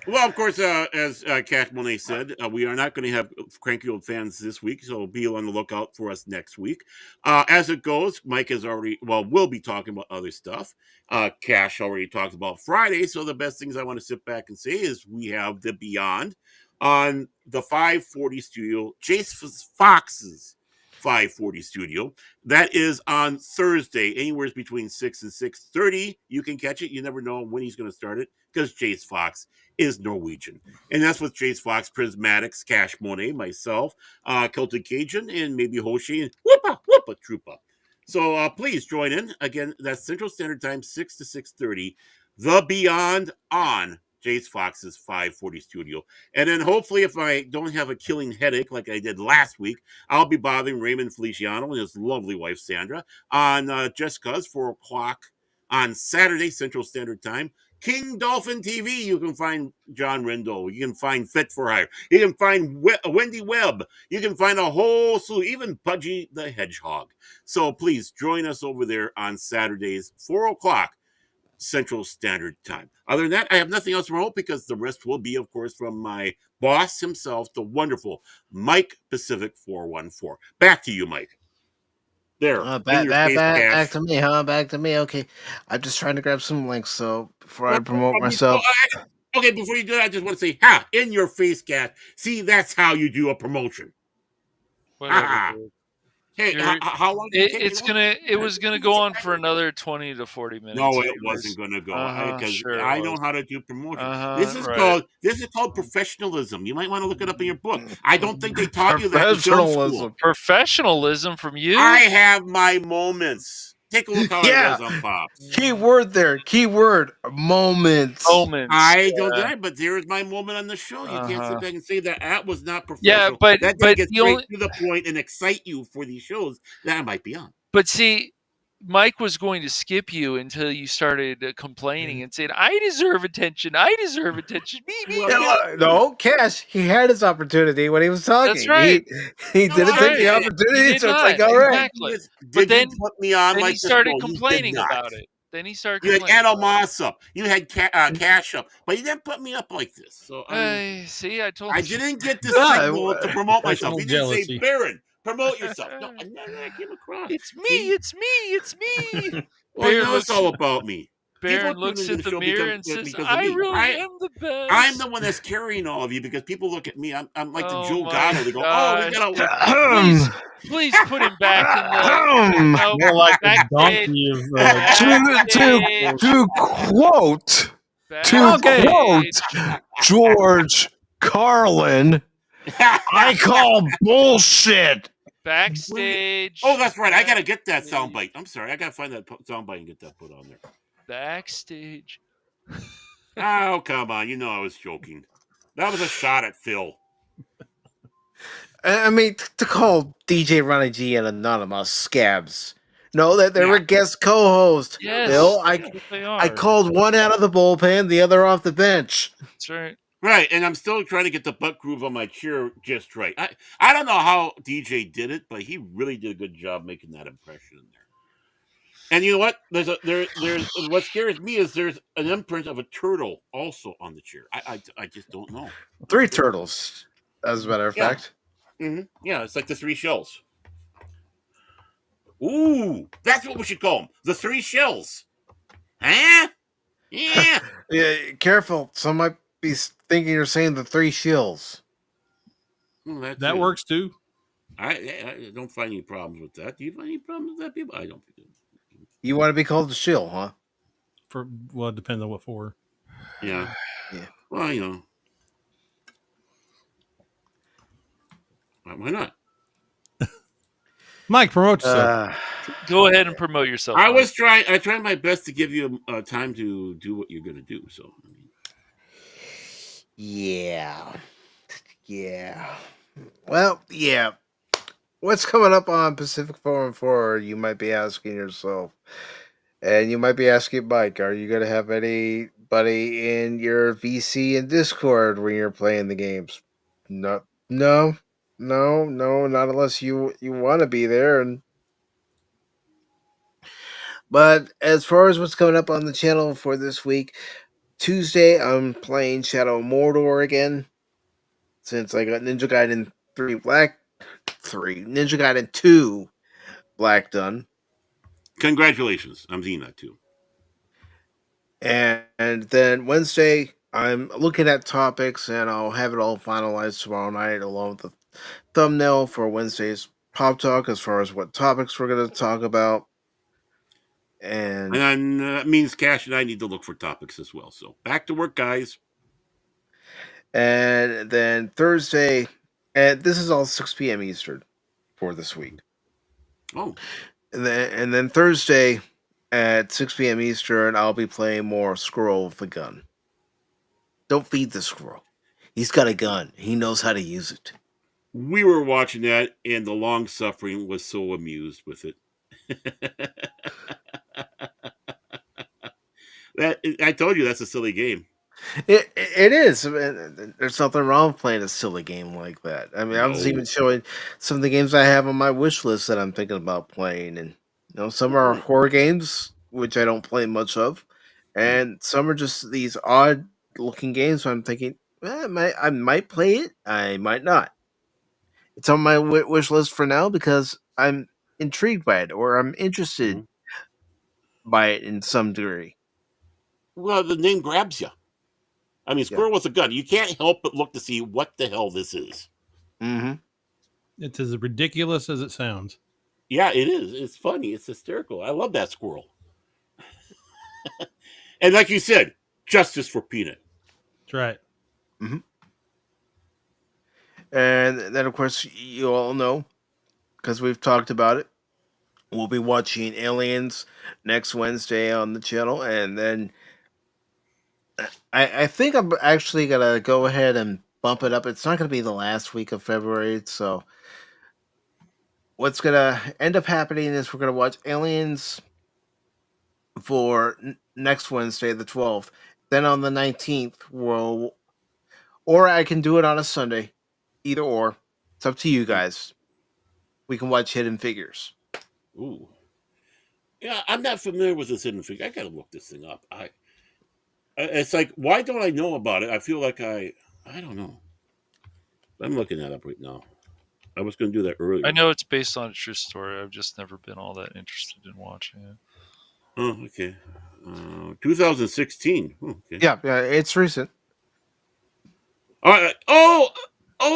Well, of course, as Cat Monet said, we are not going to have Cranky Old Fans this week, so be on the lookout for us next week. As it goes, Mike has will be talking about other stuff. Cash already talked about Friday, so the best things I want to sit back and say is we have the Beyond on the 540 studio, Chase Fox's 540 studio. That is on Thursday, anywhere between 6 and 6:30. You can catch it. You never know when he's going to start it because Chase Fox is Norwegian. And that's with Chase Fox, Prismatics, Cash Monet, myself, Celtic Cajun, and maybe Hoshi, and Whoopa Troopa. So please join in. Again, that's Central Standard Time, 6 to 6:30. The Beyond on Jace Fox's 540 studio. And then hopefully, if I don't have a killing headache like I did last week, I'll be bothering Raymond Feliciano and his lovely wife, Sandra, on Jessica's 4 o'clock on Saturday, Central Standard Time. King Dolphin TV, you can find John Rendell. You can find Fit for Hire. You can find Wendy Webb. You can find a whole slew, even Pudgy the Hedgehog. So please join us over there on Saturdays, 4 o'clock. Central Standard Time. Other than that, I have nothing else to promote because the rest will be, of course, from my boss himself, the wonderful Mike Pacific414. Back to you, Mike. There. Back to me, huh? Back to me. Okay. I'm just trying to grab some links, so before I promote myself. Okay, before you do that, I just want to say, in your face, Cat. See, that's how you do a promotion. Hey, how long did it was gonna go on for another 20 to 40 minutes. No, it wasn't gonna go because I know how to do promotion. This is called professionalism. You might want to look it up in your book. I don't think they taught you that in film school. Professionalism from you? I have my moments. Take a look how I was on Pops. Key word there. Key word. Moments. I don't deny, but there's my moment on the show. You can't sit back and say that was not professional. Yeah, but that didn't get straight to the point and excite you for these shows that I might be on. But see, Mike was going to skip you until you started complaining and saying, I deserve attention. I deserve attention. Me. No, Cash, he had his opportunity when he was talking. That's right. He didn't take the opportunity, so it's like, all right. Exactly. But then put me on then like he started complaining about it. You had Adelmas up. You had Cash up. But you didn't put me up like this. So see, I told you. I didn't get the signal to promote myself. You didn't say, Baron, promote yourself. No, I came across. It's me. Well, now it's all about me. Baron looks at the mirror and says, I really am the best. I'm the one that's carrying all of you because people look at me. I'm like the Joe Gatto. They go, we gotta please put him back in the more like a donkey of to quote George Carlin, I call bullshit. Backstage. Oh, that's right. I gotta get that soundbite. I'm sorry. I gotta find that soundbite and get that put on there. Backstage. Oh, come on. You know I was joking. That was a shot at Phil. I mean, to call DJ Ronnie G and Anonymous scabs. No, that they were guest co-hosts. Yes, Bill, I called one out of the bullpen, the other off the bench. That's right. Right, and I'm still trying to get the butt groove on my chair just right. I don't know how DJ did it, but he really did a good job making that impression in there. And you know what? There's what scares me is there's an imprint of a turtle also on the chair. I just don't know. 3 turtles, as a matter of Yeah. fact. Yeah, it's like the 3 shells. Ooh, that's what we should call them. The 3 shells. Huh? Yeah. Yeah, careful. Some might be thinking you're saying the 3 shills. Well, That works too. I don't find any problems with that. Do you find any problems with that, people? I don't. You want to be called the shill, huh? Well, it depends on what for. Yeah. Yeah. Well, why not? Mike, promote yourself. Go ahead and promote yourself. I Mike. was trying. I tried my best to give you time to do what you're going to do. So, Yeah. Yeah. Well, yeah. What's coming up on Pacific414? You might be asking yourself. And you might be asking Mike, are you going to have anybody in your VC and Discord when you're playing the games? No. No. No, not unless you want to be there. But as far as what's coming up on the channel for this week, Tuesday I'm playing Shadow of Mordor again. Since I got Ninja Gaiden 3, Ninja Gaiden 2 Black done. congratulations! I'm seeing that too. And then Wednesday, I'm looking at topics, and I'll have it all finalized tomorrow night, along with the thumbnail for Wednesday's Pop Talk, as far as what topics we're going to talk about. And that means Cash and I need to look for topics as well. So back to work, guys. And then Thursday, and this is all 6 p.m. Eastern for this week. Oh. And then Thursday at 6 p.m. Eastern, I'll be playing more Squirrel with a Gun. Don't feed the squirrel. He's got a gun. He knows how to use it. We were watching that, and the long suffering was so amused with it. I told you that's a silly game. It is. There's nothing wrong with playing a silly game like that. I mean, I was even showing some of the games I have on my wish list that I'm thinking about playing, and some are horror games, which I don't play much of, and some are just these odd looking games. So I'm thinking, I might play it, I might not. It's on my wish list for now because I'm intrigued by it, or I'm interested by it in some degree. Well, the name grabs you. I mean, Squirrel with a Gun. You can't help but look to see what the hell this is. Mm-hmm. It's as ridiculous as it sounds. Yeah, it is. It's funny. It's hysterical. I love that squirrel. And like you said, justice for Peanut. That's right. Mm-hmm. And then, of course, you all know, because we've talked about it, we'll be watching Aliens next Wednesday on the channel. And then I think I'm actually going to go ahead and bump it up. It's not going to be the last week of February. So what's going to end up happening is we're going to watch Aliens for next Wednesday, the 12th. Then on the 19th, or I can do it on a Sunday. Either or. It's up to you guys. We can watch Hidden Figures. Ooh. Yeah, I'm not familiar with this Hidden Figure. I gotta look this thing up. It's like, why don't I know about it? I feel like I don't know. I'm looking that up right now. I was going to do that earlier. I know it's based on a true story. I've just never been all that interested in watching it. Oh, okay. 2016. Oh, okay. Yeah, it's recent.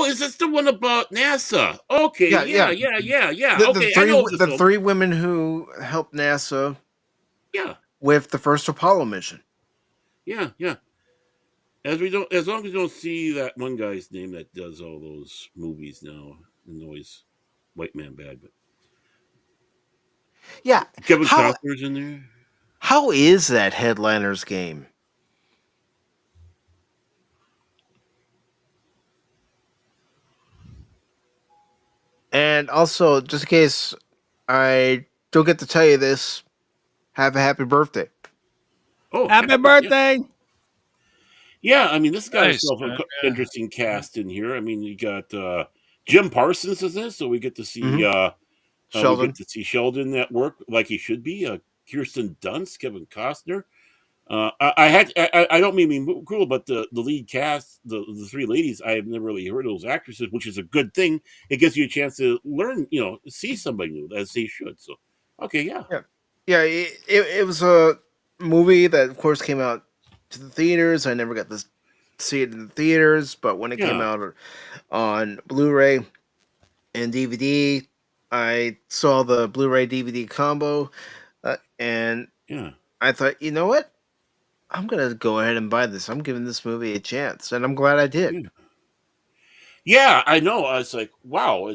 Is this the one about NASA? Okay, yeah. The 3 women who helped NASA. Yeah. With the first Apollo mission. Yeah. As long as we don't see that one guy's name that does all those movies now, and always white man bad, but yeah, Kevin Costner's in there. How is that Headliners game? And also, just in case I don't get to tell you this, have a happy birthday. Oh, happy birthday! Yeah, I mean, this guy's an interesting cast in here. I mean, you got Jim Parsons is this, so we get to see Sheldon. We get to see Sheldon at work like he should be. Kirsten Dunst, Kevin Costner. I don't mean to be cruel, but the lead cast, the three ladies, I have never really heard of those actresses, which is a good thing. It gives you a chance to learn, see somebody new as they should. So, okay, yeah, Yeah, it was a movie that, of course, came out to the theaters. I never got to see it in the theaters, but when it came yeah, out on Blu-ray and DVD, I saw the Blu-ray DVD combo, and yeah. I thought, you know what? I'm gonna go ahead and buy this. I'm giving this movie a chance, and I'm glad I did. Yeah. Yeah, I know. I was like, wow.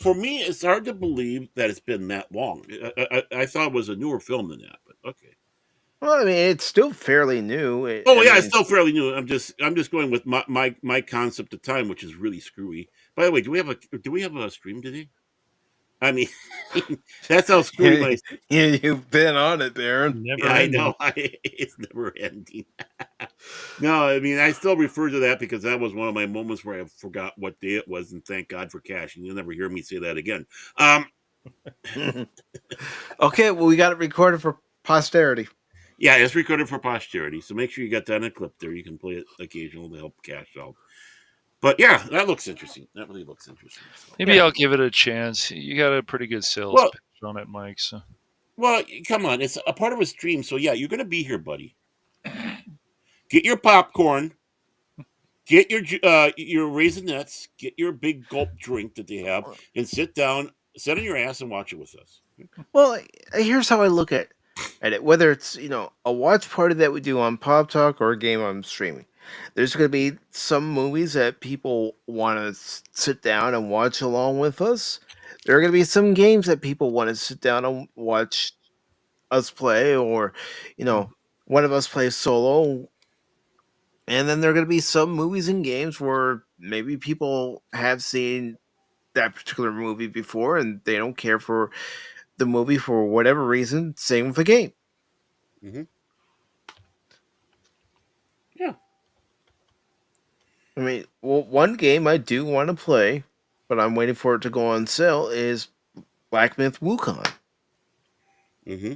For me, it's hard to believe that it's been that long. I thought it was a newer film than that, but okay. Well, I mean, it's still fairly new. Oh I yeah, it's mean, still fairly new. I'm just going with my concept of time, which is really screwy. By the way, do we have a stream today? I mean, that's how screwy my. you've been on it, Darren. Never Yeah, I ending. know. It's never ending. No, I mean, I still refer to that because that was one of my moments where I forgot what day it was, and thank God for cashing. You'll never hear me say that again. Okay, well, we got it recorded for posterity. Yeah, it's recorded for posterity, so make sure you got that in a clip there. You can play it occasionally to help cash out. But yeah, that looks interesting. That really looks interesting. So. Maybe I'll give it a chance. You got a pretty good sales pitch on it, Mike. So. Well, come on, it's a part of a stream, so yeah, you're gonna be here, buddy. Get your popcorn, get your raisinets, get your big gulp drink that they have, and sit down, sit on your ass, and watch it with us. Well, here's how I look at it. Whether it's a watch party that we do on Pop Talk or a game I'm streaming, there's going to be some movies that people want to sit down and watch along with us. There are going to be some games that people want to sit down and watch us play, or one of us plays solo. And then there are going to be some movies and games where maybe people have seen that particular movie before and they don't care for the movie for whatever reason. Same with the game. Mm-hmm. Yeah. I mean, well, one game I do want to play, but I'm waiting for it to go on sale, is Black Myth Wukong. Mm-hmm.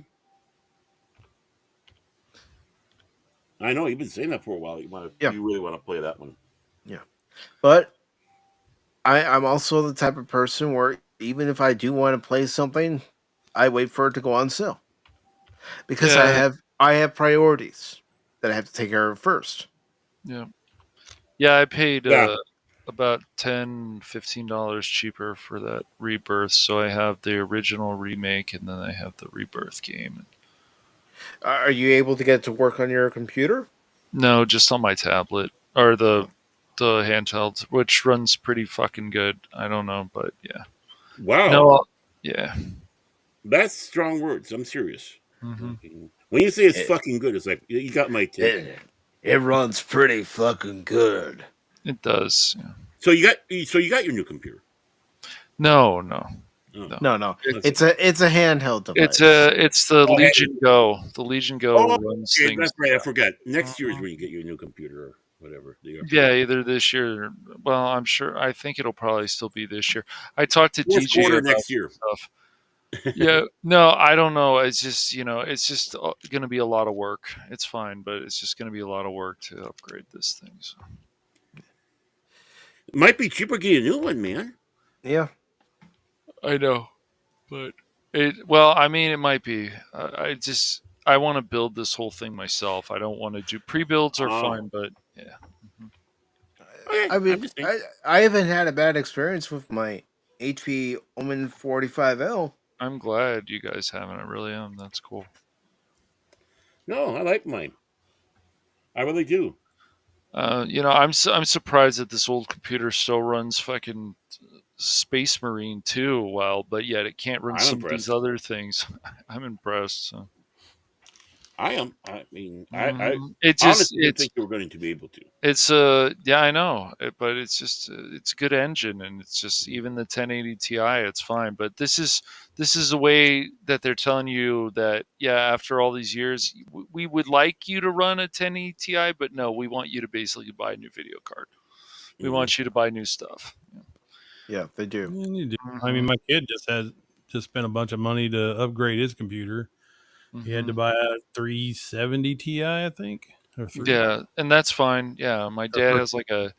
I know you've been saying that for a while. You really want to play that one. Yeah, but I'm also the type of person where even if I do want to play something, I wait for it to go on sale because I have priorities that I have to take care of first. Yeah, I paid about $10-15 cheaper for that Rebirth, so I have the original remake and then I have the Rebirth game. Are you able to get it to work on your computer? No, just on my tablet or the handheld, which runs pretty fucking good. I don't know, but yeah. Wow. No, yeah. That's strong words. I'm serious. Mm-hmm. When you say it's fucking good, it's like you got my attention. It runs pretty fucking good. It does. Yeah. So you got your new computer? No. No. It's a handheld device. It's the Legion Go. The Legion Go runs things. That's right. I forgot. Next year is when you get your new computer or whatever. Yeah, either this year. Well, I'm sure. I think it'll probably still be this year. I talked to DJ about next year. Stuff. Yeah, no, I don't know. It's just it's just going to be a lot of work. It's fine, but it's just going to be a lot of work to upgrade this thing. So. It might be cheaper to get a new one, man. Yeah, I know, but well, I mean, it might be. I want to build this whole thing myself. I don't want to do pre-builds are fine, but yeah. Okay, I mean, I haven't had a bad experience with my HP Omen 45L. I'm glad you guys haven't. I really am. That's cool. No, I like mine. I really do. I'm surprised that this old computer still runs fucking Space Marine 2 well, but yet it can't run some of these other things. I'm impressed. So. I am. I mean, I honestly didn't think you were going to be able to. It's I know, but it's just it's a good engine, and it's just even the 1080 Ti, it's fine. But this is a way that they're telling you that after all these years, we would like you to run a 1080 Ti, but no, we want you to basically buy a new video card. We want you to buy new stuff. Yeah, they do. I mean, my kid just spent a bunch of money to upgrade his computer. You had to buy a 370 Ti, I think. Or Yeah, and that's fine. Yeah, my dad has like a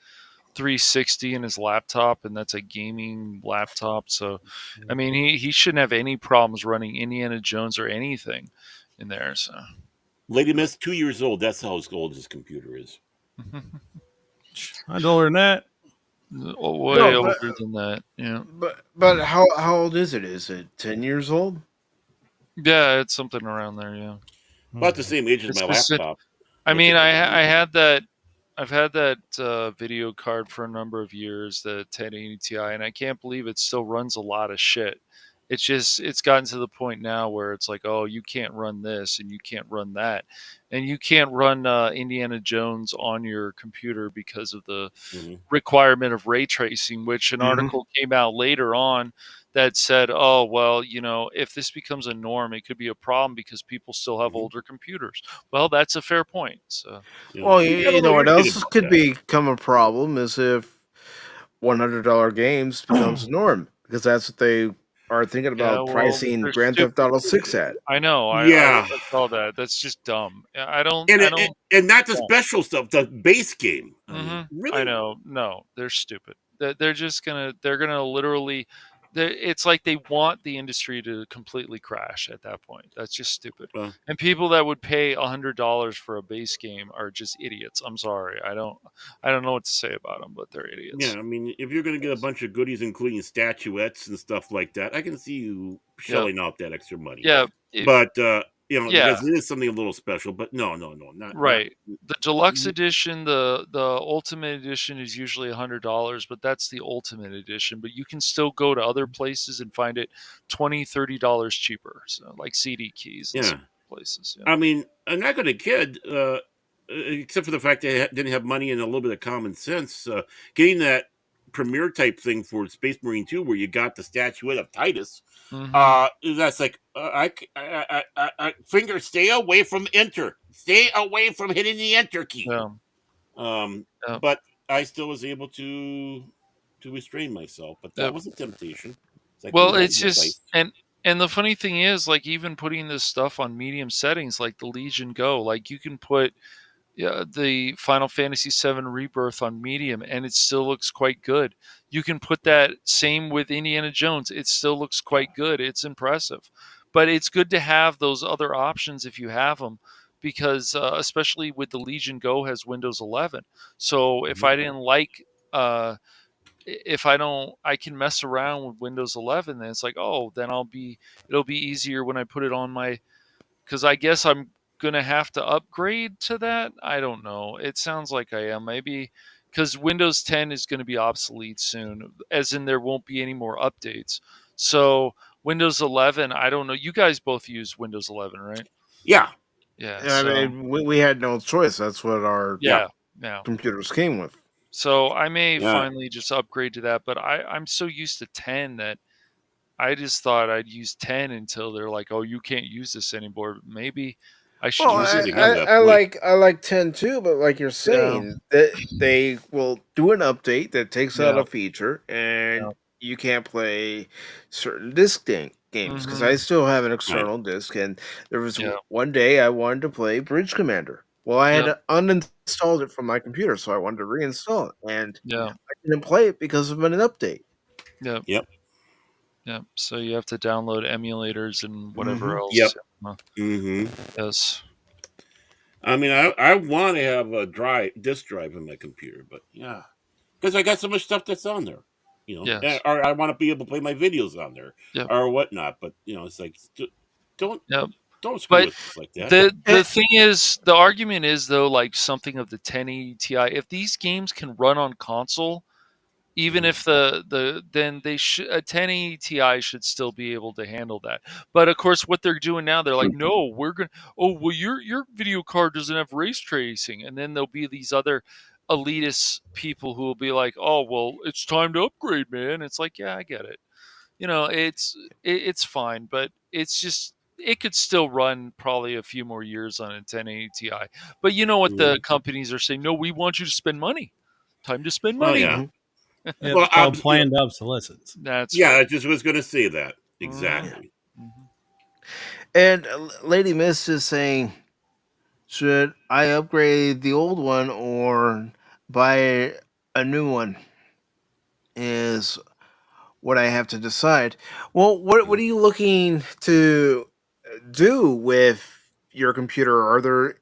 360 in his laptop, and that's a gaming laptop. So, I mean, he shouldn't have any problems running Indiana Jones or anything in there. So, Lady Miss, 2 years old. That's how old his computer is. I'd older than that. way older than that. Yeah, But how old is it? Is it 10 years old? yeah, it's something around there. Yeah, About the same age as my laptop. I mean, I had that. I've had that video card for a number of years, the 1080 Ti, and I can't believe it still runs a lot of shit. It's gotten to the point now where it's like, oh, you can't run this and you can't run that, and you can't run Indiana Jones on your computer because of the requirement of ray tracing. Which an article came out later on that said, oh, well, if this becomes a norm, it could be a problem because people still have older computers. Well, that's a fair point. So, well, you know what else could become a problem is if $100 games becomes a norm, because that's what they are thinking about pricing Grand Theft Auto 6 at. I know. I saw that. That's just dumb. I don't. And not the special stuff, the base game. Really? I know. No, they're stupid. They're just gonna. They're gonna literally. It's like they want the industry to completely crash at that point. That's just stupid. And people that would pay $100 for a base game are just idiots. I'm sorry. I don't know what to say about them, but they're idiots. Yeah, I mean, if you're going to get a bunch of goodies, including statuettes and stuff like that, I can see you shelling out that extra money. Yeah, but because it is something a little special. But no, not right. The deluxe edition, the ultimate edition is usually $100, but that's the ultimate edition. But you can still go to other places and find it $20-$30 cheaper. So like CD keys and some places. I mean, I'm not going to kid, except for the fact they didn't have money and a little bit of common sense. Getting that premiere type thing for Space Marine 2, where you got the statuette of Titus. That's like I finger, stay away from enter, stay away from hitting the enter key. But I still was able to restrain myself, but that was a temptation. Like, well, it's just and the funny thing is, like, even putting this stuff on medium settings, like the Legion Go, like you can put the Final Fantasy VII Rebirth on medium, and it still looks quite good. You can put that same with Indiana Jones; it still looks quite good. It's impressive, but it's good to have those other options if you have them, because especially with the Legion Go has Windows 11. So if I didn't like, if I don't, I can mess around with Windows 11. Then it's like, oh, then it'll be easier when I put it on my, because I guess I'm going to have to upgrade to that. I don't know. It sounds like I am, maybe because Windows 10 is going to be obsolete soon, as in there won't be any more updates. So Windows 11, I don't know. You guys both use Windows 11, right? Yeah. I mean, we had no choice. That's what our computers came with. So I may finally just upgrade to that, but I'm so used to 10 that I just thought I'd use 10 until they're like, oh, you can't use this anymore. Maybe I should use it again. I like 10 too, but like you're saying, that they will do an update that takes out a feature, and you can't play certain disc games, because I still have an external disc, and there was one day I wanted to play Bridge Commander. Well, I had uninstalled it from my computer, so I wanted to reinstall it, and I didn't play it because of an update. Yep. So you have to download emulators and whatever else. Yes. I mean, I want to have a disk drive in my computer, but because I got so much stuff that's on there, or I want to be able to play my videos on there or whatnot. But it's like, don't screw with us like that. The thing is, the argument is though, like something of the 1080 Ti, if these games can run on console, even if then they should, a 1080 Ti should still be able to handle that. But of course, what they're doing now, they're like, no, we're gonna. Oh, well, your video card doesn't have ray tracing, and then there'll be these other elitist people who will be like, oh, well, it's time to upgrade, man. It's like, yeah, I get it. It's fine, but it's just, it could still run probably a few more years on a 1080 Ti. But you know what the companies are saying? No, we want you to spend money. Time to spend money. It's called planned obsolescence. That's I just was going to say that exactly. And Lady Mist is saying, should I upgrade the old one or buy a new one? Is what I have to decide. Well, what are you looking to do with your computer? Are there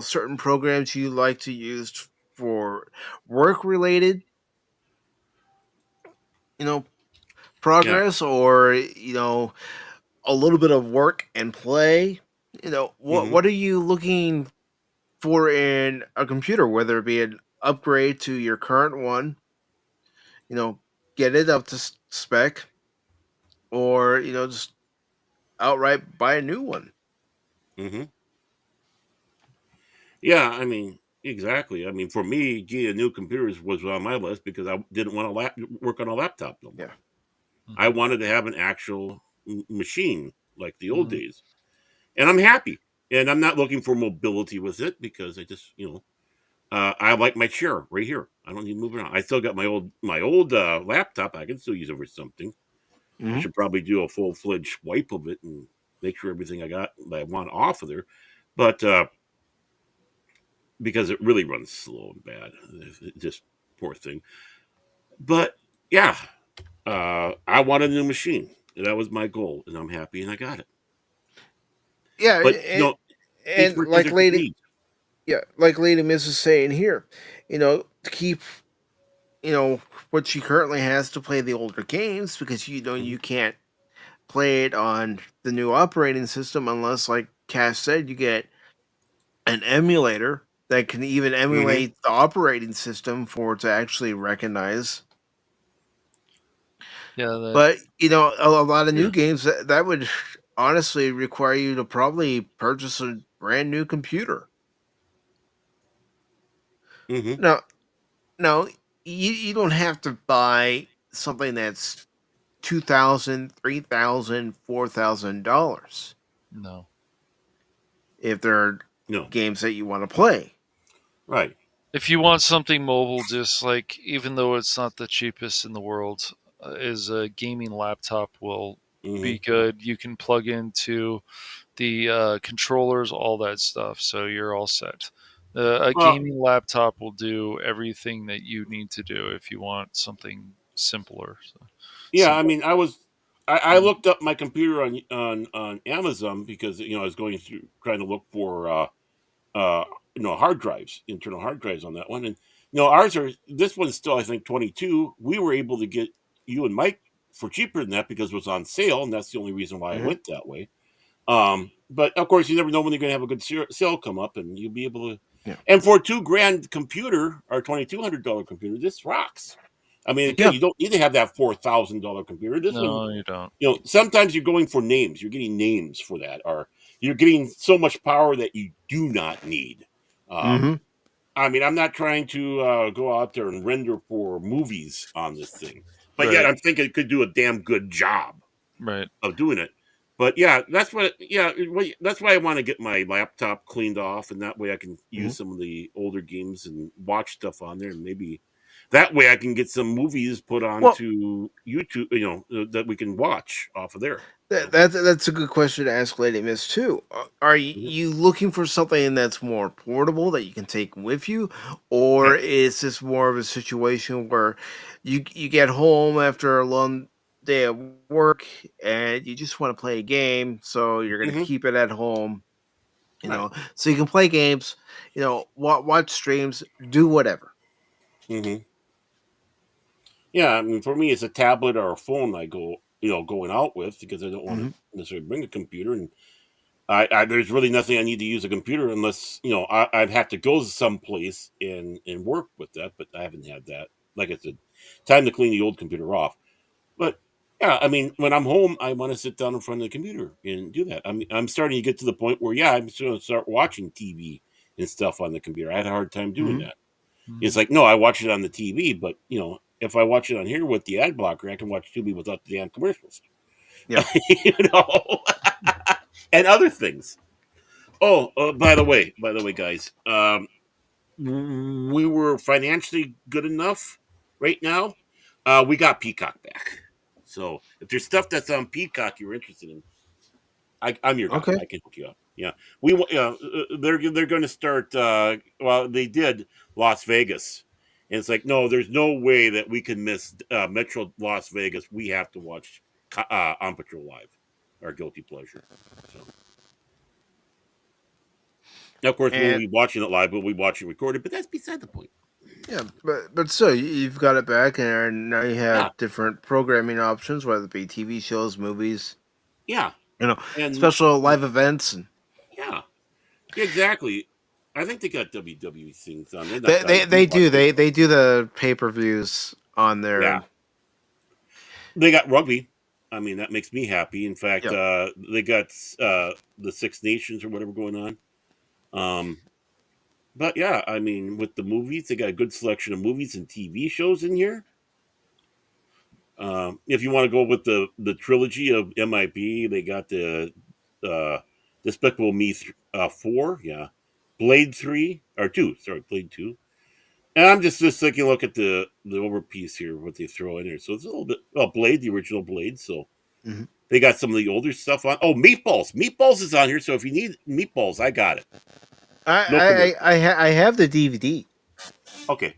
certain programs you like to use for work related you know Yeah. progress, or a little bit of work and play? Hmm. What are you looking for in a computer, whether it be an upgrade to your current one, you know, get it up to spec, or just outright buy a new one. Hmm. Yeah, I mean, exactly. I mean, for me, getting a new computer was on my list because I didn't want to work on a laptop no Yeah. more. I Mhm. wanted to have an actual machine like the old Mhm. days, and I'm happy. And I'm not looking for mobility with it because I just, I like my chair right here. I don't need to move around. I still got my old laptop. I can still use it for something. I Hmm. should probably do a full fledged wipe of it and make sure everything I got that I want off of there. But because it really runs slow and bad, just poor thing. But yeah, I want a new machine. That was my goal, and I'm happy, and I got it. Yeah, But each and person has like their lady, needs. yeah, like Lady Miss is saying here, to keep you know what she currently has to play the older games, because Hmm. you can't play it on the new operating system unless, like Cash said, you get an emulator that can even Hmm. emulate the operating system for it to actually recognize. Yeah, that But a lot of new Yeah. games that would honestly require you to probably purchase a brand new computer. Hmm. Now, no, you don't have to buy something that's $2,000, $3,000, $4,000 no. if there are No. games that you want to play. Right. If you want something mobile, just like even though it's not the cheapest in the world, is a gaming laptop will Hmm. be good. You can plug into the controllers, all that stuff, so you're all set. A Well, gaming laptop will do everything that you need to do if you want something simpler. So, yeah. I simple. mean, I looked up my computer on Amazon because I was going through trying to look for uh, hard drives, internal hard drives on that one. And ours are this one's still I think 22. We were able to get you and Mike for cheaper than that because it was on sale, and that's the only reason why I Hmm. went that way. But of course, you never know when they're going to have a good sale come up, and you'll be able to. Yeah, And for a $2,000 computer or $2,200 computer, this rocks. I mean, again, yeah. you don't need to have that $4,000 computer. This one, No, you don't. sometimes you're going for names. You're getting names for that, or you're getting so much power that you do not need. Um, Hmm. I mean, I'm not trying to go out there and render for movies on this thing, but yet Right, I'm thinking it could do a damn good job right. of doing it. But yeah, that's why I want to get my laptop cleaned off, and that way I can Hmm. use some of the older games and watch stuff on there, and maybe that way I can get some movies put Well, onto YouTube, that we can watch off of there. that's a good question to ask Lady Miss too. Are Mhm. you looking for something that's more portable that you can take with you, Right. or is this more of a situation where you get home after a long day of work and you just want to play a game, so you're going to Hmm. keep it at home, Right. so you can play games, watch streams, do whatever. Hmm. Yeah, I mean, for me, it's a tablet or a phone I going out with because I don't want to Hmm. necessarily bring a computer, and there's really nothing I need to use a computer unless I'd have to go someplace and work with that, but I haven't had that. Like I said, time to clean the old computer off. But yeah, I mean, when I'm home, I want to sit down in front of the computer and do that. I'm starting to get to the point where I'm going to start watching TV and stuff on the computer. I had a hard time doing Hmm. that. It's Mhm. like no, I watch it on the TV, but if I watch it on here with the ad blocker, I can watch Tubi without the damn commercials. Yeah. you know, and other things. Oh, by the way, guys, we were financially good enough right now. We got Peacock back. So if there's stuff that's on Peacock you're interested in, I'm your guy. Okay. I can hook you up. Yeah, they're going to start. Well, they did Las Vegas, and it's like no, there's no way that we can miss Metro Las Vegas. We have to watch On Patrol live, our guilty pleasure. So, now, of course, we'll And be watching it live, but we watch it recorded. But that's beside the point. yeah, but still, you've got it back, and now you Yeah, have different programming options, whether it be TV shows, movies, yeah, you know, and special live events, and yeah, exactly. I think they got WWE things on. They're not they watch do it. they do the pay-per-views on there, Yeah, and they got rugby. I mean, that makes me happy. In fact, yep. they got the Six Nations or whatever going on. Um, but yeah, I mean, with the movies, they got a good selection of movies and TV shows in here. If you want to go with the trilogy of MIB, they got the uh, Despicable Me 4, yeah, Blade 3 or 2, sorry, Blade 2. And I'm just taking a look at the over piece here, what they throw in here. So it's a little bit Blade, the original Blade. So Mhm. they got some of the older stuff on. Oh, Meatballs, Meatballs is on here. So if you need Meatballs, I got it. No commercial. I have the DVD. Okay,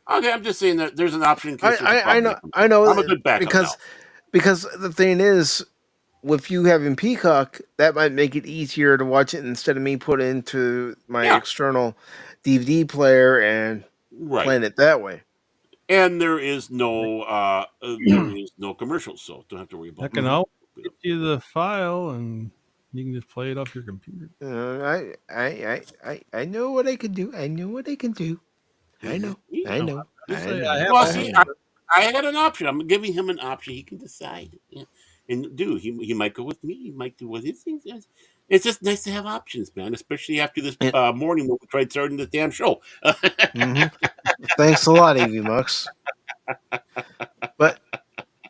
okay. I'm just saying that there's an option in case there's a problem that comes I up. know I'm a good backup now. because the thing is, with you having Peacock, that might make it easier to watch it instead of me putting into my Yeah, external DVD player and right. playing it that way. And there is no commercials, so don't have to worry I about can that. always get you the file, and you can just play it off your computer. I know what I can do. I know what I can do. I know. I No, know. just I say know. Well, I see, know. I had an option. I'm giving him an option. He can decide. Yeah. And dude, he might go with me. He might do what his thing is. It's just nice to have options, man. Especially after this And, morning when we tried starting the damn show. mhm. Thanks a lot, AV Mux. But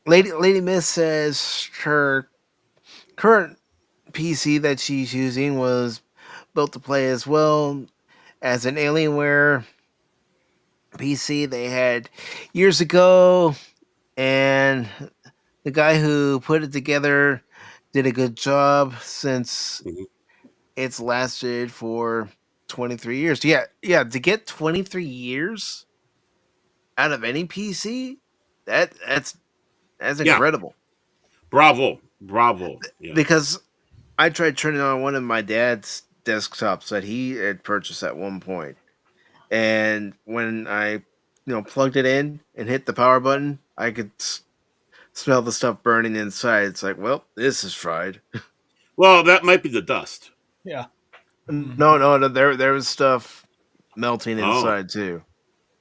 Lady Miss says her current PC that she's using was built to play as well as an Alienware PC they had years ago, and the guy who put it together did a good job since Mhm. it's lasted for 23 years. Yeah, yeah, to get 23 years out of any PC, that's Yeah, incredible. bravo, bravo. Yeah. Because I tried turning on one of my dad's desktops that he had purchased at one point, and when I plugged it in and hit the power button, I could smell the stuff burning inside. It's like, well, this is fried. Well, that might be the dust. Yeah. No, there was stuff melting Oh, inside too.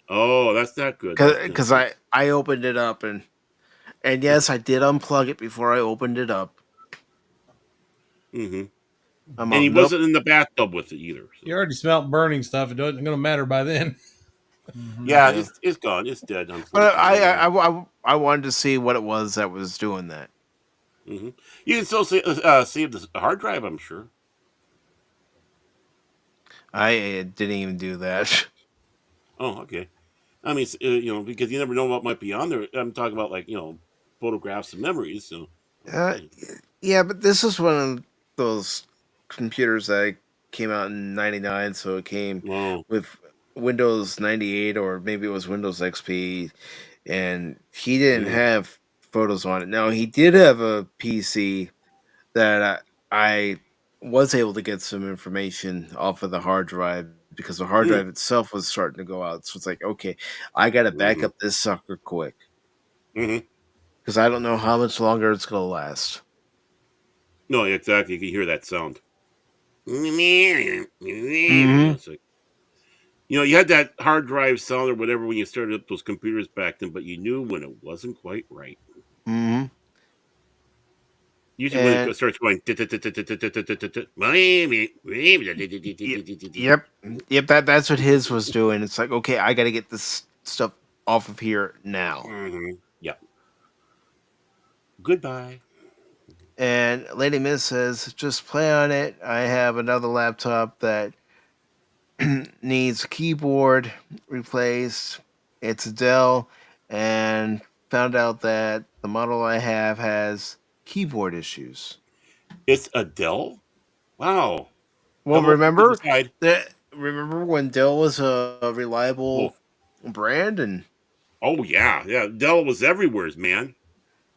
oh, that's not good. That's not Because good. I opened it up, and yes, I did unplug it before I opened it up. hmm I'm And up. he Nope. wasn't in the bathtub with it either. So. You already smelled burning stuff. It doesn't going to matter by then. Yeah, Yeah. it's gone. It's dead, But unfortunately. I wanted to see what it was that was doing that. You can still save the hard drive, I'm sure. I didn't even do that. Oh, okay. I mean, because you never know what might be on there. I'm talking about like photographs and memories. So, Uh, yeah, but this is one of those computers that came out in '99, so it came well, with Windows 98 or maybe it was Windows XP, and he didn't mm, have photos on it. Now he did have a PC that I was able to get some information off of the hard drive because the hard mm, drive itself was starting to go out. So it's like, okay, I got to back hmm up this sucker quick hmm because I don't know how much longer it's gonna last. no, exactly. You can hear that sound. Hmm. It's like, you had that hard drive sound or whatever when you started up those computers back then, but you knew when it wasn't quite right. Hmm. Usually when And it starts going, yep, yep. That's what his was doing. It's like, okay, I got to get this stuff off of here now. yeah. Goodbye. And Lady Miss says, just play on it. I have another laptop that needs keyboard replaced. It's a Dell, and found out that the model I have has keyboard issues. It's Adele. Wow. Well, Hello from the other remember side. that? Remember when Dell was a reliable Oh, brand, and oh yeah, yeah. Adele was everywhere, man.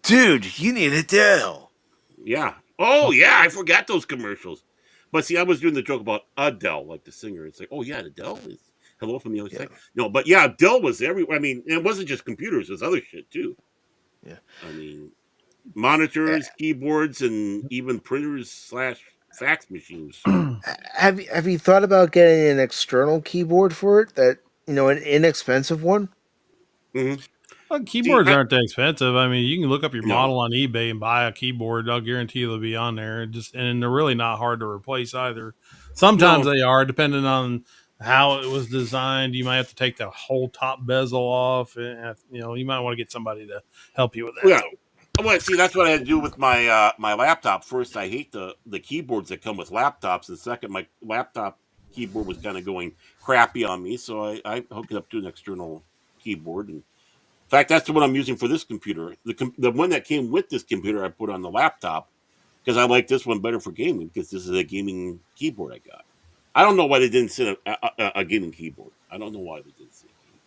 dude, you need a Dell. Yeah. Oh yeah, I forgot those commercials. But see, I was doing the joke about Adele, like the singer. It's like, oh yeah, Adele is hello from the other Yeah, side. No, but yeah, Adele was everywhere. I mean, it wasn't just computers; it was other shit too. yeah. I mean, Eh, monitors, keyboards, and even printers slash fax machines. have you thought about getting an external keyboard for it? That an inexpensive one. Hmm. Well, See, keyboards aren't that expensive. I mean, you can look up your no, model on eBay and buy a keyboard. I'll guarantee you they'll be on there. And they're really not hard to replace either. Sometimes no, they are, depending on how it was designed. You might have to take the whole top bezel off. And, you might want to get somebody to help you with that yeah. though. Well, see, that's what I had to do with my my laptop. First, I hate the keyboards that come with laptops, and second, my laptop keyboard was kind of going crappy on me, so I hooked it up to an external keyboard. And in fact, that's the one I'm using for this computer. The one that came with this computer, I put on the laptop because I like this one better for gaming because this is a gaming keyboard I got. I don't know why they didn't send a gaming keyboard. I don't know why they didn't send a gaming.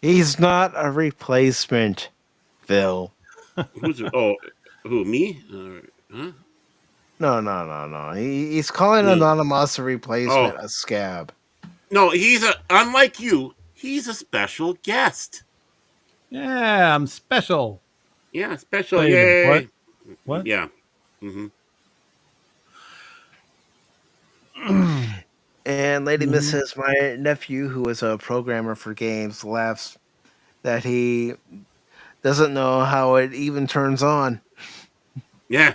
He's not a replacement, Phil. Who's it? Oh, who me? Huh? No, no, no, no. He's calling No. Anonymous a replacement, Oh, a scab. no, he's a unlike you. He's a special guest. Yeah, I'm special. Yeah, special. Wait a minute. What? Yay! What? Yeah. Hmm. And Lady Miss Mhm. says, my nephew, who is a programmer for games, laughs that he doesn't know how it even turns on. Yeah.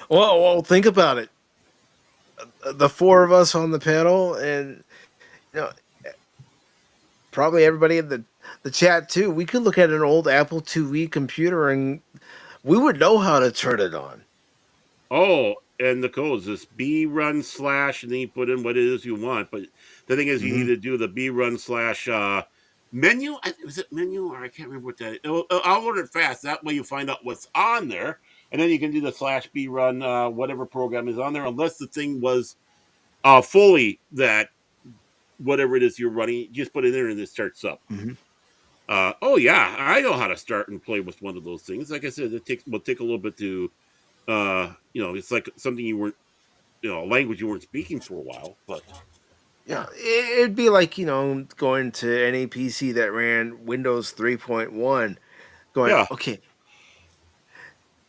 Well, think about it. The four of us on the panel, and you know, probably everybody in the chat too. We could look at an old Apple IIe computer, and we would know how to turn it on. Oh, and the codes is B run slash, and then you put in what it is you want. But the thing is, you need Mm-hmm. to do the B run slash menu. Was it menu or I can't remember what that is. I'll order it fast. That way you find out what's on there, and then you can do the slash B run whatever program is on there, unless the thing was fully that whatever it is you're running, you just put it in there and it starts up. Mm-hmm. Oh yeah, I know how to start and play with one of those things. Like I said, will take a little bit to it's like something you weren't a language you weren't speaking for a while. But Yeah, yeah, it'd be like going to any PC that ran Windows 3.1, going, yeah, okay,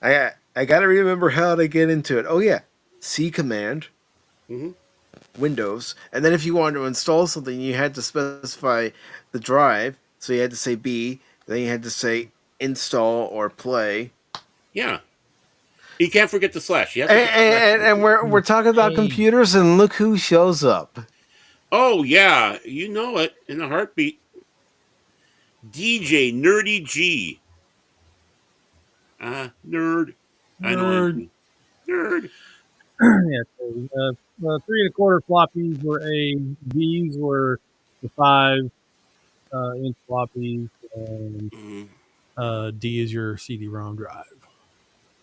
I got to remember how to get into it. Oh yeah, C command, hmm Windows, and then if you wanted to install something, you had to specify the drive. So you had to say B, then you had to say install or play. yeah. You can't forget the slash. You have to And, put slash in and, there and too. we're talking about Hey. computers, and look who shows up. Oh yeah, you know it in a heartbeat. DJ Nerdy G. Nerd. I know Nerd. Anthony. Nerd. Yeah, so, 3 1/4 floppies were A. B's were the 5 inch floppies, and D is your CD-ROM drive.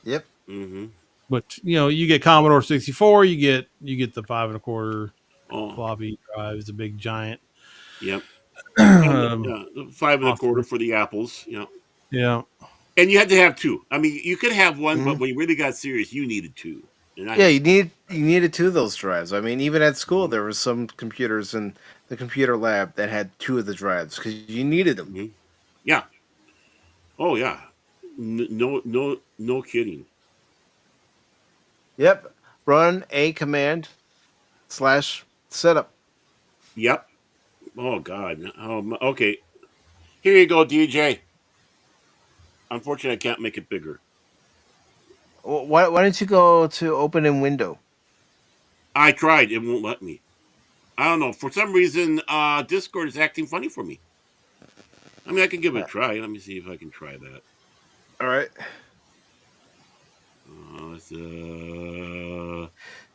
Yep. Mm-hmm. But you get Commodore 64, you get the 5 1/4 Oh, floppy drive. It's a big giant. yep. And um, the 5 1/4 awesome. for the apples. Yeah. And you had to have two. I mean, you could have one, Mm-hmm. but when you really got serious, you needed two. And I Yeah, had you needed two of those drives. I mean, even at school, Mhm. there were some computers in the computer lab that had two of the drives because you needed them. Mhm. Yeah. Oh yeah. No kidding. Yep. Run a command / setup. Yep. Oh God. Okay. Here you go, DJ. Unfortunately, I can't make it bigger. Why don't you go to open in window? I tried. It won't let me. I don't know. For some reason, Discord is acting funny for me. I mean, I can give it a try. Let me see if I can try that. All right.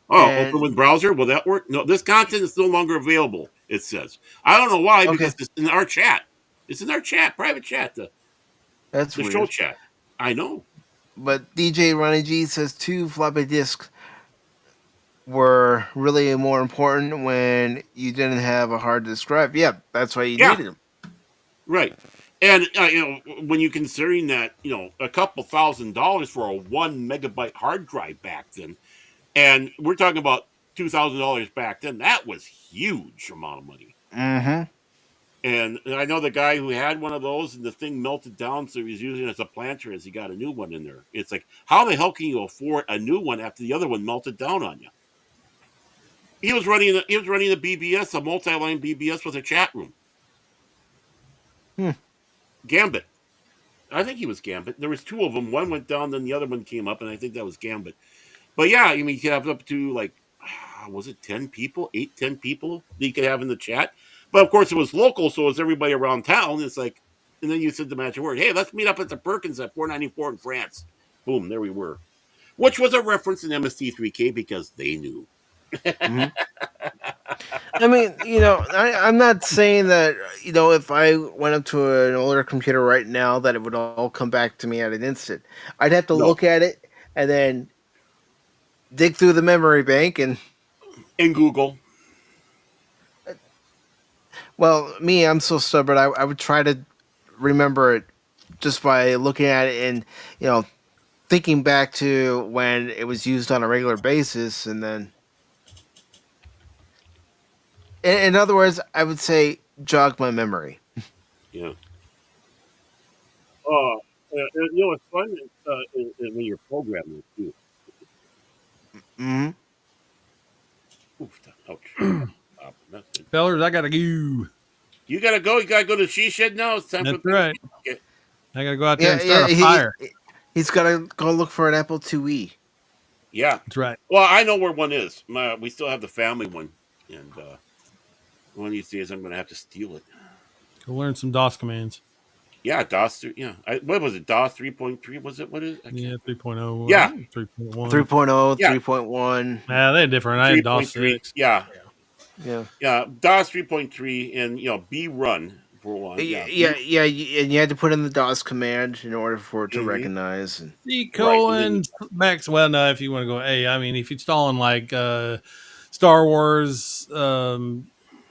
Open And with browser. Will that work? No, this content is no longer available. It says. I don't know why okay, because it's in our chat. It's in our chat, private chat, that's the show weird. chat. I know. But DJ Ronnie G says 2 floppy disks were really more important when you didn't have a hard disk drive. Yeah, that's why you Yeah, needed them. right. And when you considering that a couple $1,000 for a 1 megabyte hard drive back then, and we're talking about $2,000 back then, that was huge amount of money. Mm-hmm. And I know the guy who had one of those, and the thing melted down, so he was using it as a planter as he got a new one in there. It's like, how the hell can you afford a new one after the other one melted down on you? He was running a BBS, a multi-line BBS with a chat room. Hmm. Gambit. I think he was Gambit. There was two of them. One went down, then the other one came up, and I think that was Gambit. But yeah, I mean, you could have up to like, was it 10 people, 8, 10 people that you could have in the chat. But of course, it was local, so it was everybody around town. It's like, and then you said the magic word, "Hey, let's meet up at the Perkins at 494 in France." Boom, there we were. Which was a reference in MST3K because they knew. Mm-hmm. I mean, I'm not saying that, if I went up to an older computer right now, that it would all come back to me at an instant. I'd have to No, look at it and then dig through the memory bank. And, in Google, well, me, I'm so stubborn. I would try to remember it just by looking at it and, thinking back to when it was used on a regular basis. And then, in other words, I would say jog my memory. yeah. It's fun when you're programming too. Mm-hmm. Oof, ouch. That's it. Fellers, I gotta go. You gotta go. You gotta go to the she shed now. It's time That's for right. okay. I gotta go out there Yeah, and start yeah. a fire. He's got to go look for an Apple IIe. Yeah. That's right. Well, I know where one is. We still have the family one, and one of these days I'm going to have to steal it. Go learn some DOS commands. Yeah, DOS. Yeah, what was it? DOS 3.3? Was it? What is? I Yeah, can't. 3.0. Yeah, 3.1. 3.0, yeah, 3.1. Yeah, they're different. I had DOS 3.3. 6. Yeah, Yeah. yeah. DOS 3.3 and B run for one. Yeah, Yeah, yeah, and you had to put in the DOS command in order for it to mm-hmm. recognize. And C Right, and colon max. Well, no, if you want to go A, I mean, if you're installing like Star Wars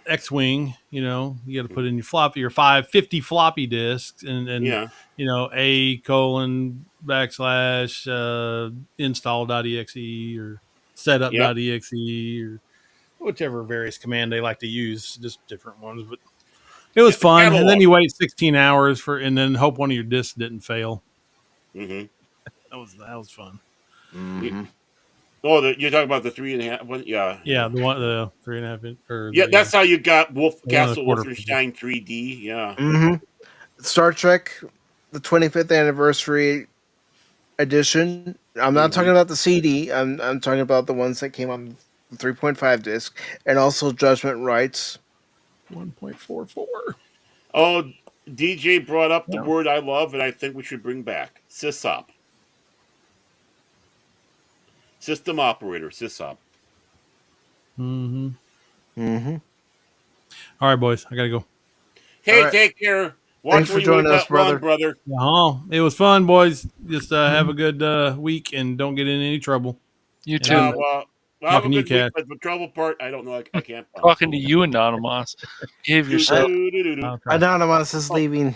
X-wing, you got to put in your 550 floppy disks, and yeah, A colon backslash install.exe or yep. setup.exe or whichever various command they like to use, just different ones. But it was Yeah, the fun, and then catalog. you wait 16 hours and then hope one of your disks didn't fail. Mm-hmm. That was fun. mm-hmm. Oh, you're talking about the 3.5 one? Yeah, Yeah, the 3.5 inch or yeah. That's how you got the 1 Castle 1/4. Wolfenstein 3D. Yeah. Mm-hmm. Star Trek, the 25th anniversary edition. I'm not Mm-hmm. talking about the CD. I'm talking about the ones that came on the 3.5 disc, and also Judgment Rights. 1.44. Oh, DJ brought up the Yeah. word I love, and I think we should bring back sysop. System operator, sysop. Mm-hmm. Mm-hmm. All right, boys, I gotta go. All Hey, right. take care. Watch Thanks where for you would joining have us, got wrong, brother. brother. It was fun, boys. Just have a good week and don't get in any trouble. You And too. Well, have a talking to you, good week, Cat. but the trouble part, I don't know. I can't promise. Talking to you, Anonymous. Behave Do, yourself. do, do, do, do. Okay. Anonymous is Oh, leaving. I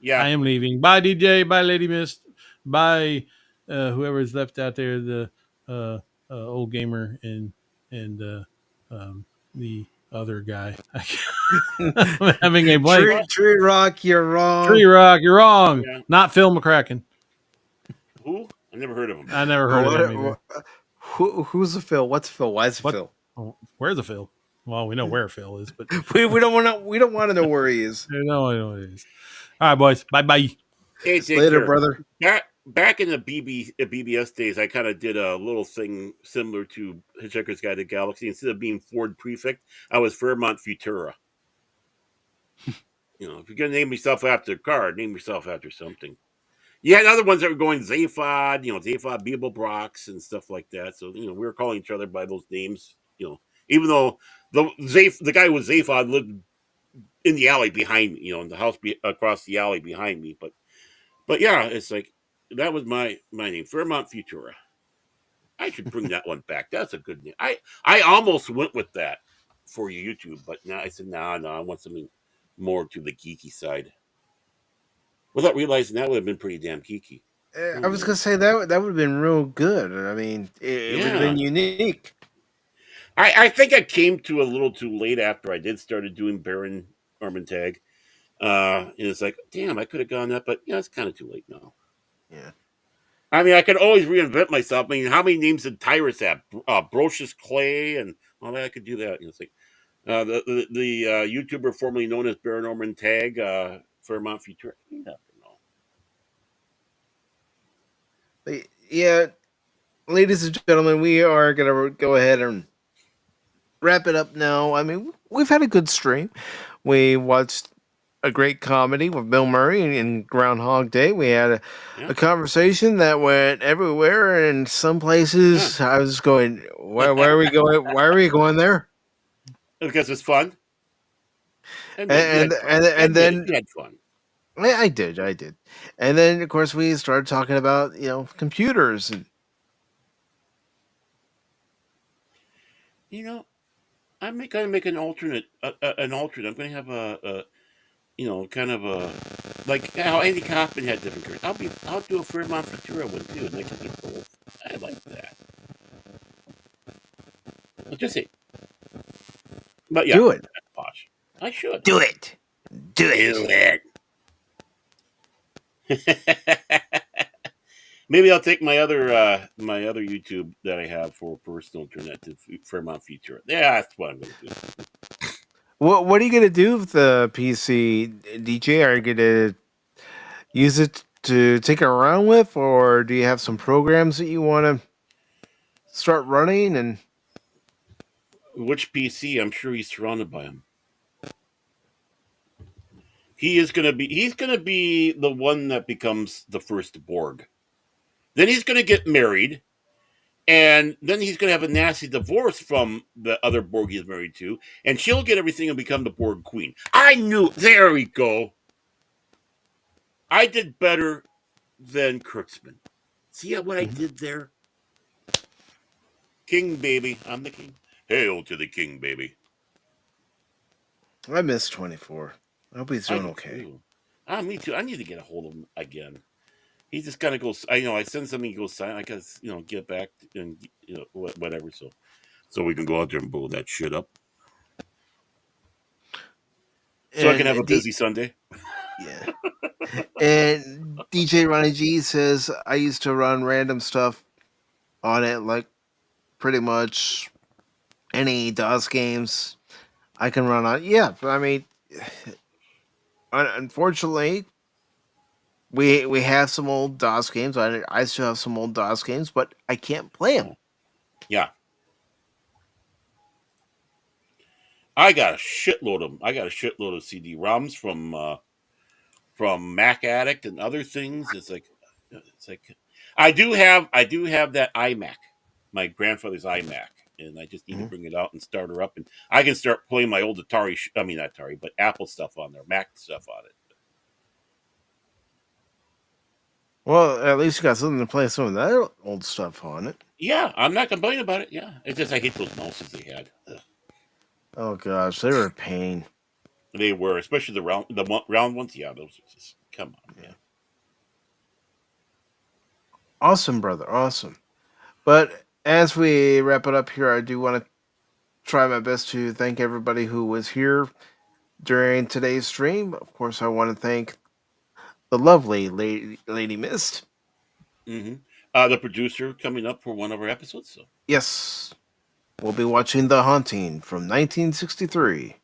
yeah. am leaving. Bye, DJ. Bye, Lady Mist. Bye, whoever's left out there. The old gamer and the other guy. I'm having a blank. Tree Rock, you're wrong. Tree Rock, you're wrong. Yeah. Not Phil McCracken. Who? I never heard of him. I never heard of him either. Who's the Phil? What's Phil? Why is it What? Phil? Oh, where's the Phil? Well, we know where Phil is, but We don't want to know where he is. I know it is. All right, boys. Bye bye. Hey, take Later, care. brother. Back in the BBS days, I kind of did a little thing similar to Hitchhiker's Guide to the Galaxy. Instead of being Ford Prefect, I was Fairmont Futura. If you're gonna name yourself after a car, name yourself after something. You had other ones that were going Zaphod, Zaphod Beeblebrox and stuff like that. So we were calling each other by those names. Even though the guy with Zaphod lived in the alley behind me, in the house across the alley behind me. But yeah, it's like That was my name, Fairmont Futura. I should bring that one back. That's a good name. I almost went with that for YouTube, but now I said, no, I want something more to the geeky side. Without realizing that would have been pretty damn geeky. Oh I was man. gonna say that would have been real good. I mean, it would have Yeah. been unique. I think I came to a little too late after I did started doing Baron Armentag. And it's like, damn, I could have gone that, but it's kind of too late now. Yeah. I mean, I could always reinvent myself. I mean, how many names did Tyrus have? Brocious Clay and all that. I could do that. It's like the YouTuber formerly known as Baron Norman Tag, Fairmont Future. You never know. Yeah, ladies and gentlemen, we are gonna go ahead and wrap it up now. I mean, we've had a good stream. We watched a great comedy with Bill Murray in Groundhog Day. We had a conversation that went everywhere, and some places I was going, where are we going? Why are we going there? Because it's fun. And then you had fun. I did, and then of course we started talking about computers and I'm going to make an alternate. I'm going to have a kind of a like how Andy Kaufman had different careers. I'll do a Fairmont Futura one too, and they can do both. I like that. But just say, but yeah, do it. Posh. I should do it. Do it. Maybe I'll take my other YouTube that I have for personal internet to Fairmont Futura. Yeah, that's what I'm going to do. What are you gonna do with the PC, DJ? Are you gonna use it to take it around with, or do you have some programs that you want to start running? And which PC? I'm sure he's surrounded by them. He's gonna be the one that becomes the first Borg. Then he's gonna get married, and then he's gonna have a nasty divorce from the other Borg he's married to, and she'll get everything and become the Borg queen. I knew. There we go. I did better than Kurtzman. See what I did there? King baby, I'm the king. Hail to the king, baby. I miss 24. I hope he's doing okay. Me too. I need to get a hold of him again. He just kind of goes. I send something, he goes silent. I gotta get back and whatever. So we can go out there and blow that shit up. So I can have a busy Sunday. Yeah. And DJ Ronnie G says I used to run random stuff on it, like pretty much any DOS games I can run on. Yeah, I mean, unfortunately, we have some old DOS games. I still have some old DOS games, but I can't play them. Yeah. I got a shitload of them. I got a shitload of CD-ROMs from Mac Addict and other things. It's like I do have that iMac, my grandfather's iMac, and I just need to bring it out and start her up, and I can start playing my old Atari. I mean, not Atari, but Apple stuff on there, Mac stuff on it. Well, at least you got something to play some of that old stuff on it. Yeah, I'm not complaining about it. Yeah, it's just I hate those mouses they had. Ugh. Oh gosh, they were a pain. They were, especially the round ones. Yeah, those are just come on, man. Awesome, brother, awesome. But as we wrap it up here, I do want to try my best to thank everybody who was here during today's stream. Of course, I want to thank the lovely Lady Mist. Mm-hmm. The producer coming up for one of our episodes. So. Yes, we'll be watching The Haunting from 1963.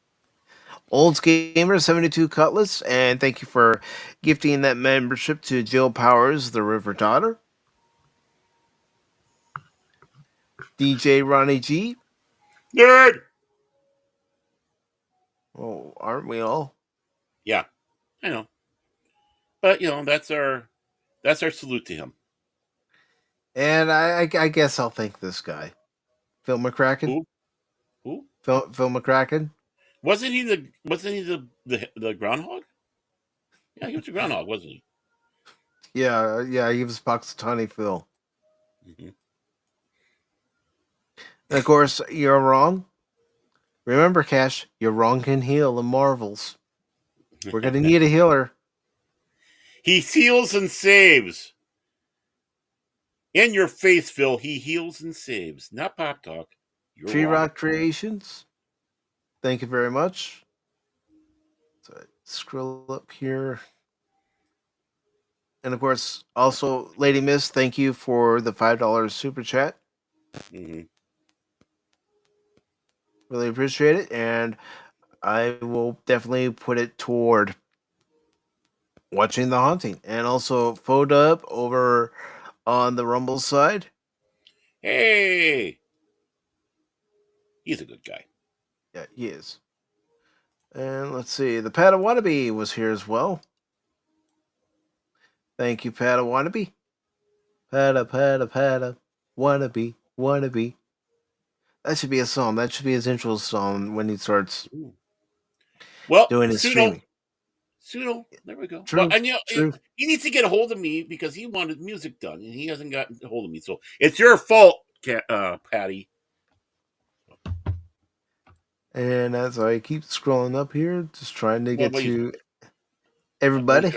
Olds Gamer 72 Cutlass, and thank you for gifting that membership to Jill Powers, the River Daughter. DJ Ronnie G. Nerd! Oh, aren't we all? Yeah, I know. But that's our salute to him. And I guess I'll thank this guy, Phil McCracken. Who? Phil McCracken. Wasn't he the groundhog? Yeah, he was the groundhog, wasn't he? Yeah, he was Punxsutawney Phil. Mm-hmm. And of course, you're wrong. Remember, Cash, you're wrong can heal in Marvels. We're gonna need a healer. He heals and saves. In your face, Phil. He heals and saves. Not pop talk. You're Tree wrong. Rock Creations. Thank you very much. So scroll up here. And of course, also, Lady Miss, thank you for the $5 super chat. Mm-hmm. Really appreciate it. And I will definitely put it toward watching The Haunting. And also, Fodub over on the Rumble side. Hey, he's a good guy. Yeah, he is. And let's see, the Padawannabe was here as well. Thank you, Padawannabe. Pada, wannabe. That should be a song. That should be his intro song when he starts Well, doing his streaming. Suno, there we go. True, Well, and true. he needs to get a hold of me because he wanted music done and he hasn't gotten a hold of me. So it's your fault, Patty. And as I keep scrolling up here, just trying to get Well, to everybody.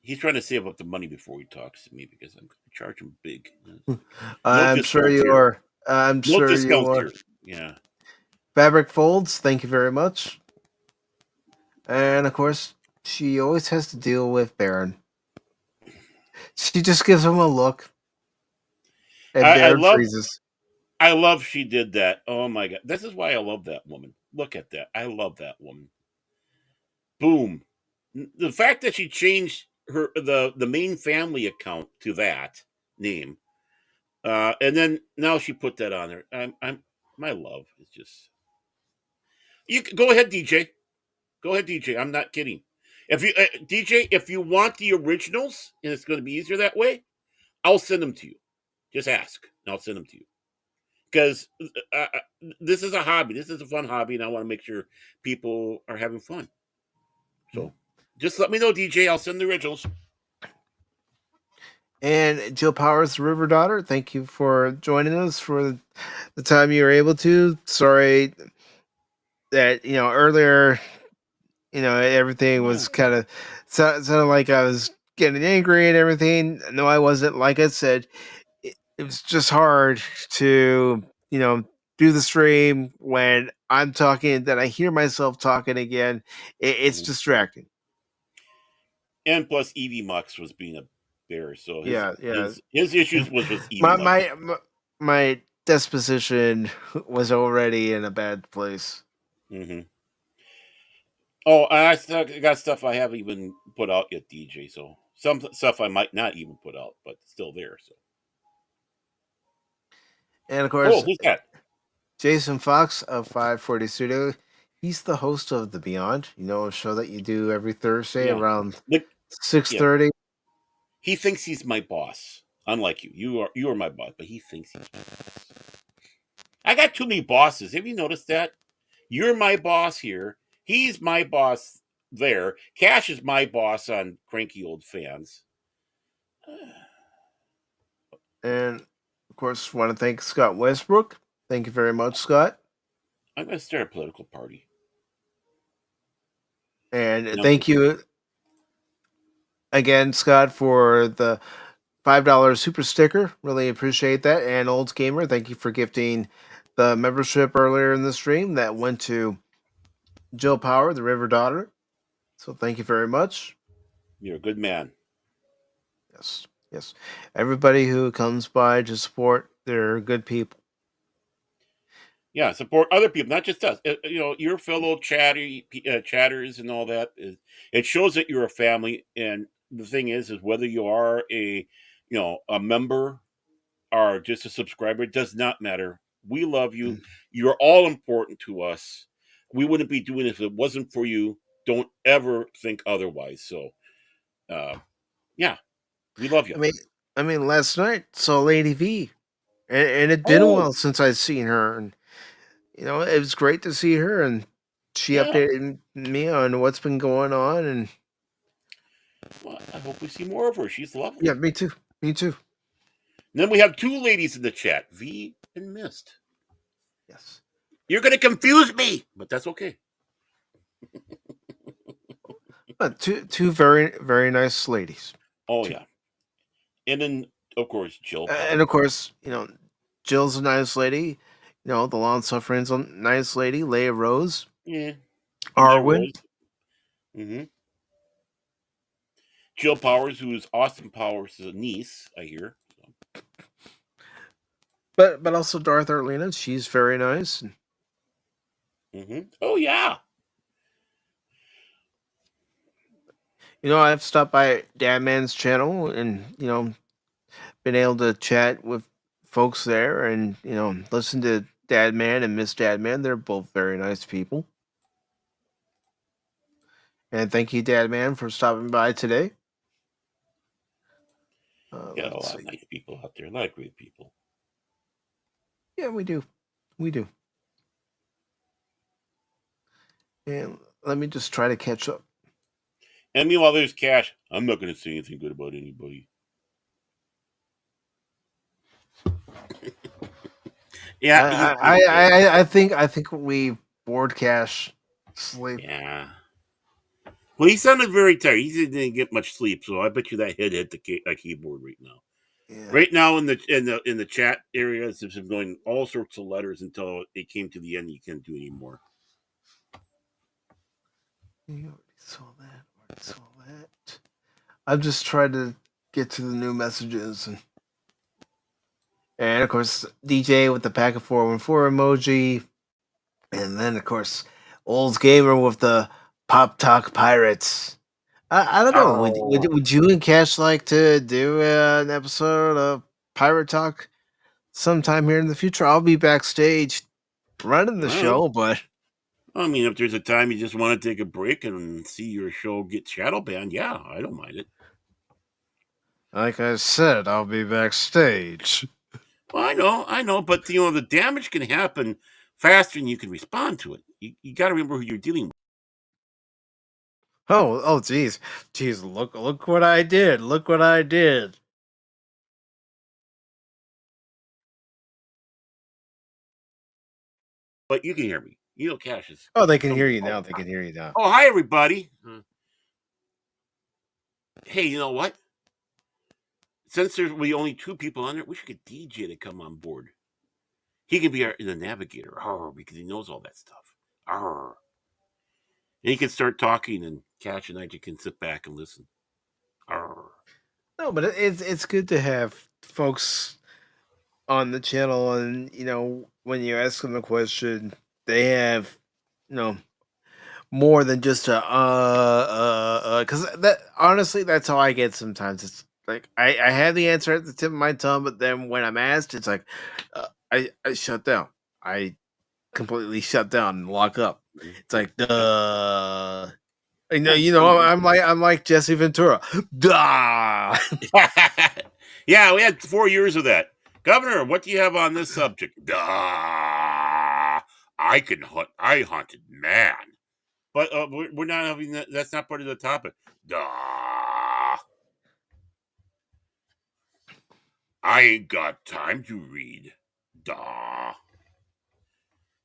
He's trying to save up the money before he talks to me because I'm going to charge him big. I'm sure you here. are. I'm No sure you discounts are. here. Yeah. Fabric Folds, thank you very much. And of course, she always has to deal with Baron. She just gives him a look. And Baron freezes. I love she did that. Oh my god. This is why I love that woman. Look at that. I love that woman. Boom. The fact that she changed the main family account to that name. And then now she put that on there. I'm my love is just you go ahead, DJ. Go ahead, DJ. I'm not kidding. If you DJ, if you want the originals and it's going to be easier that way, I'll send them to you. Just ask, and I'll send them to you. Because this is a hobby. This is a fun hobby, and I want to make sure people are having fun. So just let me know, DJ. I'll send the originals. And Jill Powers, the River Daughter, thank you for joining us for the time you were able to. Sorry that, earlier, everything was kind of sounded like I was getting angry and everything. No, I wasn't. Like I said, it was just hard to, do the stream when I'm talking, then I hear myself talking again. It's distracting. And plus, Evie Mux was being a bear, so his issues was with Evie Mux. My disposition was already in a bad place. Mm-hmm. Oh, I got stuff I haven't even put out yet, DJ. So some stuff I might not even put out, but still there. So. And of course, who's that? Jason Fox of 540 Studio. He's the host of The Beyond, a show that you do every Thursday around 6:30. He thinks he's my boss. Unlike you are my boss, but he thinks he's my boss. I got too many bosses. Have you noticed that? You're my boss here. He's my boss there. Cash is my boss on Cranky Old Fans. And of course, want to thank Scott Westbrook. Thank you very much, Scott. I'm going to start a political party. And thank you again, Scott, for the $5 super sticker. Really appreciate that. And Olds Gamer, thank you for gifting the membership earlier in the stream that went to Jill Power, the River Daughter. So thank you very much. You're a good man. Yes. Everybody who comes by to support, they're good people. Yeah, support other people, not just us. Your fellow chatters and all that. It shows that you're a family. And the thing is whether you are a member or just a subscriber, it does not matter. We love you. You're all important to us. We wouldn't be doing it if it wasn't for you. Don't ever think otherwise. So, yeah, we love you. I mean, last night saw Lady V, and it'd been a while since I'd seen her, and it was great to see her, and she updated me on what's been going on, and Well, I hope we see more of her. She's lovely. Yeah, me too. Me too. Then we have two ladies in the chat, V and Mist. Yes. You're going to confuse me, but that's okay. Two very, very nice ladies. Oh, yeah. And then, of course, Jill. And of course, Jill's a nice lady. The long suffering's a nice lady. Leia Rose. Yeah. Arwen. Mm-hmm. Jill Powers, who is Austin Powers' niece, I hear. But also Darth Arlena. She's very nice. Mm-hmm. Oh, yeah. I've stopped by Dadman's channel and, been able to chat with folks there and, listen to Dadman and Miss Dadman. They're both very nice people. And thank you, Dadman, for stopping by today. Yeah, a lot of nice people out there. A lot of great people. Yeah, we do. We do. And let me just try to catch up. And meanwhile, there's Cash. I'm not going to say anything good about anybody. Yeah, I think we bored Cash sleep. Yeah. Well, he sounded very tired. He didn't get much sleep, so I bet you that head hit the keyboard right now. Yeah. Right now in the chat area, it's been going all sorts of letters until it came to the end. You can't do anymore. You already saw that. I'm just trying to get to the new messages and of course DJ with the pack of 414 emoji, and then of course Olds Gamer with the Pop Talk Pirates. I don't know. Would you and Cash like to do an episode of Pirate Talk sometime here in the future? I'll be backstage running the show, but I mean, if there's a time you just want to take a break and see your show get shadow banned, yeah, I don't mind it. Like I said, I'll be backstage. Well, I know, but the damage can happen faster than you can respond to it. You got to remember who you're dealing with. Oh, geez, look what I did! Look what I did! But you can hear me. Cash is. Oh, they can hear you now. They can hear you now. Oh, hi everybody. Hey, you know what? Since we only two people on there, we should get DJ to come on board. He can be the navigator, because he knows all that stuff. And he can start talking, and Cash and I can sit back and listen. No, but it's good to have folks on the channel, and when you ask them a question, they have more than just a because that honestly that's how I get sometimes. It's like I have the answer at the tip of my tongue, but then when I'm asked, it's like I shut down. I completely shut down and lock up. It's like duh. I'm like Jesse Ventura. Duh. Yeah, we had 4 years of that. Governor, what do you have on this subject? Duh. I can hunt. I hunted man. But we're not having that. That's not part of the topic. Duh. I ain't got time to read. Duh.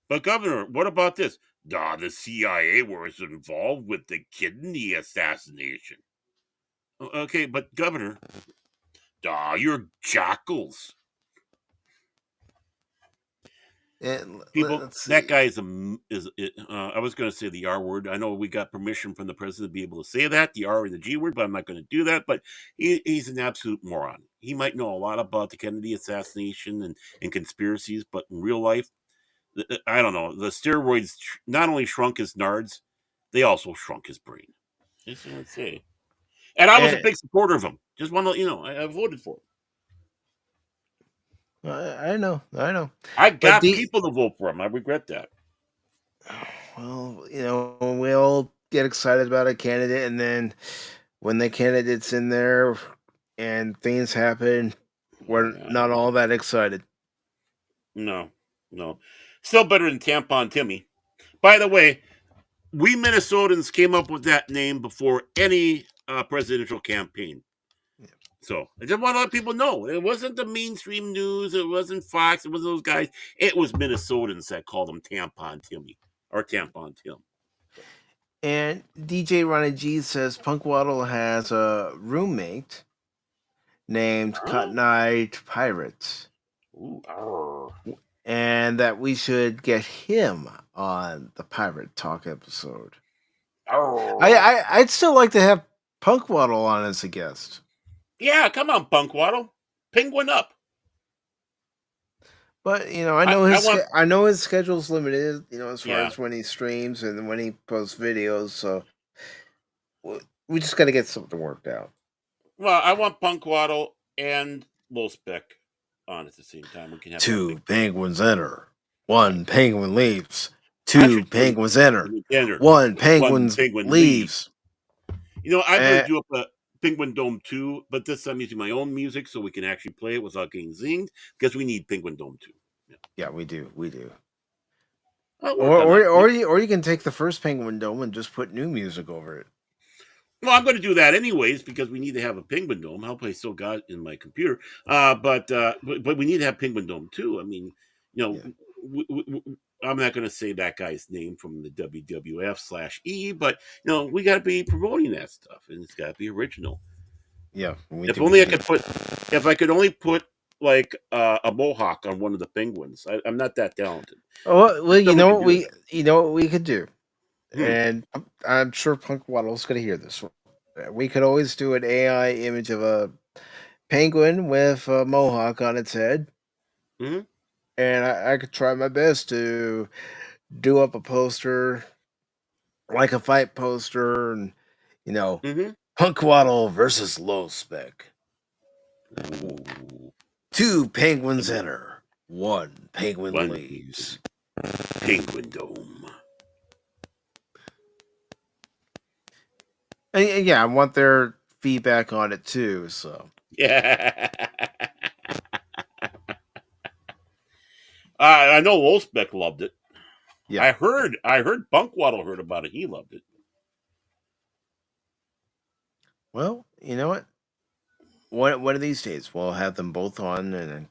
But Governor, what about this? Duh, the CIA was involved with the kidney assassination. Okay, but Governor, duh, you're jackals. People, that guy is I was going to say the R word. I know we got permission from the president to be able to say that, the R and the G word, but I'm not going to do that. But he's an absolute moron. He might know a lot about the Kennedy assassination and conspiracies, but in real life, I don't know. The steroids not only shrunk his nards, they also shrunk his brain. Just want to say. And I was a big supporter of him. Just want to let you know, I voted for him. I know. I got people to vote for him. I regret that. Well, we all get excited about a candidate, and then when the candidate's in there and things happen, we're not all that excited. No. Still better than Tampon Timmy. By the way, we Minnesotans came up with that name before any presidential campaign. So I just want to let people know it wasn't the mainstream news. It wasn't Fox. It wasn't those guys. It was Minnesotans that called him Tampon Timmy or Tampon Tim. And DJ Ronnie G says Punkwaddle has a roommate named Cotton Eye Pirate. Ooh, and that we should get him on the Pirate Talk episode. I'd still like to have Punkwaddle on as a guest. Yeah, come on, Punkwaddle. Penguin up. But I know his schedule's limited. As far as when he streams and when he posts videos. So we just got to get something worked out. Well, I want Punkwaddle and Lil Spec on at the same time. We can have 2 penguins enter. 1 penguin leaves. 2 penguins enter. 1 penguin leaves. I'm going to do up a Penguin Dome 2, but this time I'm using my own music so we can actually play it without getting zinged because we need Penguin Dome 2. Yeah, we do. Or you can take the first Penguin Dome and just put new music over it. Well, I'm going to do that anyways because we need to have a Penguin Dome. I'll play So God in my computer, but we need to have Penguin Dome 2. I mean, I'm not going to say that guy's name from the WWF/E, but we got to be promoting that stuff, and it's got to be original. Yeah. If I could only put like a mohawk on one of the penguins. I'm not that talented. Well, you know what we could do, and I'm sure Punkwaddle's going to hear this one. We could always do an AI image of a penguin with a mohawk on its head. Mm-hmm. And I could try my best to do up a poster, like a fight poster, and Punkwaddle versus Low Spec. 2 penguins enter. 1 penguin leaves. Penguin Dome. And yeah, I want their feedback on it too. So yeah. I know Wolfsbeck loved it. Yeah, I heard Punkwaddle heard about it. He loved it. Well, you know what? One of these days we'll have them both on, and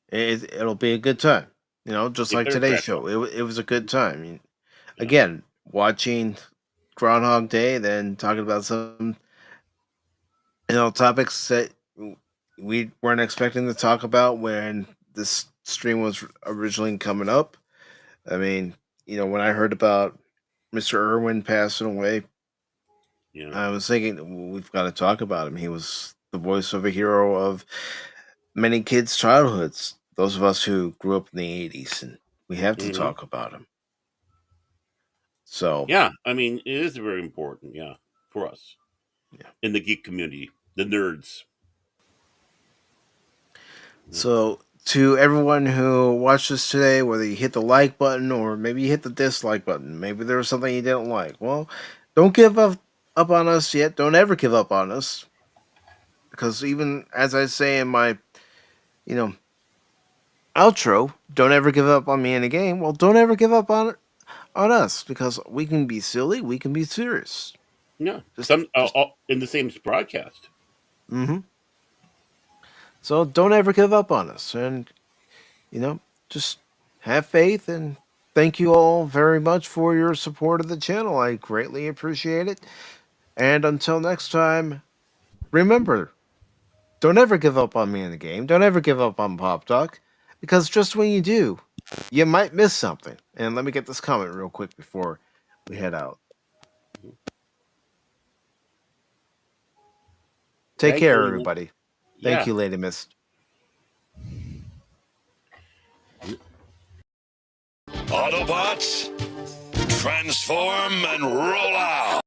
it'll be a good time. Just like today's show. It was a good time. I mean, again, watching Groundhog Day, then talking about some topics that we weren't expecting to talk about when this stream was originally coming up. I mean, when I heard about Mr. Irwin passing away, I was thinking we've got to talk about him. He was the voice of a hero of many kids' childhoods. Those of us who grew up in the 80s, and we have to talk about him. So yeah, I mean, it is very important, for us, in the geek community, the nerds. So to everyone who watched this today, whether you hit the like button or maybe you hit the dislike button, maybe there was something you didn't like. Well, don't give up on us yet. Don't ever give up on us, because even as I say in my, outro, don't ever give up on me in a game. Well, don't ever give up on us, because we can be silly, we can be serious. Yeah, in the same broadcast. Mm-hmm. So don't ever give up on us, and just have faith. And thank you all very much for your support of the channel. I greatly appreciate it. And until next time, remember, don't ever give up on me in the game. Don't ever give up on Pop Talk, because just when you do, you might miss something. And let me get this comment real quick before we head out. Take care, everybody. Thank you, Lady Mist. Autobots, transform and roll out!